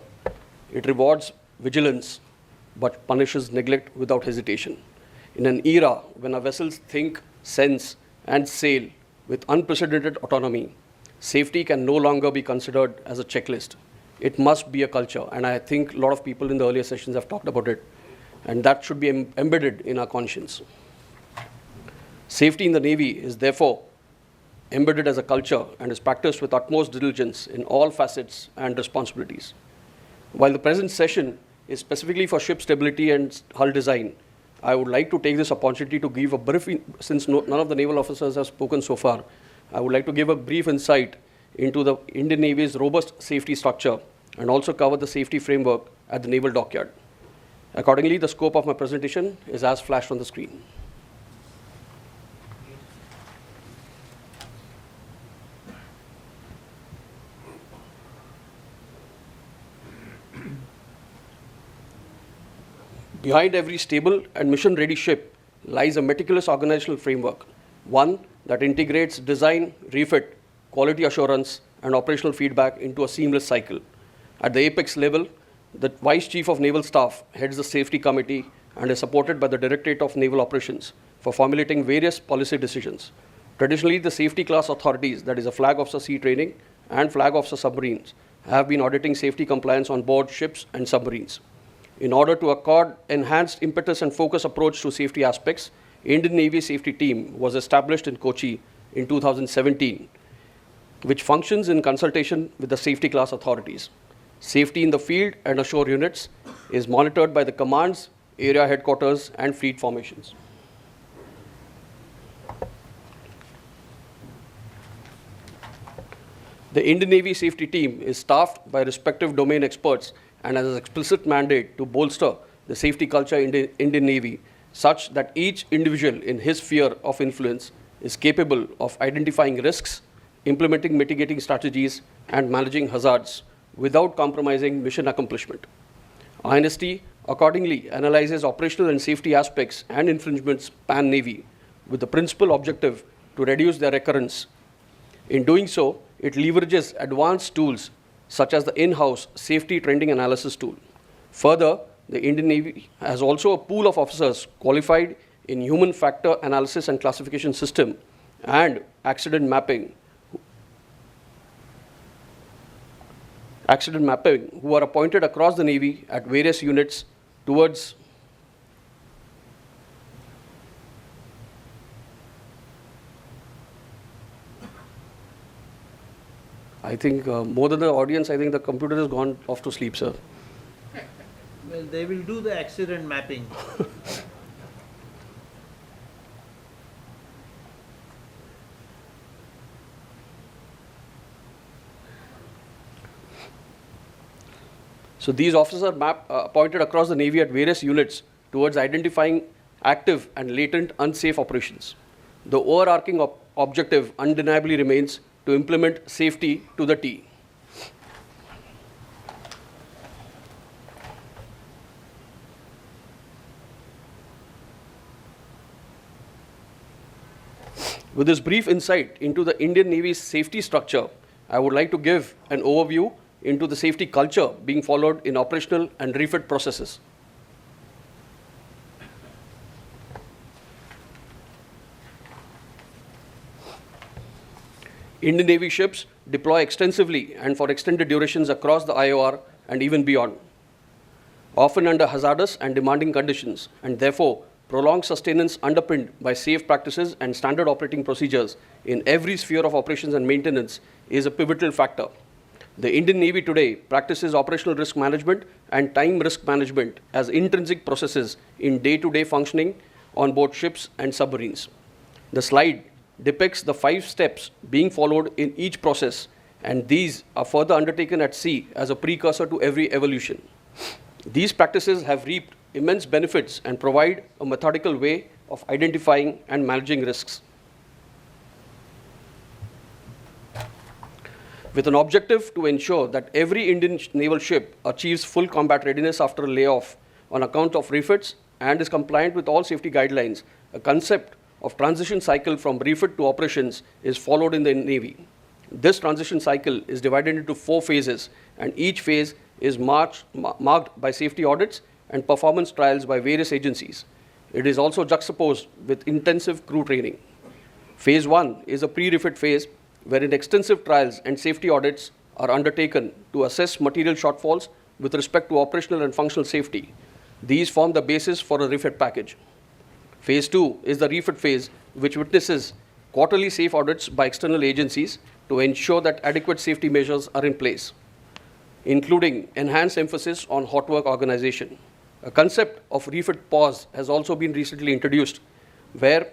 Speaker 17: It rewards vigilance, but punishes neglect without hesitation. In an era when our vessels think, sense, and sail with unprecedented autonomy, safety can no longer be considered as a checklist. It must be a culture, and I think a lot of people in the earlier sessions have talked about it, and that should be embedded in our conscience. Safety in the Navy is therefore embedded as a culture and is practiced with utmost diligence in all facets and responsibilities. While the present session is specifically for ship stability and hull design, I would like to take this opportunity to give a brief, since none of the naval officers have spoken so far, I would like to give a brief insight into the Indian Navy's robust safety structure and also cover the safety framework at the Naval Dockyard. Accordingly, the scope of my presentation is as flashed on the screen. Behind every stable and mission-ready ship lies a meticulous organizational framework, one that integrates design, refit, quality assurance, and operational feedback into a seamless cycle. At the apex level, the Vice Chief of Naval Staff heads the Safety Committee and is supported by the Directorate of Naval Operations for formulating various policy decisions. Traditionally, the safety class authorities, that is a flag officer sea training and flag officer submarines, have been auditing safety compliance on board ships and submarines. In order to accord enhanced impetus and focus approach to safety aspects, Indian Navy Safety Team was established in Kochi in 2017, which functions in consultation with the safety class authorities. Safety in the field and ashore units is monitored by the commands, area headquarters, and fleet formations. The Indian Navy Safety Team is staffed by respective domain experts and has an explicit mandate to bolster the safety culture in the Indian Navy such that each individual in his sphere of influence is capable of identifying risks, implementing mitigating strategies, and managing hazards without compromising mission accomplishment. INST accordingly analyzes operational and safety aspects and infringements pan-Navy with the principal objective to reduce their recurrence. In doing so, it leverages advanced tools such as the in-house safety trending analysis tool. Further, the Indian Navy has also a pool of officers qualified in human factor analysis and classification system and accident mapping who are appointed across the Navy at various units towards I think more than the audience, I think the computer has gone off to sleep, sir.
Speaker 13: Well, they will do the accident mapping.
Speaker 17: So these officers are appointed across the Navy at various units towards identifying active and latent unsafe operations. The overarching objective undeniably remains to implement safety to the T. With this brief insight into the Indian Navy's safety structure, I would like to give an overview into the safety culture being followed in operational and refit processes. Indian Navy ships deploy extensively and for extended durations across the IOR and even beyond, often under hazardous and demanding conditions, and therefore prolonged sustenance underpinned by safe practices and standard operating procedures in every sphere of operations and maintenance is a pivotal factor. The Indian Navy today practices operational risk management and time risk management as intrinsic processes in day-to-day functioning on board ships and submarines. The slide depicts the 5 steps being followed in each process, and these are further undertaken at sea as a precursor to every evolution. These practices have reaped immense benefits and provide a methodical way of identifying and managing risks. With an objective to ensure that every Indian naval ship achieves full combat readiness after a layoff on account of refits and is compliant with all safety guidelines, a concept of transition cycle from refit to operations is followed in the Navy. This transition cycle is divided into 4 phases, and each phase is marked by safety audits and performance trials by various agencies. It is also juxtaposed with intensive crew training. Phase 1 is a pre-refit phase wherein extensive trials and safety audits are undertaken to assess material shortfalls with respect to operational and functional safety. These form the basis for a refit package. Phase 2 is the refit phase, which witnesses quarterly safe audits by external agencies to ensure that adequate safety measures are in place, including enhanced emphasis on hot work organization. A concept of refit pause has also been recently introduced, where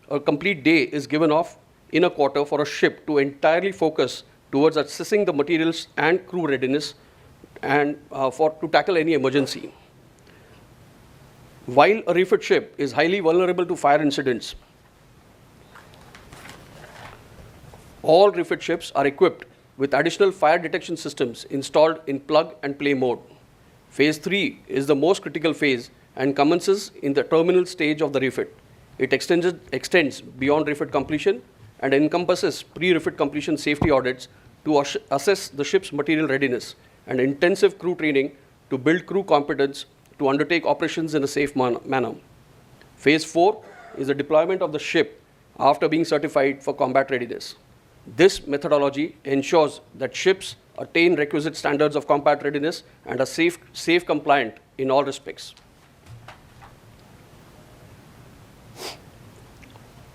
Speaker 17: a complete day is given off in a quarter for a ship to entirely focus towards assessing the materials and crew readiness and to tackle any emergency. While a refit ship is highly vulnerable to fire incidents, all refit ships are equipped with additional fire detection systems installed in plug and play mode. Phase 3 is the most critical phase and commences in the terminal stage of the refit. It extends beyond refit completion and encompasses pre-refit completion safety audits to assess the ship's material readiness and intensive crew training to build crew competence to undertake operations in a safe manner. Phase 4 is the deployment of the ship after being certified for combat readiness. This methodology ensures that ships attain requisite standards of combat readiness and are safe compliant in all respects.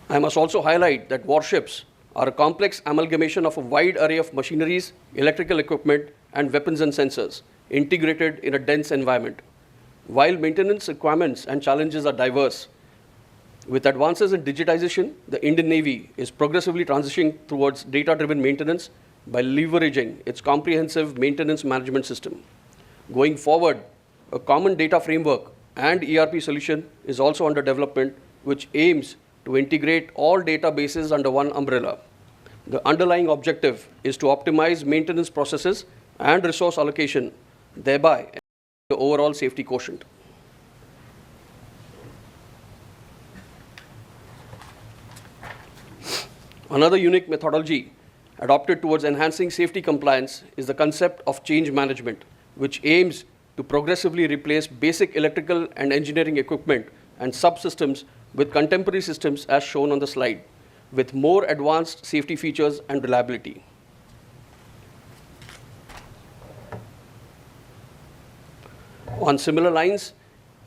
Speaker 17: I must also highlight that warships are a complex amalgamation of a wide array of machineries, electrical equipment, and weapons and sensors integrated in a dense environment. While maintenance requirements and challenges are diverse, with advances in digitization, the Indian Navy is progressively transitioning towards data-driven maintenance by leveraging its comprehensive maintenance management system. Going forward, a common data framework and ERP solution is also under development, which aims to integrate all databases under one umbrella. The underlying objective is to optimize maintenance processes and resource allocation, thereby the overall safety quotient. Another unique methodology adopted towards enhancing safety compliance is the concept of change management, which aims to progressively replace basic electrical and engineering equipment and subsystems with contemporary systems as shown on the slide, with more advanced safety features and reliability. On similar lines,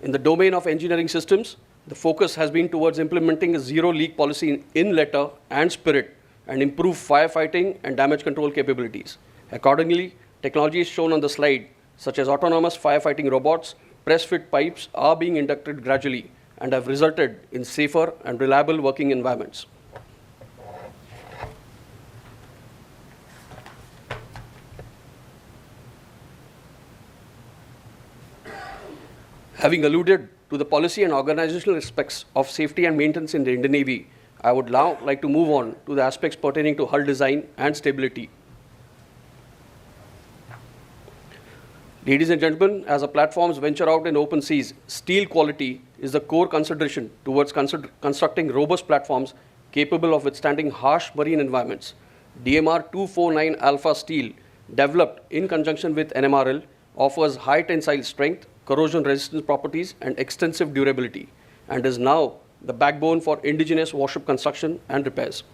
Speaker 17: in the domain of engineering systems, the focus has been towards implementing a zero-leak policy in letter and spirit and improve firefighting and damage control capabilities. Accordingly, technologies shown on the slide, such as autonomous firefighting robots, press-fit pipes, are being inducted gradually and have resulted in safer and reliable working environments. Having alluded to the policy and organizational aspects of safety and maintenance in the Indian Navy, I would now like to move on to the aspects pertaining to hull design and stability. Ladies and gentlemen, as our platforms venture out in open seas, steel quality is the core consideration towards constructing robust platforms capable of withstanding harsh marine environments. DMR 249 Alpha steel, developed in conjunction with NMRL, offers high tensile strength, corrosion resistance properties, and extensive durability, and is now the backbone for indigenous warship construction and repairs.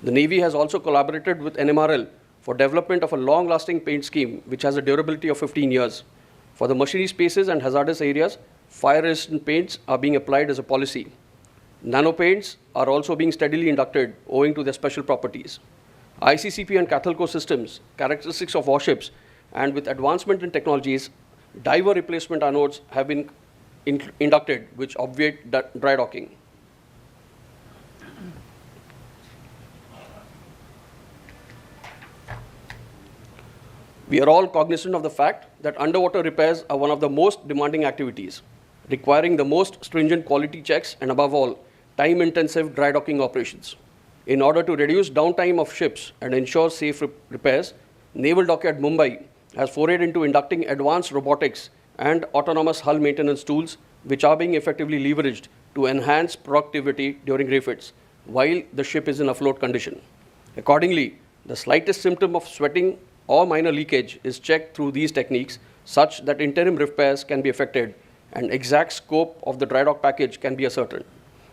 Speaker 17: The Navy has also collaborated with NMRL for development of a long-lasting paint scheme which has a durability of 15 years. For the machinery spaces and hazardous areas, fire-resistant paints are being applied as a policy. Nano paints are also being steadily inducted owing to their special properties. ICCP and Cathalco systems, characteristics of warships, and with advancement in technologies, diver replacement anodes have been inducted which obviate dry docking. We are all cognizant of the fact that underwater repairs are one of the most demanding activities, requiring the most stringent quality checks and, above all, time-intensive dry docking operations. In order to reduce downtime of ships and ensure safe repairs, Naval Dockyard Mumbai has forayed into inducting advanced robotics and autonomous hull maintenance tools, which are being effectively leveraged to enhance productivity during refits while the ship is in afloat condition. Accordingly, the slightest symptom of sweating or minor leakage is checked through these techniques such that interim repairs can be effected and exact scope of the dry dock package can be ascertained.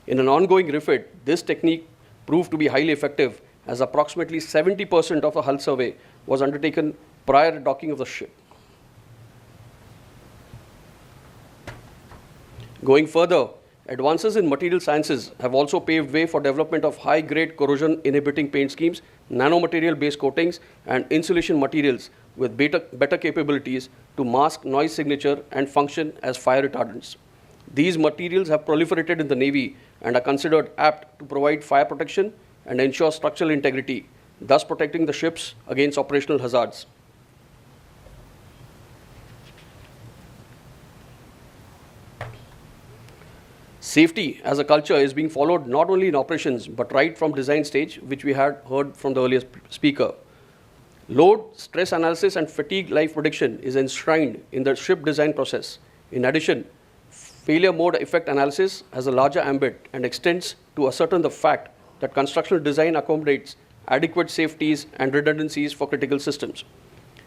Speaker 17: In an ongoing refit, this technique proved to be highly effective as approximately 70% of the hull survey was undertaken prior to docking of the ship. Going further, advances in material sciences have also paved way for development of high-grade corrosion-inhibiting paint schemes, nanomaterial-based coatings, and insulation materials with better capabilities to mask noise signature and function as fire retardants. These materials have proliferated in the Navy and are considered apt to provide fire protection and ensure structural integrity, thus protecting the ships against operational hazards. Safety as a culture is being followed not only in operations but right from design stage, which we had heard from the earlier speaker. Load, stress analysis, and fatigue life prediction is enshrined in the ship design process. In addition, failure mode effect analysis has a larger ambit and extends to ascertain the fact that constructional design accommodates adequate safeties and redundancies for critical systems.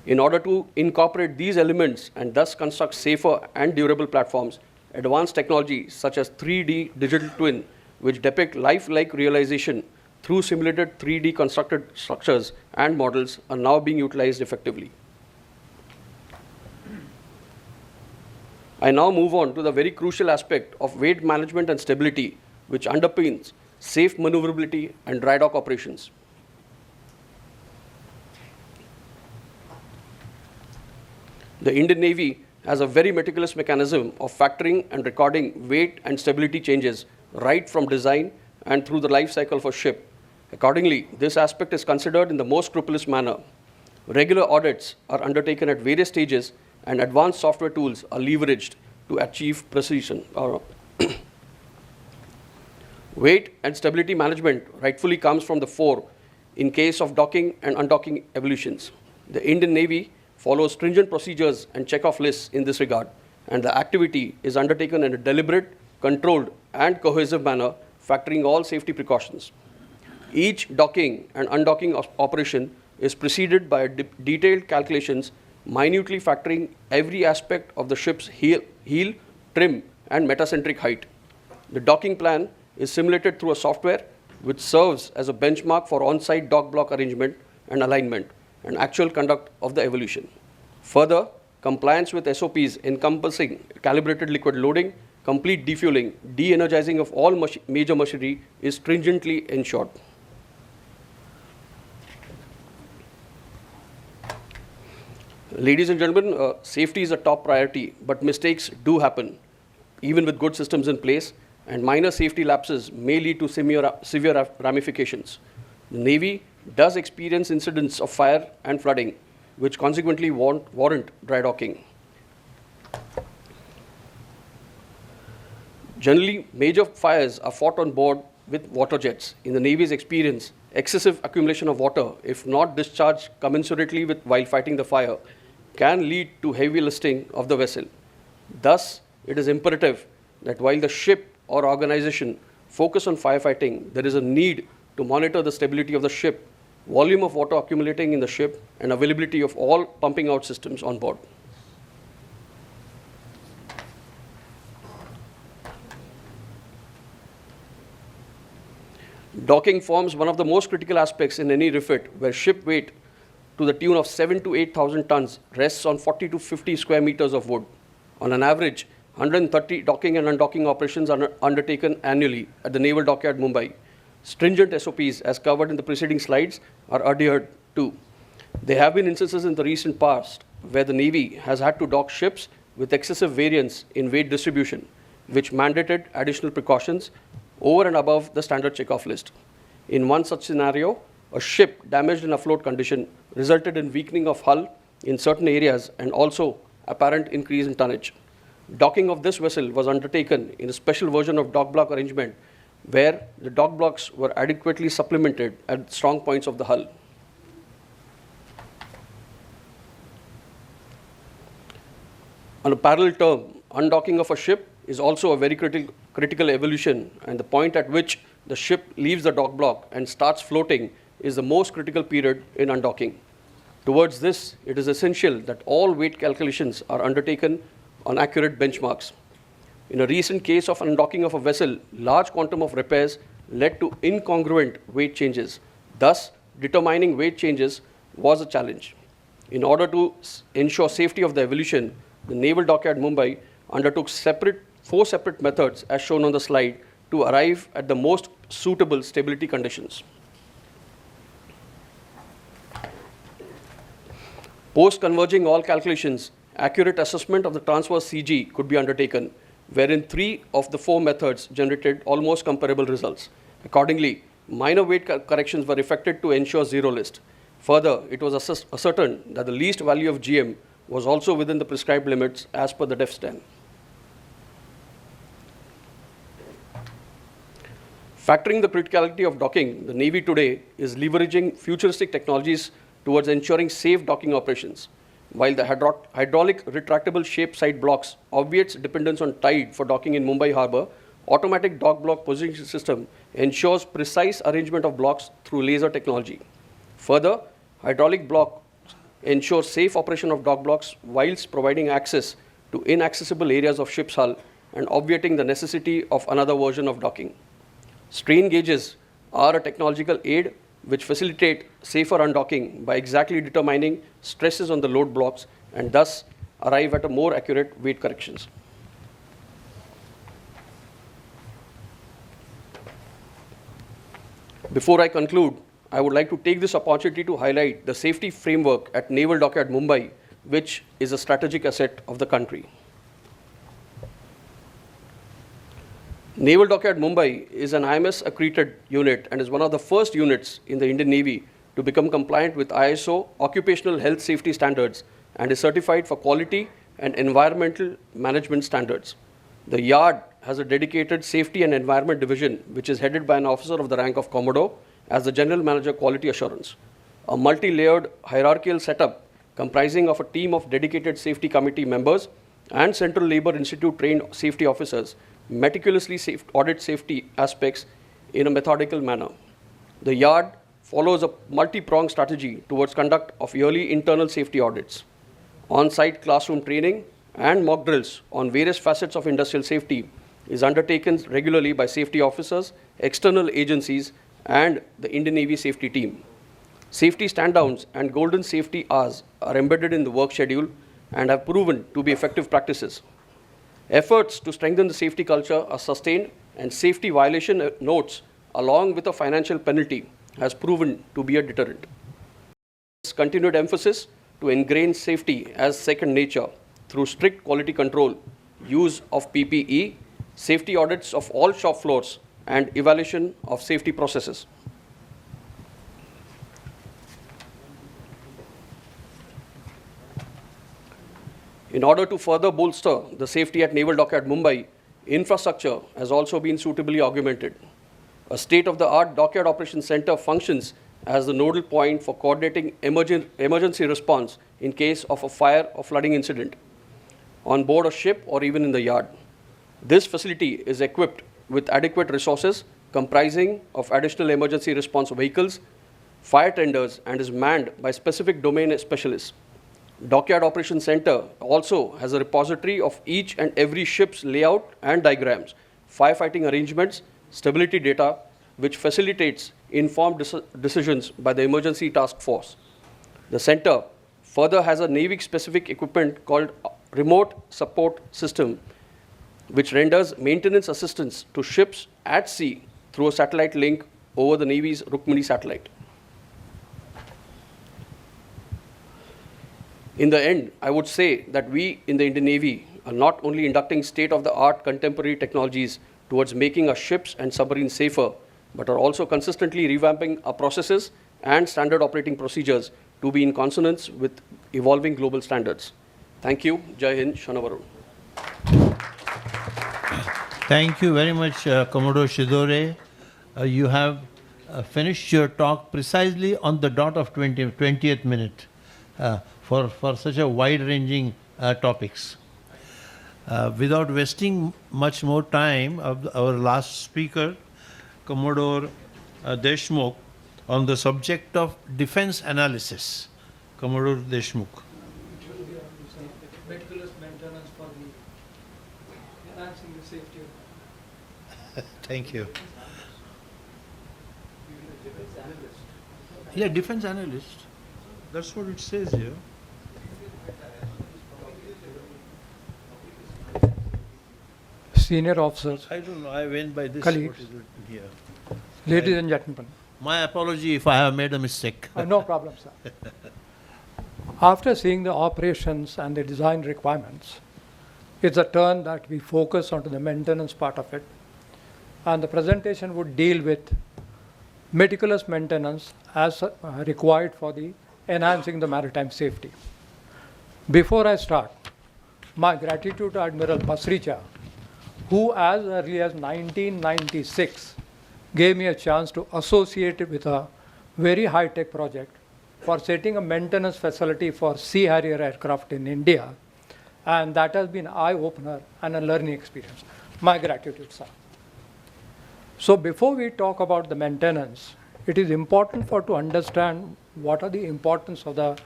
Speaker 17: In order to incorporate these elements and thus construct safer and durable platforms, advanced technology such as 3D digital twin, which depict lifelike realization through simulated 3D constructed structures and models, are now being utilized effectively. I now move on to the very crucial aspect of weight management and stability, which underpins safe maneuverability and dry dock operations. The Indian Navy has a very meticulous mechanism of factoring and recording weight and stability changes right from design and through the life cycle of a ship. Accordingly, this aspect is considered in the most scrupulous manner. Regular audits are undertaken at various stages and advanced software tools are leveraged to achieve precision. Weight and stability management rightfully comes from the fore in case of docking and undocking evolutions. The Indian Navy follows stringent procedures and check-off lists in this regard, and the activity is undertaken in a deliberate, controlled, and cohesive manner, factoring all safety precautions. Each docking and undocking operation is preceded by detailed calculations, minutely factoring every aspect of the ship's heel, trim, and metacentric height. The docking plan is simulated through a software which serves as a benchmark for on-site dock block arrangement and alignment and actual conduct of the evolution. Further, compliance with SOPs encompassing calibrated liquid loading, complete defueling, de-energizing of all major machinery is stringently ensured. Ladies and gentlemen, safety is a top priority, but mistakes do happen, even with good systems in place, and minor safety lapses may lead to severe ramifications. The Navy does experience incidents of fire and flooding, which consequently warrant dry docking. Generally, major fires are fought on board with water jets. In the Navy's experience, excessive accumulation of water, if not discharged commensurately with while fighting the fire, can lead to heavy listing of the vessel. Thus, it is imperative that while the ship or organization focus on firefighting, there is a need to monitor the stability of the ship, volume of water accumulating in the ship, and availability of all pumping out systems on board. Docking forms one of the most critical aspects in any refit, where ship weight to the tune of 7,000 to 8,000 tons rests on 40 to 50 square meters of wood. On an average, 130 docking and undocking operations are undertaken annually at the Naval Dockyard, Mumbai. Stringent SOPs, as covered in the preceding slides, are adhered to. There have been instances in the recent past where the Navy has had to dock ships with excessive variance in weight distribution, which mandated additional precautions over and above the standard checkoff list. In one such scenario, a ship damaged in afloat condition resulted in weakening of hull in certain areas and also apparent increase in tonnage. Docking of this vessel was undertaken in a special version of dock block arrangement where the dock blocks were adequately supplemented at strong points of the hull. On a parallel term, undocking of a ship is also a very critical evolution, and the point at which the ship leaves the dock block and starts floating is the most critical period in undocking. Towards this, it is essential that all weight calculations are undertaken on accurate benchmarks. In a recent case of undocking of a vessel, large quantum of repairs led to incongruent weight changes. Thus, determining weight changes was a challenge. In order to ensure safety of the evolution, the Naval Dockyard, Mumbai undertook four separate methods, as shown on the slide, to arrive at the most suitable stability conditions. Post-converging all calculations, accurate assessment of the transverse CG could be undertaken, wherein 3 of the 4 methods generated almost comparable results. Accordingly, minor weight corrections were effected to ensure zero list. Further, it was ascertained that the least value of GM was also within the prescribed limits as per the DEF-10. Factoring the criticality of docking, the Navy today is leveraging futuristic technologies towards ensuring safe docking operations. While the hydraulic retractable shape side blocks obviates dependence on tide for docking in Mumbai Harbour, automatic dock block positioning system ensures precise arrangement of blocks through laser technology. Further, hydraulic block ensures safe operation of dock blocks whilst providing access to inaccessible areas of ship's hull and obviating the necessity of another version of docking. Strain gauges are a technological aid which facilitate safer undocking by exactly determining stresses on the load blocks and thus arrive at a more accurate weight corrections. Before I conclude, I would like to take this opportunity to highlight the safety framework at Naval Dockyard, Mumbai, which is a strategic asset of the country. Naval Dockyard, Mumbai is an IMF accredited unit and is one of the first units in the Indian Navy to become compliant with ISO occupational health safety standards and is certified for quality and environmental management standards. The yard has a dedicated safety and environment division, which is headed by an officer of the rank of Commodore as the General Manager Quality Assurance. A multi-layered hierarchical setup comprising of a team of dedicated safety committee members and Central Labour Institute trained safety officers meticulously audit safety aspects in a methodical manner. The yard follows a multi-pronged strategy towards conduct of yearly internal safety audits, on-site classroom training, and mock drills on various facets of industrial safety is undertaken regularly by safety officers, external agencies, and the Indian Navy safety team. Safety stand-downs and golden safety hours are embedded in the work schedule and have proven to be effective practices. Efforts to strengthen the safety culture are sustained, and safety violation notes along with a financial penalty has proven to be a deterrent. This continued emphasis to ingrain safety as second nature through strict quality control, use of PPE, safety audits of all shop floors, and evaluation of safety processes. In order to further bolster the safety at Naval Dockyard, Mumbai, Infrastructure has also been suitably augmented. A state-of-the-art dockyard operations center functions as the nodal point for coordinating emergency response in case of a fire or flooding incident on board a ship or even in the yard. This facility is equipped with adequate resources comprising of additional emergency response vehicles, fire tenders, and is manned by specific domain specialists. Dockyard Operations Center also has a repository of each and every ship's layout and diagrams, firefighting arrangements, stability data, which facilitates informed decisions by the emergency task force. The center further has a Navy-specific equipment called Remote Support System, which renders maintenance assistance to ships at sea through a satellite link over the Navy's Rukmini satellite. In the end, I would say that we in the Indian Navy are not only inducting state-of-the-art contemporary technologies towards making our ships and submarines safer, but are also consistently revamping our processes and standard operating procedures to be in consonance with evolving global standards. Thank you. Jai Hind, Shana Varun.
Speaker 13: Thank you very much, Commodore Shidore. You have finished your talk precisely on the dot of 20th minute for such a wide-ranging topics. Without wasting much more time, our last speaker, Commodore Deshmukh, on the subject of defense analysis. Commodore Deshmukh.
Speaker 18: Meticulous maintenance for the enhancing the safety.
Speaker 13: Thank you. Yeah, defense analyst. That's what it says here.
Speaker 18: Senior officers.
Speaker 13: I don't know. I went by this.
Speaker 18: Colleagues.
Speaker 13: What is written here?
Speaker 18: Ladies and gentlemen.
Speaker 13: My apology if I have made a mistake.
Speaker 18: No problem, sir. After seeing the operations and the design requirements, it's a turn that we focus onto the maintenance part of it. And the presentation would deal with meticulous maintenance as required for the enhancing the maritime safety. Before I start, my gratitude to Admiral Pasricha, who as early as 1996 gave me a chance to associate it with a very high-tech project for setting a maintenance facility for Sea Harrier aircraft in India. And that has been an eye-opener and a learning experience. My gratitude, sir. So before we talk about the maintenance, it is important to understand what are the importance of the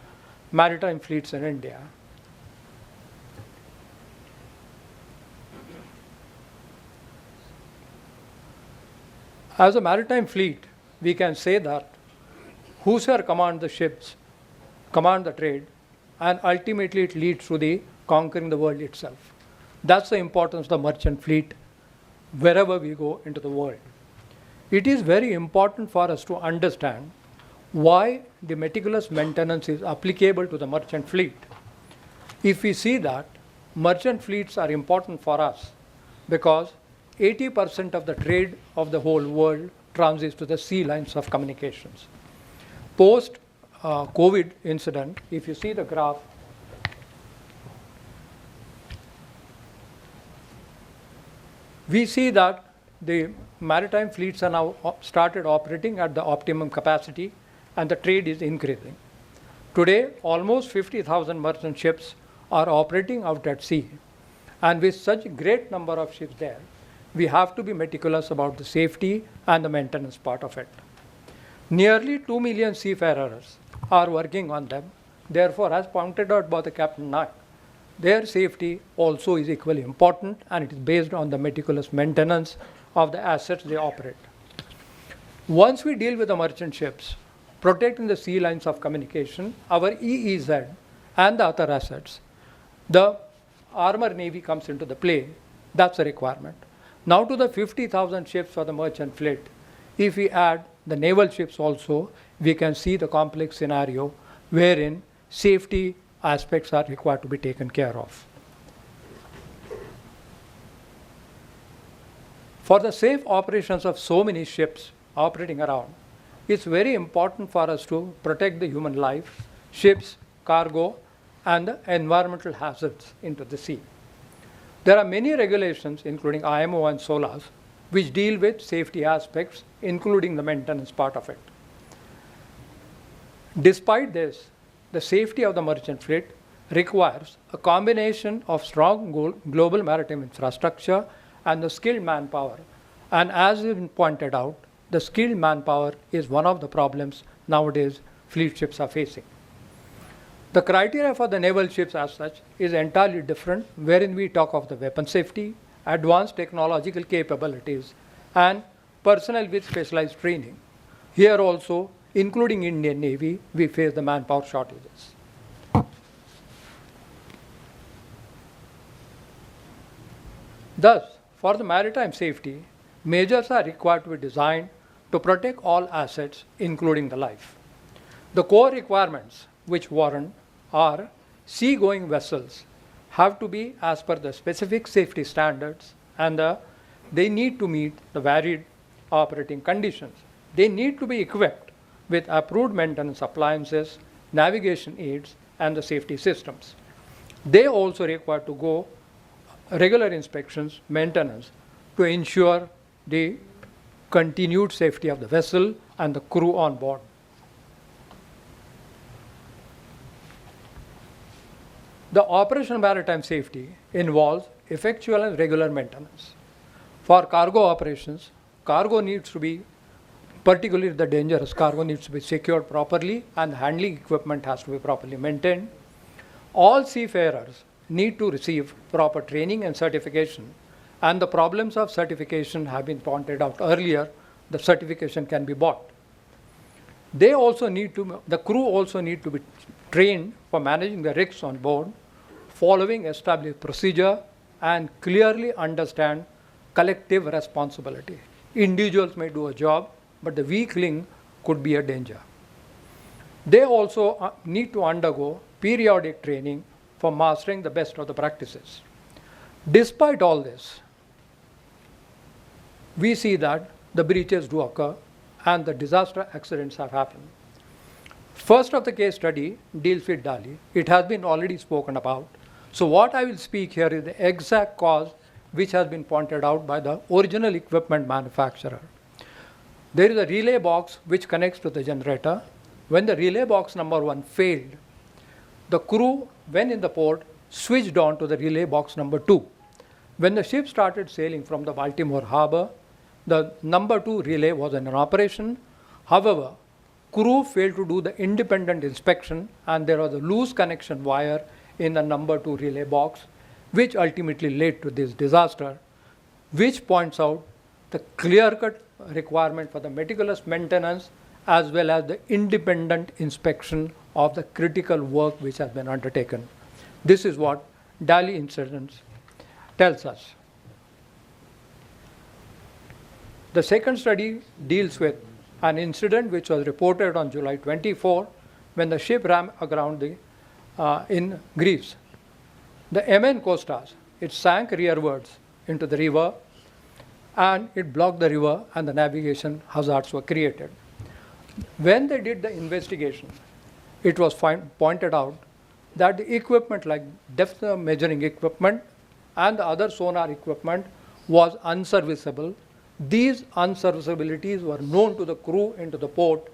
Speaker 18: maritime fleets in India. As a maritime fleet, we can say that whosoever command the ships, command the trade, and ultimately it leads to the conquering the world itself. That's the importance of the merchant fleet wherever we go into the world. It is very important for us to understand why the meticulous maintenance is applicable to the merchant fleet. If we see that merchant fleets are important for us because 80% of the trade of the whole world transits to the sea lines of communications. Post COVID incident, if you see the graph, we see that the maritime fleets are now started operating at the optimum capacity and the trade is increasing. Today, almost 50,000 merchant ships are operating out at sea. And with such a great number of ships there, we have to be meticulous about the safety and the maintenance part of it. Nearly 2 million seafarers are working on them. Therefore, as pointed out by the Captain Naik, their safety also is equally important and it is based on the meticulous maintenance of the assets they operate. Once we deal with the merchant ships, protecting the sea lines of communication, our EEZ and the other assets, the armor navy comes into the play. That's a requirement. Now to the 50,000 ships for the merchant fleet, if we add the naval ships also, we can see the complex scenario wherein safety aspects are required to be taken care of. For the safe operations of so many ships operating around, it's very important for us to protect the human life, ships, cargo, and the environmental hazards into the sea. There are many regulations, including IMO and SOLAS, which deal with safety aspects, including the maintenance part of it. Despite this, the safety of the merchant fleet requires a combination of strong global maritime infrastructure and the skilled manpower. And as has been pointed out, the skilled manpower is one of the problems nowadays fleet ships are facing. The criteria for the naval ships as such is entirely different, wherein we talk of the weapon safety, advanced technological capabilities, and personnel with specialized training. Here also, including Indian Navy, we face the manpower shortages. Thus, for the maritime safety, measures are required to be designed to protect all assets, including the life. The core requirements which warrant are seagoing vessels have to be as per the specific safety standards, and they need to meet the varied operating conditions. They need to be equipped with approved maintenance appliances, navigation aids, and the safety systems. They also require to go regular inspections, maintenance, to ensure the continued safety of the vessel and the crew on board. The operational maritime safety involves effectual and regular maintenance. For cargo operations, cargo needs to be, particularly the dangerous cargo, needs to be secured properly, and the handling equipment has to be properly maintained. All seafarers need to receive proper training and certification, and the problems of certification have been pointed out earlier. The certification can be bought. The crew also need to be trained for managing the risks on board, following established procedure, and clearly understand collective responsibility. Individuals may do a job, but the weak link could be a danger. They also need to undergo periodic training for mastering the best of the practices. Despite all this, we see that the breaches do occur and the disaster accidents have happened. First of the case study deals with Dali. It has been already spoken about. So what I will speak here is the exact cause which has been pointed out by the original equipment manufacturer. There is a relay box which connects to the generator. When the relay box number 1 failed, the crew, when in the port, switched on to the relay box number 2. When the ship started sailing from the Baltimore harbor, the number 2 relay was in operation. However, crew failed to do the independent inspection, and there was a loose connection wire in the number 2 relay box, which ultimately led to this disaster, which points out the clear-cut requirement for the meticulous maintenance as well as the independent inspection of the critical work which has been undertaken. This is what Dali incident tells us. The second study deals with an incident which was reported on July 24 when the ship ran aground in Greece. The MN Costas, it sank rearwards into the river, and it blocked the river, and the navigation hazards were created. When they did the investigation, it was pointed out that the equipment like depth measuring equipment and the other sonar equipment was unserviceable. These unserviceabilities were known to the crew into the port.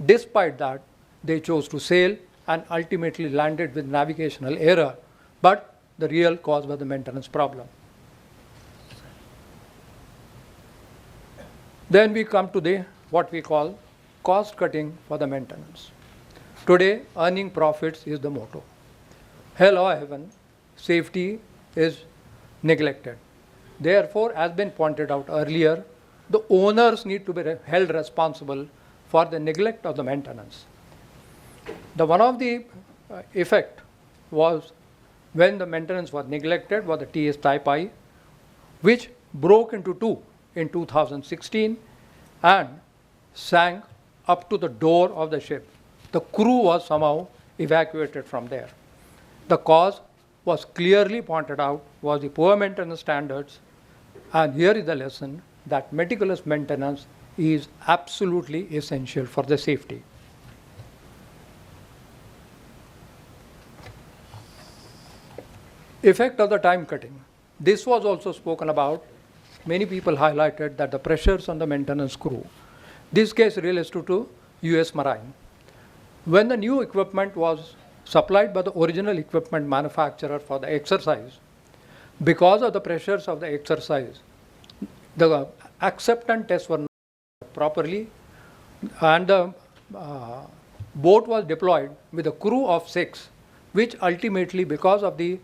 Speaker 18: Despite that, they chose to sail and ultimately landed with navigational error, but the real cause was the maintenance problem. Then we come to what we call cost cutting for the maintenance. Today, earning profits is the motto. Hell or heaven, safety is neglected. Therefore, as been pointed out earlier, the owners need to be held responsible for the neglect of the maintenance. One of the effect was when the maintenance was neglected was the TS Type I, which broke into two in 2016 and sank up to the door of the ship. The crew was somehow evacuated from there. The cause was clearly pointed out was the poor maintenance standards, and here is the lesson that meticulous maintenance is absolutely essential for the safety. Effect of the time cutting. this was also spoken about. Many people highlighted that the pressures on the maintenance crew. This case relates to US Marine. When the new equipment was supplied by the original equipment manufacturer for the exercise, because of the pressures of the exercise, the acceptance tests were not properly, and the boat was deployed with a crew of 6, which ultimately, because of the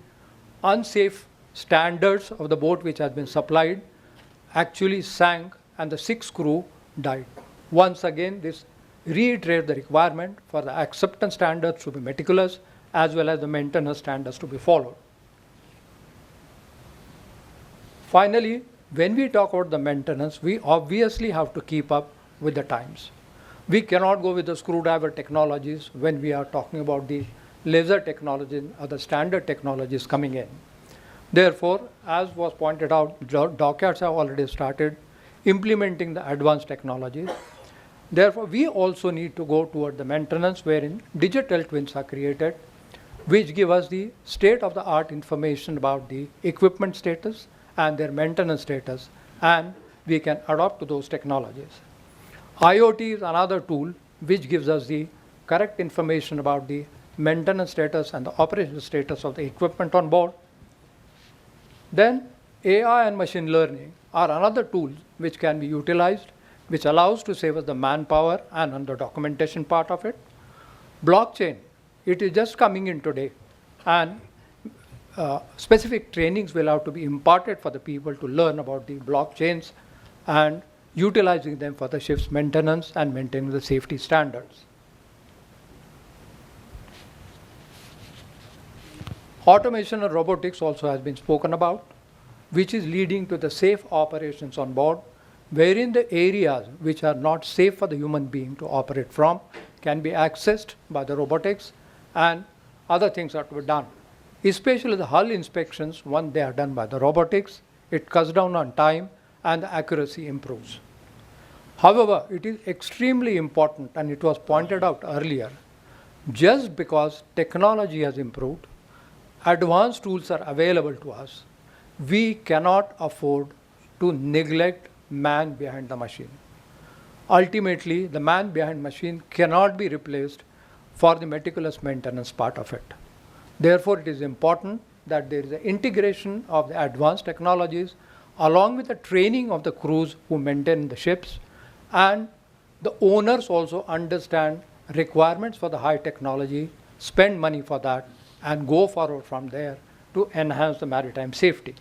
Speaker 18: unsafe standards of the boat which has been supplied, actually sank and the 6 crew died. Once again, this reiterates the requirement for the acceptance standards to be meticulous as well as the maintenance standards to be followed. Finally, when we talk about the maintenance, we obviously have to keep up with the times. We cannot go with the screwdriver technologies when we are talking about the laser technology and other standard technologies coming in. Therefore, as was pointed out, dockyards have already started implementing the advanced technologies. Therefore, we also need to go toward the maintenance wherein digital twins are created, which give us the state-of-the-art information about the equipment status and their maintenance status, and we can adopt to those technologies. IoT is another tool which gives us the correct information about the maintenance status and the operational status of the equipment on board. Then AI and machine learning are another tool which can be utilized, which allows to save us the manpower and on the documentation part of it. Blockchain, it is just coming in today, and specific trainings will have to be imparted for the people to learn about the blockchains and utilizing them for the ship's maintenance and maintaining the safety standards. Automation and robotics also has been spoken about, which is leading to the safe operations on board, wherein the areas which are not safe for the human being to operate from can be accessed by the robotics, and other things are to be done. Especially the hull inspections, once they are done by the robotics, it cuts down on time and the accuracy improves. However, it is extremely important, and it was pointed out earlier, just because technology has improved, advanced tools are available to us, we cannot afford to neglect man behind the machine. Ultimately, the man behind machine cannot be replaced for the meticulous maintenance part of it. Therefore, it is important that there is an integration of the advanced technologies along with the training of the crews who maintain the ships, and the owners also understand requirements for the high technology, spend money for that, and go forward from there to enhance the maritime safety.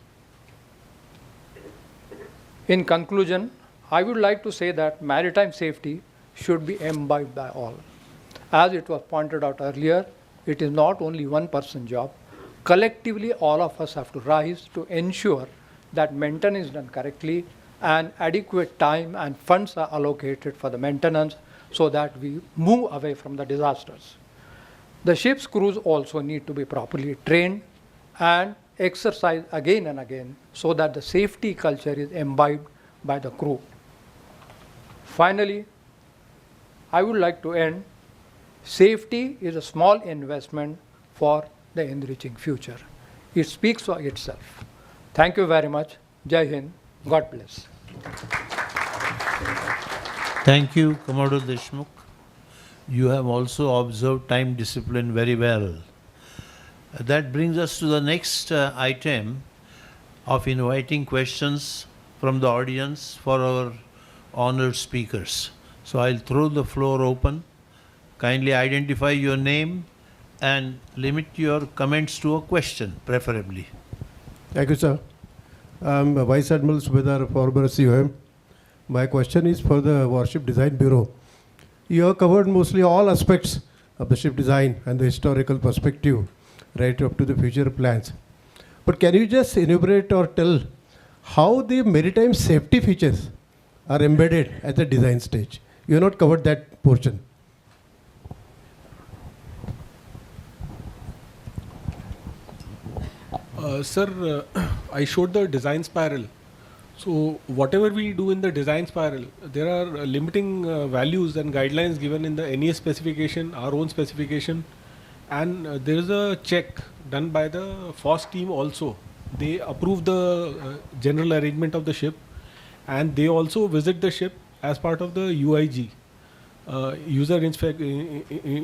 Speaker 18: In conclusion, I would like to say that maritime safety should be imbibed by all. As it was pointed out earlier, it is not only one person's job. Collectively, all of us have to rise to ensure that maintenance is done correctly and adequate time and funds are allocated for the maintenance so that we move away from the disasters. The ship's crews also need to be properly trained and exercised again and again so that the safety culture is imbibed by the crew. Finally, I would like to end. Safety is a small investment for the enriching future. It speaks for itself. Thank you very much. Jai Hind. God bless.
Speaker 13: Thank you, Commodore Deshmukh. You have also observed time discipline very well. That brings us to the next item of inviting questions from the audience for our honored speakers. So I'll throw the floor open. Kindly identify your name and limit your comments to a question, preferably.
Speaker 19: Thank you, sir. I'm Vice Admiral Subedar, former COM. My question is for the Warship Design Bureau. You have covered mostly all aspects of the ship design and the historical perspective, right up to the future plans. But can you just enumerate or tell how the maritime safety features are embedded at the design stage? You have not covered that portion.
Speaker 16: Sir, I showed the design spiral. So whatever we do in the design spiral, there are limiting values and guidelines given in the NES specification, our own specification, and there is a check done by the FOSS team also
Speaker 14: they approve the general arrangement of the ship, and they also visit the ship as part of the UIG,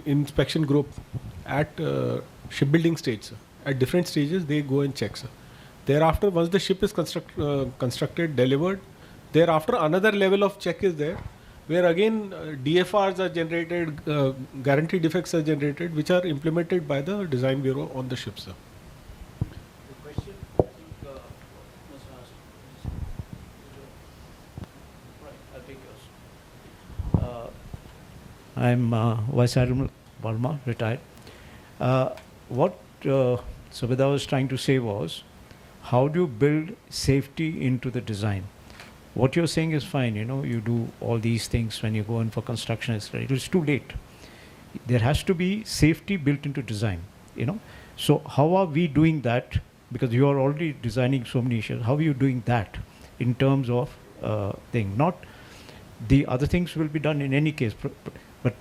Speaker 14: inspection group at shipbuilding stage. Sir. At different stages, they go and check. Sir. Thereafter, once the ship is constructed, delivered, thereafter another level of check is there, where again DFRs are generated, guarantee defects are generated, which are implemented by the design bureau on the ship, sir.
Speaker 6: The question I think was asked. Right, I'll take yours.
Speaker 20: I'm Vice Admiral Verma, retired. What Subheda was trying to say was, how do you build safety into the design? What you're saying is fine, you do all these things when you go in for construction, etc. It is too late. There has to be safety built into design, So how are we doing that? Because you are already designing so many issues. How are you doing that in terms of thing? Not the other things will be done in any case, but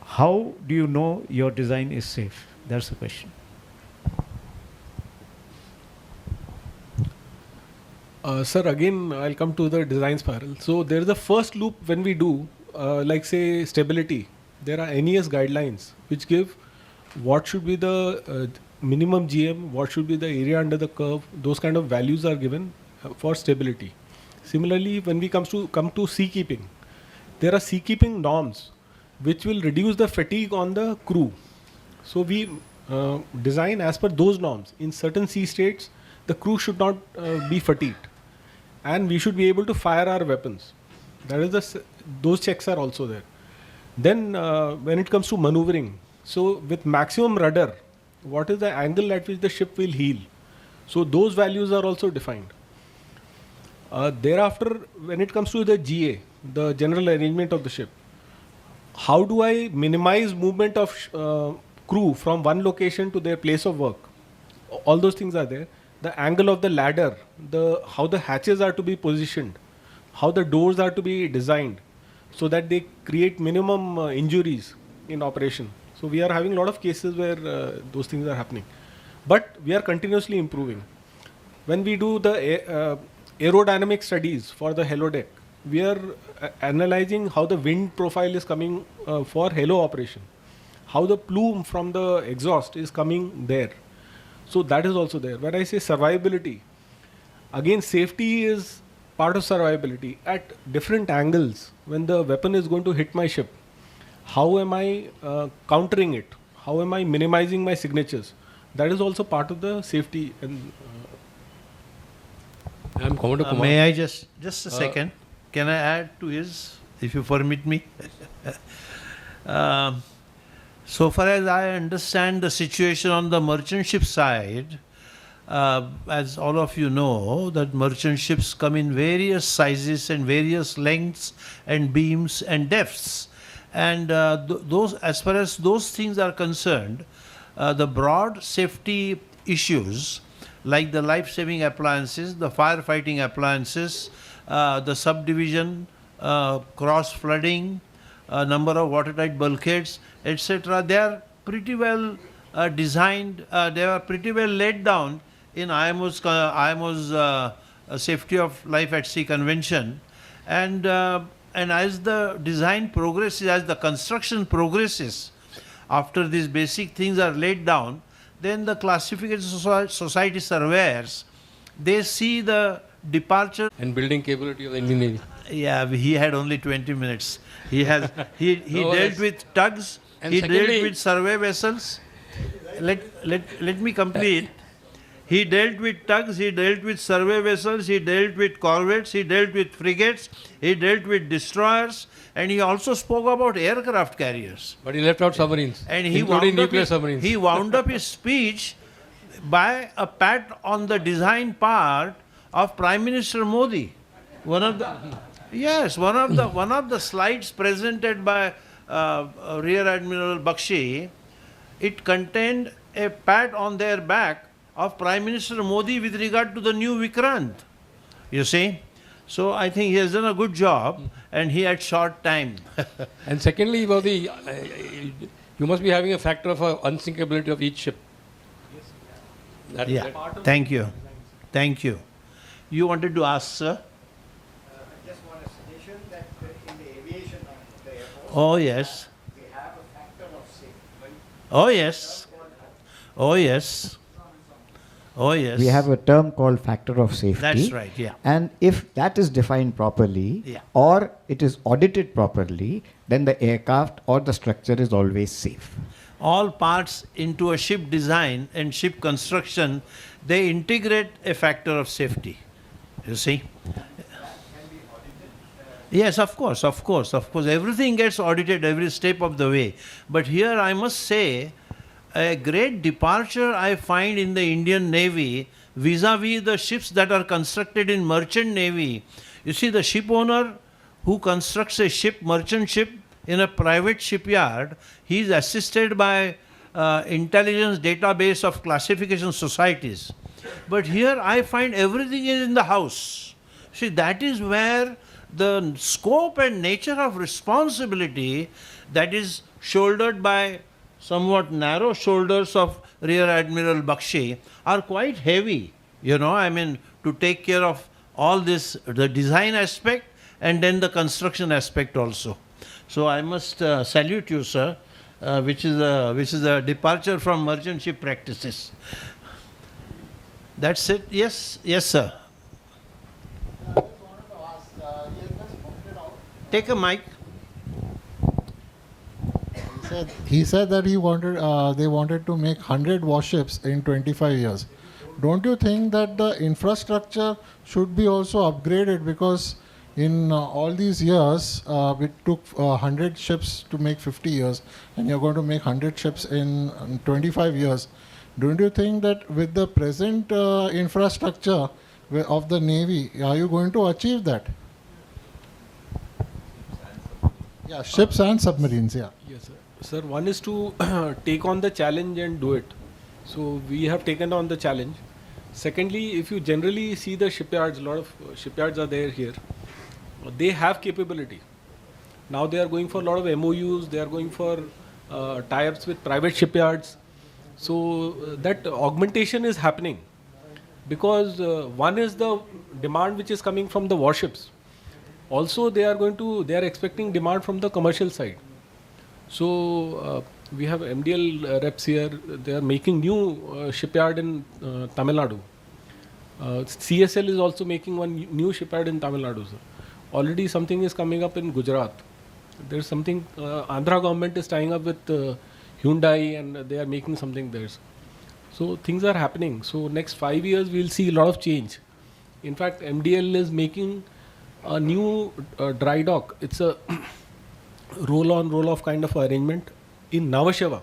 Speaker 20: how do you know your design is safe? That's the question.
Speaker 14: Sir, again, I'll come to the design spiral. So there is the first loop when we do, like say stability. There are NES guidelines which give what should be the minimum GM, what should be the area under the curve. Those kind of values are given for stability. Similarly, when we come to seakeeping, there are seakeeping norms which will reduce the fatigue on the crew. So we design as per those norms. In certain sea states, the crew should not be fatigued, and we should be able to fire our weapons. That is those checks are also there. Then when it comes to maneuvering, so with maximum rudder, what is the angle at which the ship will heel? So those values are also defined. Thereafter, when it comes to the GA, the general arrangement of the ship, how do I minimize movement of crew from one location to their place of work? All those things are there. The angle of the ladder, how the hatches are to be positioned, how the doors are to be designed, so that they create minimum injuries in operation. So we are having a lot of cases where those things are happening. But we are continuously improving. When we do the aerodynamic studies for the helo deck, we are analyzing how the wind profile is coming for helo operation, how the plume from the exhaust is coming there. So that is also there. When I say survivability, again safety is part of survivability. At different angles, when the weapon is going to hit my ship, how am I countering it? How am I minimizing my signatures? That is also part of the safety. And
Speaker 13: I'm Commander Kumar. May I just a second? Can I add to his, if you permit me? So far as I understand the situation on the merchant ship side, as all of you know, that merchant ships come in various sizes and various lengths and beams and depths. And those, as far as those things are concerned, the broad safety issues like the life-saving appliances, the firefighting appliances, the subdivision, cross-flooding, number of watertight bulkheads, etc. They are pretty well designed, they are pretty well laid down in IMO's Safety of Life at Sea Convention. And as the design progresses, as the construction progresses, after these basic things are laid down, then the classification society surveyors, they see the departure
Speaker 21: and building capability of the Indian Navy.
Speaker 13: Yeah, he had only 20 minutes. He has he dealt with tugs,
Speaker 21: and
Speaker 13: he dealt with survey vessels. Let me complete. He dealt with tugs, he dealt with survey vessels, he dealt with corvettes, he dealt with frigates, he dealt with destroyers, and he also spoke about aircraft carriers.
Speaker 21: But he left out submarines,
Speaker 13: and he
Speaker 21: including nuclear submarines.
Speaker 13: He wound up his speech by a pat on the design part of Prime Minister Modi. One of the slides presented by Rear Admiral Bakshi, it contained a pat on their back of Prime Minister Modi with regard to the new Vikrant. You see? So I think he has done a good job, and he had short time.
Speaker 21: And secondly, you must be having a factor of unsinkability of each ship.
Speaker 13: Thank you. Thank you. You wanted to ask, sir?
Speaker 9: I just want a suggestion that in the aviation of the airport,
Speaker 13: Oh, yes.
Speaker 9: we have a factor of safety.
Speaker 13: Oh, yes. Oh, yes. Oh, yes.
Speaker 3: We have a term called factor of safety.
Speaker 13: That's right, yeah.
Speaker 3: And if that is defined properly,
Speaker 13: Yeah.
Speaker 3: or it is audited properly, then the aircraft or the structure is always safe.
Speaker 13: All parts into a ship design and ship construction, they integrate a factor of safety. You see? Yes, of course. Everything gets audited every step of the way. But here I must say, a great departure I find in the Indian Navy vis-a-vis the ships that are constructed in merchant navy. You see, the ship owner who constructs a ship, merchant ship, in a private shipyard, he is assisted by intelligence database of classification societies. But here I find everything is in the house. See, that is where the scope and nature of responsibility that is shouldered by somewhat narrow shoulders of Rear Admiral Bakshi are quite heavy, to take care of all this, the design aspect and then the construction aspect also. So I must salute you, sir, which is a departure from merchant ship practices. That's it. Yes, sir. Take a mic.
Speaker 12: He said that they wanted to make 100 warships in 25 years. Don't you think that the infrastructure should be also upgraded, because in all these years, it took 100 ships to make 50 years, and you're going to make 100 ships in 25 years. Don't you think that with the present infrastructure of the Navy, are you going to achieve that? Yeah, ships and submarines, yeah.
Speaker 16: Yes, sir. Sir, one is to take on the challenge and do it. So we have taken on the challenge. Secondly, if you generally see the shipyards, a lot of shipyards are there here. They have capability. Now they are going for a lot of MOUs, they are going for tie-ups with private shipyards. So that augmentation is happening, because one is the demand which is coming from the warships. Also they are expecting demand from the commercial side. So we have MDL reps here, they are making new shipyard in Tamil Nadu. CSL is also making one new shipyard in Tamil Nadu, sir. Already something is coming up in Gujarat. There's something, Andhra government is tying up with Hyundai and they are making something there. So things are happening. So next 5 years we'll see a lot of change. In fact, MDL is making a new dry dock. It's a roll-on, roll-off kind of arrangement in Navasheva.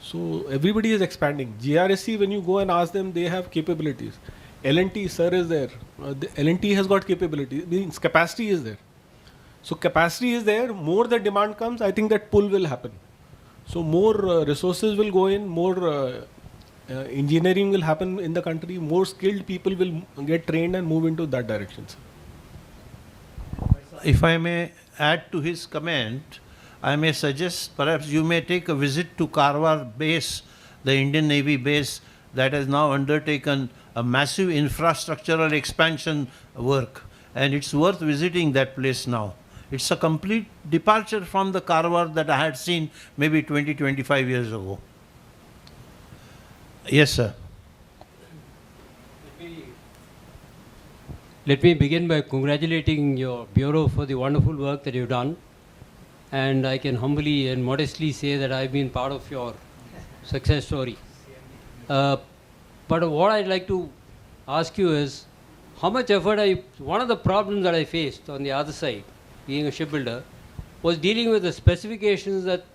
Speaker 16: So everybody is expanding. GRSC, when you go and ask them, they have capabilities. L&T, sir, is there. L&T has got capability. Means capacity is there. So capacity is there. More the demand comes, I think that pull will happen. So more resources will go in, more engineering will happen in the country, more skilled people will get trained and move into that direction, sir.
Speaker 13: If I may add to his comment, I may suggest perhaps you may take a visit to Karwar base, the Indian Navy base that has now undertaken a massive infrastructural expansion work, and it's worth visiting that place now. It's a complete departure from the Karwar that I had seen maybe 20-25 years ago. Yes, sir.
Speaker 22: Let me begin by congratulating your Bureau for the wonderful work that you've done. And I can humbly and modestly say that I've been part of your success story. But what I'd like to ask you is, how much effort one of the problems that I faced on the other side, being a shipbuilder, was dealing with the specifications that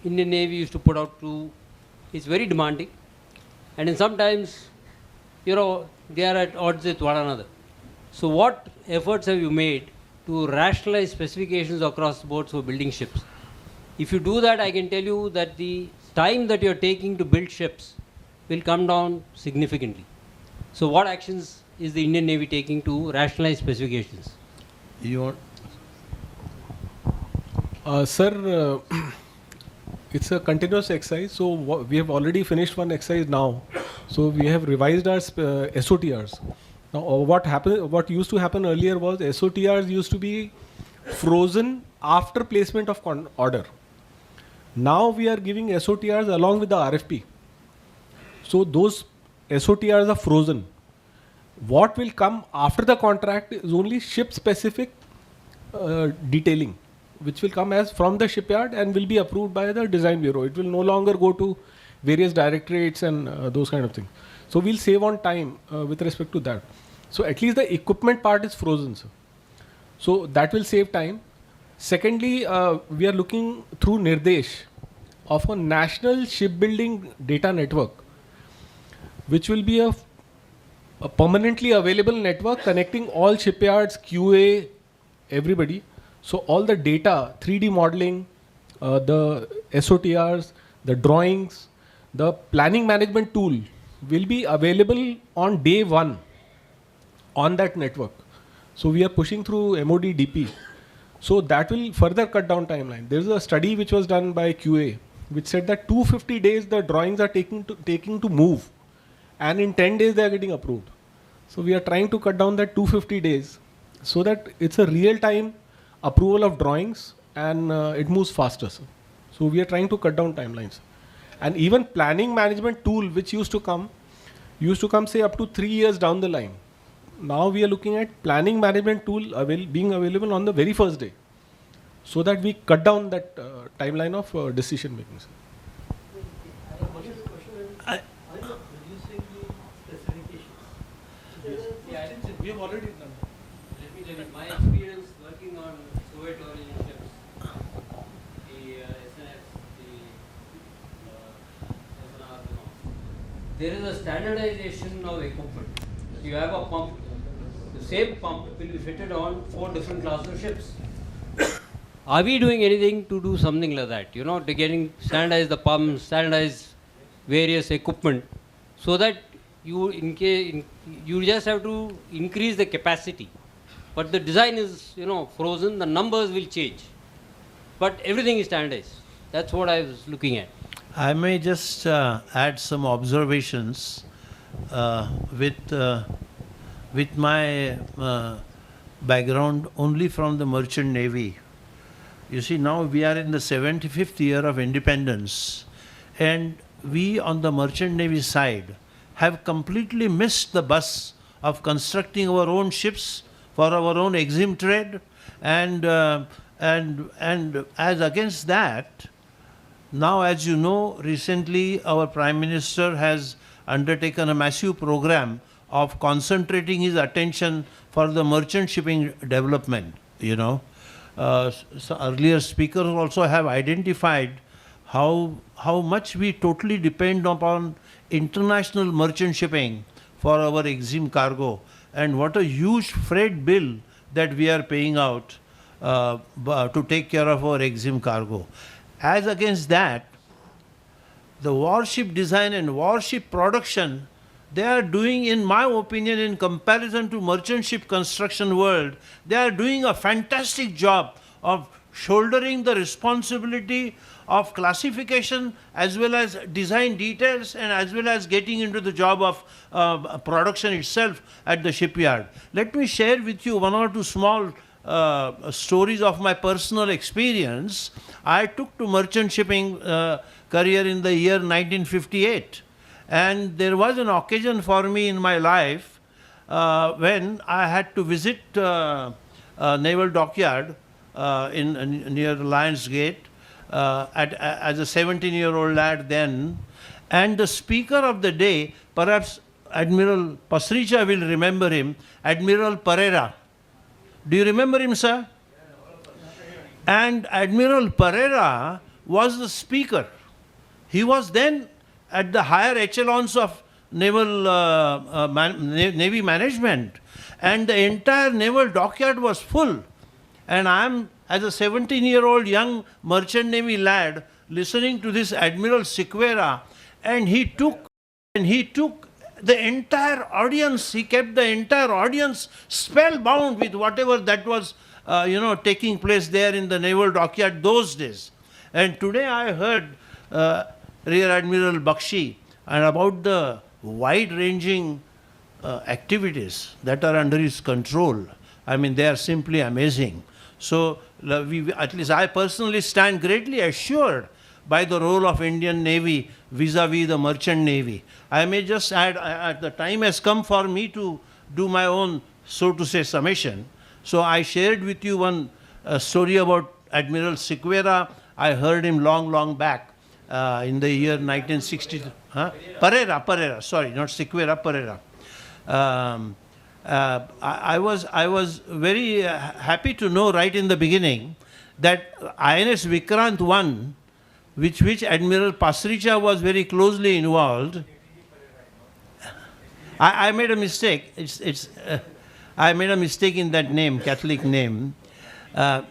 Speaker 22: Indian Navy used to put out to. It's very demanding. And in sometimes, they are at odds with one another. So what efforts have you made to rationalize specifications across the board for building ships? If you do that, I can tell you that the time that you're taking to build ships will come down significantly. So what actions is the Indian Navy taking to rationalize specifications?
Speaker 16: Sir, it's a continuous exercise. So we have already finished one exercise now.
Speaker 5: So we have revised our SOTRs. Now, what used to happen earlier was SOTRs used to be frozen after placement of order. Now we are giving SOTRs along with the RFP. So those SOTRs are frozen. What will come after the contract is only ship specific detailing, which will come as from the shipyard and will be approved by the design bureau. It will no longer go to various directorates and those kind of things. So we'll save on time with respect to that. So at least the equipment part is frozen, sir. So that will save time. Secondly, we are looking through Nirdesh of a national shipbuilding data network, which will be a permanently available network connecting all shipyards, QA, everybody. So all the data, 3D modeling, the SOTRs, the drawings, the planning management tool will be available on day one on that network. So we are pushing through MOD DP. So that will further cut down timeline. There is a study which was done by QA which said that 250 days the drawings are taking to move, and in 10 days they are getting approved. So we are trying to cut down that 250 days so that it's a real time approval of drawings and it moves faster. So we are trying to cut down timelines. And even planning management tool which used to come say up to 3 years down the line. Now we are looking at planning management tool being available on the very first day, so that we cut down that timeline of decision making.
Speaker 22: We have already done that. Let me tell you, my experience working on Soviet origin ships, the SNF, the SNR, there is a standardization of equipment. You have a pump. The same pump will be fitted on 4 different classes of ships. Are we doing anything to do something like that? You know, to standardize the pumps, standardize various equipment, so that you just have to increase the capacity. But the design is, frozen. The numbers will change, but everything is standardized. That's what I was looking at.
Speaker 13: I may just add some observations with my background only from the Merchant Navy. You see, now we are in the 75th year of independence, and we on the Merchant Navy side have completely missed the bus of constructing our own ships for our own exim trade, and as against that, now, as you know, recently our Prime Minister has undertaken a massive program of concentrating his attention for the merchant shipping development. So earlier speakers also have identified how much we totally depend upon international merchant shipping for our exim cargo, and what a huge freight bill that we are paying out to take care of our exim cargo. As against that, the warship design and warship production, they are doing, in my opinion, in comparison to merchant ship construction world, they are doing a fantastic job of shouldering the responsibility of classification as well as design details, and as well as getting into the job of production itself at the shipyard. Let me share with you one or two small stories of my personal experience. I took to merchant shipping career in the year 1958, and there was an occasion for me in my life when I had to visit naval dockyard near Lions Gate as a 17-year-old lad then, and the speaker of the day, perhaps Admiral Pasricha will remember him, Admiral Pereira. Do you remember him, sir? And Admiral Pereira was the speaker. He was then at the higher echelons of naval navy management, and the entire naval dockyard was full. And I am, as a 17-year-old young merchant navy lad, listening to this Admiral Sequeira, and he took the entire audience, he kept the entire audience spellbound with whatever that was taking place there in the naval dockyard those days. And today I heard Rear Admiral Bakshi and about the wide-ranging activities that are under his control. I mean, they are simply amazing. So, at least I personally stand greatly assured by the role of Indian Navy vis-a-vis the merchant navy. I may just add, the time has come for me to do my own, so to say, summation. So I shared with you one story about Admiral Sequeira. I heard him long back in the year 1960. Pereira, sorry, not Sequeira, Pereira. I was very happy to know right in the beginning that INS Vikrant I, which Admiral Pasricha was very closely involved. I made a mistake. I made a mistake in that name, Catholic name. INS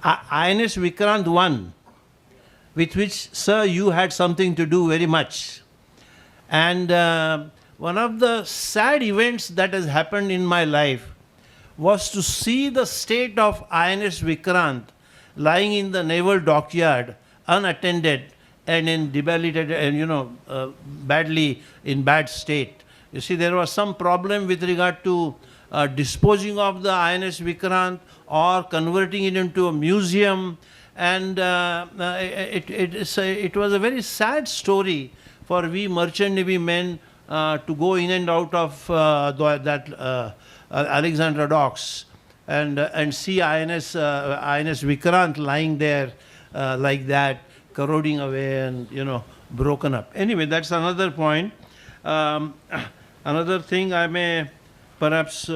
Speaker 13: Vikrant I, with which, sir, you had something to do very much. And one of the sad events that has happened in my life was to see the state of INS Vikrant lying in the naval dockyard, unattended and in debilitated and badly in bad state. You see, there was some problem with regard to disposing of the INS Vikrant or converting it into a museum, and it was a very sad story for we merchant navy men to go in and out of that Alexandra docks and see INS Vikrant lying there like that, corroding away and broken up. Anyway, that's another point. Another thing I may perhaps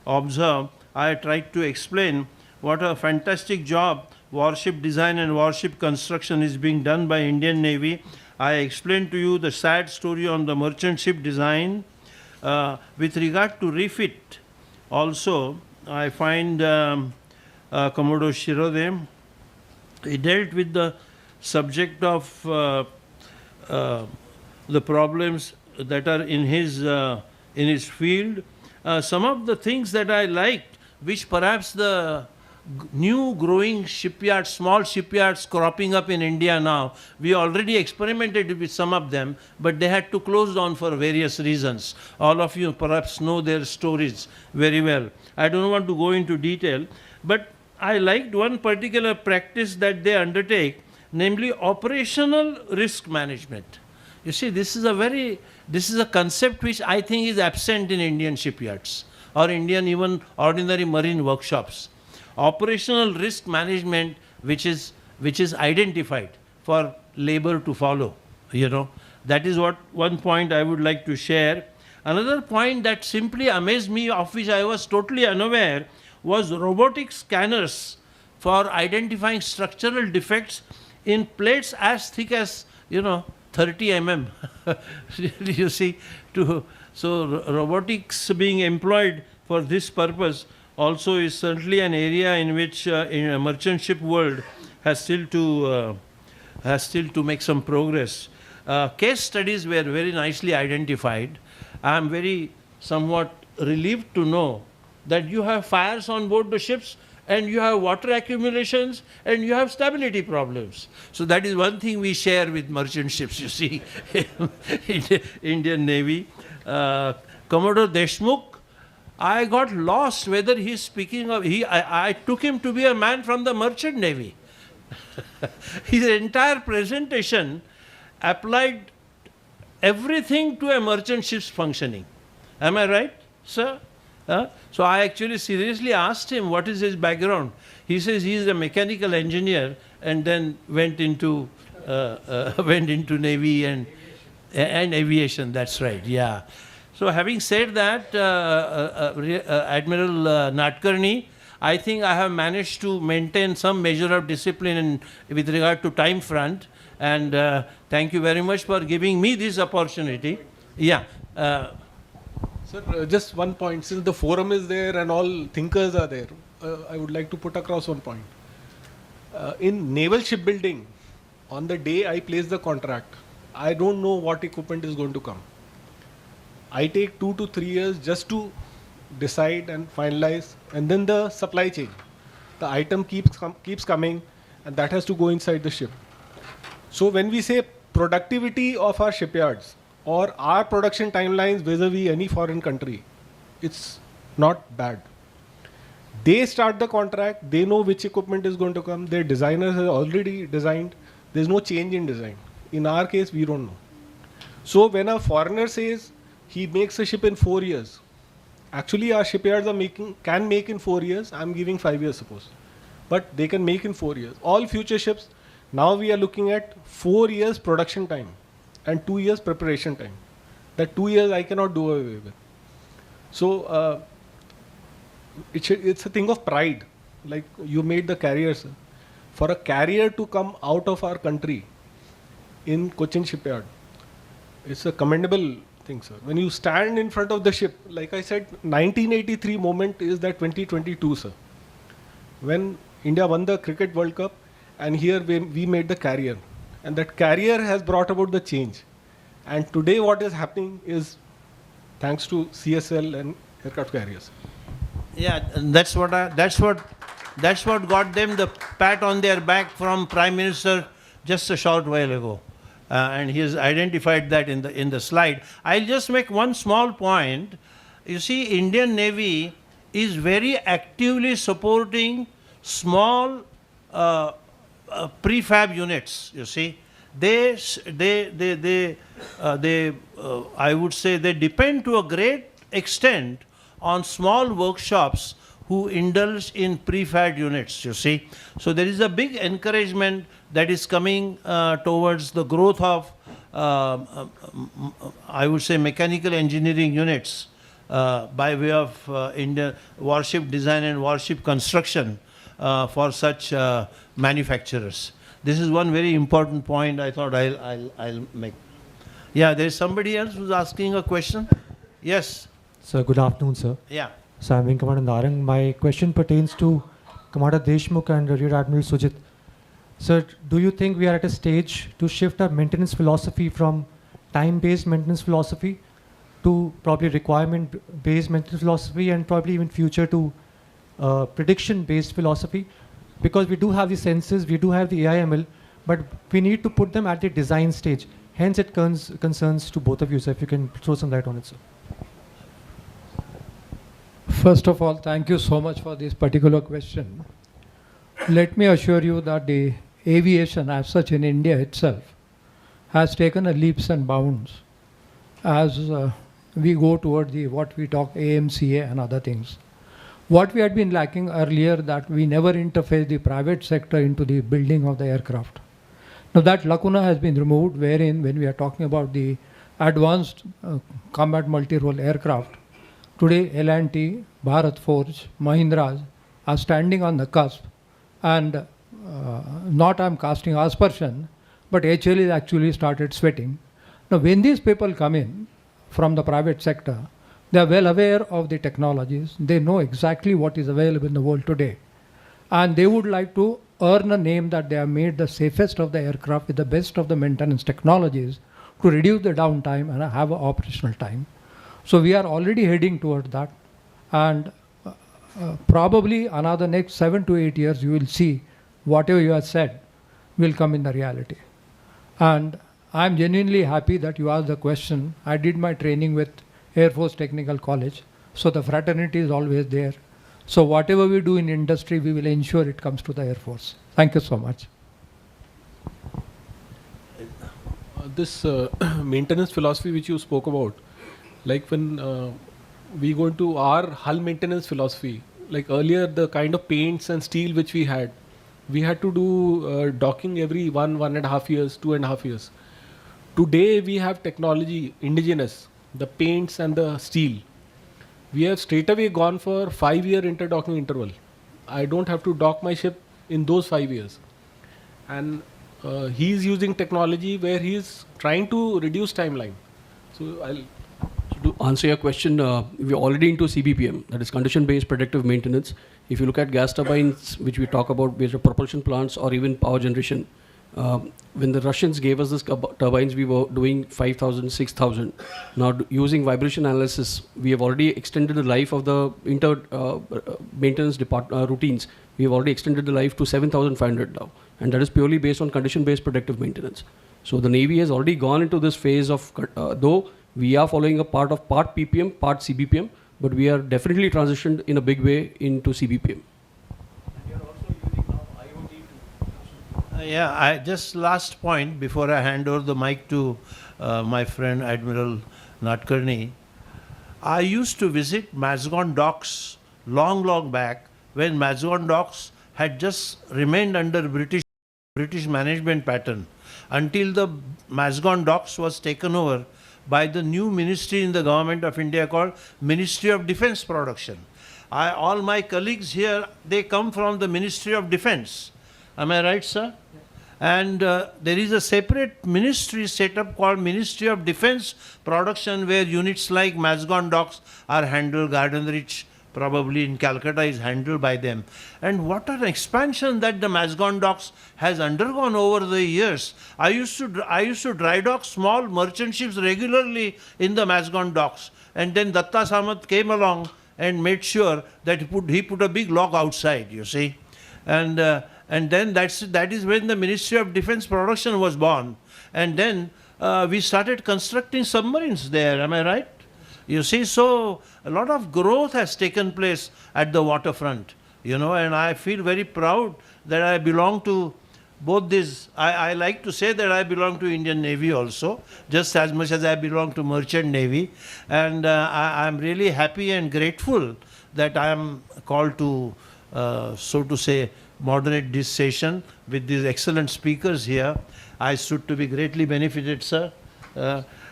Speaker 13: observe, I tried to explain what a fantastic job warship design and warship construction is being done by Indian Navy. I explained to you the sad story on the merchant ship design. With regard to refit, also, I find Commodore Shirode, he dealt with the subject of the problems that are in his field. Some of the things that I liked, which perhaps the new growing shipyards, small shipyards cropping up in India now, we already experimented with some of them, but they had to close down for various reasons. All of you perhaps know their stories very well. I don't want to go into detail, but I liked one particular practice that they undertake, namely operational risk management. You see, this is a concept which I think is absent in Indian shipyards or Indian even ordinary marine workshops. Operational risk management which is identified for labor to follow, That is what one point I would like to share. Another point that simply amazed me, of which I was totally unaware, was robotic scanners for identifying structural defects in plates as thick as, 30 mm. You see, so robotics being employed for this purpose also is certainly an area in which in a merchant ship world has still to make some progress. Case studies were very nicely identified. I am very somewhat relieved to know that you have fires on board the ships and you have water accumulations and you have stability problems. So that is one thing we share with merchant ships, you see, Indian Navy. Commodore Deshmukh, I got lost whether he's speaking of, I took him to be a man from the merchant navy. His entire presentation applied everything to a merchant ship's functioning. Am I right, sir? So I actually seriously asked him what is his background. He says he is a mechanical engineer and then went into navy and aviation. That's right, yeah. So having said that, Admiral Nadkarni, I think I have managed to maintain some measure of discipline with regard to time front, and thank you very much for giving me this opportunity. Yeah.
Speaker 5: Sir, just one point. Since the forum is there and all thinkers are there, I would like to put across one point. In naval shipbuilding, on the day I place the contract, I don't know what equipment is going to come. I take 2 to 3 years just to decide and finalize, and then the supply chain. The item keeps coming, and that has to go inside the ship. So when we say productivity of our shipyards, or our production timelines vis-a-vis any foreign country, it's not bad. They start the contract, they know which equipment is going to come, their designers have already designed, there's no change in design. In our case, we don't know. So when a foreigner says he makes a ship in 4 years, actually our shipyards can make in 4 years, I'm giving 5 years suppose. But they can make in 4 years. All future ships, now we are looking at 4 years production time and 2 years preparation time. That 2 years I cannot do away with. So it's a thing of pride. Like you made the carriers. For a carrier to come out of our country in Cochin shipyard, it's a commendable thing, sir. When you stand in front of the ship, like I said, 1983 moment is that 2022, sir. When India won the Cricket World Cup, and here we made the carrier. And that carrier has brought about the change. And today what is happening is thanks to CSL and aircraft carriers.
Speaker 13: Yeah, and that's what got them the pat on their back from Prime Minister just a short while ago. And he has identified that in the slide. I'll just make one small point. You see, Indian Navy is very actively supporting small prefab units. You see, I would say they depend to a great extent on small workshops who indulge in prefab units, you see. So there is a big encouragement that is coming towards the growth of, I would say, mechanical engineering units by way of Indian warship design and warship construction for such manufacturers. This is one very important point I thought I'll make. Yeah, there is somebody else who's asking a question. Yes.
Speaker 7: Sir, good afternoon, sir.
Speaker 13: Yeah.
Speaker 7: So I'm Wing Commander Narang. My question pertains to Commander Deshmukh and Rear Admiral Sujit. Sir, do you think we are at a stage to shift our maintenance philosophy from time-based maintenance philosophy to probably requirement-based maintenance philosophy, and probably even future to prediction-based philosophy? Because we do have the sensors, we do have the AIML, but we need to put them at the design stage. Hence, it concerns to both of you, sir, if you can throw some light on it, sir.
Speaker 18: First of all, thank you so much for this particular question. Let me assure you that the aviation as such in India itself has taken a leaps and bounds as we go toward what we talk AMCA and other things. What we had been lacking earlier, that we never interface the private sector into the building of the aircraft. Now that lacuna has been removed, wherein when we are talking about the advanced combat multi-role aircraft, today L&T, Bharat Forge, Mahindras are standing on the cusp, and not I'm casting aspersion, but HL is actually started sweating. Now when these people come in from the private sector, they are well aware of the technologies, they know exactly what is available in the world today, and they would like to earn a name that they have made the safest of the aircraft with the best of the maintenance technologies to reduce the downtime and have an operational time. So we are already heading toward that, and probably another next 7 to 8 years you will see whatever you have said will come in the reality. And I'm genuinely happy that you asked the question. I did my training with Air Force Technical College, so the fraternity is always there. So whatever we do in industry, we will ensure it comes to the Air Force. Thank you so much.
Speaker 5: This maintenance philosophy which you spoke about, like when we go into our hull maintenance philosophy, like earlier the kind of paints and steel which we had to do docking every 1.5 years, 2.5 years. Today we have technology indigenous, the paints and the steel. We have straight away gone for 5-year interdocking interval. I don't have to dock my ship in those 5 years. And he's using technology where he's trying to reduce timeline. So
Speaker 17: to answer your question, we're already into CBPM, that is condition-based predictive maintenance. If you look at gas turbines, which we talk about based on propulsion plants or even power generation, when the Russians gave us these turbines, we were doing 5,000, 6,000. Now using vibration analysis, we have already extended the life of the maintenance routines. We have already extended the life to 7,500 now. And that is purely based on condition-based predictive maintenance. So the Navy has already gone into this phase of, though we are following a part PPM, part CBPM, but we are definitely transitioned in a big way into CBPM.
Speaker 13: Yeah, just last point before I hand over the mic to my friend Admiral Nadkarni. I used to visit Mazgon docks long back when Mazgon docks had just remained under British management pattern until the Mazgon docks was taken over by the new ministry in the government of India called Ministry of Defence Production. All my colleagues here, they come from the Ministry of Defence. Am I right, sir? And there is a separate ministry set up called Ministry of Defence Production, where units like Mazgon docks are handled, Garden Reach probably in Calcutta is handled by them. And what an expansion that the Mazgon docks has undergone over the years. I used to dry dock small merchant ships regularly in the Mazgon docks. And then Datta Samat came along and made sure that he put a big lock outside, you see. And then that is when the Ministry of Defence Production was born. And then we started constructing submarines there, am I right? You see, so a lot of growth has taken place at the waterfront, you know, and I feel very proud that I belong to both these. I like to say that I belong to Indian Navy also, just as much as I belong to Merchant Navy. And I'm really happy and grateful that I am called to, so to say, moderate this session with these excellent speakers here. I stood to be greatly benefited, sir.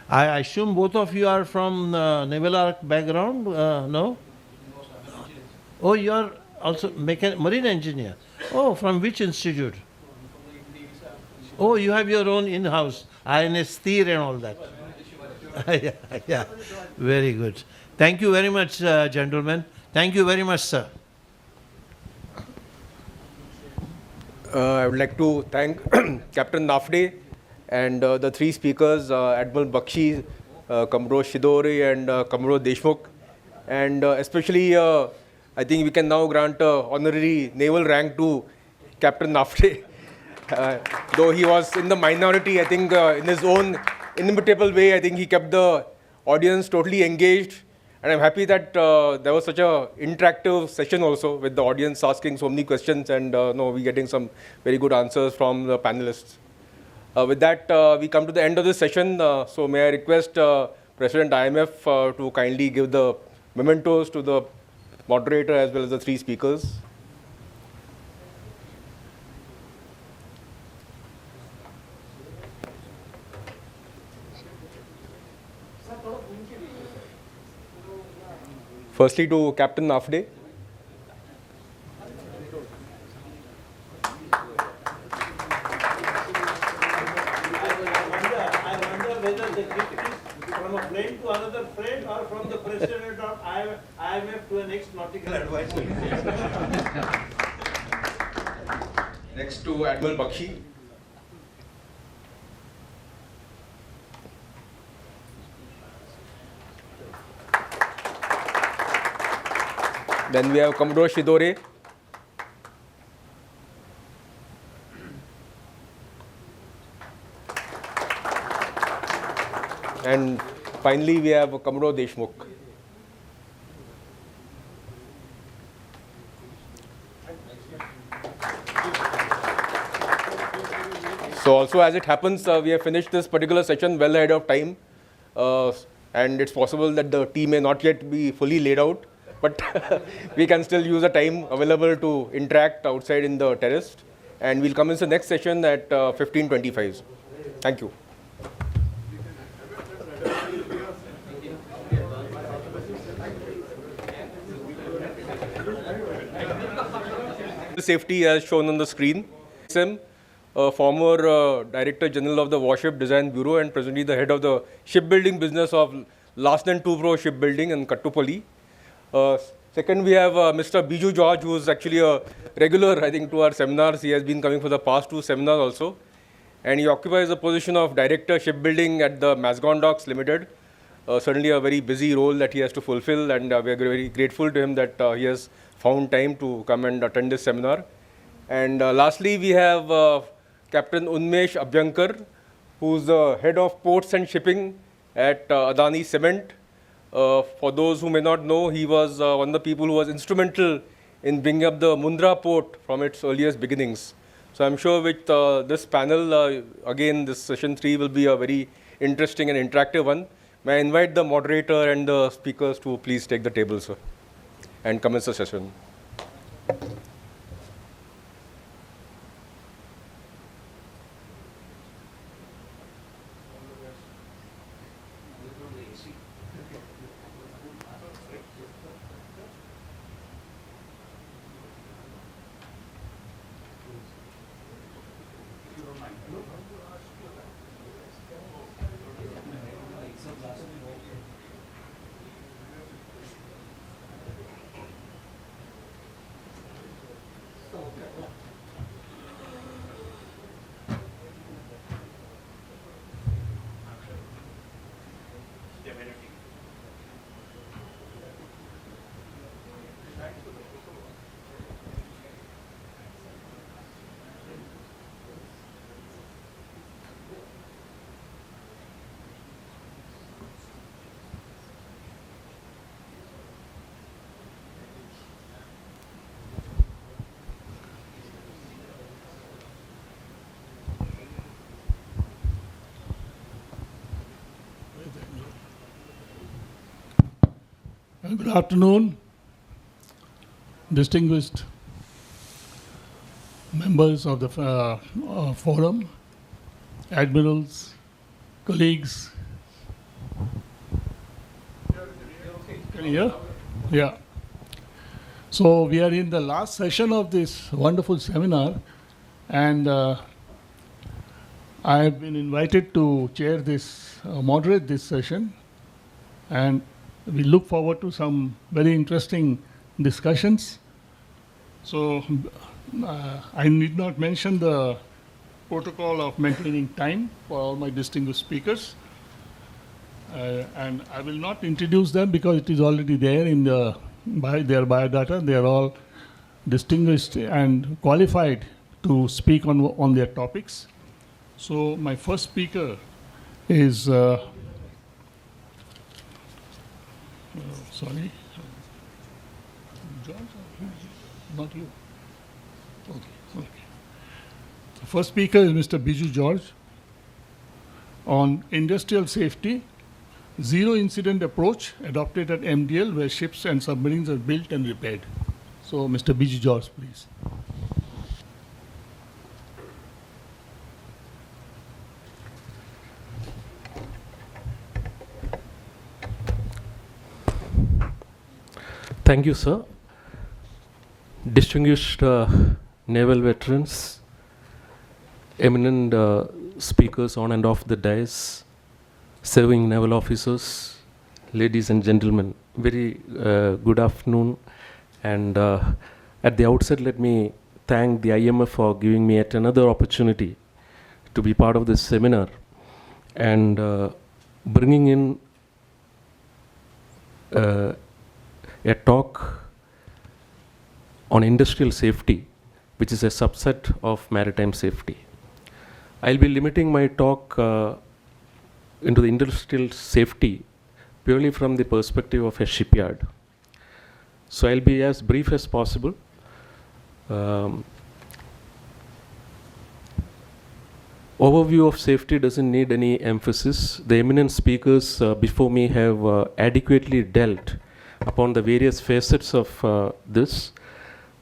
Speaker 13: I assume both of you are from Naval Arc background, no? Oh, you are also marine engineer. Oh, from which institute? Oh, you have your own in-house, INS Tir and all that. Yeah, very good. Thank you very much, gentlemen. Thank you very much, sir.
Speaker 1: I would like to thank Captain Nafde and the three speakers, Admiral Bakshi, Commodore Shidore and Commodore Deshmukh. And especially, I think we can now grant honorary naval rank to Captain Nafde. Though he was in the minority, I think in his own inimitable way, I think he kept the audience totally engaged. And I'm happy that there was such an interactive session also, with the audience asking so many questions and we getting some very good answers from the panelists. With that, we come to the end of this session. So may I request President IMF to kindly give the mementos to the moderator as well as the three speakers. Firstly to Captain Nafde.
Speaker 13: I wonder whether the gift is from a friend to another friend or from the president of IMF to an ex-nautical advisor.
Speaker 1: Next to Admiral Bakshi. Then we have Commodore Shidore. And finally, we have Commodore Deshmukh. So also, as it happens, we have finished this particular session well ahead of time. And it's possible that the tea may not yet be fully laid out. But we can still use the time available to interact outside in the terrace. And we'll commence the next session at 15:25. Thank you. Safety as shown on the screen. Former Director General of the Warship Design Bureau and presently the head of the shipbuilding business of Larsen & Toubro Shipbuilding in Kattupalli. Second, we have Mr. Biju George, who is actually a regular, I think, to our seminars. He has been coming for the past 2 seminars also. And he occupies the position of Director Shipbuilding at the Mazgon Docks Limited. Certainly a very busy role that he has to fulfill, and we are very grateful to him that he has found time to come and attend this seminar. And lastly, we have Captain Unmesh Abhyankar, who's the head of ports and shipping at Adani Cement. For those who may not know, he was one of the people who was instrumental in bringing up the Mundra port from its earliest beginnings. So I'm sure with this panel, again, this session 3 will be a very interesting and interactive one. May I invite the moderator and the speakers to please take the table, sir, and commence the session.
Speaker 14: Good afternoon, distinguished members of the forum, admirals, colleagues. Can you hear? Yeah. So we are in the last session of this wonderful seminar, and I have been invited to chair this, moderate this session, and we look forward to some very interesting discussions. So I need not mention the protocol of maintaining time for all my distinguished speakers. And I will not introduce them because it is already there in their biodata. They are all distinguished and qualified to speak on their topics. So my first speaker is sorry, George, not you. Okay. The first speaker is Mr. Biju George on industrial safety, zero incident approach adopted at MDL where ships and submarines are built and repaired. So, Mr. Biju George, please.
Speaker 4: Thank you, sir. Distinguished naval veterans, eminent speakers on and off the dais, serving naval officers, ladies and gentlemen, very good afternoon. And at the outset, let me thank the IMF for giving me yet another opportunity to be part of this seminar and bringing in a talk on industrial safety, which is a subset of maritime safety. I'll be limiting my talk into the industrial safety purely from the perspective of a shipyard. So I'll be as brief as possible. Overview of safety doesn't need any emphasis. The eminent speakers before me have adequately dealt upon the various facets of this.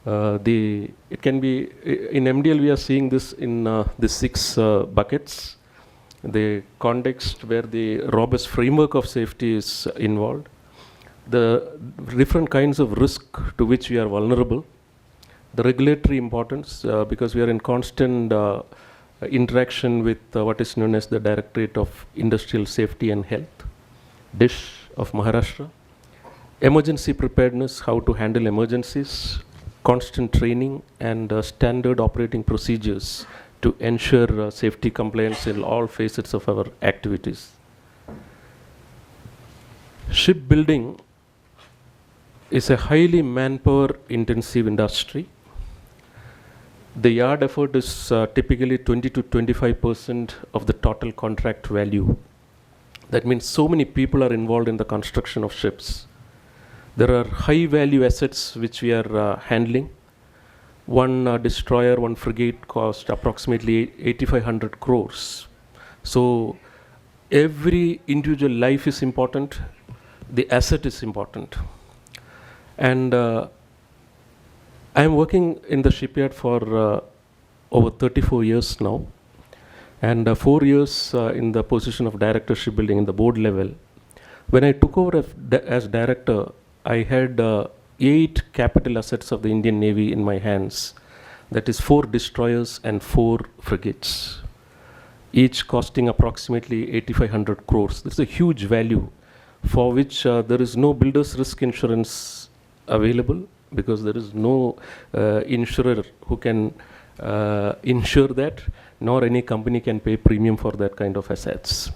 Speaker 4: It can be, in MDL we are seeing this in the 6 buckets. The context where the robust framework of safety is involved, the different kinds of risk to which we are vulnerable, the regulatory importance because we are in constant interaction with what is known as the Directorate of Industrial Safety and Health, DISH of Maharashtra, emergency preparedness, how to handle emergencies, constant training and standard operating procedures to ensure safety compliance in all facets of our activities. Shipbuilding is a highly manpower intensive industry. The yard effort is typically 20 to 25% of the total contract value. That means so many people are involved in the construction of ships. There are high value assets which we are handling. One destroyer, one frigate cost approximately 8,500 crores. So every individual life is important, the asset is important. And I am working in the shipyard for over 34 years now, and 4 years in the position of director shipbuilding in the board level. When I took over as director, I had 8 capital assets of the Indian Navy in my hands. That is 4 destroyers and 4 frigates, each costing approximately 8,500 crores. This is a huge value for which there is no builder's risk insurance available, because there is no insurer who can insure that, nor any company can pay premium for that kind of assets.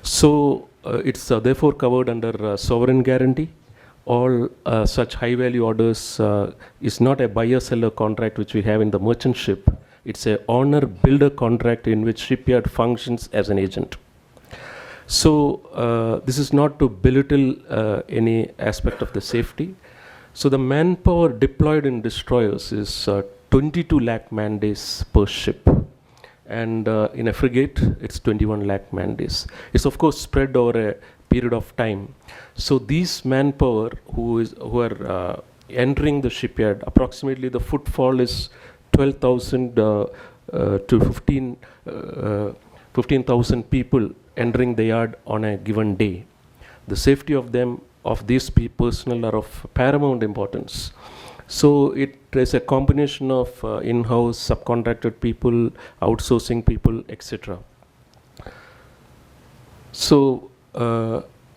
Speaker 4: So it's therefore covered under sovereign guarantee. All such high value orders is not a buyer-seller contract which we have in the merchant ship. It's a owner-builder contract in which shipyard functions as an agent. So this is not to belittle any aspect of the safety. So the manpower deployed in destroyers is 22 lakh man days per ship. And in a frigate, it's 21 lakh man days. It's of course spread over a period of time. So these manpower who are entering the shipyard, approximately the footfall is 12,000 to 15,000 people entering the yard on a given day. The safety of them, of these personnel, are of paramount importance. So it is a combination of in-house, subcontracted people, outsourcing people, etc. So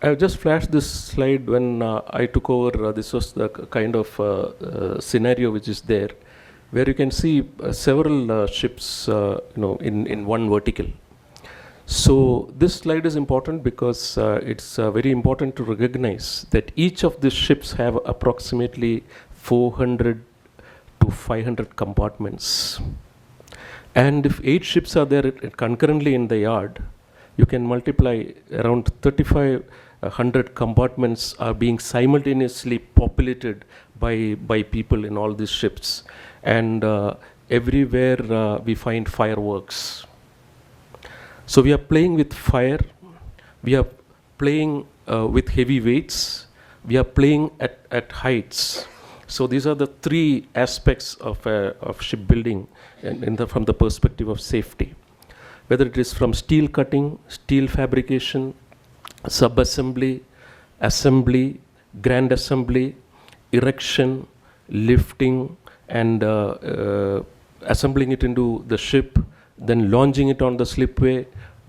Speaker 4: I've just flashed this slide when I took over. This was the kind of scenario which is there, where you can see several ships in one vertical. So this slide is important because it's very important to recognize that each of these ships have approximately 400 to 500 compartments. And if 8 ships are there concurrently in the yard, you can multiply around 3,500 compartments are being simultaneously populated by people in all these ships. And everywhere we find fireworks. So we are playing with fire, we are playing with heavy weights, we are playing at heights. So these are the 3 aspects of shipbuilding from the perspective of safety. Whether it is from steel cutting, steel fabrication, sub-assembly, assembly, grand assembly, erection, lifting, and assembling it into the ship, then launching it on the slipway,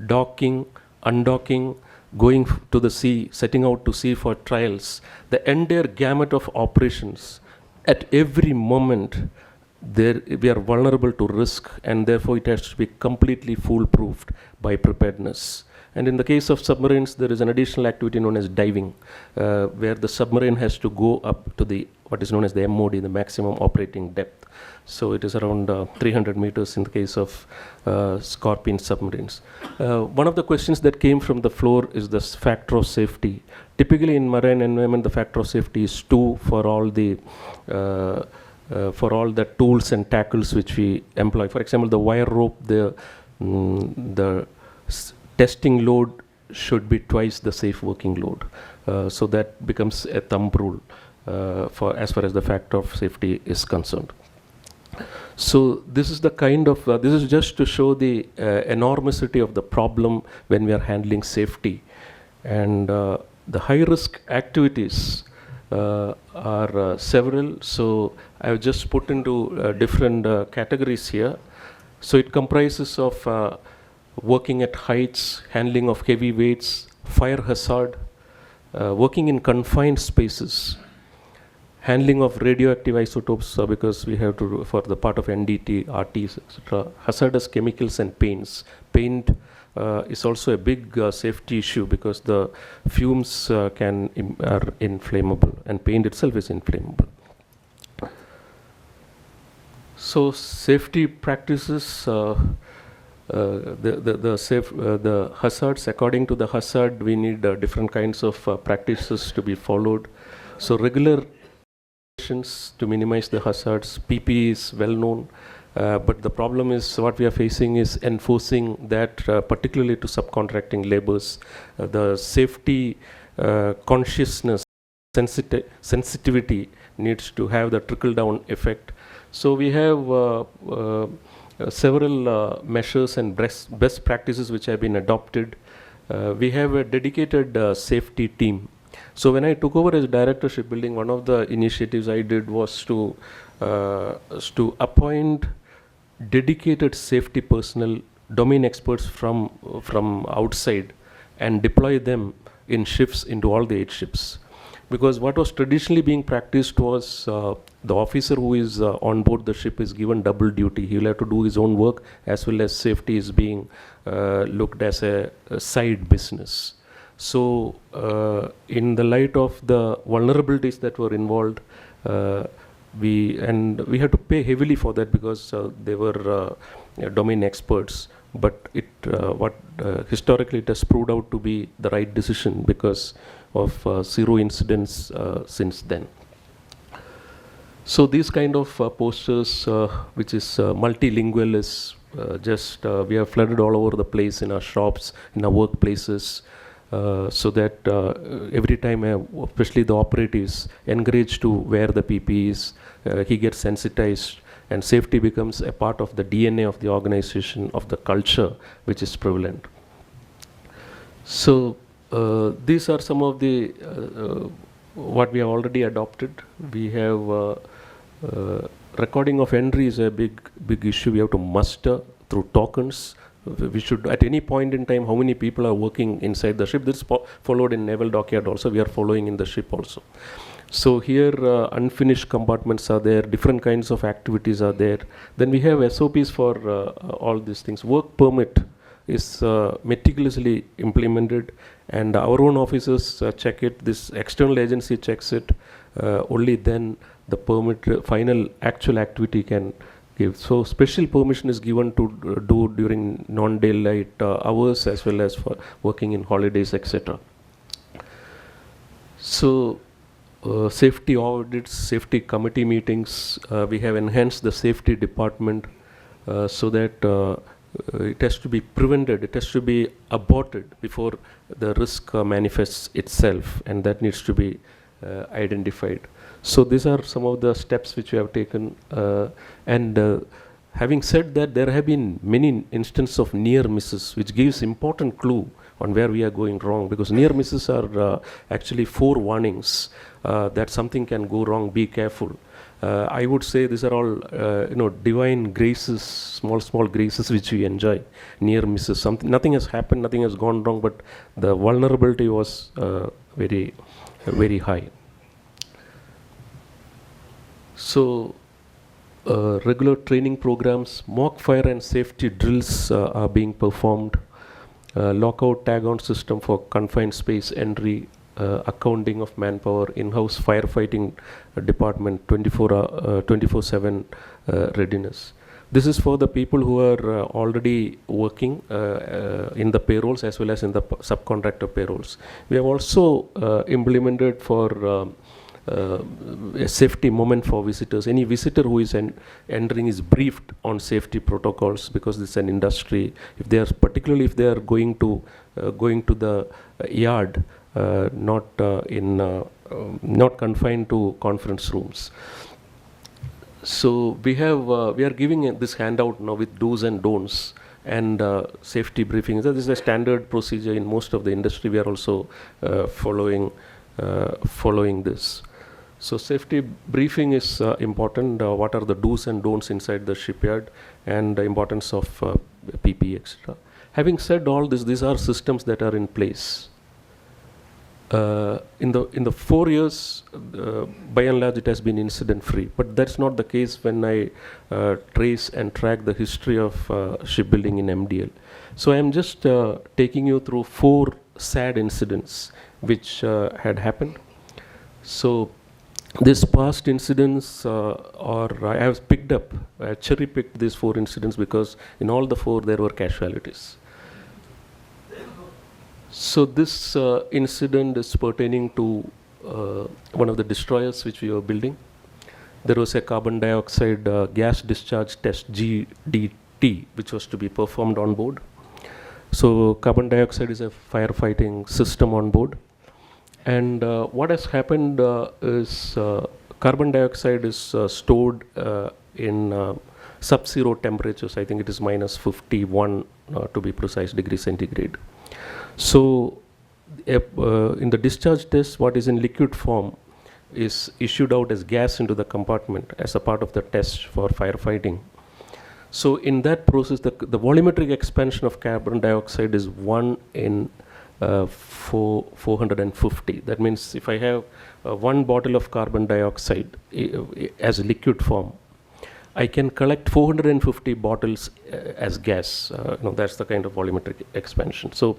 Speaker 4: docking, undocking, going to the sea, setting out to sea for trials. The entire gamut of operations, at every moment, we are vulnerable to risk, and therefore it has to be completely foolproofed by preparedness. And in the case of submarines, there is an additional activity known as diving, where the submarine has to go up to what is known as the MOD, the maximum operating depth. So it is around 300 meters in the case of Scorpion submarines. One of the questions that came from the floor is the factor of safety. Typically in marine environment, the factor of safety is 2 for all the tools and tackles which we employ. For example, the wire rope, the testing load should be twice the safe working load. So that becomes a thumb rule as far as the factor of safety is concerned. So this is the kind of, this is just to show the enormity of the problem when we are handling safety. And the high risk activities are several. So I've just put into different categories here. So it comprises of working at heights, handling of heavy weights, fire hazard, working in confined spaces, handling of radioactive isotopes, because we have to, for the part of NDT, RTs, etc., hazardous chemicals and paints. Paint is also a big safety issue because the fumes are inflammable, and paint itself is inflammable. So safety practices, the hazards, according to the hazard, we need different kinds of practices to be followed. So regular to minimize the hazards, PPE is well known, but the problem is what we are facing is enforcing that, particularly to subcontracting labors. The safety consciousness, sensitivity needs to have the trickle-down effect. So we have several measures and best practices which have been adopted. We have a dedicated safety team. So when I took over as director shipbuilding, one of the initiatives I did was to appoint dedicated safety personnel, domain experts from outside, and deploy them in shifts into all the 8 ships. Because what was traditionally being practiced was the officer who is on board the ship is given double duty. He will have to do his own work as well as safety is being looked as a side business. So in the light of the vulnerabilities that were involved, we had to pay heavily for that because they were domain experts. But historically it has proved out to be the right decision because of 0 incidents since then. So these kind of posters, which is multilingual, is we have flooded all over the place in our shops, in our workplaces, so that every time, especially the operator is encouraged to wear the PPEs, he gets sensitized, and safety becomes a part of the DNA of the organization, of the culture which is prevalent. So these are some of the what we have already adopted. We have recording of entry is a big issue. We have to muster through tokens. We should, at any point in time, how many people are working inside the ship. This is followed in naval dockyard also. We are following in the ship also. So here unfinished compartments are there, different kinds of activities are there. Then we have SOPs for all these things. Work permit is meticulously implemented, and our own officers check it. This external agency checks it. Only then the permit, final actual activity can give. So special permission is given to do during non-daylight hours as well as for working in holidays, etc. So safety audits, safety committee meetings, we have enhanced the safety department so that it has to be prevented, it has to be aborted before the risk manifests itself, and that needs to be identified. So these are some of the steps which we have taken, and having said that, there have been many instances of near misses, which gives important clue on where we are going wrong, because near misses are actually 4 warnings that something can go wrong, be careful. I would say these are all divine graces, small graces which we enjoy. Near misses, nothing has happened, nothing has gone wrong, but the vulnerability was very, very high. So regular training programs, mock fire and safety drills are being performed. Lockout tag-on system for confined space entry, accounting of manpower, in-house firefighting department, 24/7 readiness. This is for the people who are already working in the payrolls as well as in the subcontractor payrolls. We have also implemented for a safety moment for visitors. Any visitor who is entering is briefed on safety protocols, because this is an industry. If they are, particularly if they are going to the yard, not confined to conference rooms. So we are giving this handout now with do's and don'ts and safety briefings. This is a standard procedure in most of the industry. We are also following this. So safety briefing is important. What are the do's and don'ts inside the shipyard, and the importance of PPE, etc. Having said all this, these are systems that are in place. In the 4 years, by and large, it has been incident-free. But that's not the case when I trace and track the history of shipbuilding in MDL. So I am just taking you through 4 sad incidents which had happened. So these past incidents, I have picked up, cherry picked these 4 incidents because in all the 4 there were casualties. So this incident is pertaining to one of the destroyers which we were building. There was a carbon dioxide gas discharge test GDT which was to be performed on board. So carbon dioxide is a firefighting system on board. And what has happened is carbon dioxide is stored in sub-zero temperatures. I think it is minus 51 to be precise degree centigrade. So in the discharge test, what is in liquid form is issued out as gas into the compartment as a part of the test for firefighting. So in that process, the volumetric expansion of carbon dioxide is 1 in 450. That means if I have 1 bottle of carbon dioxide as a liquid form, I can collect 450 bottles as gas. That's the kind of volumetric expansion. So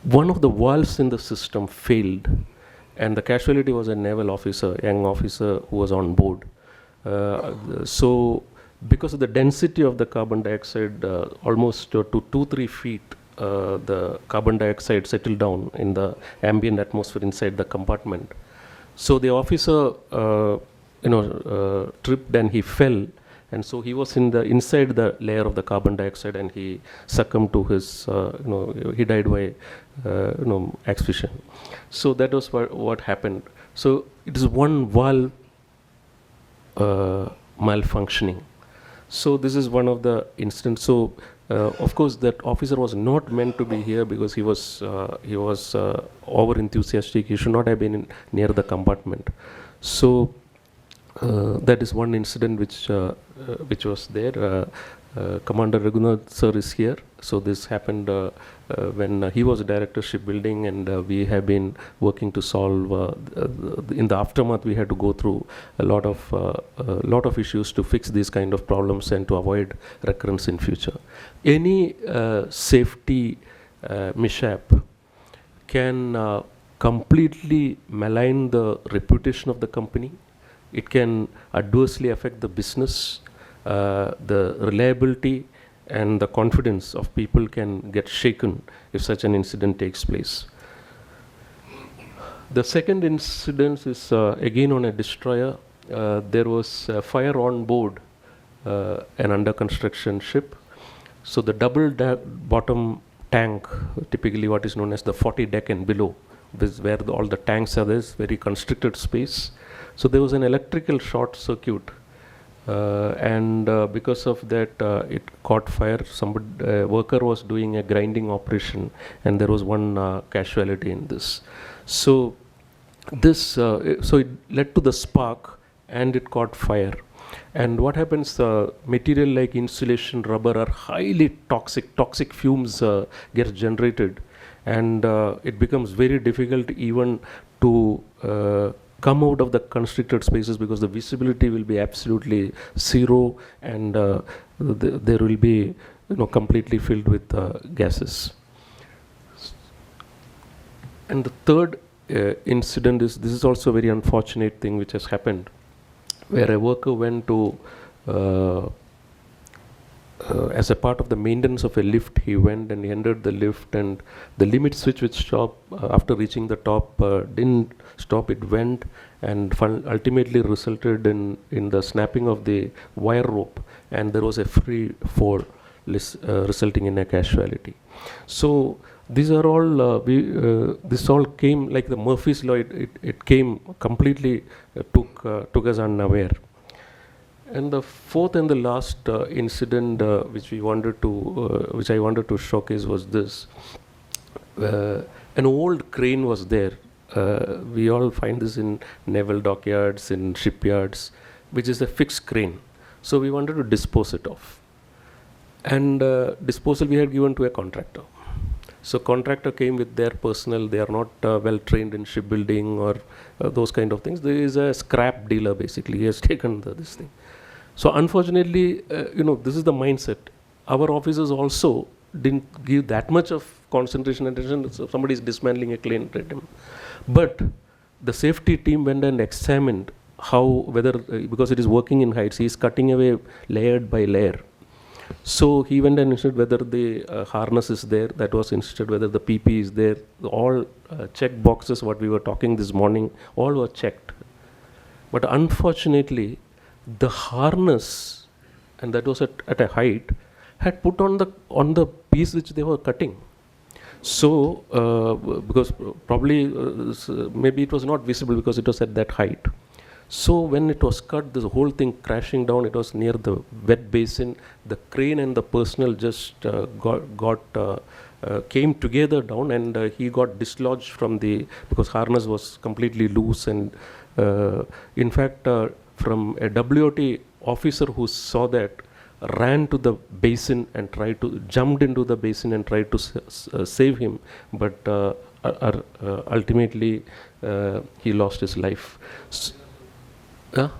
Speaker 4: one of the valves in the system failed, and the casualty was a naval officer, young officer who was on board. So because of the density of the carbon dioxide, almost to 2-3 feet, the carbon dioxide settled down in the ambient atmosphere inside the compartment. So the officer, tripped and he fell, and so he was inside the layer of the carbon dioxide, and he succumbed to his, he died by, asphyxiation. So that was what happened. So it is one valve malfunctioning. So this is one of the incidents. So of course that officer was not meant to be here because he was over enthusiastic. He should not have been near the compartment. So that is one incident which was there. Commander Raghunath sir is here. So this happened when he was director shipbuilding, and we have been working to solve. In the aftermath, we had to go through a lot of issues to fix these kind of problems and to avoid recurrence in future. Any safety mishap can completely malign the reputation of the company. It can adversely affect the business. The reliability and the confidence of people can get shaken if such an incident takes place. The second incident is again on a destroyer. There was a fire on board an under construction ship. So the double bottom tank, typically what is known as the 40 deck and below, is where all the tanks are. There's very constricted space. So there was an electrical short circuit. And because of that, it caught fire. Somebody, worker was doing a grinding operation, and there was one casualty in this. So this, so it led to the spark, and it caught fire. And what happens? Material like insulation, rubber are highly toxic. Toxic fumes get generated, and it becomes very difficult even to come out of the constricted spaces because the visibility will be absolutely zero, and there will be completely filled with gases. And the third incident is, this is also a very unfortunate thing which has happened, where a worker went to as a part of the maintenance of a lift, he went and he entered the lift, and the limit switch which stopped after reaching the top didn't stop. It went and ultimately resulted in the snapping of the wire rope, and there was a free fall resulting in a casualty. So these are all this all came like the Murphy's Law. It came completely took us unaware. And the fourth and the last incident which I wanted to showcase was this. An old crane was there. We all find this in naval dockyards, in shipyards, which is a fixed crane. So we wanted to dispose it of. And disposal we had given to a contractor. So contractor came with their personnel. They are not well trained in shipbuilding or those kind of things. There is a scrap dealer basically. He has taken this thing. So unfortunately, this is the mindset. Our officers also didn't give that much of concentration and attention. So somebody is dismantling a crane. But the safety team went and examined how, whether, because it is working in heights, he is cutting away layered by layer. So he went and inspected whether the harness is there, that was inspected, whether the PP is there, all check boxes what we were talking this morning, all were checked. But unfortunately, the harness, and that was at a height, had put on the piece which they were cutting. So, because probably, maybe it was not visible because it was at that height. So when it was cut, this whole thing crashing down, it was near the wet basin. The crane and the personnel just came together down, and he got dislodged from because harness was completely loose. And in fact, from a WOT officer who saw that, ran to the basin and jumped into the basin and tried to save him, but ultimately he lost his life. Yeah,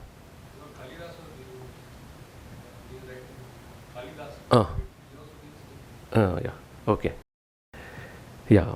Speaker 4: okay. Yeah.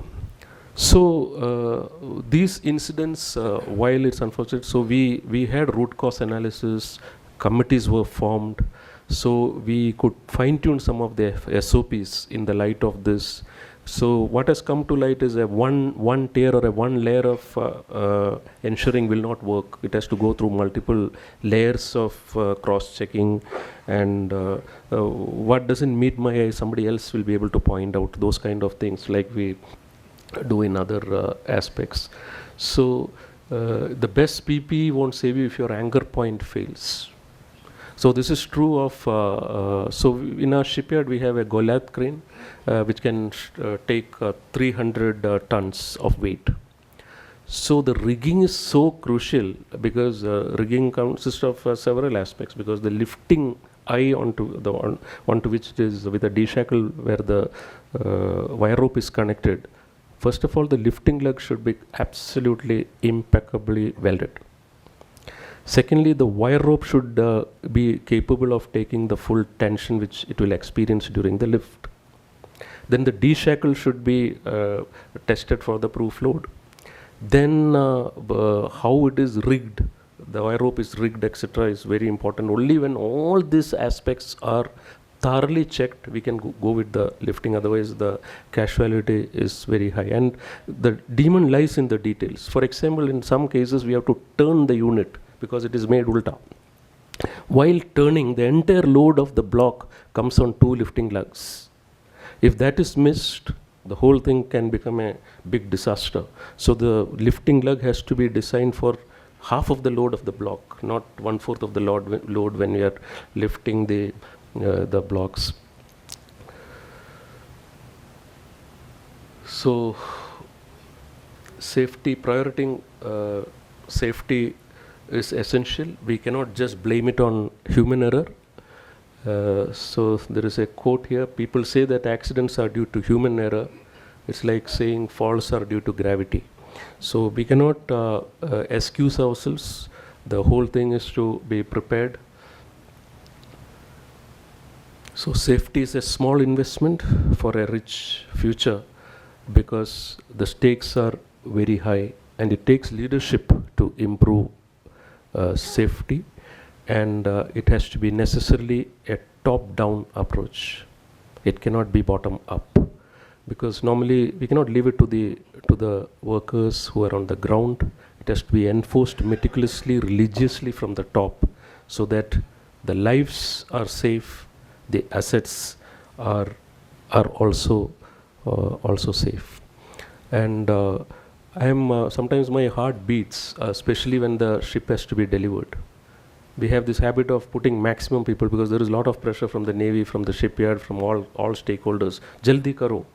Speaker 4: So these incidents, while it's unfortunate, so we had root cause analysis, committees were formed, so we could fine-tune some of the SOPs in the light of this. So what has come to light is a one tier or a one layer of ensuring will not work. It has to go through multiple layers of cross-checking, and what doesn't meet my eye, somebody else will be able to point out those kind of things like we do in other aspects. So the best PP won't save you if your anchor point fails. So this is true of, so in our shipyard we have a Goliath crane which can take 300 tons of weight. So the rigging is so crucial because rigging consists of several aspects, because the lifting eye onto which it is with a D-shackle where the wire rope is connected. First of all, the lifting lug should be absolutely impeccably welded. Secondly, the wire rope should be capable of taking the full tension which it will experience during the lift. Then the D-shackle should be tested for the proof load. Then how it is rigged, the wire rope is rigged, etc. is very important. Only when all these aspects are thoroughly checked, we can go with the lifting, otherwise the casualty is very high. And the demon lies in the details. For example, in some cases we have to turn the unit because it is made ulta. While turning, the entire load of the block comes on 2 lifting lugs. If that is missed, the whole thing can become a big disaster. So the lifting lug has to be designed for half of the load of the block, not 1/4 of the load when we are lifting the blocks. So safety, prioritizing safety is essential. We cannot just blame it on human error. So there is a quote here, people say that accidents are due to human error. It's like saying falls are due to gravity. So we cannot excuse ourselves. The whole thing is to be prepared. So safety is a small investment for a rich future because the stakes are very high, and it takes leadership to improve safety, and it has to be necessarily a top-down approach. It cannot be bottom-up, because normally we cannot leave it to the workers who are on the ground. It has to be enforced meticulously, religiously from the top, so that the lives are safe, the assets are also safe. And I am sometimes my heart beats, especially when the ship has to be delivered. We have this habit of putting maximum people, because there is a lot of pressure from the Navy, from the shipyard, from all stakeholders. Jaldi karo.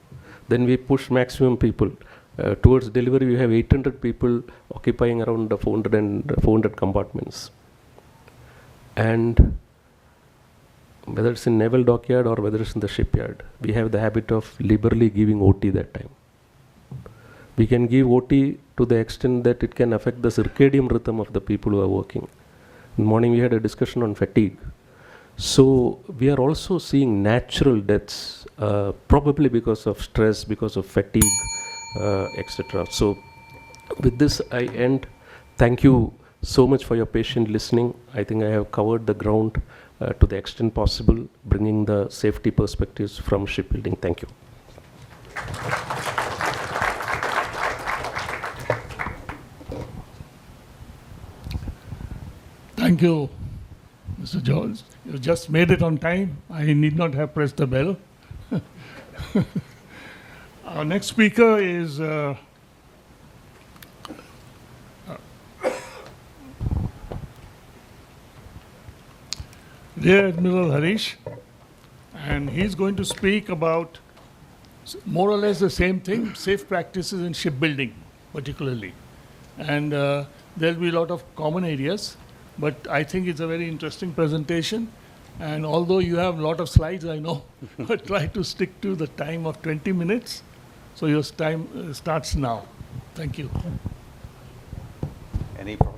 Speaker 4: Then we push maximum people. Towards delivery, we have 800 people occupying around 400 compartments. And whether it's in naval dockyard or whether it's in the shipyard, we have the habit of liberally giving OT that time. We can give OT to the extent that it can affect the circadian rhythm of the people who are working. In the morning we had a discussion on fatigue. So we are also seeing natural deaths, probably because of stress, because of fatigue, etc. So with this I end. Thank you so much for your patient listening. I think I have covered the ground to the extent possible, bringing the safety perspectives from shipbuilding. Thank you.
Speaker 14: Thank you, Mr. George. You just made it on time. I need not have pressed the bell. Our next speaker is Rear Admiral Harish, and he's going to speak about more or less the same thing, safe practices in shipbuilding particularly. And there'll be a lot of common areas, but I think it's a very interesting presentation. And although you have a lot of slides, I know, but try to stick to the time of 20 minutes. So your time starts now. Thank you.
Speaker 8: Any problem?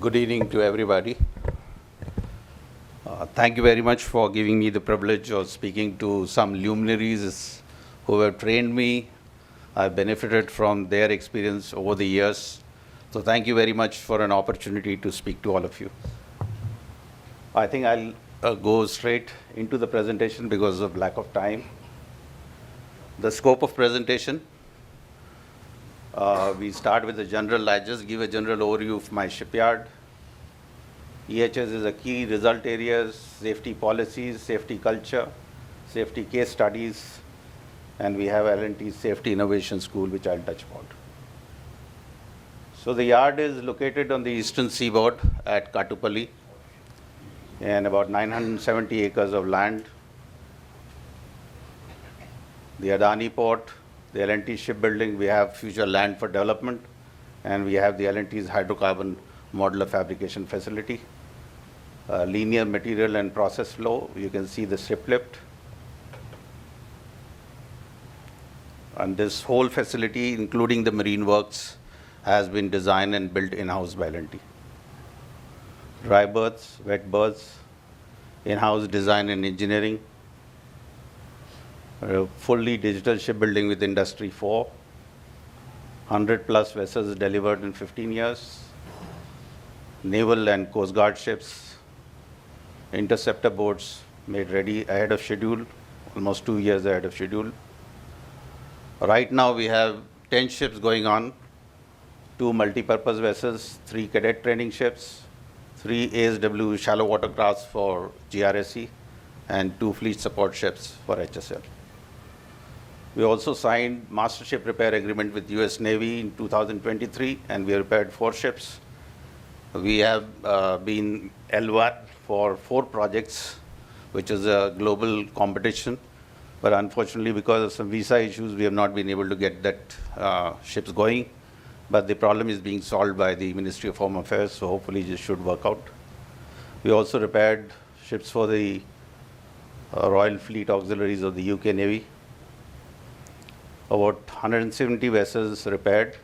Speaker 8: Good evening to everybody. Thank you very much for giving me the privilege of speaking to some luminaries who have trained me. I've benefited from their experience over the years. So thank you very much for an opportunity to speak to all of you. I think I'll go straight into the presentation because of lack of time. The scope of presentation. We start with the general. I just give a general overview of my shipyard. EHS is a key result areas, safety policies, safety culture, safety case studies, and we have L&T Safety Innovation School, which I'll touch upon. So the yard is located on the eastern seaboard at Katupalli, and about 970 acres of land. The Adani port, the L&T shipbuilding, we have future land for development, and we have the L&T's hydrocarbon modular fabrication facility. Linear material and process flow, you can see the ship lift. And this whole facility, including the marine works, has been designed and built in-house by L&T. Dry berths, wet berths, in-house design and engineering. Fully digital shipbuilding with Industry 4. 100 plus vessels delivered in 15 years. Naval and Coast Guard ships. Interceptor boats made ready ahead of schedule, almost 2 years ahead of schedule. Right now we have 10 ships going on, 2 multi-purpose vessels, 3 cadet training ships, 3 ASW shallow water crafts for GRSE, and 2 fleet support ships for HSL. We also signed master ship repair agreement with US Navy in 2023, and we repaired 4 ships. We have been L1 for 4 projects, which is a global competition. But unfortunately, because of some visa issues, we have not been able to get that ships going. But the problem is being solved by the Ministry of Home Affairs, so hopefully this should work out. We also repaired ships for the Royal Fleet Auxiliaries of the UK Navy. About 170 vessels repaired.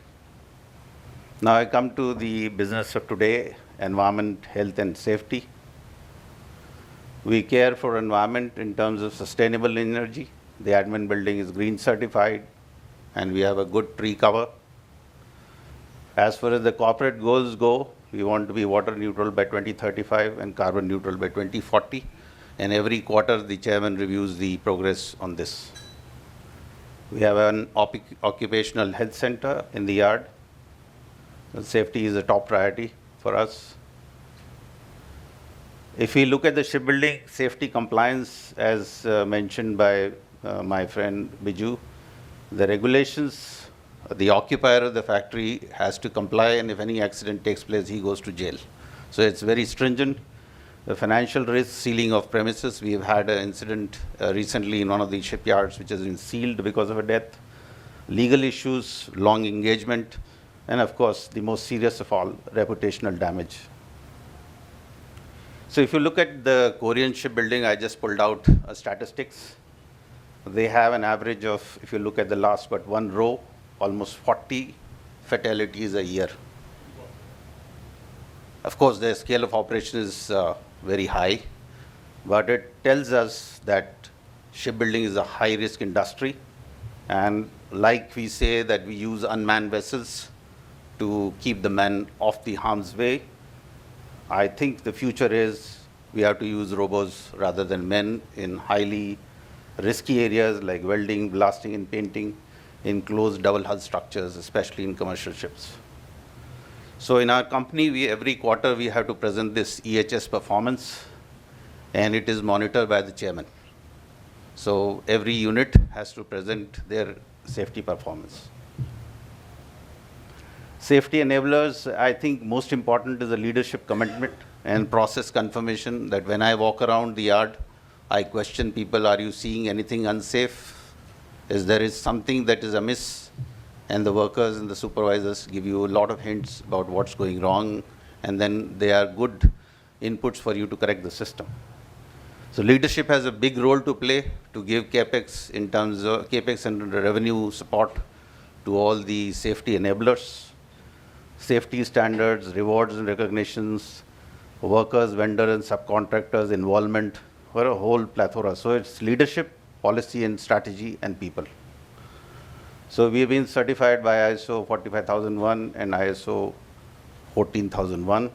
Speaker 8: Now I come to the business of today, environment, health and safety. We care for environment in terms of sustainable energy. The admin building is green certified and we have a good tree cover. As far as the corporate goals go, we want to be water neutral by 2035 and carbon neutral by 2040. And every quarter the chairman reviews the progress on this. We have an occupational health center in the yard. Safety is a top priority for us. If we look at the shipbuilding safety compliance, as mentioned by my friend Biju, the regulations, the occupier of the factory has to comply, and if any accident takes place, he goes to jail. So it's very stringent. The financial risk, sealing of premises. We have had an incident recently in one of the shipyards which has been sealed because of a death. Legal issues, long engagement, and of course, the most serious of all, reputational damage. So if you look at the Korean shipbuilding, I just pulled out statistics. They have an average of, if you look at the last but one row, almost 40 fatalities a year. Of course, the scale of operation is very high, but it tells us that shipbuilding is a high-risk industry. And like we say that we use unmanned vessels to keep the men off the harm's way, I think the future is we have to use robots rather than men in highly risky areas like welding, blasting, and painting in closed double-hull structures, especially in commercial ships. So in our company, every quarter we have to present this EHS performance, and it is monitored by the chairman. So every unit has to present their safety performance. Safety enablers, I think most important is the leadership commitment and process confirmation that when I walk around the yard, I question people, are you seeing anything unsafe? Is there something that is amiss? And the workers and the supervisors give you a lot of hints about what's going wrong, and then they are good inputs for you to correct the system. So leadership has a big role to play to give CAPEX in terms of CAPEX and revenue support to all the safety enablers, safety standards, rewards and recognitions, workers, vendors and subcontractors involvement, for a whole plethora. So it's leadership, policy and strategy and people. So we have been certified by ISO 45001 and ISO 14001.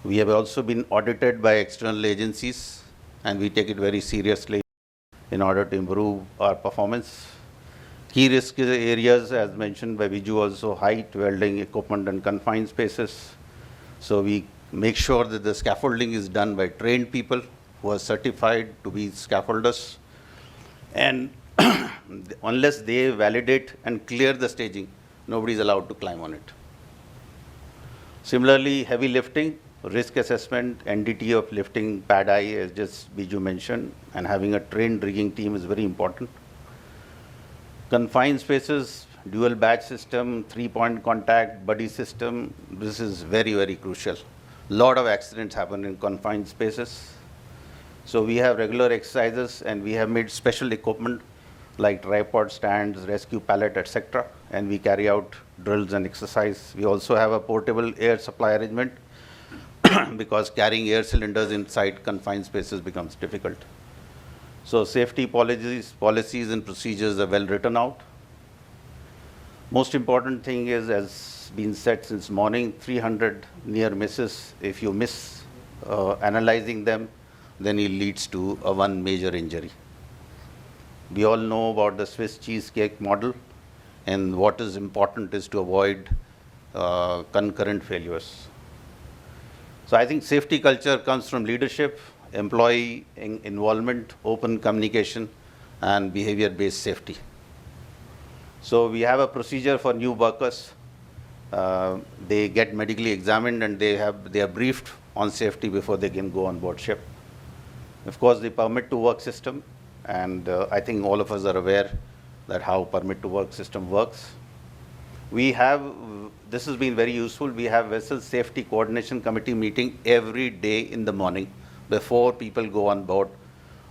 Speaker 8: We have also been audited by external agencies, and we take it very seriously in order to improve our performance. Key risk areas, as mentioned by Viju, also height, welding, equipment, and confined spaces. So we make sure that the scaffolding is done by trained people who are certified to be scaffolders. And unless they validate and clear the staging, nobody is allowed to climb on it. Similarly, heavy lifting, risk assessment, NDT of lifting pad I, as just Biju mentioned, and having a trained rigging team is very important. Confined spaces, dual badge system, 3-point contact, buddy system, this is very, very crucial. A lot of accidents happen in confined spaces. So we have regular exercises, and we have made special equipment like tripod stands, rescue pallet, etc. And we carry out drills and exercise. We also have a portable air supply arrangement because carrying air cylinders inside confined spaces becomes difficult. So safety policies and procedures are well written out. Most important thing is, as been said since morning, 300 near misses. If you miss analyzing them, then it leads to one major injury. We all know about the Swiss cheesecake model, and what is important is to avoid concurrent failures. So I think safety culture comes from leadership, employee involvement, open communication, and behavior-based safety. So we have a procedure for new workers. They get medically examined, and they are briefed on safety before they can go on board ship. Of course, the permit to work system, and I think all of us are aware that how permit to work system works. We have, this has been very useful, we have vessel safety coordination committee meeting every day in the morning before people go on board,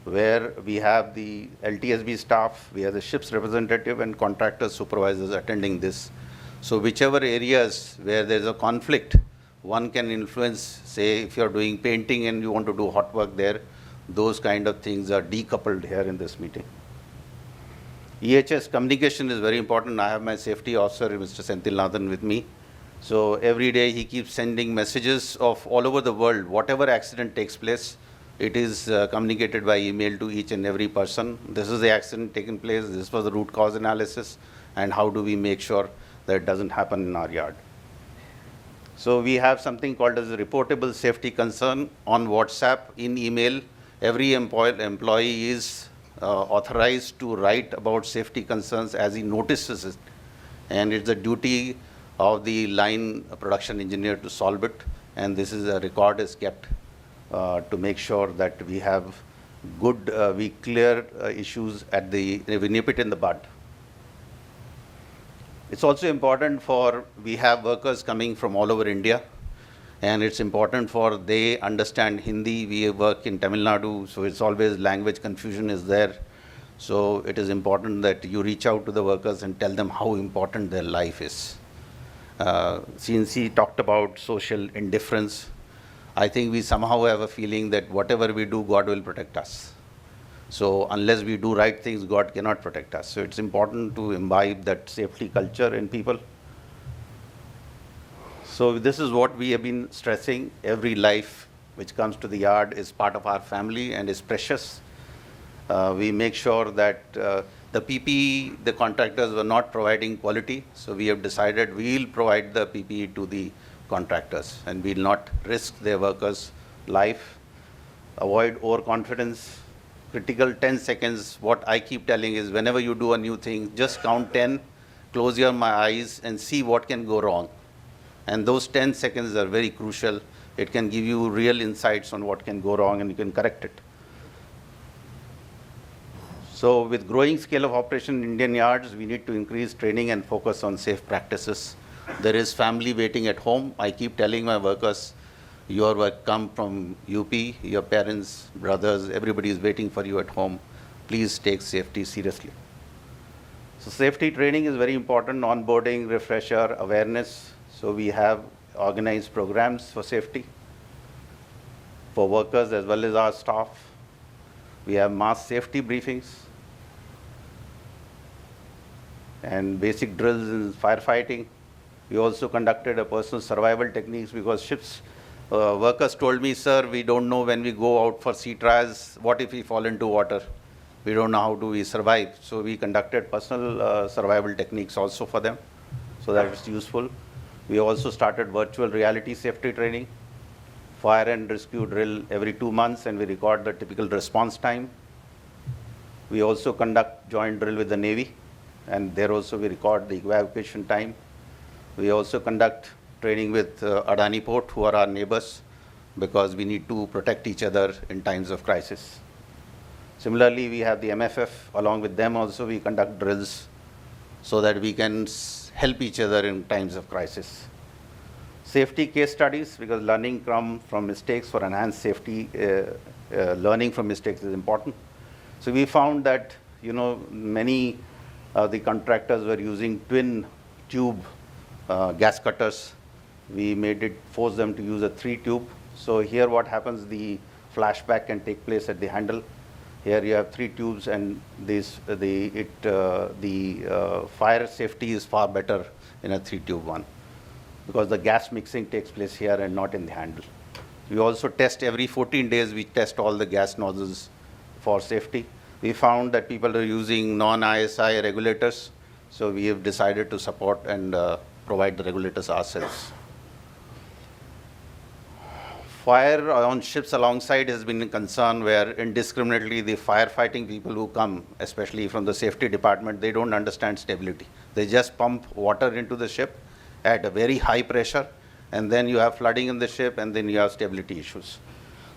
Speaker 8: where we have the LTSB staff, we have the ship's representative and contractor supervisors attending this. So whichever areas where there's a conflict, one can influence, say if you're doing painting and you want to do hot work there, those kind of things are decoupled here in this meeting. EHS communication is very important. I have my safety officer, Mr. Senthil Nathan, with me. So every day he keeps sending messages of all over the world. Whatever accident takes place, it is communicated by email to each and every person. This is the accident taking place. This was the root cause analysis. And how do we make sure that it doesn't happen in our yard? So we have something called as a reportable safety concern on WhatsApp, in email. Every employee is authorized to write about safety concerns as he notices it. And it's the duty of the line production engineer to solve it. And this is a record is kept to make sure that we have good, we clear issues at we nip it in the bud. It's also important we have workers coming from all over India. And it's important for they understand Hindi. We work in Tamil Nadu, so it's always language confusion is there. So it is important that you reach out to the workers and tell them how important their life is. Since he talked about social indifference, I think we somehow have a feeling that whatever we do, God will protect us. So unless we do right things, God cannot protect us. So it's important to imbibe that safety culture in people. So this is what we have been stressing. Every life which comes to the yard is part of our family and is precious. We make sure that the PPE, the contractors were not providing quality. So we have decided we'll provide the PPE to the contractors and we'll not risk their workers' life. Avoid overconfidence. Critical 10 seconds. What I keep telling is whenever you do a new thing, just count 10, close your eyes and see what can go wrong. And those 10 seconds are very crucial. It can give you real insights on what can go wrong and you can correct it. So with growing scale of operation in Indian yards, we need to increase training and focus on safe practices. There is family waiting at home. I keep telling my workers, your work come from UP, your parents, brothers, everybody is waiting for you at home. Please take safety seriously. So safety training is very important, onboarding, refresher, awareness. So we have organized programs for safety for workers as well as our staff. We have mass safety briefings and basic drills in firefighting. We also conducted a personal survival techniques because ships, workers told me, sir, we don't know when we go out for sea trials, what if we fall into water? We don't know how do we survive. So we conducted personal survival techniques also for them. So that is useful. We also started virtual reality safety training, fire and rescue drill every 2 months, and we record the typical response time. We also conduct joint drill with the Navy, and there also we record the evacuation time. We also conduct training with Adani Port, who are our neighbors, because we need to protect each other in times of crisis. Similarly, we have the MFF. Along with them also, we conduct drills so that we can help each other in times of crisis. Safety case studies, because learning from mistakes for enhanced safety, learning from mistakes is important. So we found that, many the contractors were using twin tube gas cutters. We force them to use a 3 tube. So here what happens, the flashback can take place at the handle. Here you have 3 tubes, and the fire safety is far better in a 3 tube one, because the gas mixing takes place here and not in the handle. We also test every 14 days, we test all the gas nozzles for safety. We found that people are using non-ISI regulators, so we have decided to support and provide the regulators ourselves. Fire on ships alongside has been a concern where indiscriminately the firefighting people who come, especially from the safety department, they don't understand stability. They just pump water into the ship at a very high pressure, and then you have flooding in the ship, and then you have stability issues.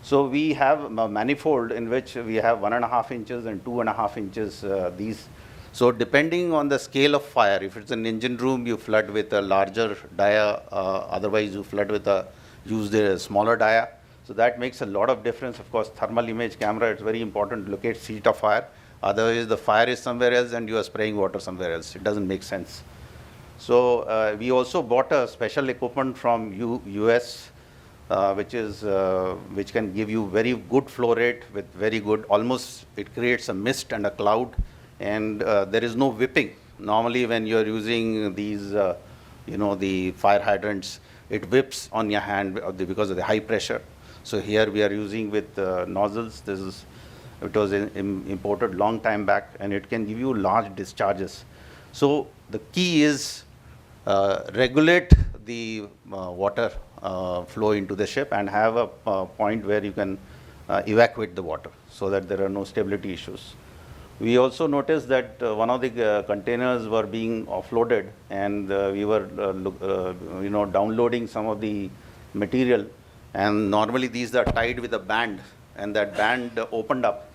Speaker 8: So we have a manifold in which we have 1.5 inches and 2.5 inches these. So depending on the scale of fire, if it's an engine room, you flood with a larger dia, otherwise you flood with use the smaller dia. So that makes a lot of difference. Of course, thermal image camera, it's very important to locate seat of fire. Otherwise, the fire is somewhere else and you are spraying water somewhere else. It doesn't make sense. So we also bought a special equipment from US, which can give you very good flow rate with very good, almost it creates a mist and a cloud, and there is no whipping. Normally when you're using these, the fire hydrants, it whips on your hand because of the high pressure. So here we are using with nozzles. It was imported long time back, and it can give you large discharges. So the key is regulate the water flow into the ship and have a point where you can evacuate the water so that there are no stability issues. We also noticed that one of the containers were being offloaded, and we were downloading some of the material, and normally these are tied with a band, and that band opened up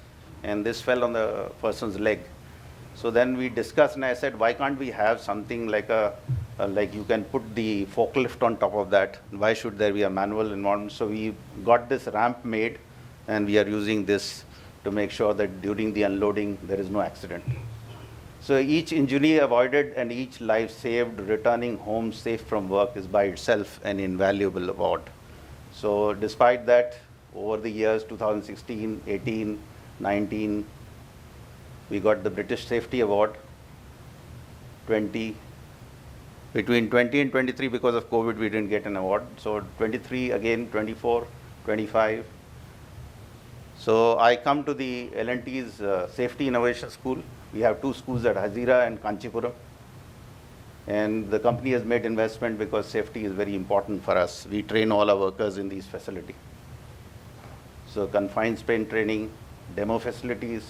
Speaker 8: and this fell on the person's leg. So then we discussed, and I said, why can't we have something like a like you can put the forklift on top of that. Why should there be a manual involvement? So we got this ramp made, and we are using this to make sure that during the unloading there is no accident. So each injury avoided and each life saved, returning home safe from work, is by itself an invaluable award. So despite that, over the years 2016, 18, 19, we got the British Safety Award. 20, between 20 and 23, because of COVID, we didn't get an award. So 23 again, 24, 25. So I come to the L&T's Safety Innovation School. We have two schools at Hazira and Kanchipuram. And the company has made investment because safety is very important for us. We train all our workers in these facilities. So confined space training, demo facilities,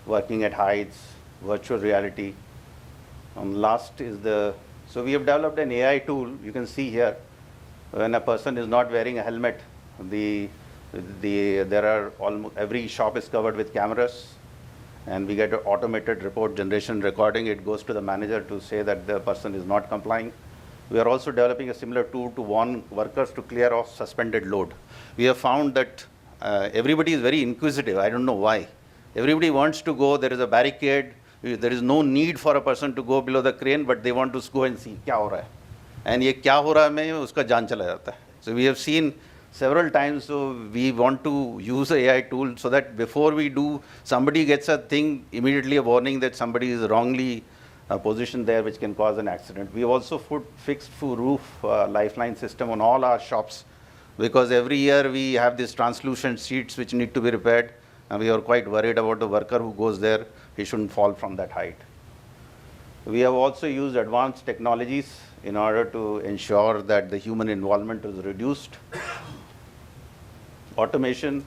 Speaker 8: working at heights, virtual reality. Last is so we have developed an AI tool. You can see here, when a person is not wearing a helmet, there are almost every shop is covered with cameras, and we get an automated report generation recording. It goes to the manager to say that the person is not complying. We are also developing a similar tool to warn workers to clear off suspended load. We have found that everybody is very inquisitive. I don't know why. Everybody wants to go. There is a barricade. There is no need for a person to go below the crane, but they want to go and see क्या हो रहा है. And ये क्या हो रहा है में उसका जान चला जाता है. So we have seen several times. So we want to use a AI tool so that before we do, somebody gets a thing, immediately a warning that somebody is wrongly positioned there, which can cause an accident. We have also put fixed roof lifeline system on all our shops, because every year we have these translucent sheets which need to be repaired, and we are quite worried about the worker who goes there. He shouldn't fall from that height. We have also used advanced technologies in order to ensure that the human involvement is reduced. Automation.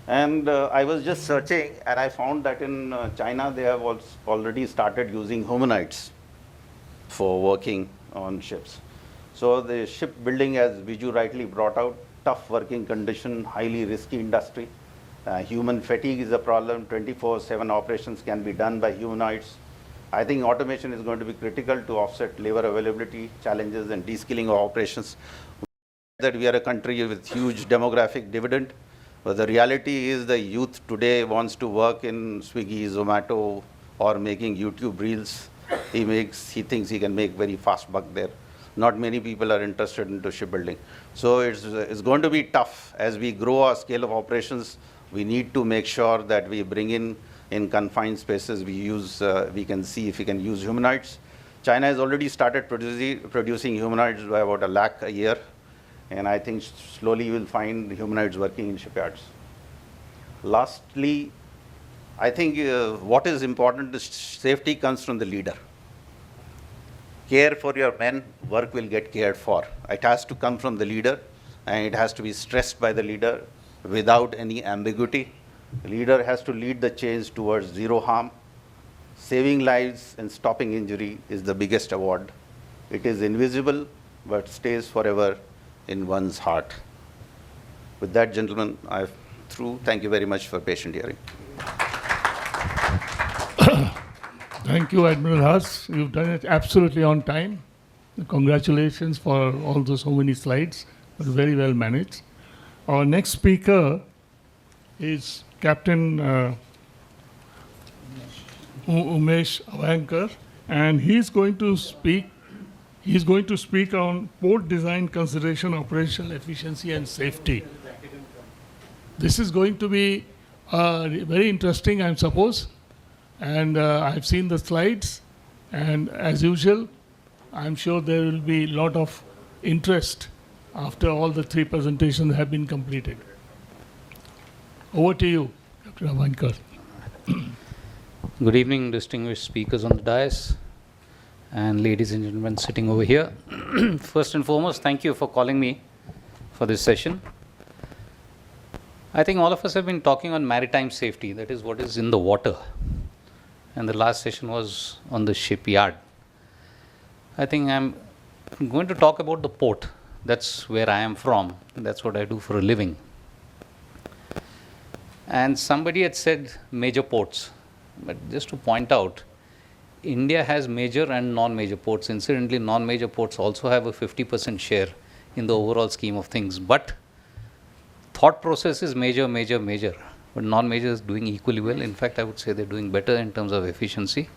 Speaker 8: And I was just searching, and I found that in China they have already started using humanoids for working on ships. So the shipbuilding, as Viju rightly brought out, tough working condition, highly risky industry. Human fatigue is a problem. 24/7 operations can be done by humanoids. I think automation is going to be critical to offset labor availability challenges and de-skilling of operations. That we are a country with huge demographic dividend, but the reality is the youth today wants to work in Swiggy, Zomato, or making YouTube reels. He thinks he can make very fast buck there. Not many people are interested into shipbuilding. So it's going to be tough as we grow our scale of operations. We need to make sure that we bring in confined spaces. We can see if we can use humanoids. China has already started producing humanoids by about 1 lakh a year. And I think slowly you will find humanoids working in shipyards. Lastly, I think what is important is safety comes from the leader. Care for your men, work will get cared for. It has to come from the leader, and it has to be stressed by the leader without any ambiguity. The leader has to lead the change towards zero harm. Saving lives and stopping injury is the biggest award. It is invisible, but stays forever in one's heart. With that, gentlemen, I'm through. Thank you very much for patient hearing.
Speaker 14: Thank you, Admiral Haas. You've done it absolutely on time. Congratulations for all those so many slides. But very well managed. Our next speaker is Captain Umesh Avankar, and he's going to speak. He's going to speak on port design consideration, operational efficiency, and safety. This is going to be very interesting, I suppose. And I've seen the slides, and as usual, I'm sure there will be a lot of interest after all the 3 presentations have been completed. Over to you, Captain Avankar.
Speaker 10: Good evening, distinguished speakers on the dais, and ladies and gentlemen sitting over here. First and foremost, thank you for calling me for this session. I think all of us have been talking on maritime safety, that is what is in the water. And the last session was on the shipyard. I think I'm going to talk about the port. That's where I am from. That's what I do for a living. And somebody had said major ports. But just to point out, India has major and non-major ports. Incidentally, non-major ports also have a 50% share in the overall scheme of things. But thought process is major, major, major. But non-major is doing equally well. In fact, I would say they're doing better in terms of efficiency.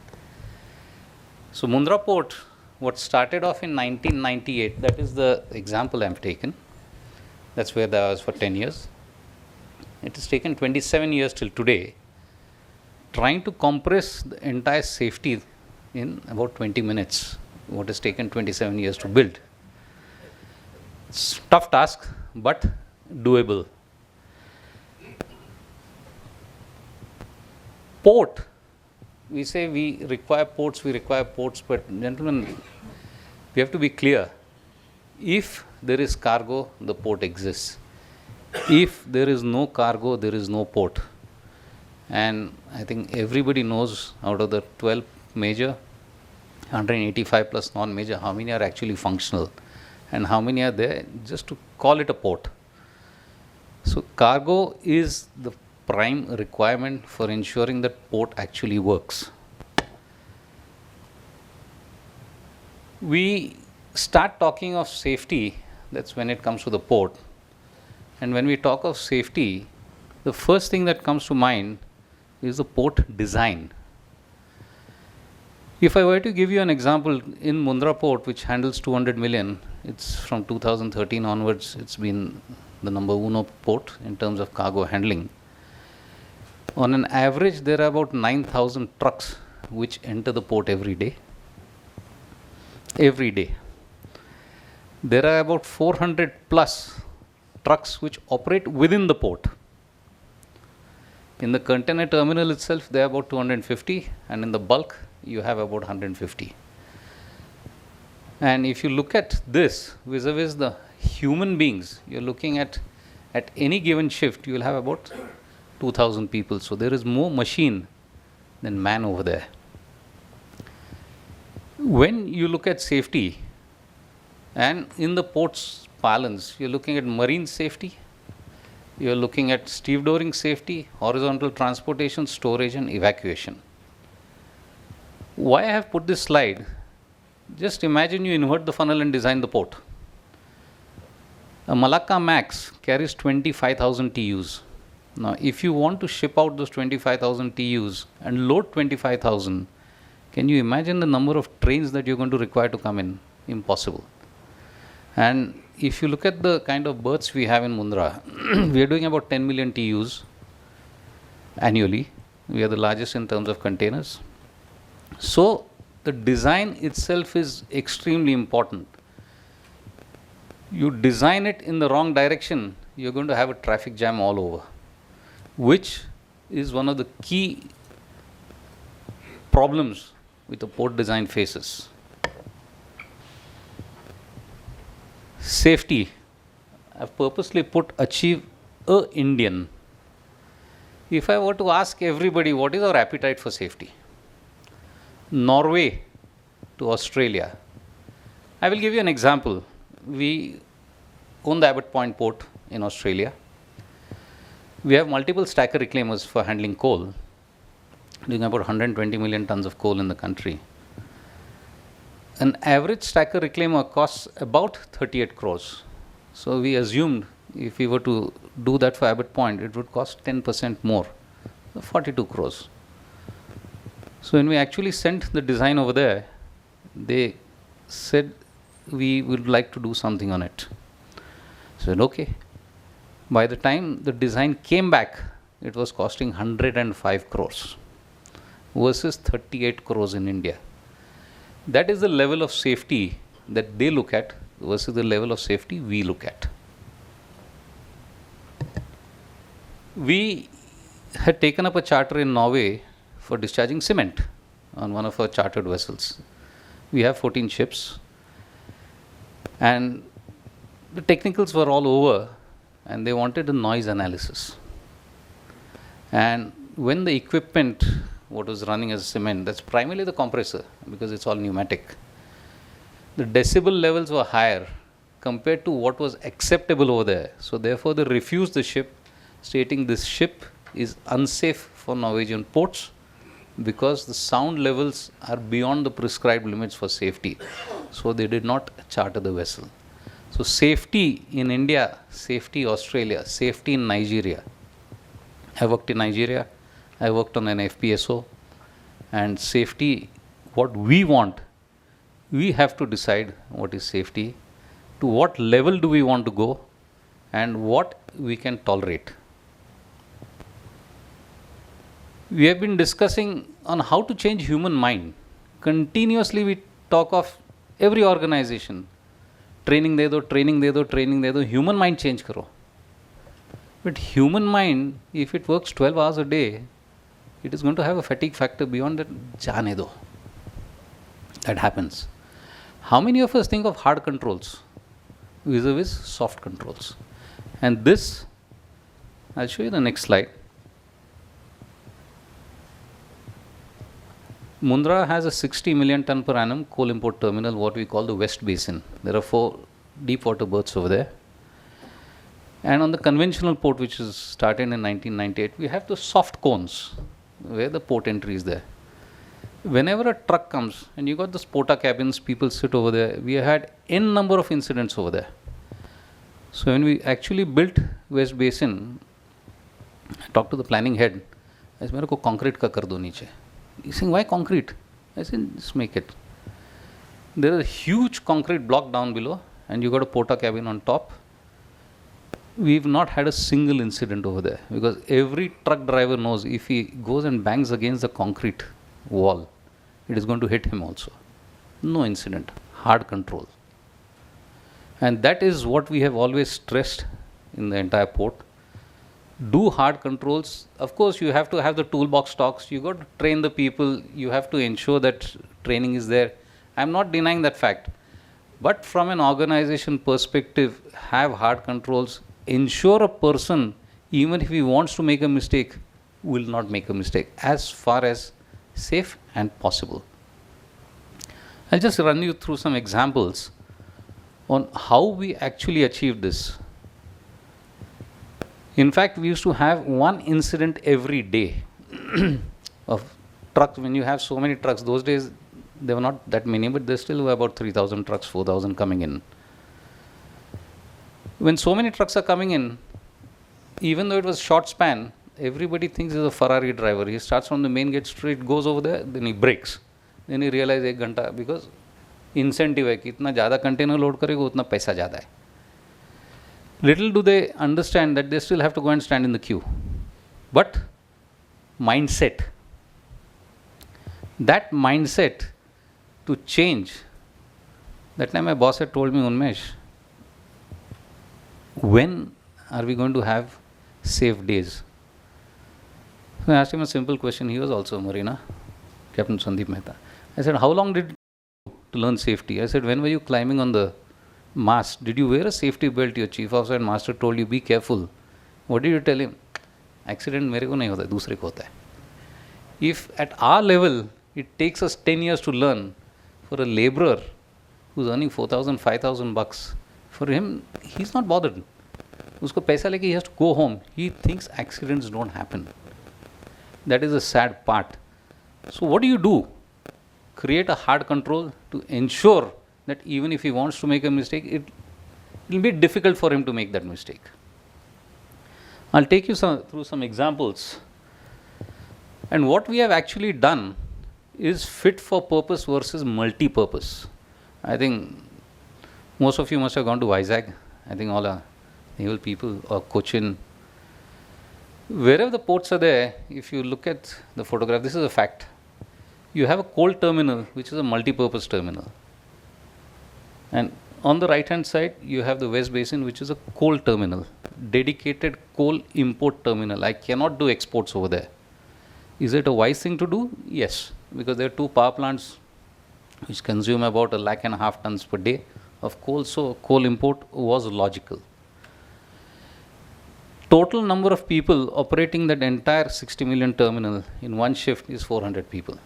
Speaker 10: So Mundra Port, what started off in 1998, that is the example I've taken. That's where I was for 10 years. It has taken 27 years till today, trying to compress the entire safety in about 20 minutes, what has taken 27 years to build. It's a tough task, but doable. Port, we say we require ports, but gentlemen, we have to be clear. If there is cargo, the port exists. If there is no cargo, there is no port. And I think everybody knows out of the 12 major, 185 plus non-major, how many are actually functional and how many are there just to call it a port. So cargo is the prime requirement for ensuring that port actually works. We start talking of safety, that's when it comes to the port. And when we talk of safety, the first thing that comes to mind is the port design. If I were to give you an example, in Mundra Port, which handles 200 million, it's from 2013 onwards, it's been the number uno port in terms of cargo handling. On an average, there are about 9,000 trucks which enter the port every day. Every day. There are about 400 plus trucks which operate within the port. In the container terminal itself, there are about 250, and in the bulk, you have about 150. And if you look at this vis-a-vis the human beings, you're looking at any given shift, you will have about 2,000 people. So there is more machine than man over there. When you look at safety, and in the port's parlance, you're looking at marine safety, you're looking at stevedoring safety, horizontal transportation, storage and evacuation. Why I have put this slide, just imagine you invert the funnel and design the port. A Malacca Max carries 25,000 TEUs. Now, if you want to ship out those 25,000 TEUs and load 25,000, can you imagine the number of trains that you're going to require to come in? Impossible. And if you look at the kind of berths we have in Mundra, we are doing about 10 million TEUs annually. We are the largest in terms of containers. So the design itself is extremely important. You design it in the wrong direction, you're going to have a traffic jam all over, which is one of the key problems with the port design faces. Safety, I've purposely put achieve a Indian. If I were to ask everybody what is our appetite for safety, Norway to Australia. I will give you an example. We own the Abbott Point port in Australia. We have multiple stacker reclaimers for handling coal, doing about 120 million tons of coal in the country. An average stacker reclaimer costs about 38 crores. So we assumed if we were to do that for Abbott Point, it would cost 10% more, 42 crores. So when we actually sent the design over there, they said we would like to do something on it. So I said, okay. By the time the design came back, it was costing 105 crores versus 38 crores in India. That is the level of safety that they look at versus the level of safety we look at. We had taken up a charter in Norway for discharging cement on one of our chartered vessels. We have 14 ships, and the technicals were all over, and they wanted a noise analysis. And when the equipment, what was running as cement, that's primarily the compressor because it's all pneumatic, the decibel levels were higher compared to what was acceptable over there. So therefore they refused the ship, stating this ship is unsafe for Norwegian ports because the sound levels are beyond the prescribed limits for safety. So they did not charter the vessel. So safety in India, safety Australia, safety in Nigeria. I worked in Nigeria, I worked on an FPSO, and safety, what we want, we have to decide what is safety, to what level do we want to go, and what we can tolerate. We have been discussing on how to change human mind. Continuously we talk of every organization, training de do, training de do, training de do, human mind change karo. But human mind, if it works 12 hours a day, it is going to have a fatigue factor beyond that, jaane do. That happens. How many of us think of hard controls vis-a-vis soft controls? And this, I'll show you the next slide. Mundra has a 60 million ton per annum coal import terminal, what we call the West Basin. There are 4 deep water berths over there. And on the conventional port, which is started in 1998, we have the soft cones where the port entry is there. Whenever a truck comes and you got the porta cabins, people sit over there, we had n number of incidents over there. So when we actually built West Basin, I talked to the planning head. I said, "Mere ko concrete ka kar do niche." He's saying, "Why concrete?" I said, "Just make it." There is a huge concrete block down below and you got a porta cabin on top. We've not had a single incident over there because every truck driver knows if he goes and bangs against the concrete wall, it is going to hit him also. No incident. Hard control. And that is what we have always stressed in the entire port. Do hard controls. Of course, you have to have the toolbox stocks. You got to train the people. You have to ensure that training is there. I'm not denying that fact. But from an organization perspective, have hard controls. Ensure a person, even if he wants to make a mistake, will not make a mistake as far as safe and possible. I'll just run you through some examples on how we actually achieved this. In fact, we used to have one incident every day of trucks. When you have so many trucks, those days there were not that many, but there still were about 3,000 trucks, 4,000 coming in. When so many trucks are coming in, even though it was short span, everybody thinks he's a Ferrari driver. He starts from the main gate straight, goes over there, then he brakes. Then he realizes 1 घंटा, because incentive है कि इतना ज़्यादा container load करेगा उतना पैसा ज़्यादा है. Little do they understand that they still have to go and stand in the queue. But mindset, that mindset to change. That time my boss had told me, "Unmesh, when are we going to have safe days?" So I asked him a simple question. He was also a marina, Captain Sandeep Mehta. I said, "How long did it take to learn safety?" I said, "When were you climbing on the mast? Did you wear a safety belt? Your chief officer and master told you, be careful." What did you tell him? "Accident mere ko nahi hota hai, dusre ko hota hai." If at our level, it takes us 10 years to learn, for a laborer who's earning 4,000, 5,000 bucks, for him, he's not bothered. Usko paisa leke he has to go home. He thinks accidents don't happen. That is a sad part. So what do? Create a hard control to ensure that even if he wants to make a mistake, it will be difficult for him to make that mistake. I'll take you through some examples. And what we have actually done is fit for purpose versus multi-purpose. I think most of you must have gone to Vizag. I think all are naval people, or Cochin. Wherever the ports are there, if you look at the photograph, this is a fact. You have a coal terminal, which is a multi-purpose terminal. And on the right hand side, you have the West Basin, which is a coal terminal, dedicated coal import terminal. I cannot do exports over there. Is it a wise thing to do? Yes, because there are 2 power plants which consume about 1.5 tons per day of coal, so coal import was logical. Total number of people operating that entire 60 million terminal in one shift is 400 people.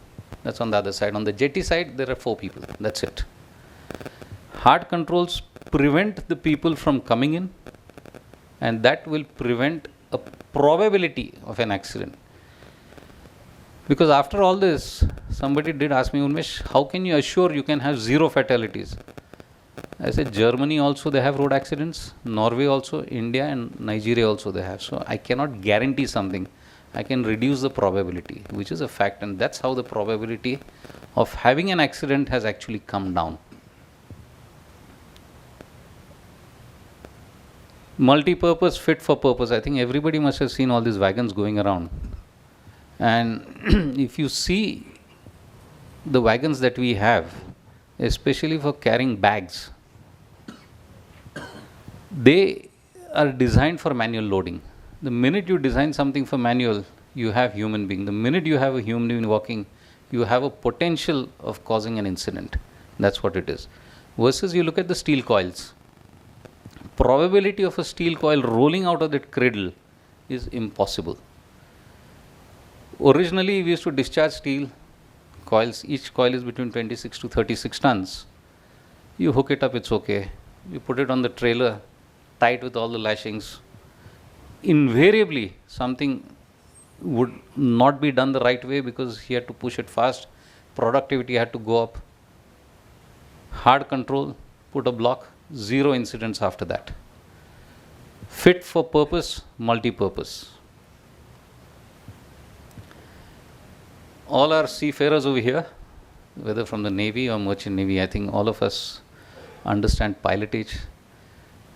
Speaker 10: That's on the other side. On the jetty side, there are 4 people. That's it. Hard controls prevent the people from coming in, and that will prevent a probability of an accident. Because after all this, somebody did ask me, Unmesh, how can you assure you can have 0 fatalities? I said, Germany also they have road accidents, Norway also, India and Nigeria also they have. So I cannot guarantee something. I can reduce the probability, which is a fact, and that's how the probability of having an accident has actually come down. Multi-purpose, fit for purpose. I think everybody must have seen all these wagons going around. And if you see the wagons that we have, especially for carrying bags, they are designed for manual loading. The minute you design something for manual, you have human being. The minute you have a human being walking, you have a potential of causing an incident. That's what it is. Versus you look at the steel coils. Probability of a steel coil rolling out of that cradle is impossible. Originally, we used to discharge steel coils. Each coil is between 26 to 36 tons. You hook it up, it's okay. You put it on the trailer, tight with all the lashings. Invariably, something would not be done the right way because he had to push it fast. Productivity had to go up. Hard control, put a block, 0 incidents after that. Fit for purpose, multi-purpose. All our seafarers over here, whether from the Navy or Merchant Navy, I think all of us understand pilotage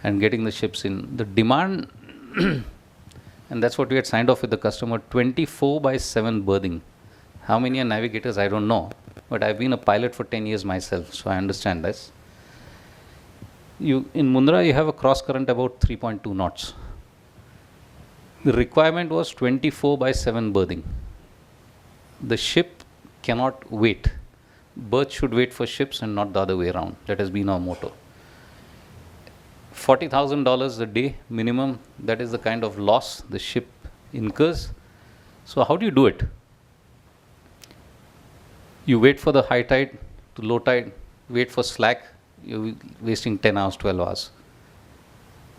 Speaker 10: and getting the ships in. The demand, and that's what we had signed off with the customer, 24/7 berthing. How many are navigators, I don't know, but I've been a pilot for 10 years myself, so I understand this. In Mundra, you have a cross current about 3.2 knots. The requirement was 24/7 berthing. The ship cannot wait. Berth should wait for ships and not the other way around. That has been our motto. $40,000 a day minimum, that is the kind of loss the ship incurs. So how do you do it? You wait for the high tide to low tide, wait for slack, you're wasting 10 hours, 12 hours.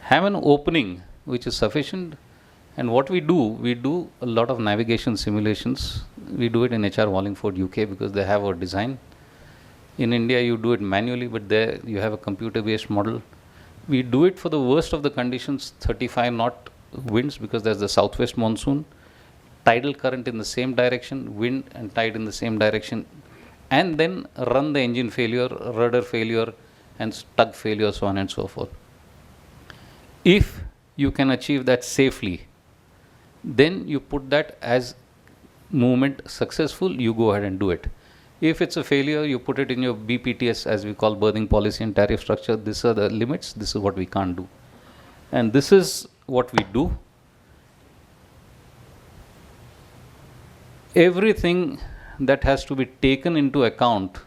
Speaker 10: Have an opening which is sufficient. And what we do a lot of navigation simulations. We do it in HR Wallingford, UK, because they have a design. In India, you do it manually, but there you have a computer-based model. We do it for the worst of the conditions, 35 knot winds, because there's the southwest monsoon, tidal current in the same direction, wind and tide in the same direction, and then run the engine failure, rudder failure, and tug failure, so on and so forth. If you can achieve that safely, then you put that as movement successful, you go ahead and do it. If it's a failure, you put it in your BPTS, as we call berthing policy and tariff structure. These are the limits, this is what we can't do. And this is what we do. Everything that has to be taken into account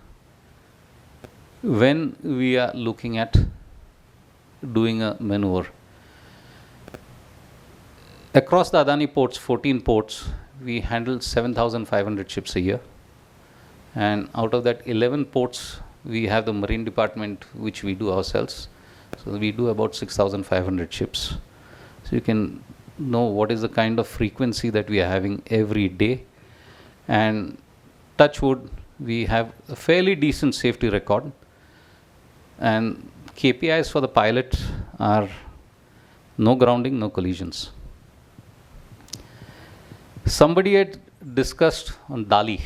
Speaker 10: when we are looking at doing a maneuver. Across the Adani ports, 14 ports, we handle 7,500 ships a year. And out of that 11 ports, we have the marine department, which we do ourselves. So we do about 6,500 ships. So you can know what is the kind of frequency that we are having every day. And touch wood, we have a fairly decent safety record. And KPIs for the pilot are no grounding, no collisions. Somebody had discussed on Dali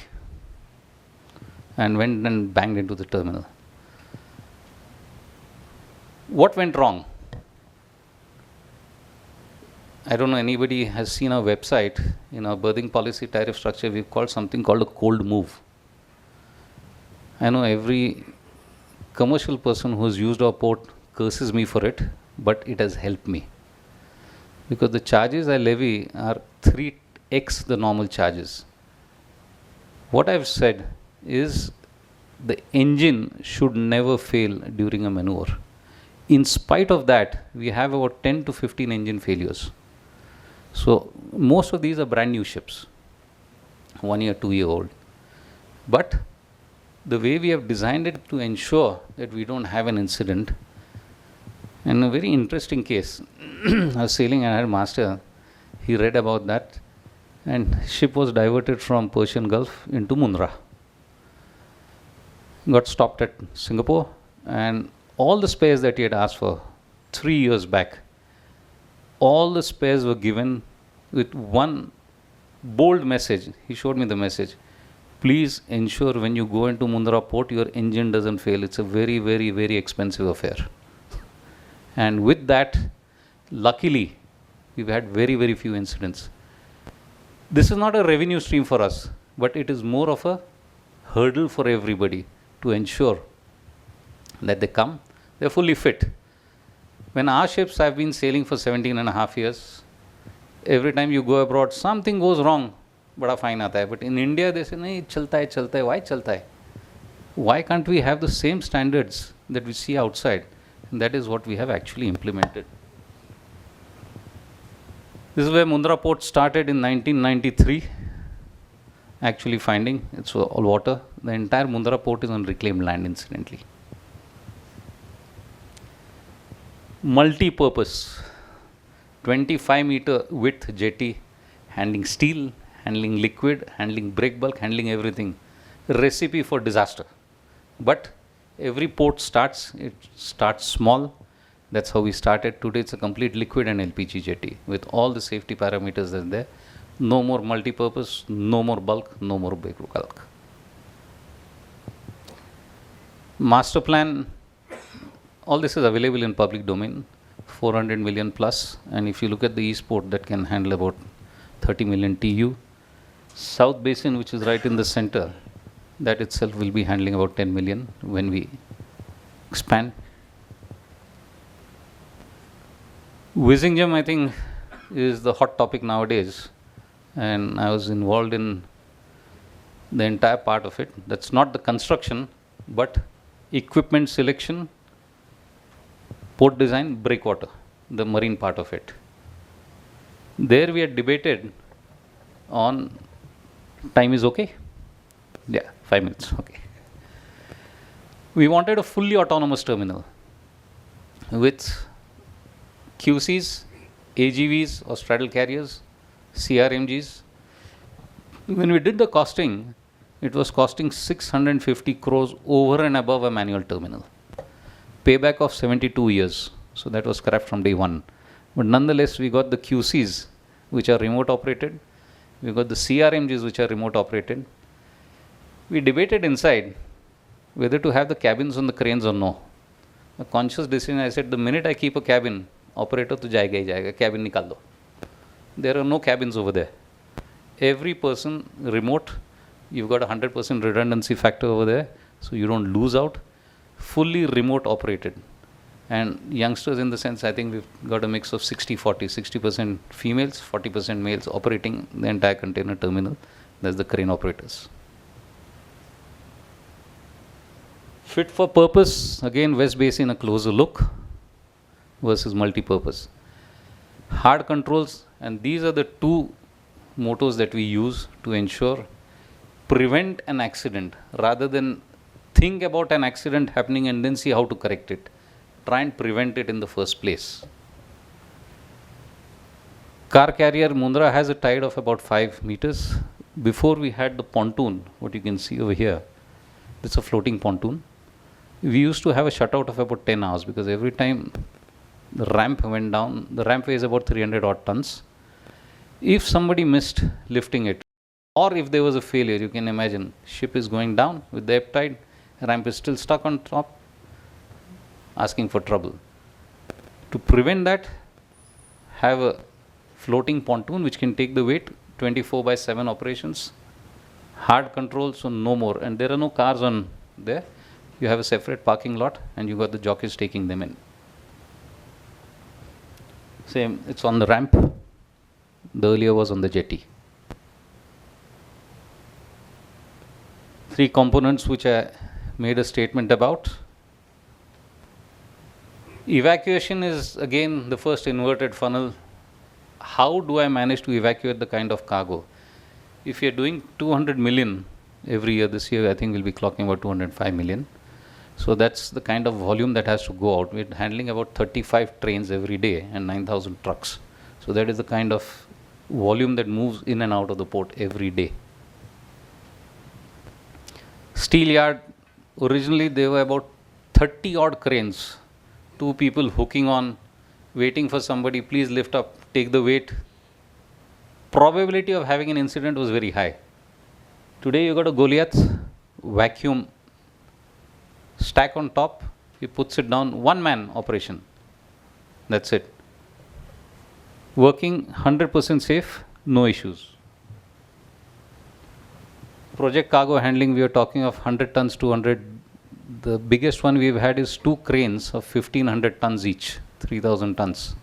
Speaker 10: and went and banged into the terminal. What went wrong? I don't know anybody has seen our website. In our berthing policy tariff structure, we've called something called a cold move. I know every commercial person who's used our port curses me for it, but it has helped me. Because the charges I levy are 3x the normal charges. What I've said is the engine should never fail during a maneuver. In spite of that, we have about 10 to 15 engine failures. So most of these are brand new ships, 1 year, 2 year old. But the way we have designed it to ensure that we don't have an incident. And a very interesting case, I was sailing and I had a master, he read about that, and ship was diverted from Persian Gulf into Mundra. Got stopped at Singapore, and all the spares that he had asked for 3 years back, all the spares were given with one bold message. He showed me the message. Please ensure when you go into Mundra port, your engine doesn't fail. It's a very, very, very expensive affair. And with that, luckily, we've had very, very few incidents. This is not a revenue stream for us, but it is more of a hurdle for everybody to ensure that they come, they're fully fit. When our ships have been sailing for 17.5 years, every time you go abroad, something goes wrong, bada fine aata hai. But in India, they say, nahi, chalta hai. Why chalta hai? Why can't we have the same standards that we see outside? And that is what we have actually implemented. This is where Mundra port started in 1993. Actually finding it's all water. The entire Mundra port is on reclaimed land, incidentally. Multi-purpose, 25-meter width jetty, handling steel, handling liquid, handling break bulk, handling everything. Recipe for disaster. But every port starts small. That's how we started. Today it's a complete liquid and LPG jetty with all the safety parameters that are there. No more multi-purpose, no more bulk, no more break bulk. Master plan, all this is available in public domain, 400 million plus. And if you look at the East Port, that can handle about 30 million TU. South Basin, which is right in the center, that itself will be handling about 10 million when we expand. Vizhinjam, I think, is the hot topic nowadays, and I was involved in the entire part of it. That's not the construction, but equipment selection, port design, breakwater, the marine part of it. There we had debated on, time is okay? Yeah, 5 minutes, okay. We wanted a fully autonomous terminal with QCs, AGVs or straddle carriers, CRMGs. When we did the costing, it was costing 650 crores over and above a manual terminal. Payback of 72 years. So that was scrapped from day one. But nonetheless, we got the QCs, which are remote operated. We got the CRMGs, which are remote operated. We debated inside whether to have the cabins on the cranes or no. A conscious decision, I said, the minute I keep a cabin, operator to jayega hi jayega, cabin nikal do. There are no cabins over there. Every person remote, you've got a 100% redundancy factor over there, so you don't lose out. Fully remote operated. And youngsters, in the sense, I think we've got a mix of 60-40, 60% females, 40% males operating the entire container terminal. That's the crane operators. Fit for purpose, again, West Basin, a closer look versus multi-purpose. Hard controls, and these are the two mottos that we use to ensure prevent an accident rather than think about an accident happening and then see how to correct it. Try and prevent it in the first place. Car carrier Mundra has a tide of about 5 meters. Before we had the pontoon, what you can see over here, it's a floating pontoon. We used to have a shutout of about 10 hours because every time the ramp went down, the ramp weighs about 300 odd tons. If somebody missed lifting it, or if there was a failure, you can imagine, ship is going down with the ebb tide, ramp is still stuck on top, asking for trouble. To prevent that, have a floating pontoon which can take the weight, 24/7 operations, hard control, so no more. And there are no cars on there. You have a separate parking lot and you got the jockeys taking them in. Same, it's on the ramp. The earlier was on the jetty. 3 components which I made a statement about. Evacuation is again the first inverted funnel. How do I manage to evacuate the kind of cargo? If you're doing 200 million every year, this year I think we'll be clocking about 205 million. So that's the kind of volume that has to go out. We're handling about 35 trains every day and 9,000 trucks. So that is the kind of volume that moves in and out of the port every day. Steel yard, originally there were about 30 odd cranes, 2 people hooking on, waiting for somebody, please lift up, take the weight. Probability of having an incident was very high. Today you got a Goliath vacuum stack on top, he puts it down, one man operation. That's it. Working 100% safe, no issues. Project cargo handling, we are talking of 100 tons, 200. The biggest one we've had is 2 cranes of 1500 tons each, 3000 tons.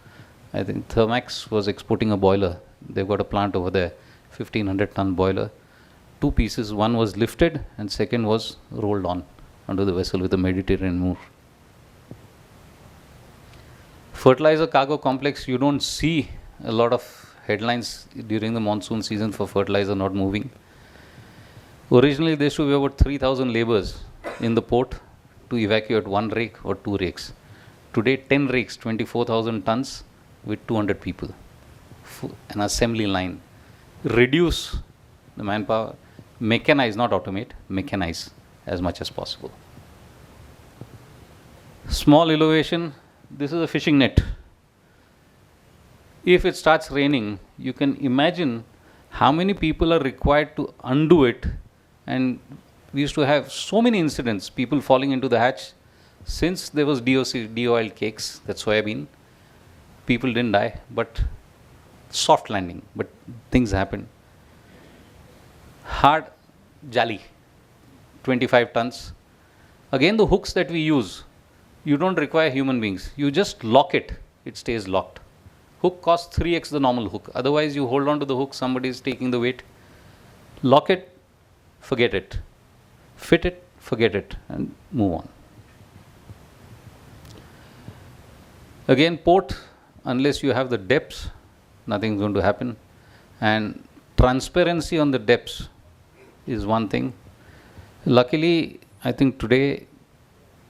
Speaker 10: I think Thermax was exporting a boiler. They've got a plant over there, 1500 ton boiler. 2 pieces, one was lifted and second was rolled on under the vessel with a Mediterranean moor. Fertilizer cargo complex, you don't see a lot of headlines during the monsoon season for fertilizer not moving. Originally there used to be about 3000 laborers in the port to evacuate 1 rake or 2 rakes. Today 10 rakes, 24,000 tons with 200 people. An assembly line. Reduce the manpower, mechanize, not automate, mechanize as much as possible. Small innovation, this is a fishing net. If it starts raining, you can imagine how many people are required to undo it. And we used to have so many incidents, people falling into the hatch. Since there was de-oiled cakes, that's soybean, people didn't die, but soft landing, but things happened. Hard jali, 25 tons. Again, the hooks that we use, you don't require human beings. You just lock it, it stays locked. Hook costs 3x the normal hook. Otherwise, you hold on to the hook, somebody is taking the weight. Lock it, forget it. Fit it, forget it, and move on. Again, port, unless you have the depths, nothing's going to happen. And transparency on the depths is one thing. Luckily, I think today,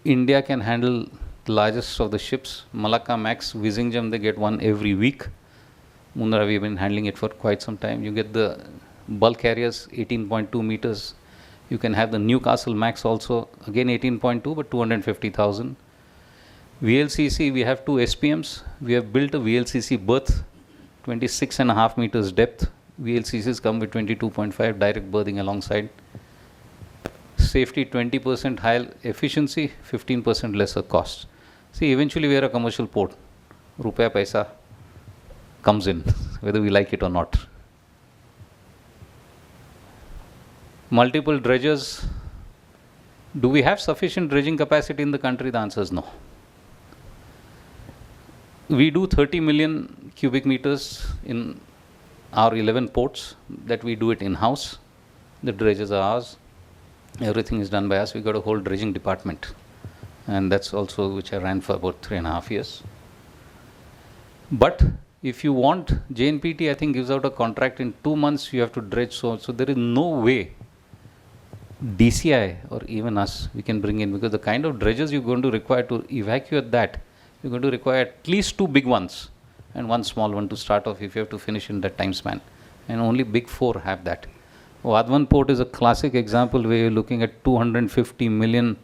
Speaker 10: India can handle the largest of the ships. Malacca Max, Vizhinjam, they get one every week. Mundra, we've been handling it for quite some time. You get the bulk carriers, 18.2 meters. You can have the Newcastle Max also, again 18.2, but 250,000. VLCC, we have 2 SPMs. We have built a VLCC berth, 26.5 meters depth. VLCCs come with 22.5 direct berthing alongside. Safety 20% higher efficiency, 15% lesser cost. See, eventually we are a commercial port. Rupaya paisa comes in, whether we like it or not. Multiple dredgers. Do we have sufficient dredging capacity in the country? The answer is no. We do 30 million cubic meters in our 11 ports, that we do it in-house. The dredgers are ours. Everything is done by us. We got a whole dredging department. And that's also which I ran for about 3.5 years. But if you want, JNPT I think gives out a contract in 2 months, you have to dredge. So there is no way DCI or even us we can bring in, because the kind of dredges you're going to require to evacuate that, you're going to require at least 2 big ones and 1 small one to start off if you have to finish in that time span. And only big 4 have that. Vadhavan port is a classic example where you're looking at 250 million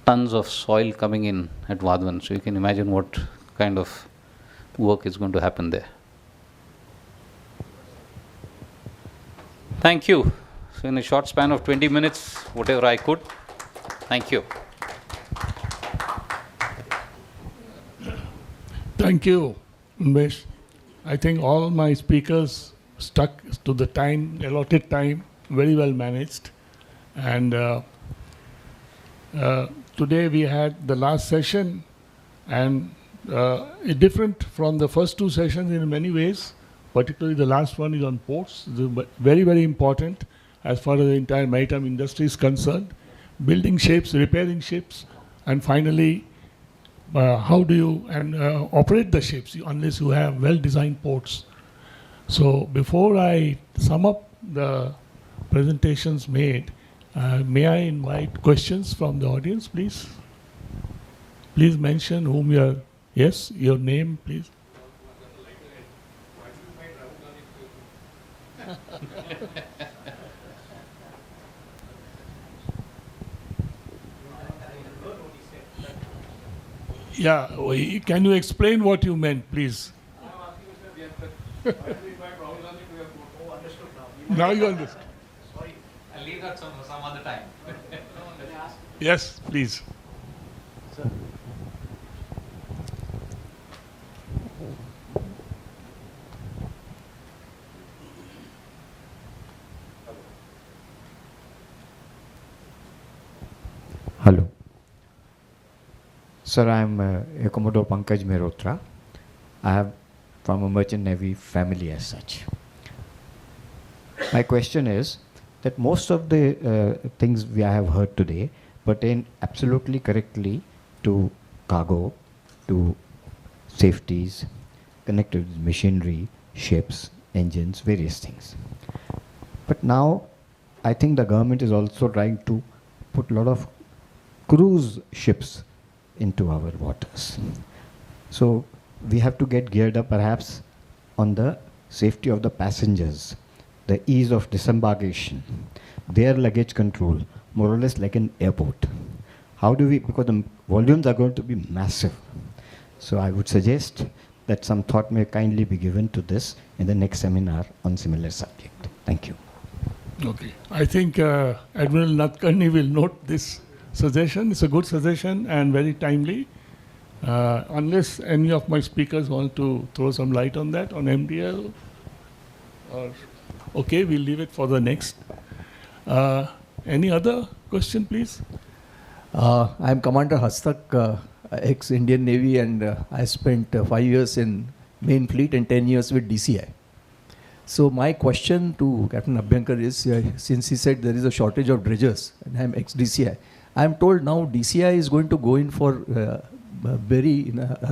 Speaker 10: tons of soil coming in at Vadhavan. So you can imagine what kind of work is going to happen there. Thank you. So in a short span of 20 minutes, whatever I could. Thank you.
Speaker 14: Thank you, Unmesh. I think all my speakers stuck to the time, allotted time, very well managed. And today we had the last session, and different from the first 2 sessions in many ways, particularly the last one is on ports. Very, very important as far as the entire maritime industry is concerned. Building ships, repairing ships, and finally, how do you operate the ships unless you have well-designed ports. So before I sum up the presentations made, may I invite questions from the audience, please? Please mention whom you are. Yes, your name, please. Yeah, can you explain what you meant, please? Now you understand.
Speaker 10: Sorry, I'll leave that some other time.
Speaker 14: Yes, please.
Speaker 10: Sir.
Speaker 3: Hello. Sir, I am Commodore Pankaj Mehrotra. I have from a merchant navy family as such. My question is that most of the things we have heard today pertain absolutely correctly to cargo, to safeties, connected machinery, ships, engines, various things. But now I think the government is also trying to put a lot of cruise ships into our waters. So we have to get geared up perhaps on the safety of the passengers, the ease of disembarkation, their luggage control, more or less like an airport. How do we, because the volumes are going to be massive. So I would suggest that some thought may kindly be given to this in the next seminar on similar subject. Thank you.
Speaker 14: Okay. I think Admiral Nadkarni will note this suggestion. It's a good suggestion and very timely. Unless any of my speakers want to throw some light on that, on MDL, or okay, we'll leave it for the next. Any other question, please?
Speaker 11: I'm Commander Hastak, ex-Indian Navy, and I spent 5 years in main fleet and 10 years with DCI. So my question to Captain Abhyankar is, since he said there is a shortage of dredgers, and I'm ex-DCI, I'm told now DCI is going to go in for a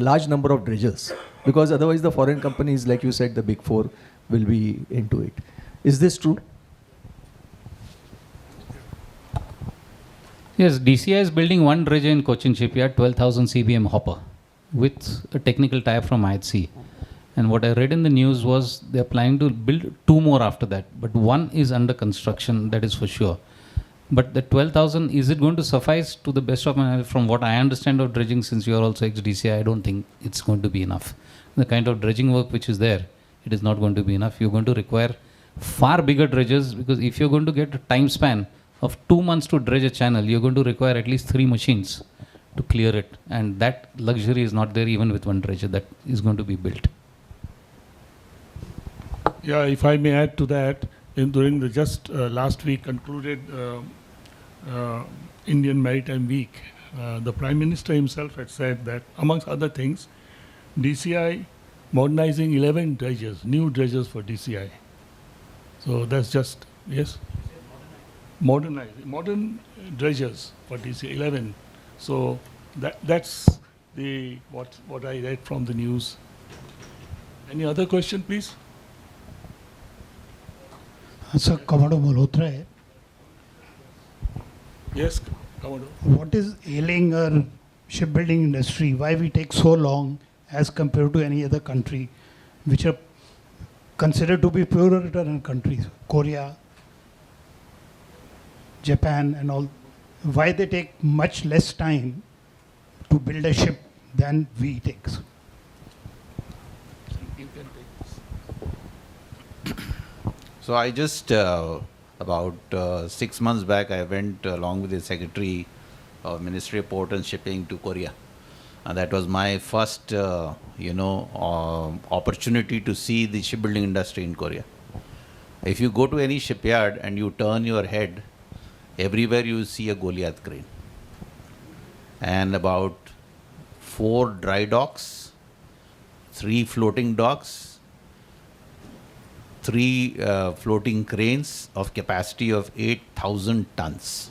Speaker 11: large number of dredgers, because otherwise the foreign companies, like you said, the big four, will be into it. Is this true?
Speaker 10: Yes, DCI is building one dredger in Cochin shipyard, 12,000 CBM hopper, with a technical tie from IHC. And what I read in the news was they're planning to build 2 more after that, but one is under construction, that is for sure. But the 12,000, is it going to suffice? To the best of my knowledge, from what I understand of dredging, since you are also ex-DCI, I don't think it's going to be enough. The kind of dredging work which is there, it is not going to be enough. You're going to require far bigger dredgers, because if you're going to get a time span of 2 months to dredge a channel, you're going to require at least 3 machines to clear it. And that luxury is not there even with one dredger that is going to be built.
Speaker 14: Yeah, if I may add to that, during the just last week concluded Indian Maritime Week, the Prime Minister himself had said that, amongst other things, DCI modernizing 11 dredgers, new dredgers for DCI. So that's just, yes? Modernizing, modern dredgers for DCI, 11. So that's the what I read from the news. Any other question, please?
Speaker 15: Sir, Commodore Malhotra here.
Speaker 14: Yes, Commodore.
Speaker 15: What is ailing our shipbuilding industry? Why we take so long as compared to any other country, which are considered to be pure return countries, Korea, Japan, and all? Why they take much less time to build a ship than we take?
Speaker 14: You can take this.
Speaker 8: So I just, about 6 months back, I went along with the Secretary of Ministry of Port and Shipping to Korea. And that was my first, opportunity to see the shipbuilding industry in Korea. If you go to any shipyard and you turn your head, everywhere you see a Goliath crane. And about 4 dry docks, 3 floating docks, 3 floating cranes of capacity of 8,000 tons.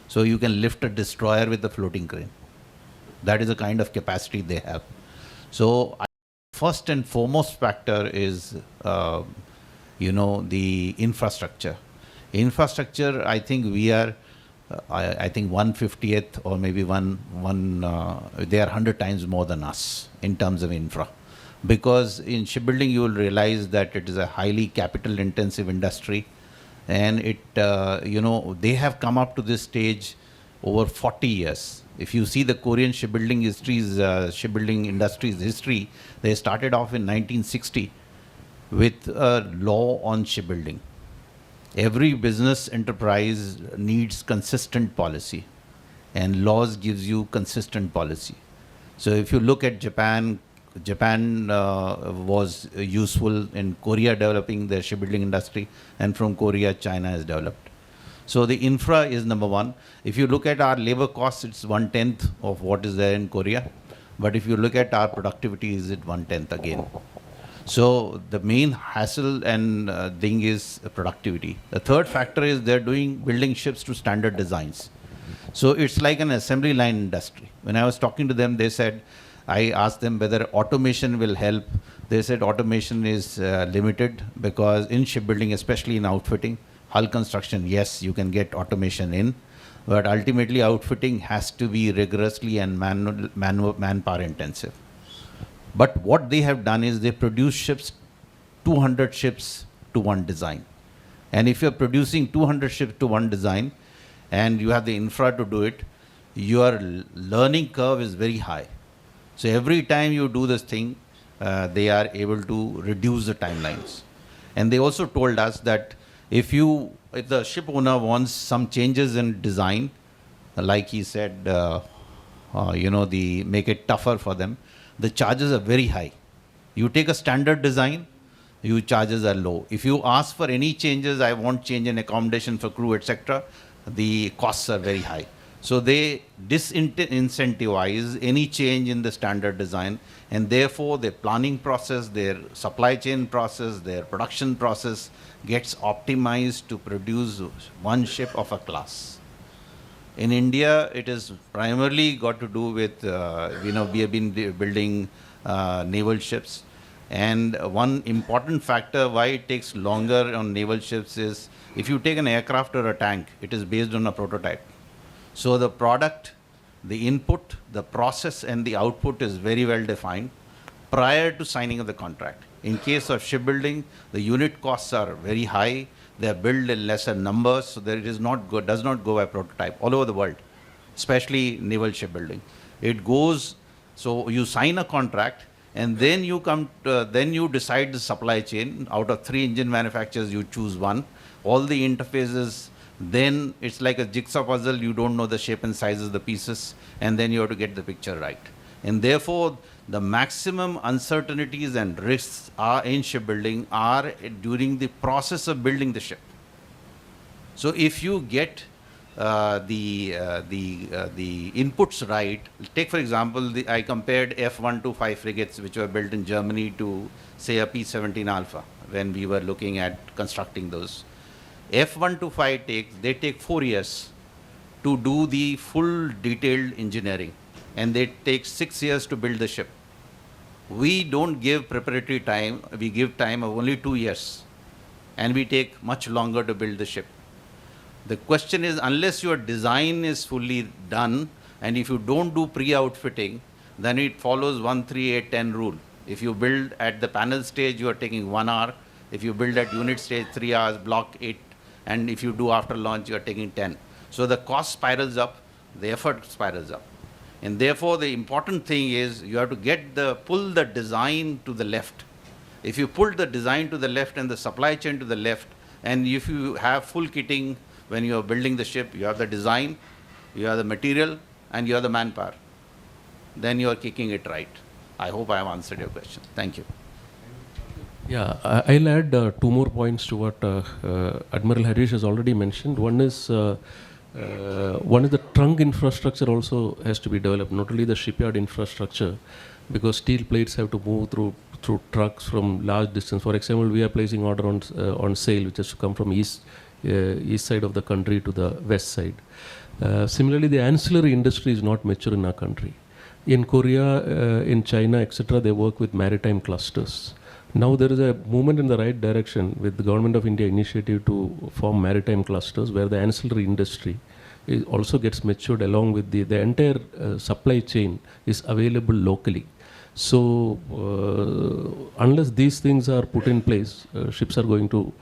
Speaker 8: So you can lift a destroyer with a floating crane. That is the kind of capacity they have. So first and foremost factor is, the infrastructure. Infrastructure, I think we are, I think 150th or maybe they are 100 times more than us in terms of infra. because in shipbuilding you will realize that it is a highly capital intensive industry, and it, they have come up to this stage over 40 years. If you see the Korean shipbuilding industry's history, they started off in 1960 with a law on shipbuilding. Every business enterprise needs consistent policy, and laws gives you consistent policy. So if you look at Japan was useful in Korea developing their shipbuilding industry, and from Korea, China has developed. So the infra is number one. If you look at our labor costs, it's 1/10 of what is there in Korea. But if you look at our productivity, is it 1/10 again? So the main hassle and thing is productivity. The third factor is they're building ships to standard designs. So it's like an assembly line industry. When I was talking to them, they said, I asked them whether automation will help. They said automation is limited, because in shipbuilding, especially in outfitting, hull construction, yes, you can get automation in, but ultimately outfitting has to be rigorously and manpower intensive. But what they have done is they produce ships, 200 ships to one design. And if you're producing 200 ships to one design, and you have the infra to do it, your learning curve is very high. So every time you do this thing, they are able to reduce the timelines. And they also told us that if the ship owner wants some changes in design, like he said, make it tougher for them, the charges are very high. You take a standard design, your charges are low. If you ask for any changes, I want change in accommodation for crew, etc., the costs are very high. So they disincentivize any change in the standard design, and therefore their planning process, their supply chain process, their production process gets optimized to produce one ship of a class. In India, it is primarily got to do with, we have been building naval ships. And one important factor why it takes longer on naval ships is, if you take an aircraft or a tank, it is based on a prototype. So the product, the input, the process, and the output is very well defined prior to signing of the contract. In case of shipbuilding, the unit costs are very high. They are built in lesser numbers, so that it is does not go by prototype all over the world, especially naval shipbuilding. It goes, so you sign a contract, and then you then you decide the supply chain. Out of 3 engine manufacturers, you choose one. All the interfaces, then it's like a jigsaw puzzle. You don't know the shape and size of the pieces, and then you have to get the picture right. And therefore, the maximum uncertainties and risks in shipbuilding are during the process of building the ship. So if you get the inputs right, take for example, I compared F-125 frigates which were built in Germany to say a P-17 Alpha when we were looking at constructing those. F-125 they take 4 years to do the full detailed engineering, and they take 6 years to build the ship. We don't give preparatory time, we give time of only 2 years, and we take much longer to build the ship. The question is, unless your design is fully done, and if you don't do pre-outfitting, then it follows 1-3-8-10 rule. If you build at the panel stage, you are taking 1 hour. If you build at unit stage, 3 hours, block 8, and if you do after launch, you are taking 10. So the cost spirals up, the effort spirals up. And therefore, the important thing is you have to pull the design to the left. If you pull the design to the left and the supply chain to the left, and if you have full kitting when you are building the ship, you have the design, you have the material, and you have the manpower, then you are kicking it right. I hope I have answered your question. Thank you.
Speaker 4: Yeah, I'll add 2 more points to what Admiral Harish has already mentioned. One is the trunk infrastructure also has to be developed, not only the shipyard infrastructure, because steel plates have to move through trucks from large distance. For example, we are placing order on sale, which has to come from east side of the country to the west side. Similarly, the ancillary industry is not mature in our country. In Korea, in China, etc., they work with maritime clusters. Now there is a movement in the right direction with the Government of India initiative to form maritime clusters where the ancillary industry also gets matured along with the entire supply chain is available locally. So unless these things are put in place, ships are going to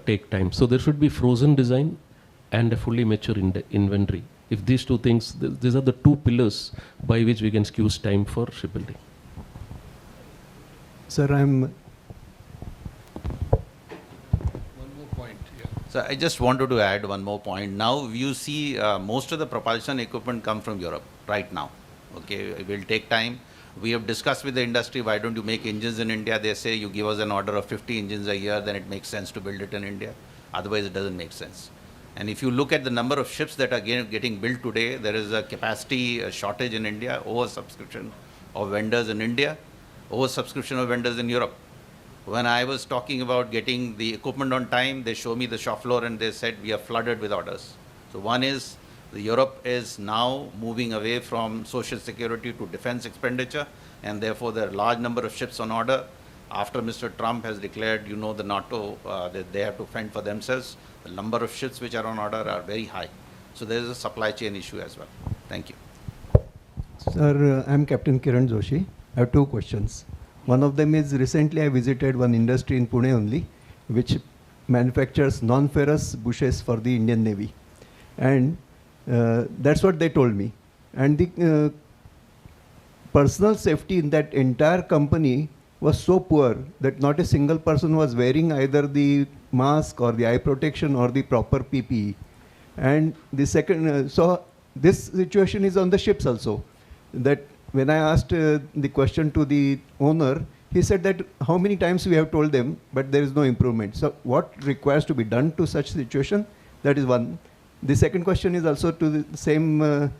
Speaker 4: take time. So there should be frozen design and a fully mature inventory. If these two things, these are the two pillars by which we can squeeze time for shipbuilding.
Speaker 2: Sir, I'm...
Speaker 8: So I just wanted to add one more point. Now you see most of the propulsion equipment come from Europe right now. Okay, it will take time. We have discussed with the industry, why don't you make engines in India? They say you give us an order of 50 engines a year, then it makes sense to build it in India. Otherwise it doesn't make sense. And if you look at the number of ships that are getting built today, there is a capacity shortage in India, oversubscription of vendors in India, oversubscription of vendors in Europe. When I was talking about getting the equipment on time, they show me the shop floor and they said we are flooded with orders. So one is, Europe is now moving away from social security to defense expenditure, and therefore there are a large number of ships on order. After Mr. Trump has declared, you know, the NATO, that they have to fend for themselves, the number of ships which are on order are very high. So there is a supply chain issue as well. Thank you.
Speaker 2: Sir, I'm Captain Kiran Joshi. I have two questions. One of them is, recently I visited one industry in Pune only, which manufactures non-ferrous bushes for the Indian Navy. And that's what they told me. And the personal safety in that entire company was so poor that not a single person was wearing either the mask or the eye protection or the proper PPE. And the second, so this situation is on the ships also. That when I asked the question to the owner, he said that how many times we have told them, but there is no improvement. So what requires to be done to such situation? That is one. The second question is also to the same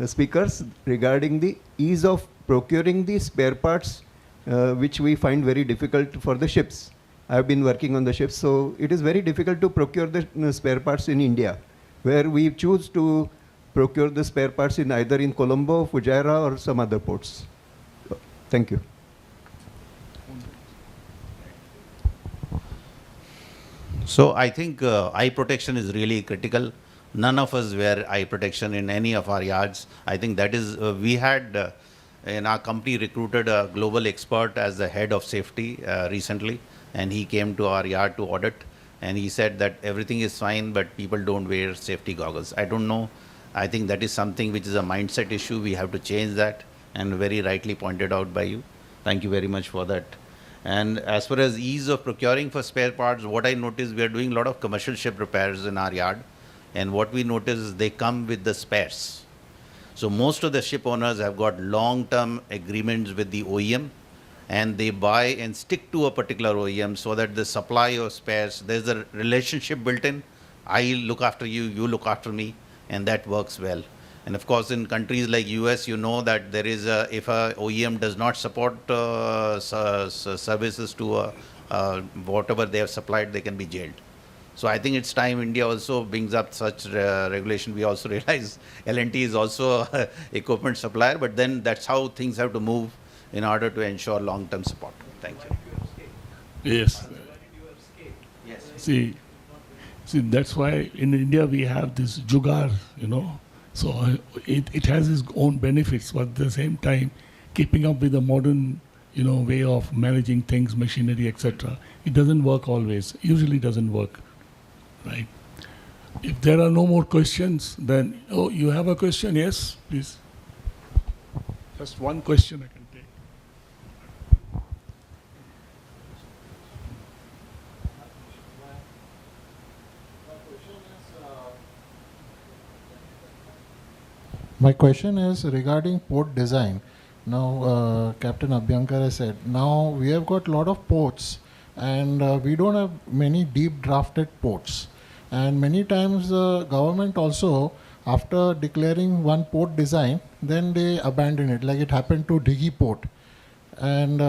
Speaker 2: speakers regarding the ease of procuring the spare parts, which we find very difficult for the ships. I have been working on the ships, so it is very difficult to procure the spare parts in India, where we choose to procure the spare parts in either in Colombo, Fujairah or some other ports. Thank you.
Speaker 8: So I think eye protection is really critical. None of us wear eye protection in any of our yards. I think that is, we had in our company recruited a global expert as the head of safety recently, and he came to our yard to audit, and he said that everything is fine, but people don't wear safety goggles. I don't know. I think that is something which is a mindset issue. We have to change that, and very rightly pointed out by you. Thank you very much for that. And as far as ease of procuring for spare parts, what I noticed, we are doing a lot of commercial ship repairs in our yard. And what we notice is they come with the spares. So most of the ship owners have got long-term agreements with the OEM, and they buy and stick to a particular OEM so that the supply of spares, there's a relationship built in. I look after you, you look after me, and that works well. And of course, in countries like US, you know that there is a, if a OEM does not support services to whatever they have supplied, they can be jailed. So I think it's time India also brings up such regulation. We also realize L&T is also an equipment supplier, but then that's how things have to move in order to ensure long-term support. Thank you.
Speaker 14: Yes. See, that's why in India we have this jugaad, you know. So it has its own benefits, but at the same time, keeping up with the modern, you know, way of managing things, machinery, etc. It doesn't work always. Usually doesn't work, right? If there are no more questions, then you have a question? Yes, please. Just one question I can take.
Speaker 12: My question is regarding port design. Now, Captain Abhyankar has said, now we have got a lot of ports, and we don't have many deep drafted ports. And many times the government also, after declaring one port design, then they abandon it, like it happened to Dighi Port. And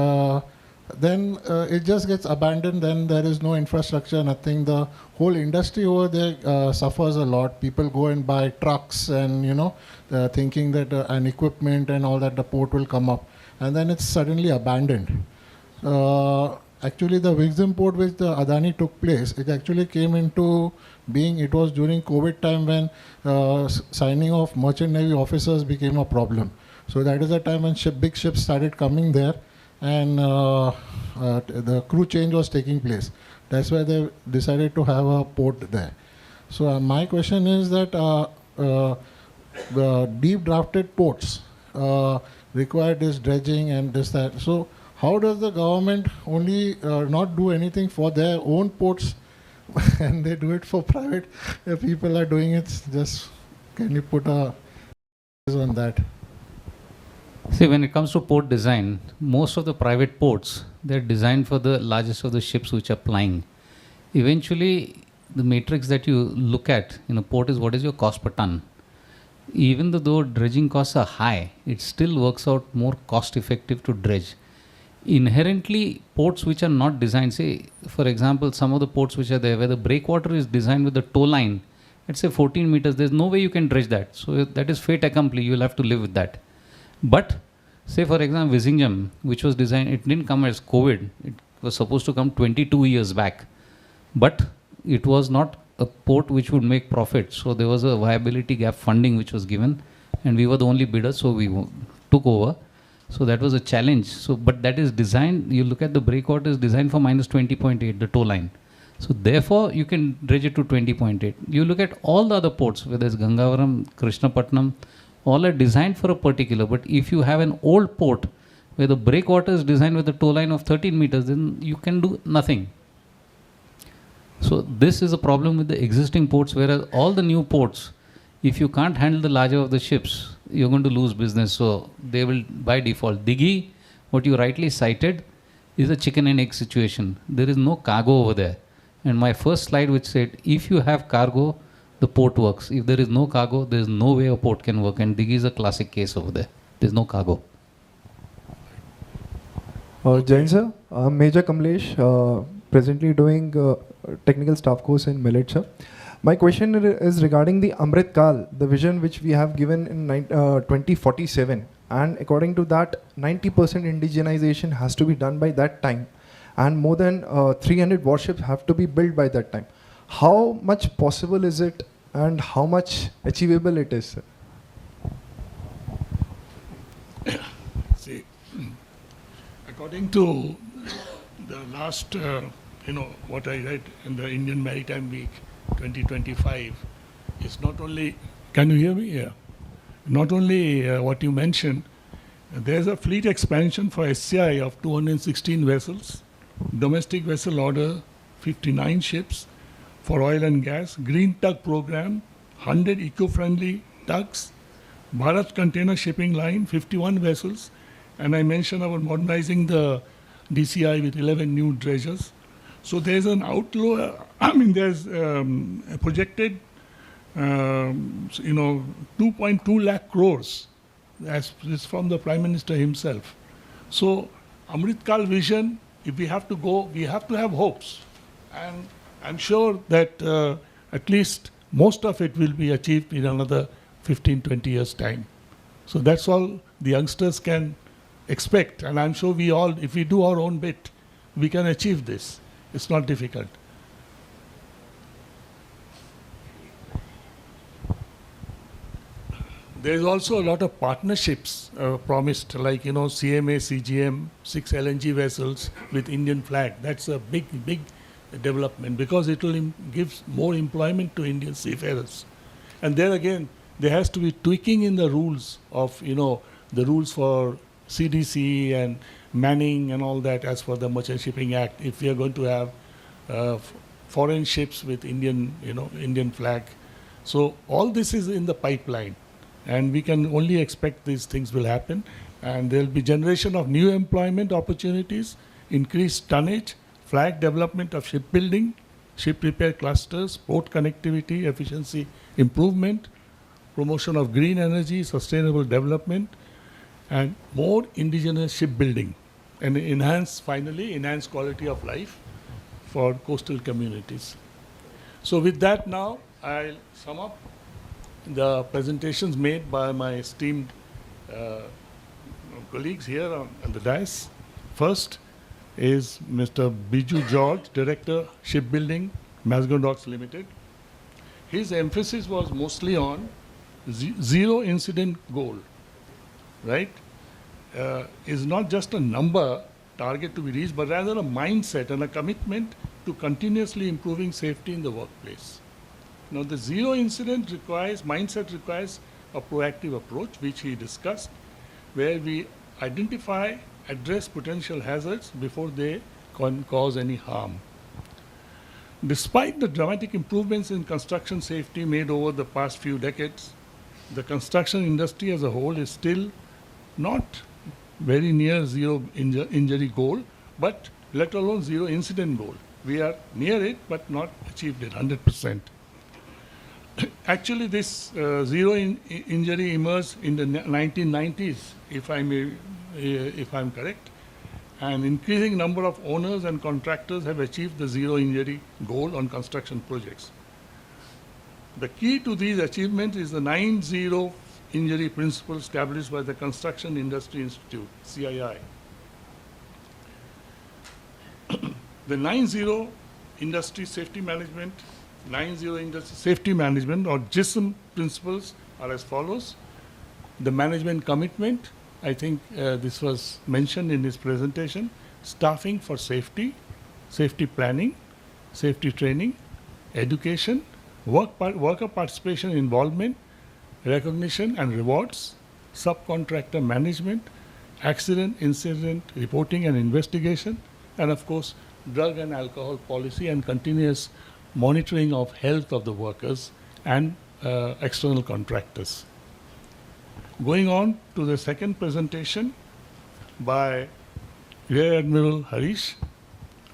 Speaker 12: then it just gets abandoned, then there is no infrastructure, nothing. The whole industry over there suffers a lot. People go and buy trucks and, you know, thinking that and equipment and all that, the port will come up. And then it's suddenly abandoned. Actually, the Wisdom port which the Adani took place, it actually came into being, it was during COVID time when signing of merchant navy officers became a problem. So that is the time when big ships started coming there, and the crew change was taking place. That's why they decided to have a port there. So my question is that the deep drafted ports require this dredging and this that. So how does the government only not do anything for their own ports and they do it for private? If people are doing it, just can you put a on that?
Speaker 10: See, when it comes to port design, most of the private ports, they're designed for the largest of the ships which are plying. Eventually, the matrix that you look at in a port is what is your cost per ton. Even though dredging costs are high, it still works out more cost effective to dredge. Inherently, ports which are not designed, say, for example, some of the ports which are there where the breakwater is designed with the tow line, let's say 14 meters, there's no way you can dredge that. So that is fait accompli, you'll have to live with that. But, say for example, Vizhinjam, which was designed, it didn't come as COVID, it was supposed to come 22 years back. But it was not a port which would make profit. So there was a viability gap funding which was given, and we were the only bidder, so we took over. So that was a challenge. So, but that is designed, you look at the breakwater is designed for minus 20.8, the tow line. So therefore, you can dredge it to 20.8. You look at all the other ports, whether it's Gangavaram, Krishnapatnam, all are designed for a particular. But if you have an old port where the breakwater is designed with a tow line of 13 meters, then you can do nothing. So this is a problem with the existing ports, whereas all the new ports, if you can't handle the larger of the ships, you're going to lose business. So they will, by default. Dighi, what you rightly cited, is a chicken and egg situation. There is no cargo over there. And my first slide which said, if you have cargo, the port works. If there is no cargo, there is no way a port can work. And Dighi is a classic case over there. There is no cargo.
Speaker 6: Jain sir, Major Kamlesh, presently doing technical staff course in Millet sir. My question is regarding the Amrit Kal, the vision which we have given in 2047. And according to that, 90% indigenization has to be done by that time. And more than 300 warships have to be built by that time. How much possible is it and how much achievable it is, sir?
Speaker 14: See, according to the last, what I read in the Indian Maritime Week 2025, it's not only, can you hear me? Yeah. Not only what you mentioned, there's a fleet expansion for SCI of 216 vessels, domestic vessel order 59 ships for oil and gas, green tug program, 100 eco-friendly tugs, Bharat Container Shipping Line, 51 vessels, and I mentioned about modernizing the DCI with 11 new dredgers. So there's an outlaw, there's a projected, 2.2 lakh crores, as is from the Prime Minister himself. So Amrit Kal vision, if we have to go, we have to have hopes. And I'm sure that at least most of it will be achieved in another 15, 20 years' time. So that's all the youngsters can expect. And I'm sure we all, if we do our own bit, we can achieve this. It's not difficult. There's also a lot of partnerships promised, like, CMA, CGM, 6 LNG vessels with Indian flag. That's a big development because it will give more employment to Indian seafarers. And there again, there has to be tweaking in the rules of, the rules for CDC and manning and all that as per the Merchant Shipping Act. If we are going to have foreign ships with Indian flag. So all this is in the pipeline. And we can only expect these things will happen. And there will be generation of new employment opportunities, increased tonnage, flag development of shipbuilding, ship repair clusters, port connectivity, efficiency improvement, promotion of green energy, sustainable development, and more indigenous shipbuilding. And finally, enhance quality of life for coastal communities. So with that now, I'll sum up the presentations made by my esteemed colleagues here on the dais. First is Mr. Biju George, Director, Shipbuilding, Mazgo Docks Limited. His emphasis was mostly on zero incident goal. right, is not just a number target to be reached, but rather a mindset and a commitment to continuously improving safety in the workplace. Now, the zero incident mindset requires a proactive approach, which he discussed, where we identify, address potential hazards before they can cause any harm. Despite the dramatic improvements in construction safety made over the past few decades, the construction industry as a whole is still not very near zero injury goal, but let alone zero incident goal. We are near it, but not achieved it 100%. Actually, this zero injury emerged in the 1990s, if I'm correct. An increasing number of owners and contractors have achieved the zero injury goal on construction projects. The key to these achievements is the 9-0 injury principle established by the Construction Industry Institute, CII. The 9-0 industry safety management, 9-0 industry safety management or GISM principles are as follows. The management commitment, I think this was mentioned in his presentation, staffing for safety, safety planning, safety training, education, worker participation involvement, recognition and rewards, subcontractor management, accident, incident reporting and investigation, and of course, drug and alcohol policy and continuous monitoring of health of the workers and external contractors. Going on to the second presentation by Rear Admiral Harish,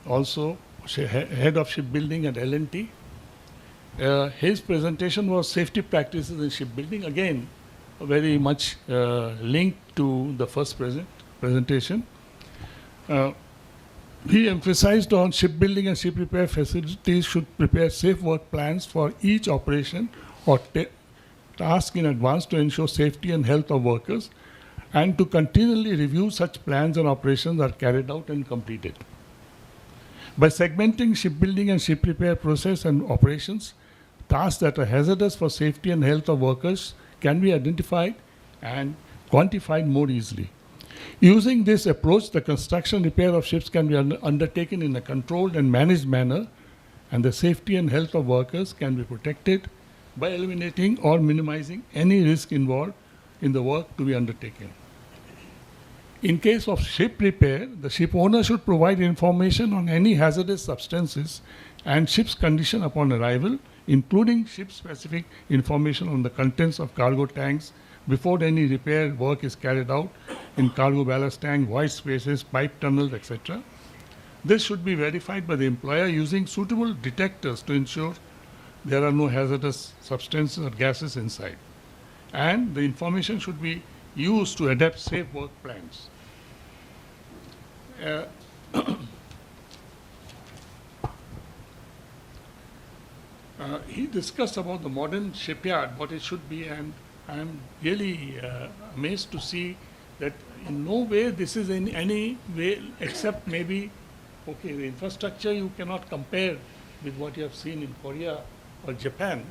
Speaker 14: also head of shipbuilding at L&T. His presentation was safety practices in shipbuilding, again very much linked to the first presentation. He emphasized on shipbuilding and ship repair facilities should prepare safe work plans for each operation or task in advance to ensure safety and health of workers, and to continually review such plans and operations are carried out and completed. By segmenting shipbuilding and ship repair process and operations, tasks that are hazardous for safety and health of workers can be identified and quantified more easily. Using this approach, the construction repair of ships can be undertaken in a controlled and managed manner, and the safety and health of workers can be protected by eliminating or minimizing any risk involved in the work to be undertaken. In case of ship repair, the ship owner should provide information on any hazardous substances and ship's condition upon arrival, including ship-specific information on the contents of cargo tanks before any repair work is carried out in cargo ballast tank, void spaces, pipe tunnels, etc. This should be verified by the employer using suitable detectors to ensure there are no hazardous substances or gases inside. And the information should be used to adapt safe work plans. He discussed about the modern shipyard, what it should be, and I'm really amazed to see that in no way this is in any way, except maybe, okay, the infrastructure you cannot compare with what you have seen in Korea or Japan.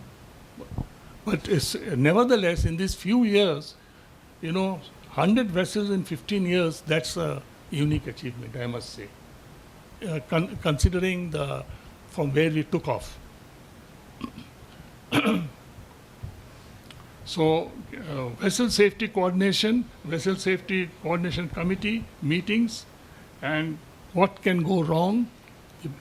Speaker 14: But it's, nevertheless, in these few years, 100 vessels in 15 years, that's a unique achievement, I must say, considering from where we took off. So, vessel safety coordination committee meetings, and what can go wrong?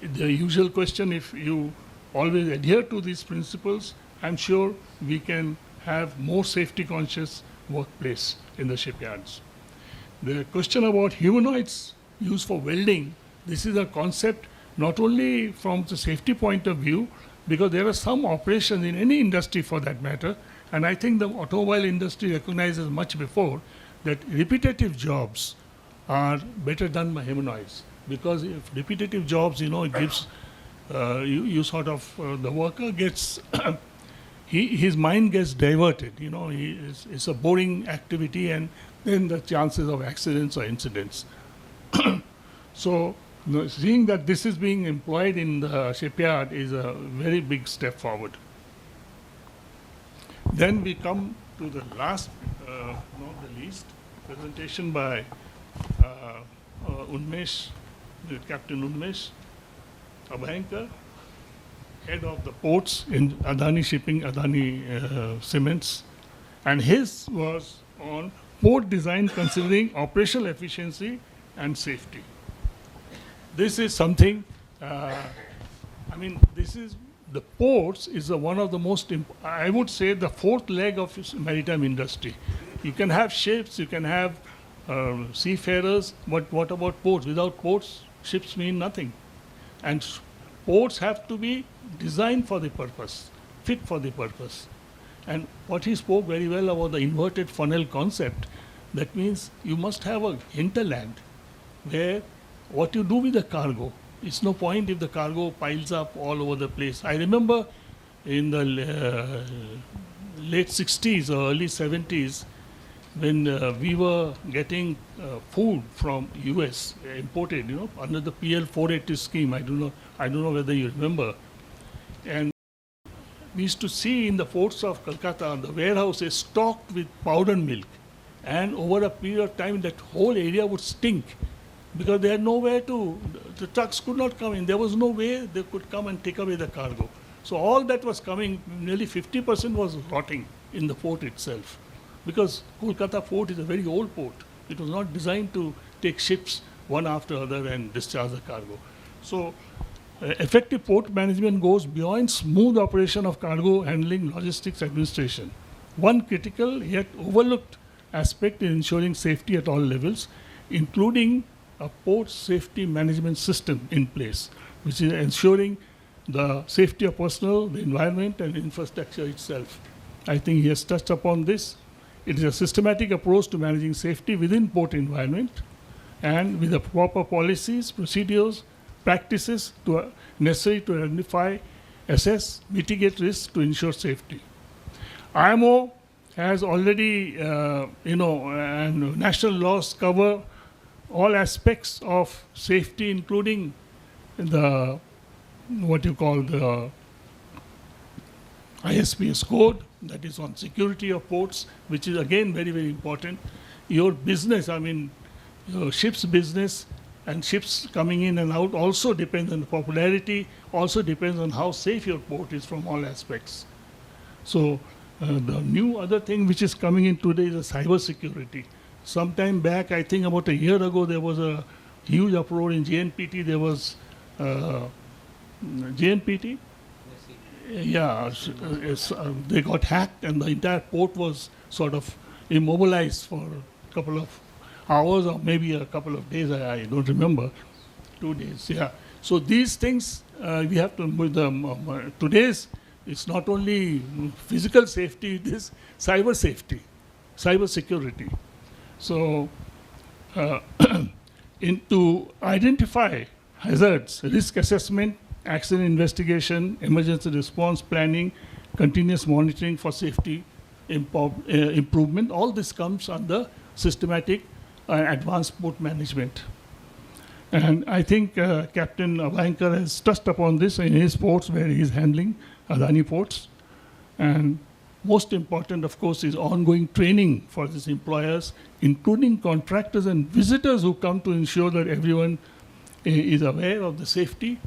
Speaker 14: The usual question, if you always adhere to these principles, I'm sure we can have more safety conscious workplace in the shipyards. The question about humanoids used for welding, this is a concept not only from the safety point of view, because there are some operations in any industry for that matter, and I think the automobile industry recognizes much before that repetitive jobs are better done by humanoids, because if repetitive jobs, it gives, you sort of, the worker gets, his mind gets diverted, it's a boring activity, and then the chances of accidents or incidents. So, seeing that this is being employed in the shipyard is a very big step forward. Then we come to the last, not the least, presentation by Unmesh, Captain Unmesh Abhayankar, head of the ports in Adani Shipping, Adani Cements, and his was on port design considering operational efficiency and safety. This is something, this is, the ports is one of the most, I would say, the fourth leg of maritime industry. You can have ships, you can have seafarers, but what about ports? Without ports, ships mean nothing. And ports have to be designed for the purpose, fit for the purpose. And what he spoke very well about the inverted funnel concept, that means you must have a hinterland where what you do with the cargo, it's no point if the cargo piles up all over the place. I remember in the late 60s or early 70s, when we were getting food from US imported, under the PL 480 scheme. I don't know whether you remember. And we used to see in the ports of Calcutta, the warehouses stocked with powdered milk. And over a period of time, that whole area would stink because they had nowhere to, the trucks could not come in. There was no way they could come and take away the cargo. So all that was coming, nearly 50% was rotting in the port itself. Because Kolkata port is a very old port. It was not designed to take ships one after other and discharge the cargo. So effective port management goes beyond smooth operation of cargo handling logistics administration. One critical yet overlooked aspect is ensuring safety at all levels, including a port safety management system in place, which is ensuring the safety of personnel, the environment, and infrastructure itself. I think he has touched upon this. It is a systematic approach to managing safety within port environment, and with the proper policies, procedures, practices necessary to identify, assess, mitigate risks to ensure safety. IMO has already, and national laws cover all aspects of safety, including the, what you call the ISPS code, that is on security of ports, which is again very, very important. Your business, your ship's business and ships coming in and out also depends on the popularity, also depends on how safe your port is from all aspects. So the new other thing which is coming in today is a cyber security. Sometime back, I think about a year ago, there was a huge uproar in JNPT. There was JNPT? Yeah, they got hacked and the entire port was sort of immobilized for a couple of hours or maybe a couple of days, I don't remember, 2 days, yeah. So these things we have to, with today's, it's not only physical safety, it is cyber safety, cyber security. So to identify hazards, risk assessment, accident investigation, emergency response planning, continuous monitoring for safety improvement, all this comes under systematic advanced port management. And I think Captain Abhayankar has touched upon this in his ports where he is handling Adani ports. And most important, of course, is ongoing training for these employers, including contractors and visitors who come to ensure that everyone is aware of the safety.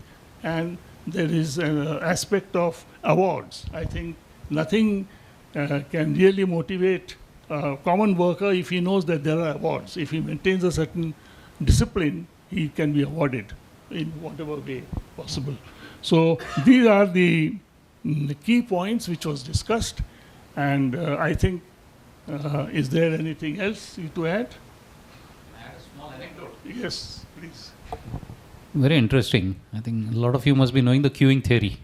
Speaker 14: And there is an aspect of awards. I think nothing can really motivate a common worker if he knows that there are awards. If he maintains a certain discipline, he can be awarded in whatever way possible. So these are the key points which was discussed. And I think, is there anything else to add?
Speaker 10: I have a small anecdote.
Speaker 14: Yes, please.
Speaker 10: Very interesting. I think a lot of you must be knowing the queuing theory.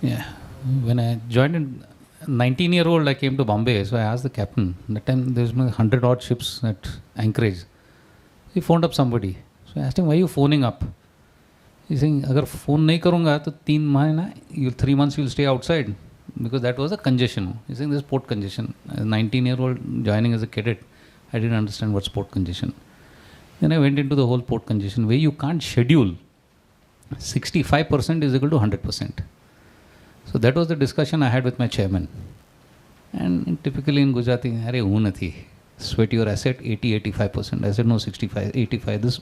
Speaker 10: Yeah. When I joined in 19-year-old, I came to Bombay, so I asked the captain. That time there was 100-odd ships at Anchorage. He phoned up somebody. So I asked him, why are you phoning up? He's saying, agar phone nahi karunga, to 3 months you'll stay outside. Because that was a congestion. He's saying there's port congestion. As a 19-year-old joining as a cadet, I didn't understand what's port congestion. Then I went into the whole port congestion where you can't schedule. 65% is equal to 100%. So that was the discussion I had with my chairman. And typically in Gujarati, "Arey hu nathi. Sweat your asset 80-85%." I said, "No, 65, 85. This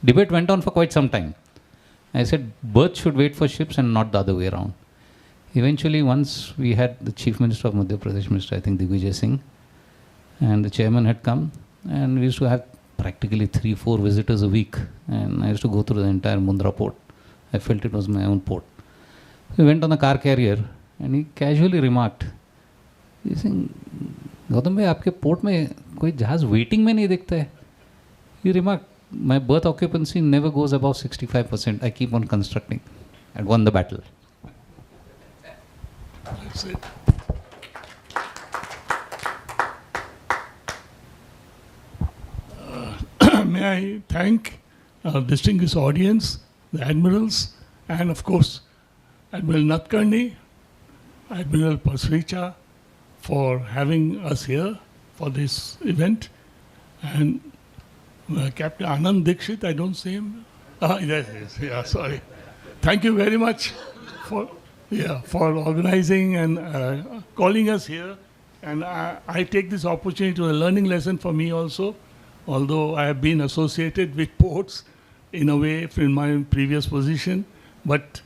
Speaker 10: debate went on for quite some time. I said, "Berth should wait for ships and not the other way around." Eventually, once we had the Chief Minister of Madhya Pradesh, Mr. I think Digvijay Singh, and the chairman had come, and we used to have practically 3-4 visitors a week, and I used to go through the entire Mundra port. I felt it was my own port. We went on a car carrier, and he casually remarked, he saying, "Gautam bhai, आपके port में कोई जहाज waiting में नहीं दिखता है." He remarked, "My berth occupancy never goes above 65%. I keep on constructing. I'd won the battle."
Speaker 14: That's it. May I thank our distinguished audience, the admirals, and of course, Admiral Nadkarni, Admiral Pasricha, for having us here for this event, and Captain Anand Dikshit, I don't see him. Yes, yeah, sorry. Thank you very much for organizing and calling us here. And I take this opportunity to a learning lesson for me also, although I have been associated with ports in a way in my previous position. But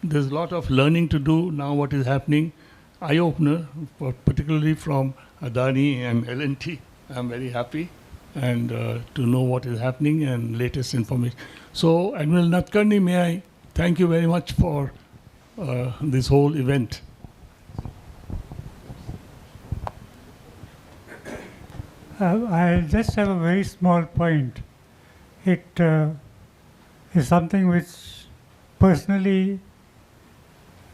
Speaker 14: there's a lot of learning to do now what is happening. Eye-opener, particularly from Adani and L&T. I'm very happy and to know what is happening and latest information. So, Admiral Nadkarni, may I thank you very much for this whole event.
Speaker 19: I just have a very small point. It is something which personally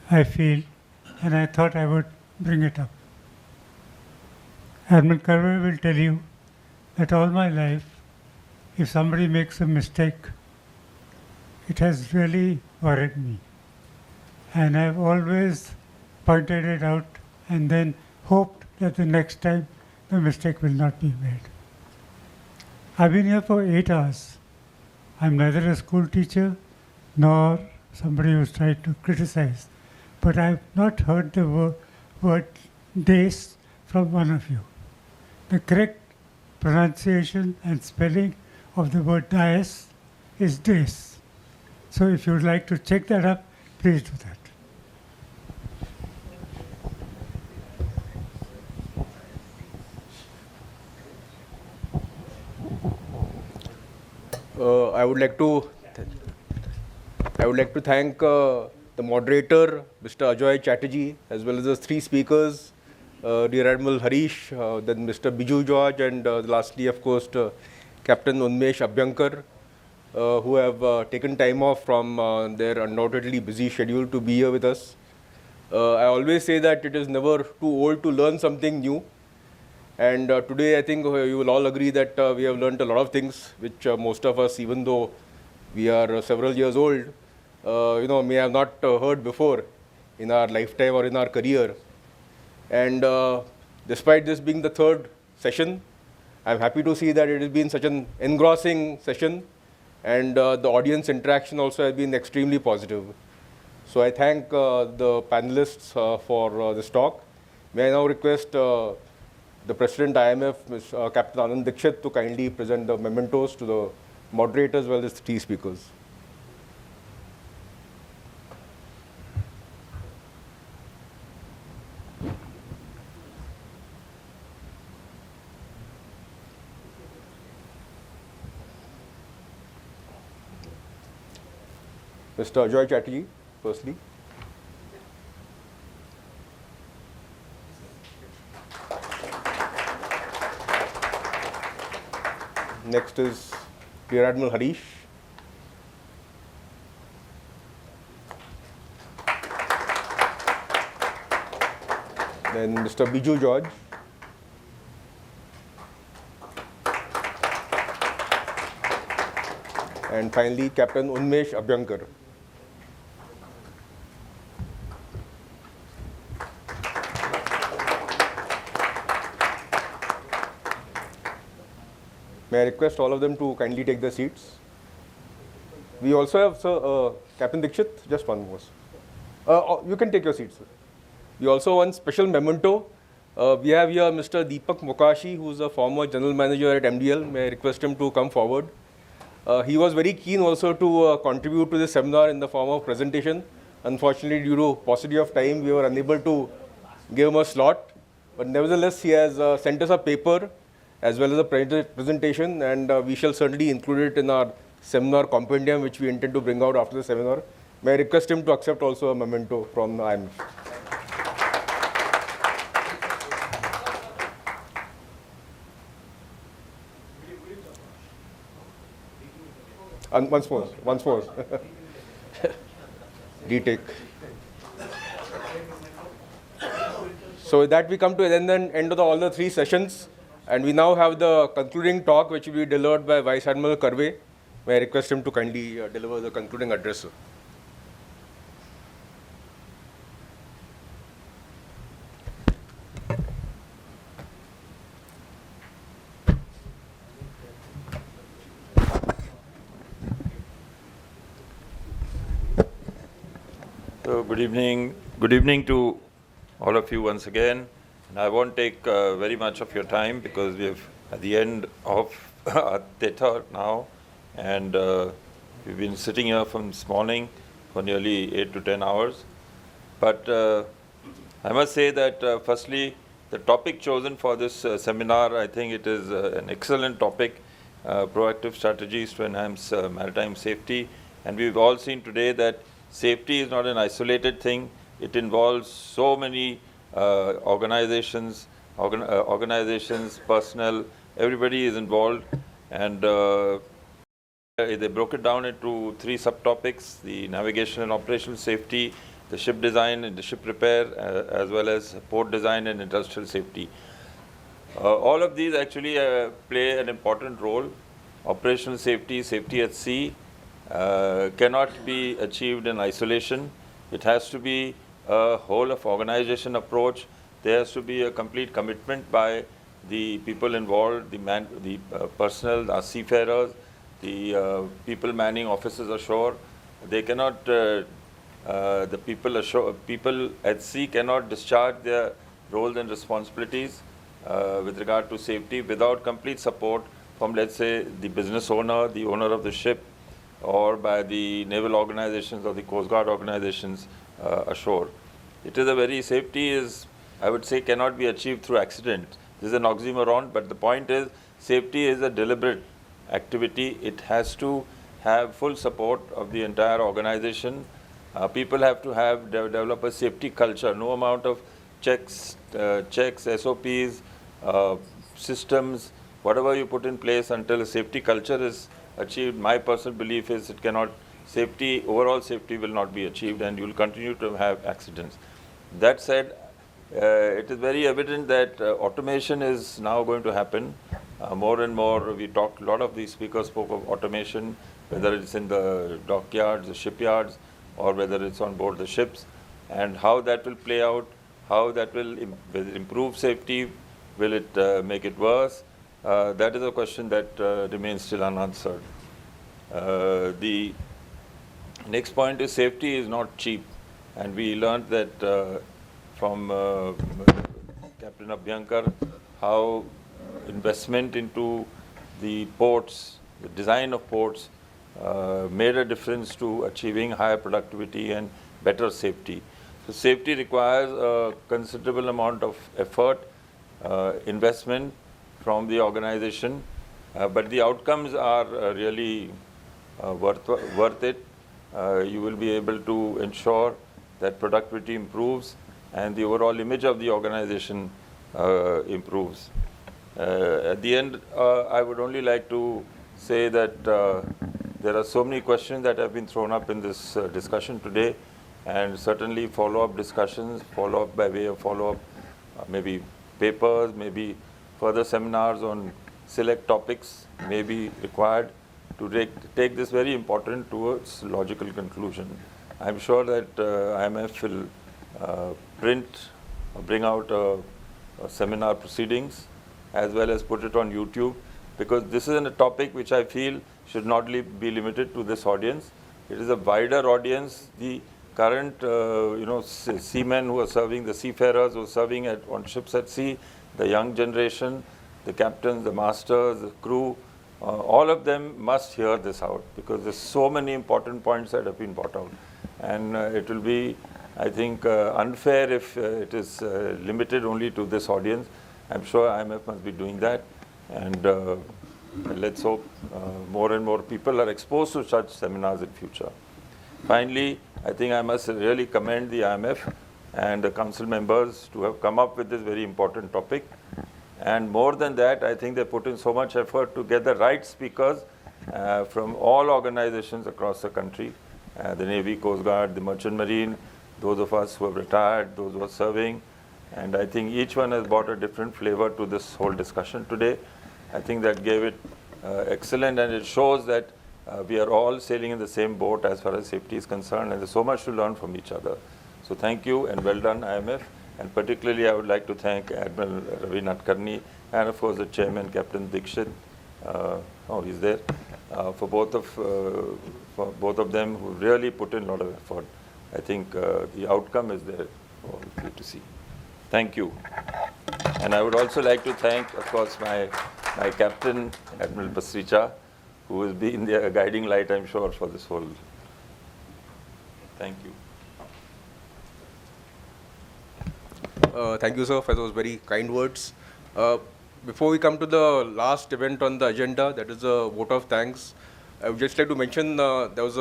Speaker 19: I feel, and I thought I would bring it up. Admiral Karve will tell you that all my life, if somebody makes a mistake, it has really worried me. And I've always pointed it out and then hoped that the next time the mistake will not be made. I've been here for 8 hours. I'm neither a school teacher nor somebody who's tried to criticize, but I've not heard the word days from one of you. The correct pronunciation and spelling of the word dais is days. So if you'd like to check that up, please do that.
Speaker 1: I would like to thank the moderator, Mr. Ajoy Chatterjee, as well as the 3 speakers, Rear Admiral Harish, then Mr. Biju George, and lastly, of course, Captain Unmesh Abhyankar, who have taken time off from their undoubtedly busy schedule to be here with us. I always say that it is never too old to learn something new. And today, I think you will all agree that we have learned a lot of things, which most of us, even though we are several years old, may have not heard before in our lifetime or in our career. And despite this being the 3rd session, I'm happy to see that it has been such an engrossing session, and the audience interaction also has been extremely positive. So I thank the panelists for this talk. May I now request the President IMF, Captain Anand Dikshit, to kindly present the mementos to the moderators as well as the 3 speakers. Mr. Ajoy Chatterjee, firstly. Next is Rear Admiral Harish. Then Mr. Biju George. And finally, Captain Unmesh Abhyankar. May I request all of them to kindly take their seats? We also have, sir, Captain Dikshit, just one more. You can take your seat, sir. We also have one special memento We have here Mr. Deepak Mokashi, who is a former general manager at MDL. May I request him to come forward. He was very keen also to contribute to this seminar in the form of presentation. Unfortunately, due to paucity of time, we were unable to give him a slot. But nevertheless, he has sent us a paper as well as a presentation, and we shall certainly include it in our seminar compendium, which we intend to bring out after the seminar. May I request him to accept also a memento from the IMF. And once more. Retake. So with that, we come to the end of all the three sessions, and we now have the concluding talk, which will be delivered by Vice Admiral Karve. May I request him to kindly deliver the concluding address, sir.
Speaker 20: So good evening to all of you once again. And I won't take very much of your time because we have at the end of our theta now, and we've been sitting here from this morning for nearly 8 to 10 hours. But I must say that firstly, the topic chosen for this seminar, I think it is an excellent topic, proactive strategies to enhance maritime safety. And we've all seen today that safety is not an isolated thing. It involves so many organizations, personnel, everybody is involved. And they broke it down into 3 subtopics: the navigation and operational safety, the ship design and the ship repair, as well as port design and industrial safety. All of these actually play an important role. Operational safety, safety at sea, cannot be achieved in isolation. It has to be a whole of organization approach. There has to be a complete commitment by the people involved, the personnel, our seafarers, the people manning offices ashore. They cannot, the people at sea cannot discharge their roles and responsibilities with regard to safety without complete support from, let's say, the business owner, the owner of the ship, or by the naval organizations or the Coast Guard organizations ashore. It is a very, safety is, I would say, cannot be achieved through accident. This is an oxymoron, but the point is, safety is a deliberate activity. It has to have full support of the entire organization. People have to have develop a safety culture. No amount of checks, SOPs, systems, whatever you put in place until a safety culture is achieved, my personal belief is it cannot, overall safety will not be achieved, and you will continue to have accidents. That said, it is very evident that automation is now going to happen more and more. We talked, a lot of these speakers spoke of automation, whether it's in the dockyards, the shipyards, or whether it's on board the ships, and how that will play out, how that will improve safety, will it make it worse? That is a question that remains still unanswered. The next point is safety is not cheap, and we learned that from Captain Abhyankar, how investment into the ports, the design of ports, made a difference to achieving higher productivity and better safety. So safety requires a considerable amount of effort, investment from the organization, but the outcomes are really worth it. You will be able to ensure that productivity improves and the overall image of the organization improves. At the end, I would only like to say that there are so many questions that have been thrown up in this discussion today, and certainly follow-up discussions, follow-up by way of follow-up, maybe papers, maybe further seminars on select topics may be required to take this very important towards logical conclusion. I'm sure that IMF will bring out a seminar proceedings as well as put it on YouTube, because this is a topic which I feel should not be limited to this audience. It is a wider audience. The current, seamen who are serving, the seafarers who are serving on ships at sea, the young generation, the captains, the masters, the crew, all of them must hear this out, because there's so many important points that have been brought out. And it will be, I think, unfair if it is limited only to this audience. I'm sure IMF must be doing that. And let's hope more and more people are exposed to such seminars in future. Finally, I think I must really commend the IMF and the council members to have come up with this very important topic. And more than that, I think they put in so much effort to get the right speakers from all organizations across the country, the Navy, Coast Guard, the Merchant Marine, those of us who have retired, those who are serving. And I think each one has brought a different flavor to this whole discussion today. I think that gave it excellent, and it shows that we are all sailing in the same boat as far as safety is concerned, and there's so much to learn from each other. So thank you and well done, IMF. And particularly I would like to thank Admiral Ravi Nadkarni and of course the Chairman, Captain Dikshit, he's there, for both of them who really put in a lot of effort. I think the outcome is there for all of you to see. Thank you. And I would also like to thank, of course, my captain, Admiral Pasricha, who has been the guiding light, I'm sure, for this whole. Thank you.
Speaker 1: Thank you, sir, for those very kind words. Before we come to the last event on the agenda, that is a vote of thanks, I would just like to mention there was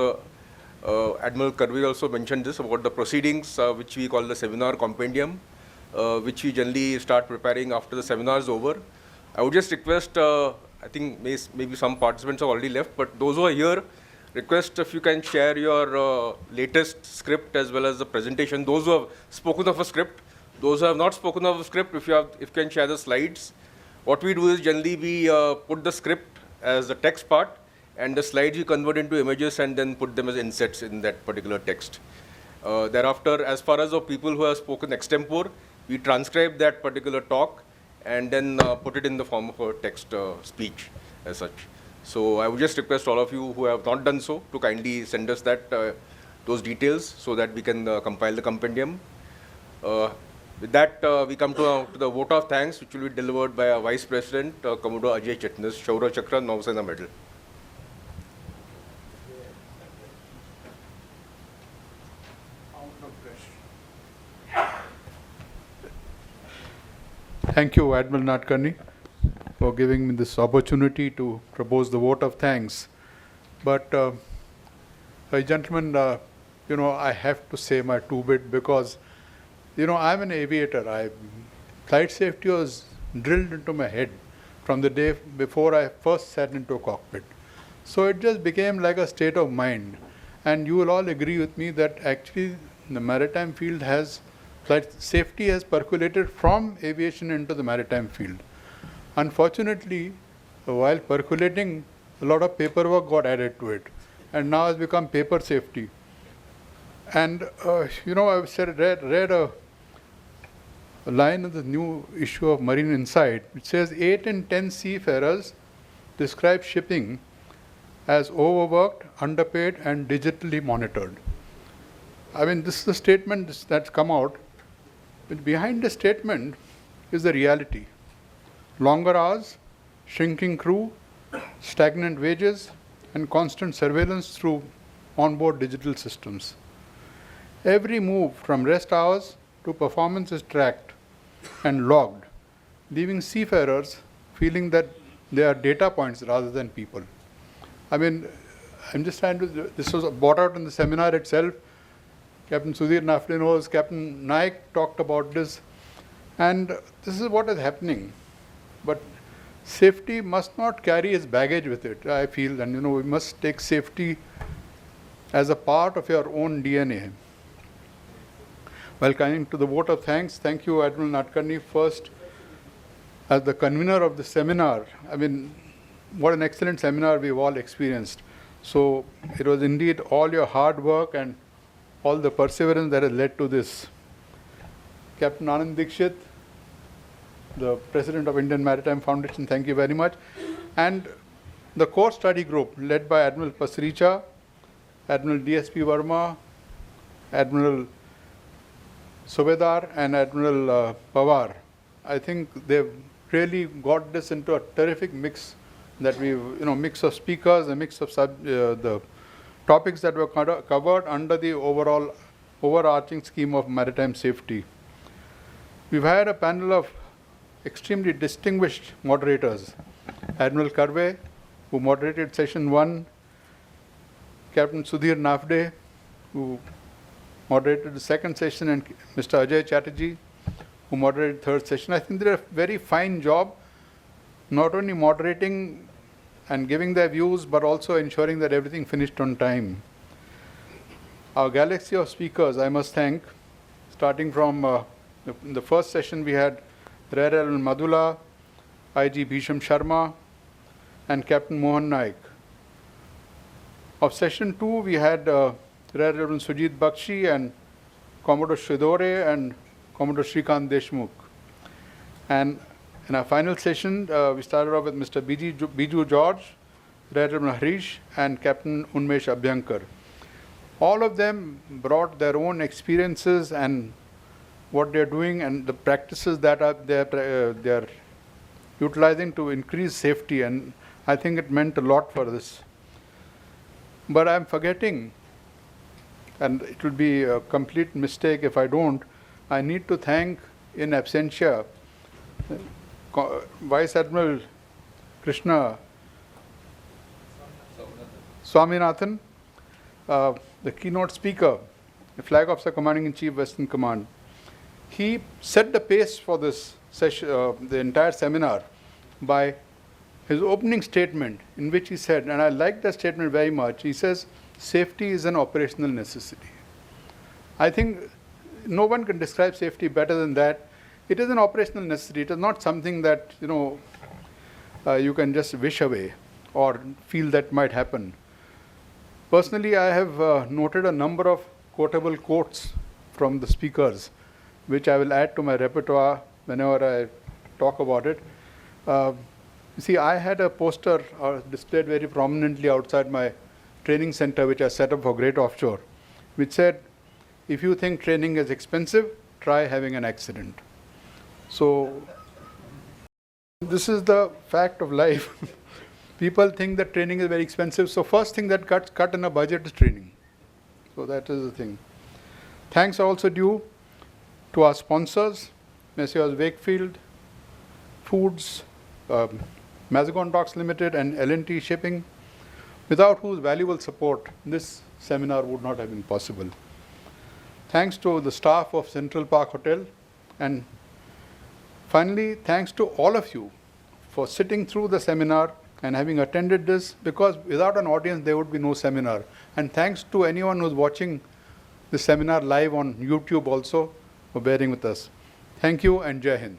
Speaker 1: Admiral Karvi also mentioned this about the proceedings, which we call the seminar compendium, which we generally start preparing after the seminar is over. I would just request, I think maybe some participants have already left, but those who are here, request if you can share your latest script as well as the presentation. Those who have spoken of a script, those who have not spoken of a script, if you can share the slides. What we do is generally we put the script as the text part, and the slides we convert into images and then put them as insets in that particular text. Thereafter, as far as the people who have spoken extempore, we transcribe that particular talk and then put it in the form of a text speech as such. So I would just request all of you who have not done so to kindly send us those details so that we can compile the compendium. With that, we come to the vote of thanks, which will be delivered by our Vice President, Commodore Ajay Chitnis, Shaurya Chakra, Nausena Medal.
Speaker 9: Thank you, Admiral Nadkarni, for giving me this opportunity to propose the vote of thanks. But, gentlemen, I have to say my two-bit because, I'm an aviator. Flight safety was drilled into my head from the day before I first sat into a cockpit. So it just became like a state of mind. And you will all agree with me that actually the maritime field flight safety has percolated from aviation into the maritime field. Unfortunately, while percolating, a lot of paperwork got added to it, and now has become paper safety. And I've read a line in the new issue of Marine Insight, which says 8 in 10 seafarers describe shipping as overworked, underpaid, and digitally monitored. I mean, this is the statement that's come out. But behind the statement is the reality. Longer hours, shrinking crew, stagnant wages, and constant surveillance through onboard digital systems. Every move from rest hours to performance is tracked and logged, leaving seafarers feeling that they are data points rather than people. I mean, I'm just trying to, this was brought out in the seminar itself. Captain Sudhir Nafle knows, Captain Naik talked about this, and this is what is happening. But safety must not carry its baggage with it, I feel, and we must take safety as a part of your own DNA. While coming to the vote of thanks, thank you, Admiral Nadkarni, first as the convener of the seminar. I mean, what an excellent seminar we've all experienced. So it was indeed all your hard work and all the perseverance that has led to this. Captain Anand Dikshit, the President of Indian Maritime Foundation, thank you very much. And the core study group led by Admiral Pasricha, Admiral DSP Verma, Admiral Subedar and Admiral Pawar. I think they've really got this into a terrific mix that mix of speakers, a mix of the topics that were covered under the overarching scheme of maritime safety. We've had a panel of extremely distinguished moderators. Admiral Karve, who moderated session 1, Captain Sudhir Nafde, who moderated the second session, and Mr. Ajay Chatterjee, who moderated the third session. I think they did a very fine job, not only moderating and giving their views, but also ensuring that everything finished on time. Our galaxy of speakers, I must thank, starting from the first session we had Rear Admiral Madula, IG Bhisham Sharma, and Captain Mohan Naik. Of session 2, we had Rear Admiral Sujit Bakshi and Commodore Shridore and Commodore Shrikant Deshmukh. And in our final session, we started off with Mr. Biju George, Rear Admiral Harish, and Captain Unmesh Abhyankar. All of them brought their own experiences and what they're doing and the practices that they're utilizing to increase safety, and I think it meant a lot for this. But I'm forgetting, and it will be a complete mistake if I don't. I need to thank in absentia Vice Admiral Krishna Swaminathan, the keynote speaker, the Flag Officer Commanding in Chief, Western Command. He set the pace for this session, the entire seminar, by his opening statement, in which he said, and I like that statement very much, he says, safety is an operational necessity. I think no one can describe safety better than that. It is an operational necessity. It is not something that you can just wish away or feel that might happen. Personally, I have noted a number of quotable quotes from the speakers, which I will add to my repertoire whenever I talk about it. You see, I had a poster displayed very prominently outside my training center, which I set up for Great Offshore, which said, if you think training is expensive, try having an accident. So this is the fact of life. People think that training is very expensive, so first thing that gets cut in a budget is training. So that is the thing. Thanks are also due to our sponsors, Messrs. Wakefield Foods, Mazagon Docks Limited, and L&T Shipping, without whose valuable support this seminar would not have been possible. Thanks to the staff of Central Park Hotel, and finally, thanks to all of you for sitting through the seminar and having attended this, because without an audience there would be no seminar. And thanks to anyone who's watching the seminar live on YouTube also for bearing with us. Thank you, and Jai Hind.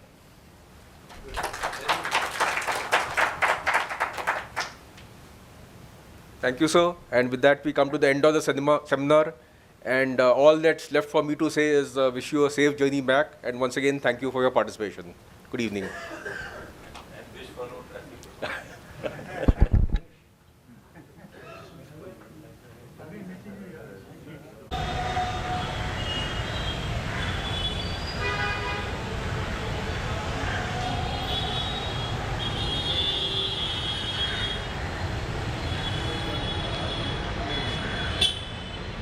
Speaker 1: Thank you, sir. And with that, we come to the end of the seminar. And all that's left for me to say is wish you a safe journey back. And once again, thank you for your participation. Good evening.
Speaker 20: And wish for no traffic.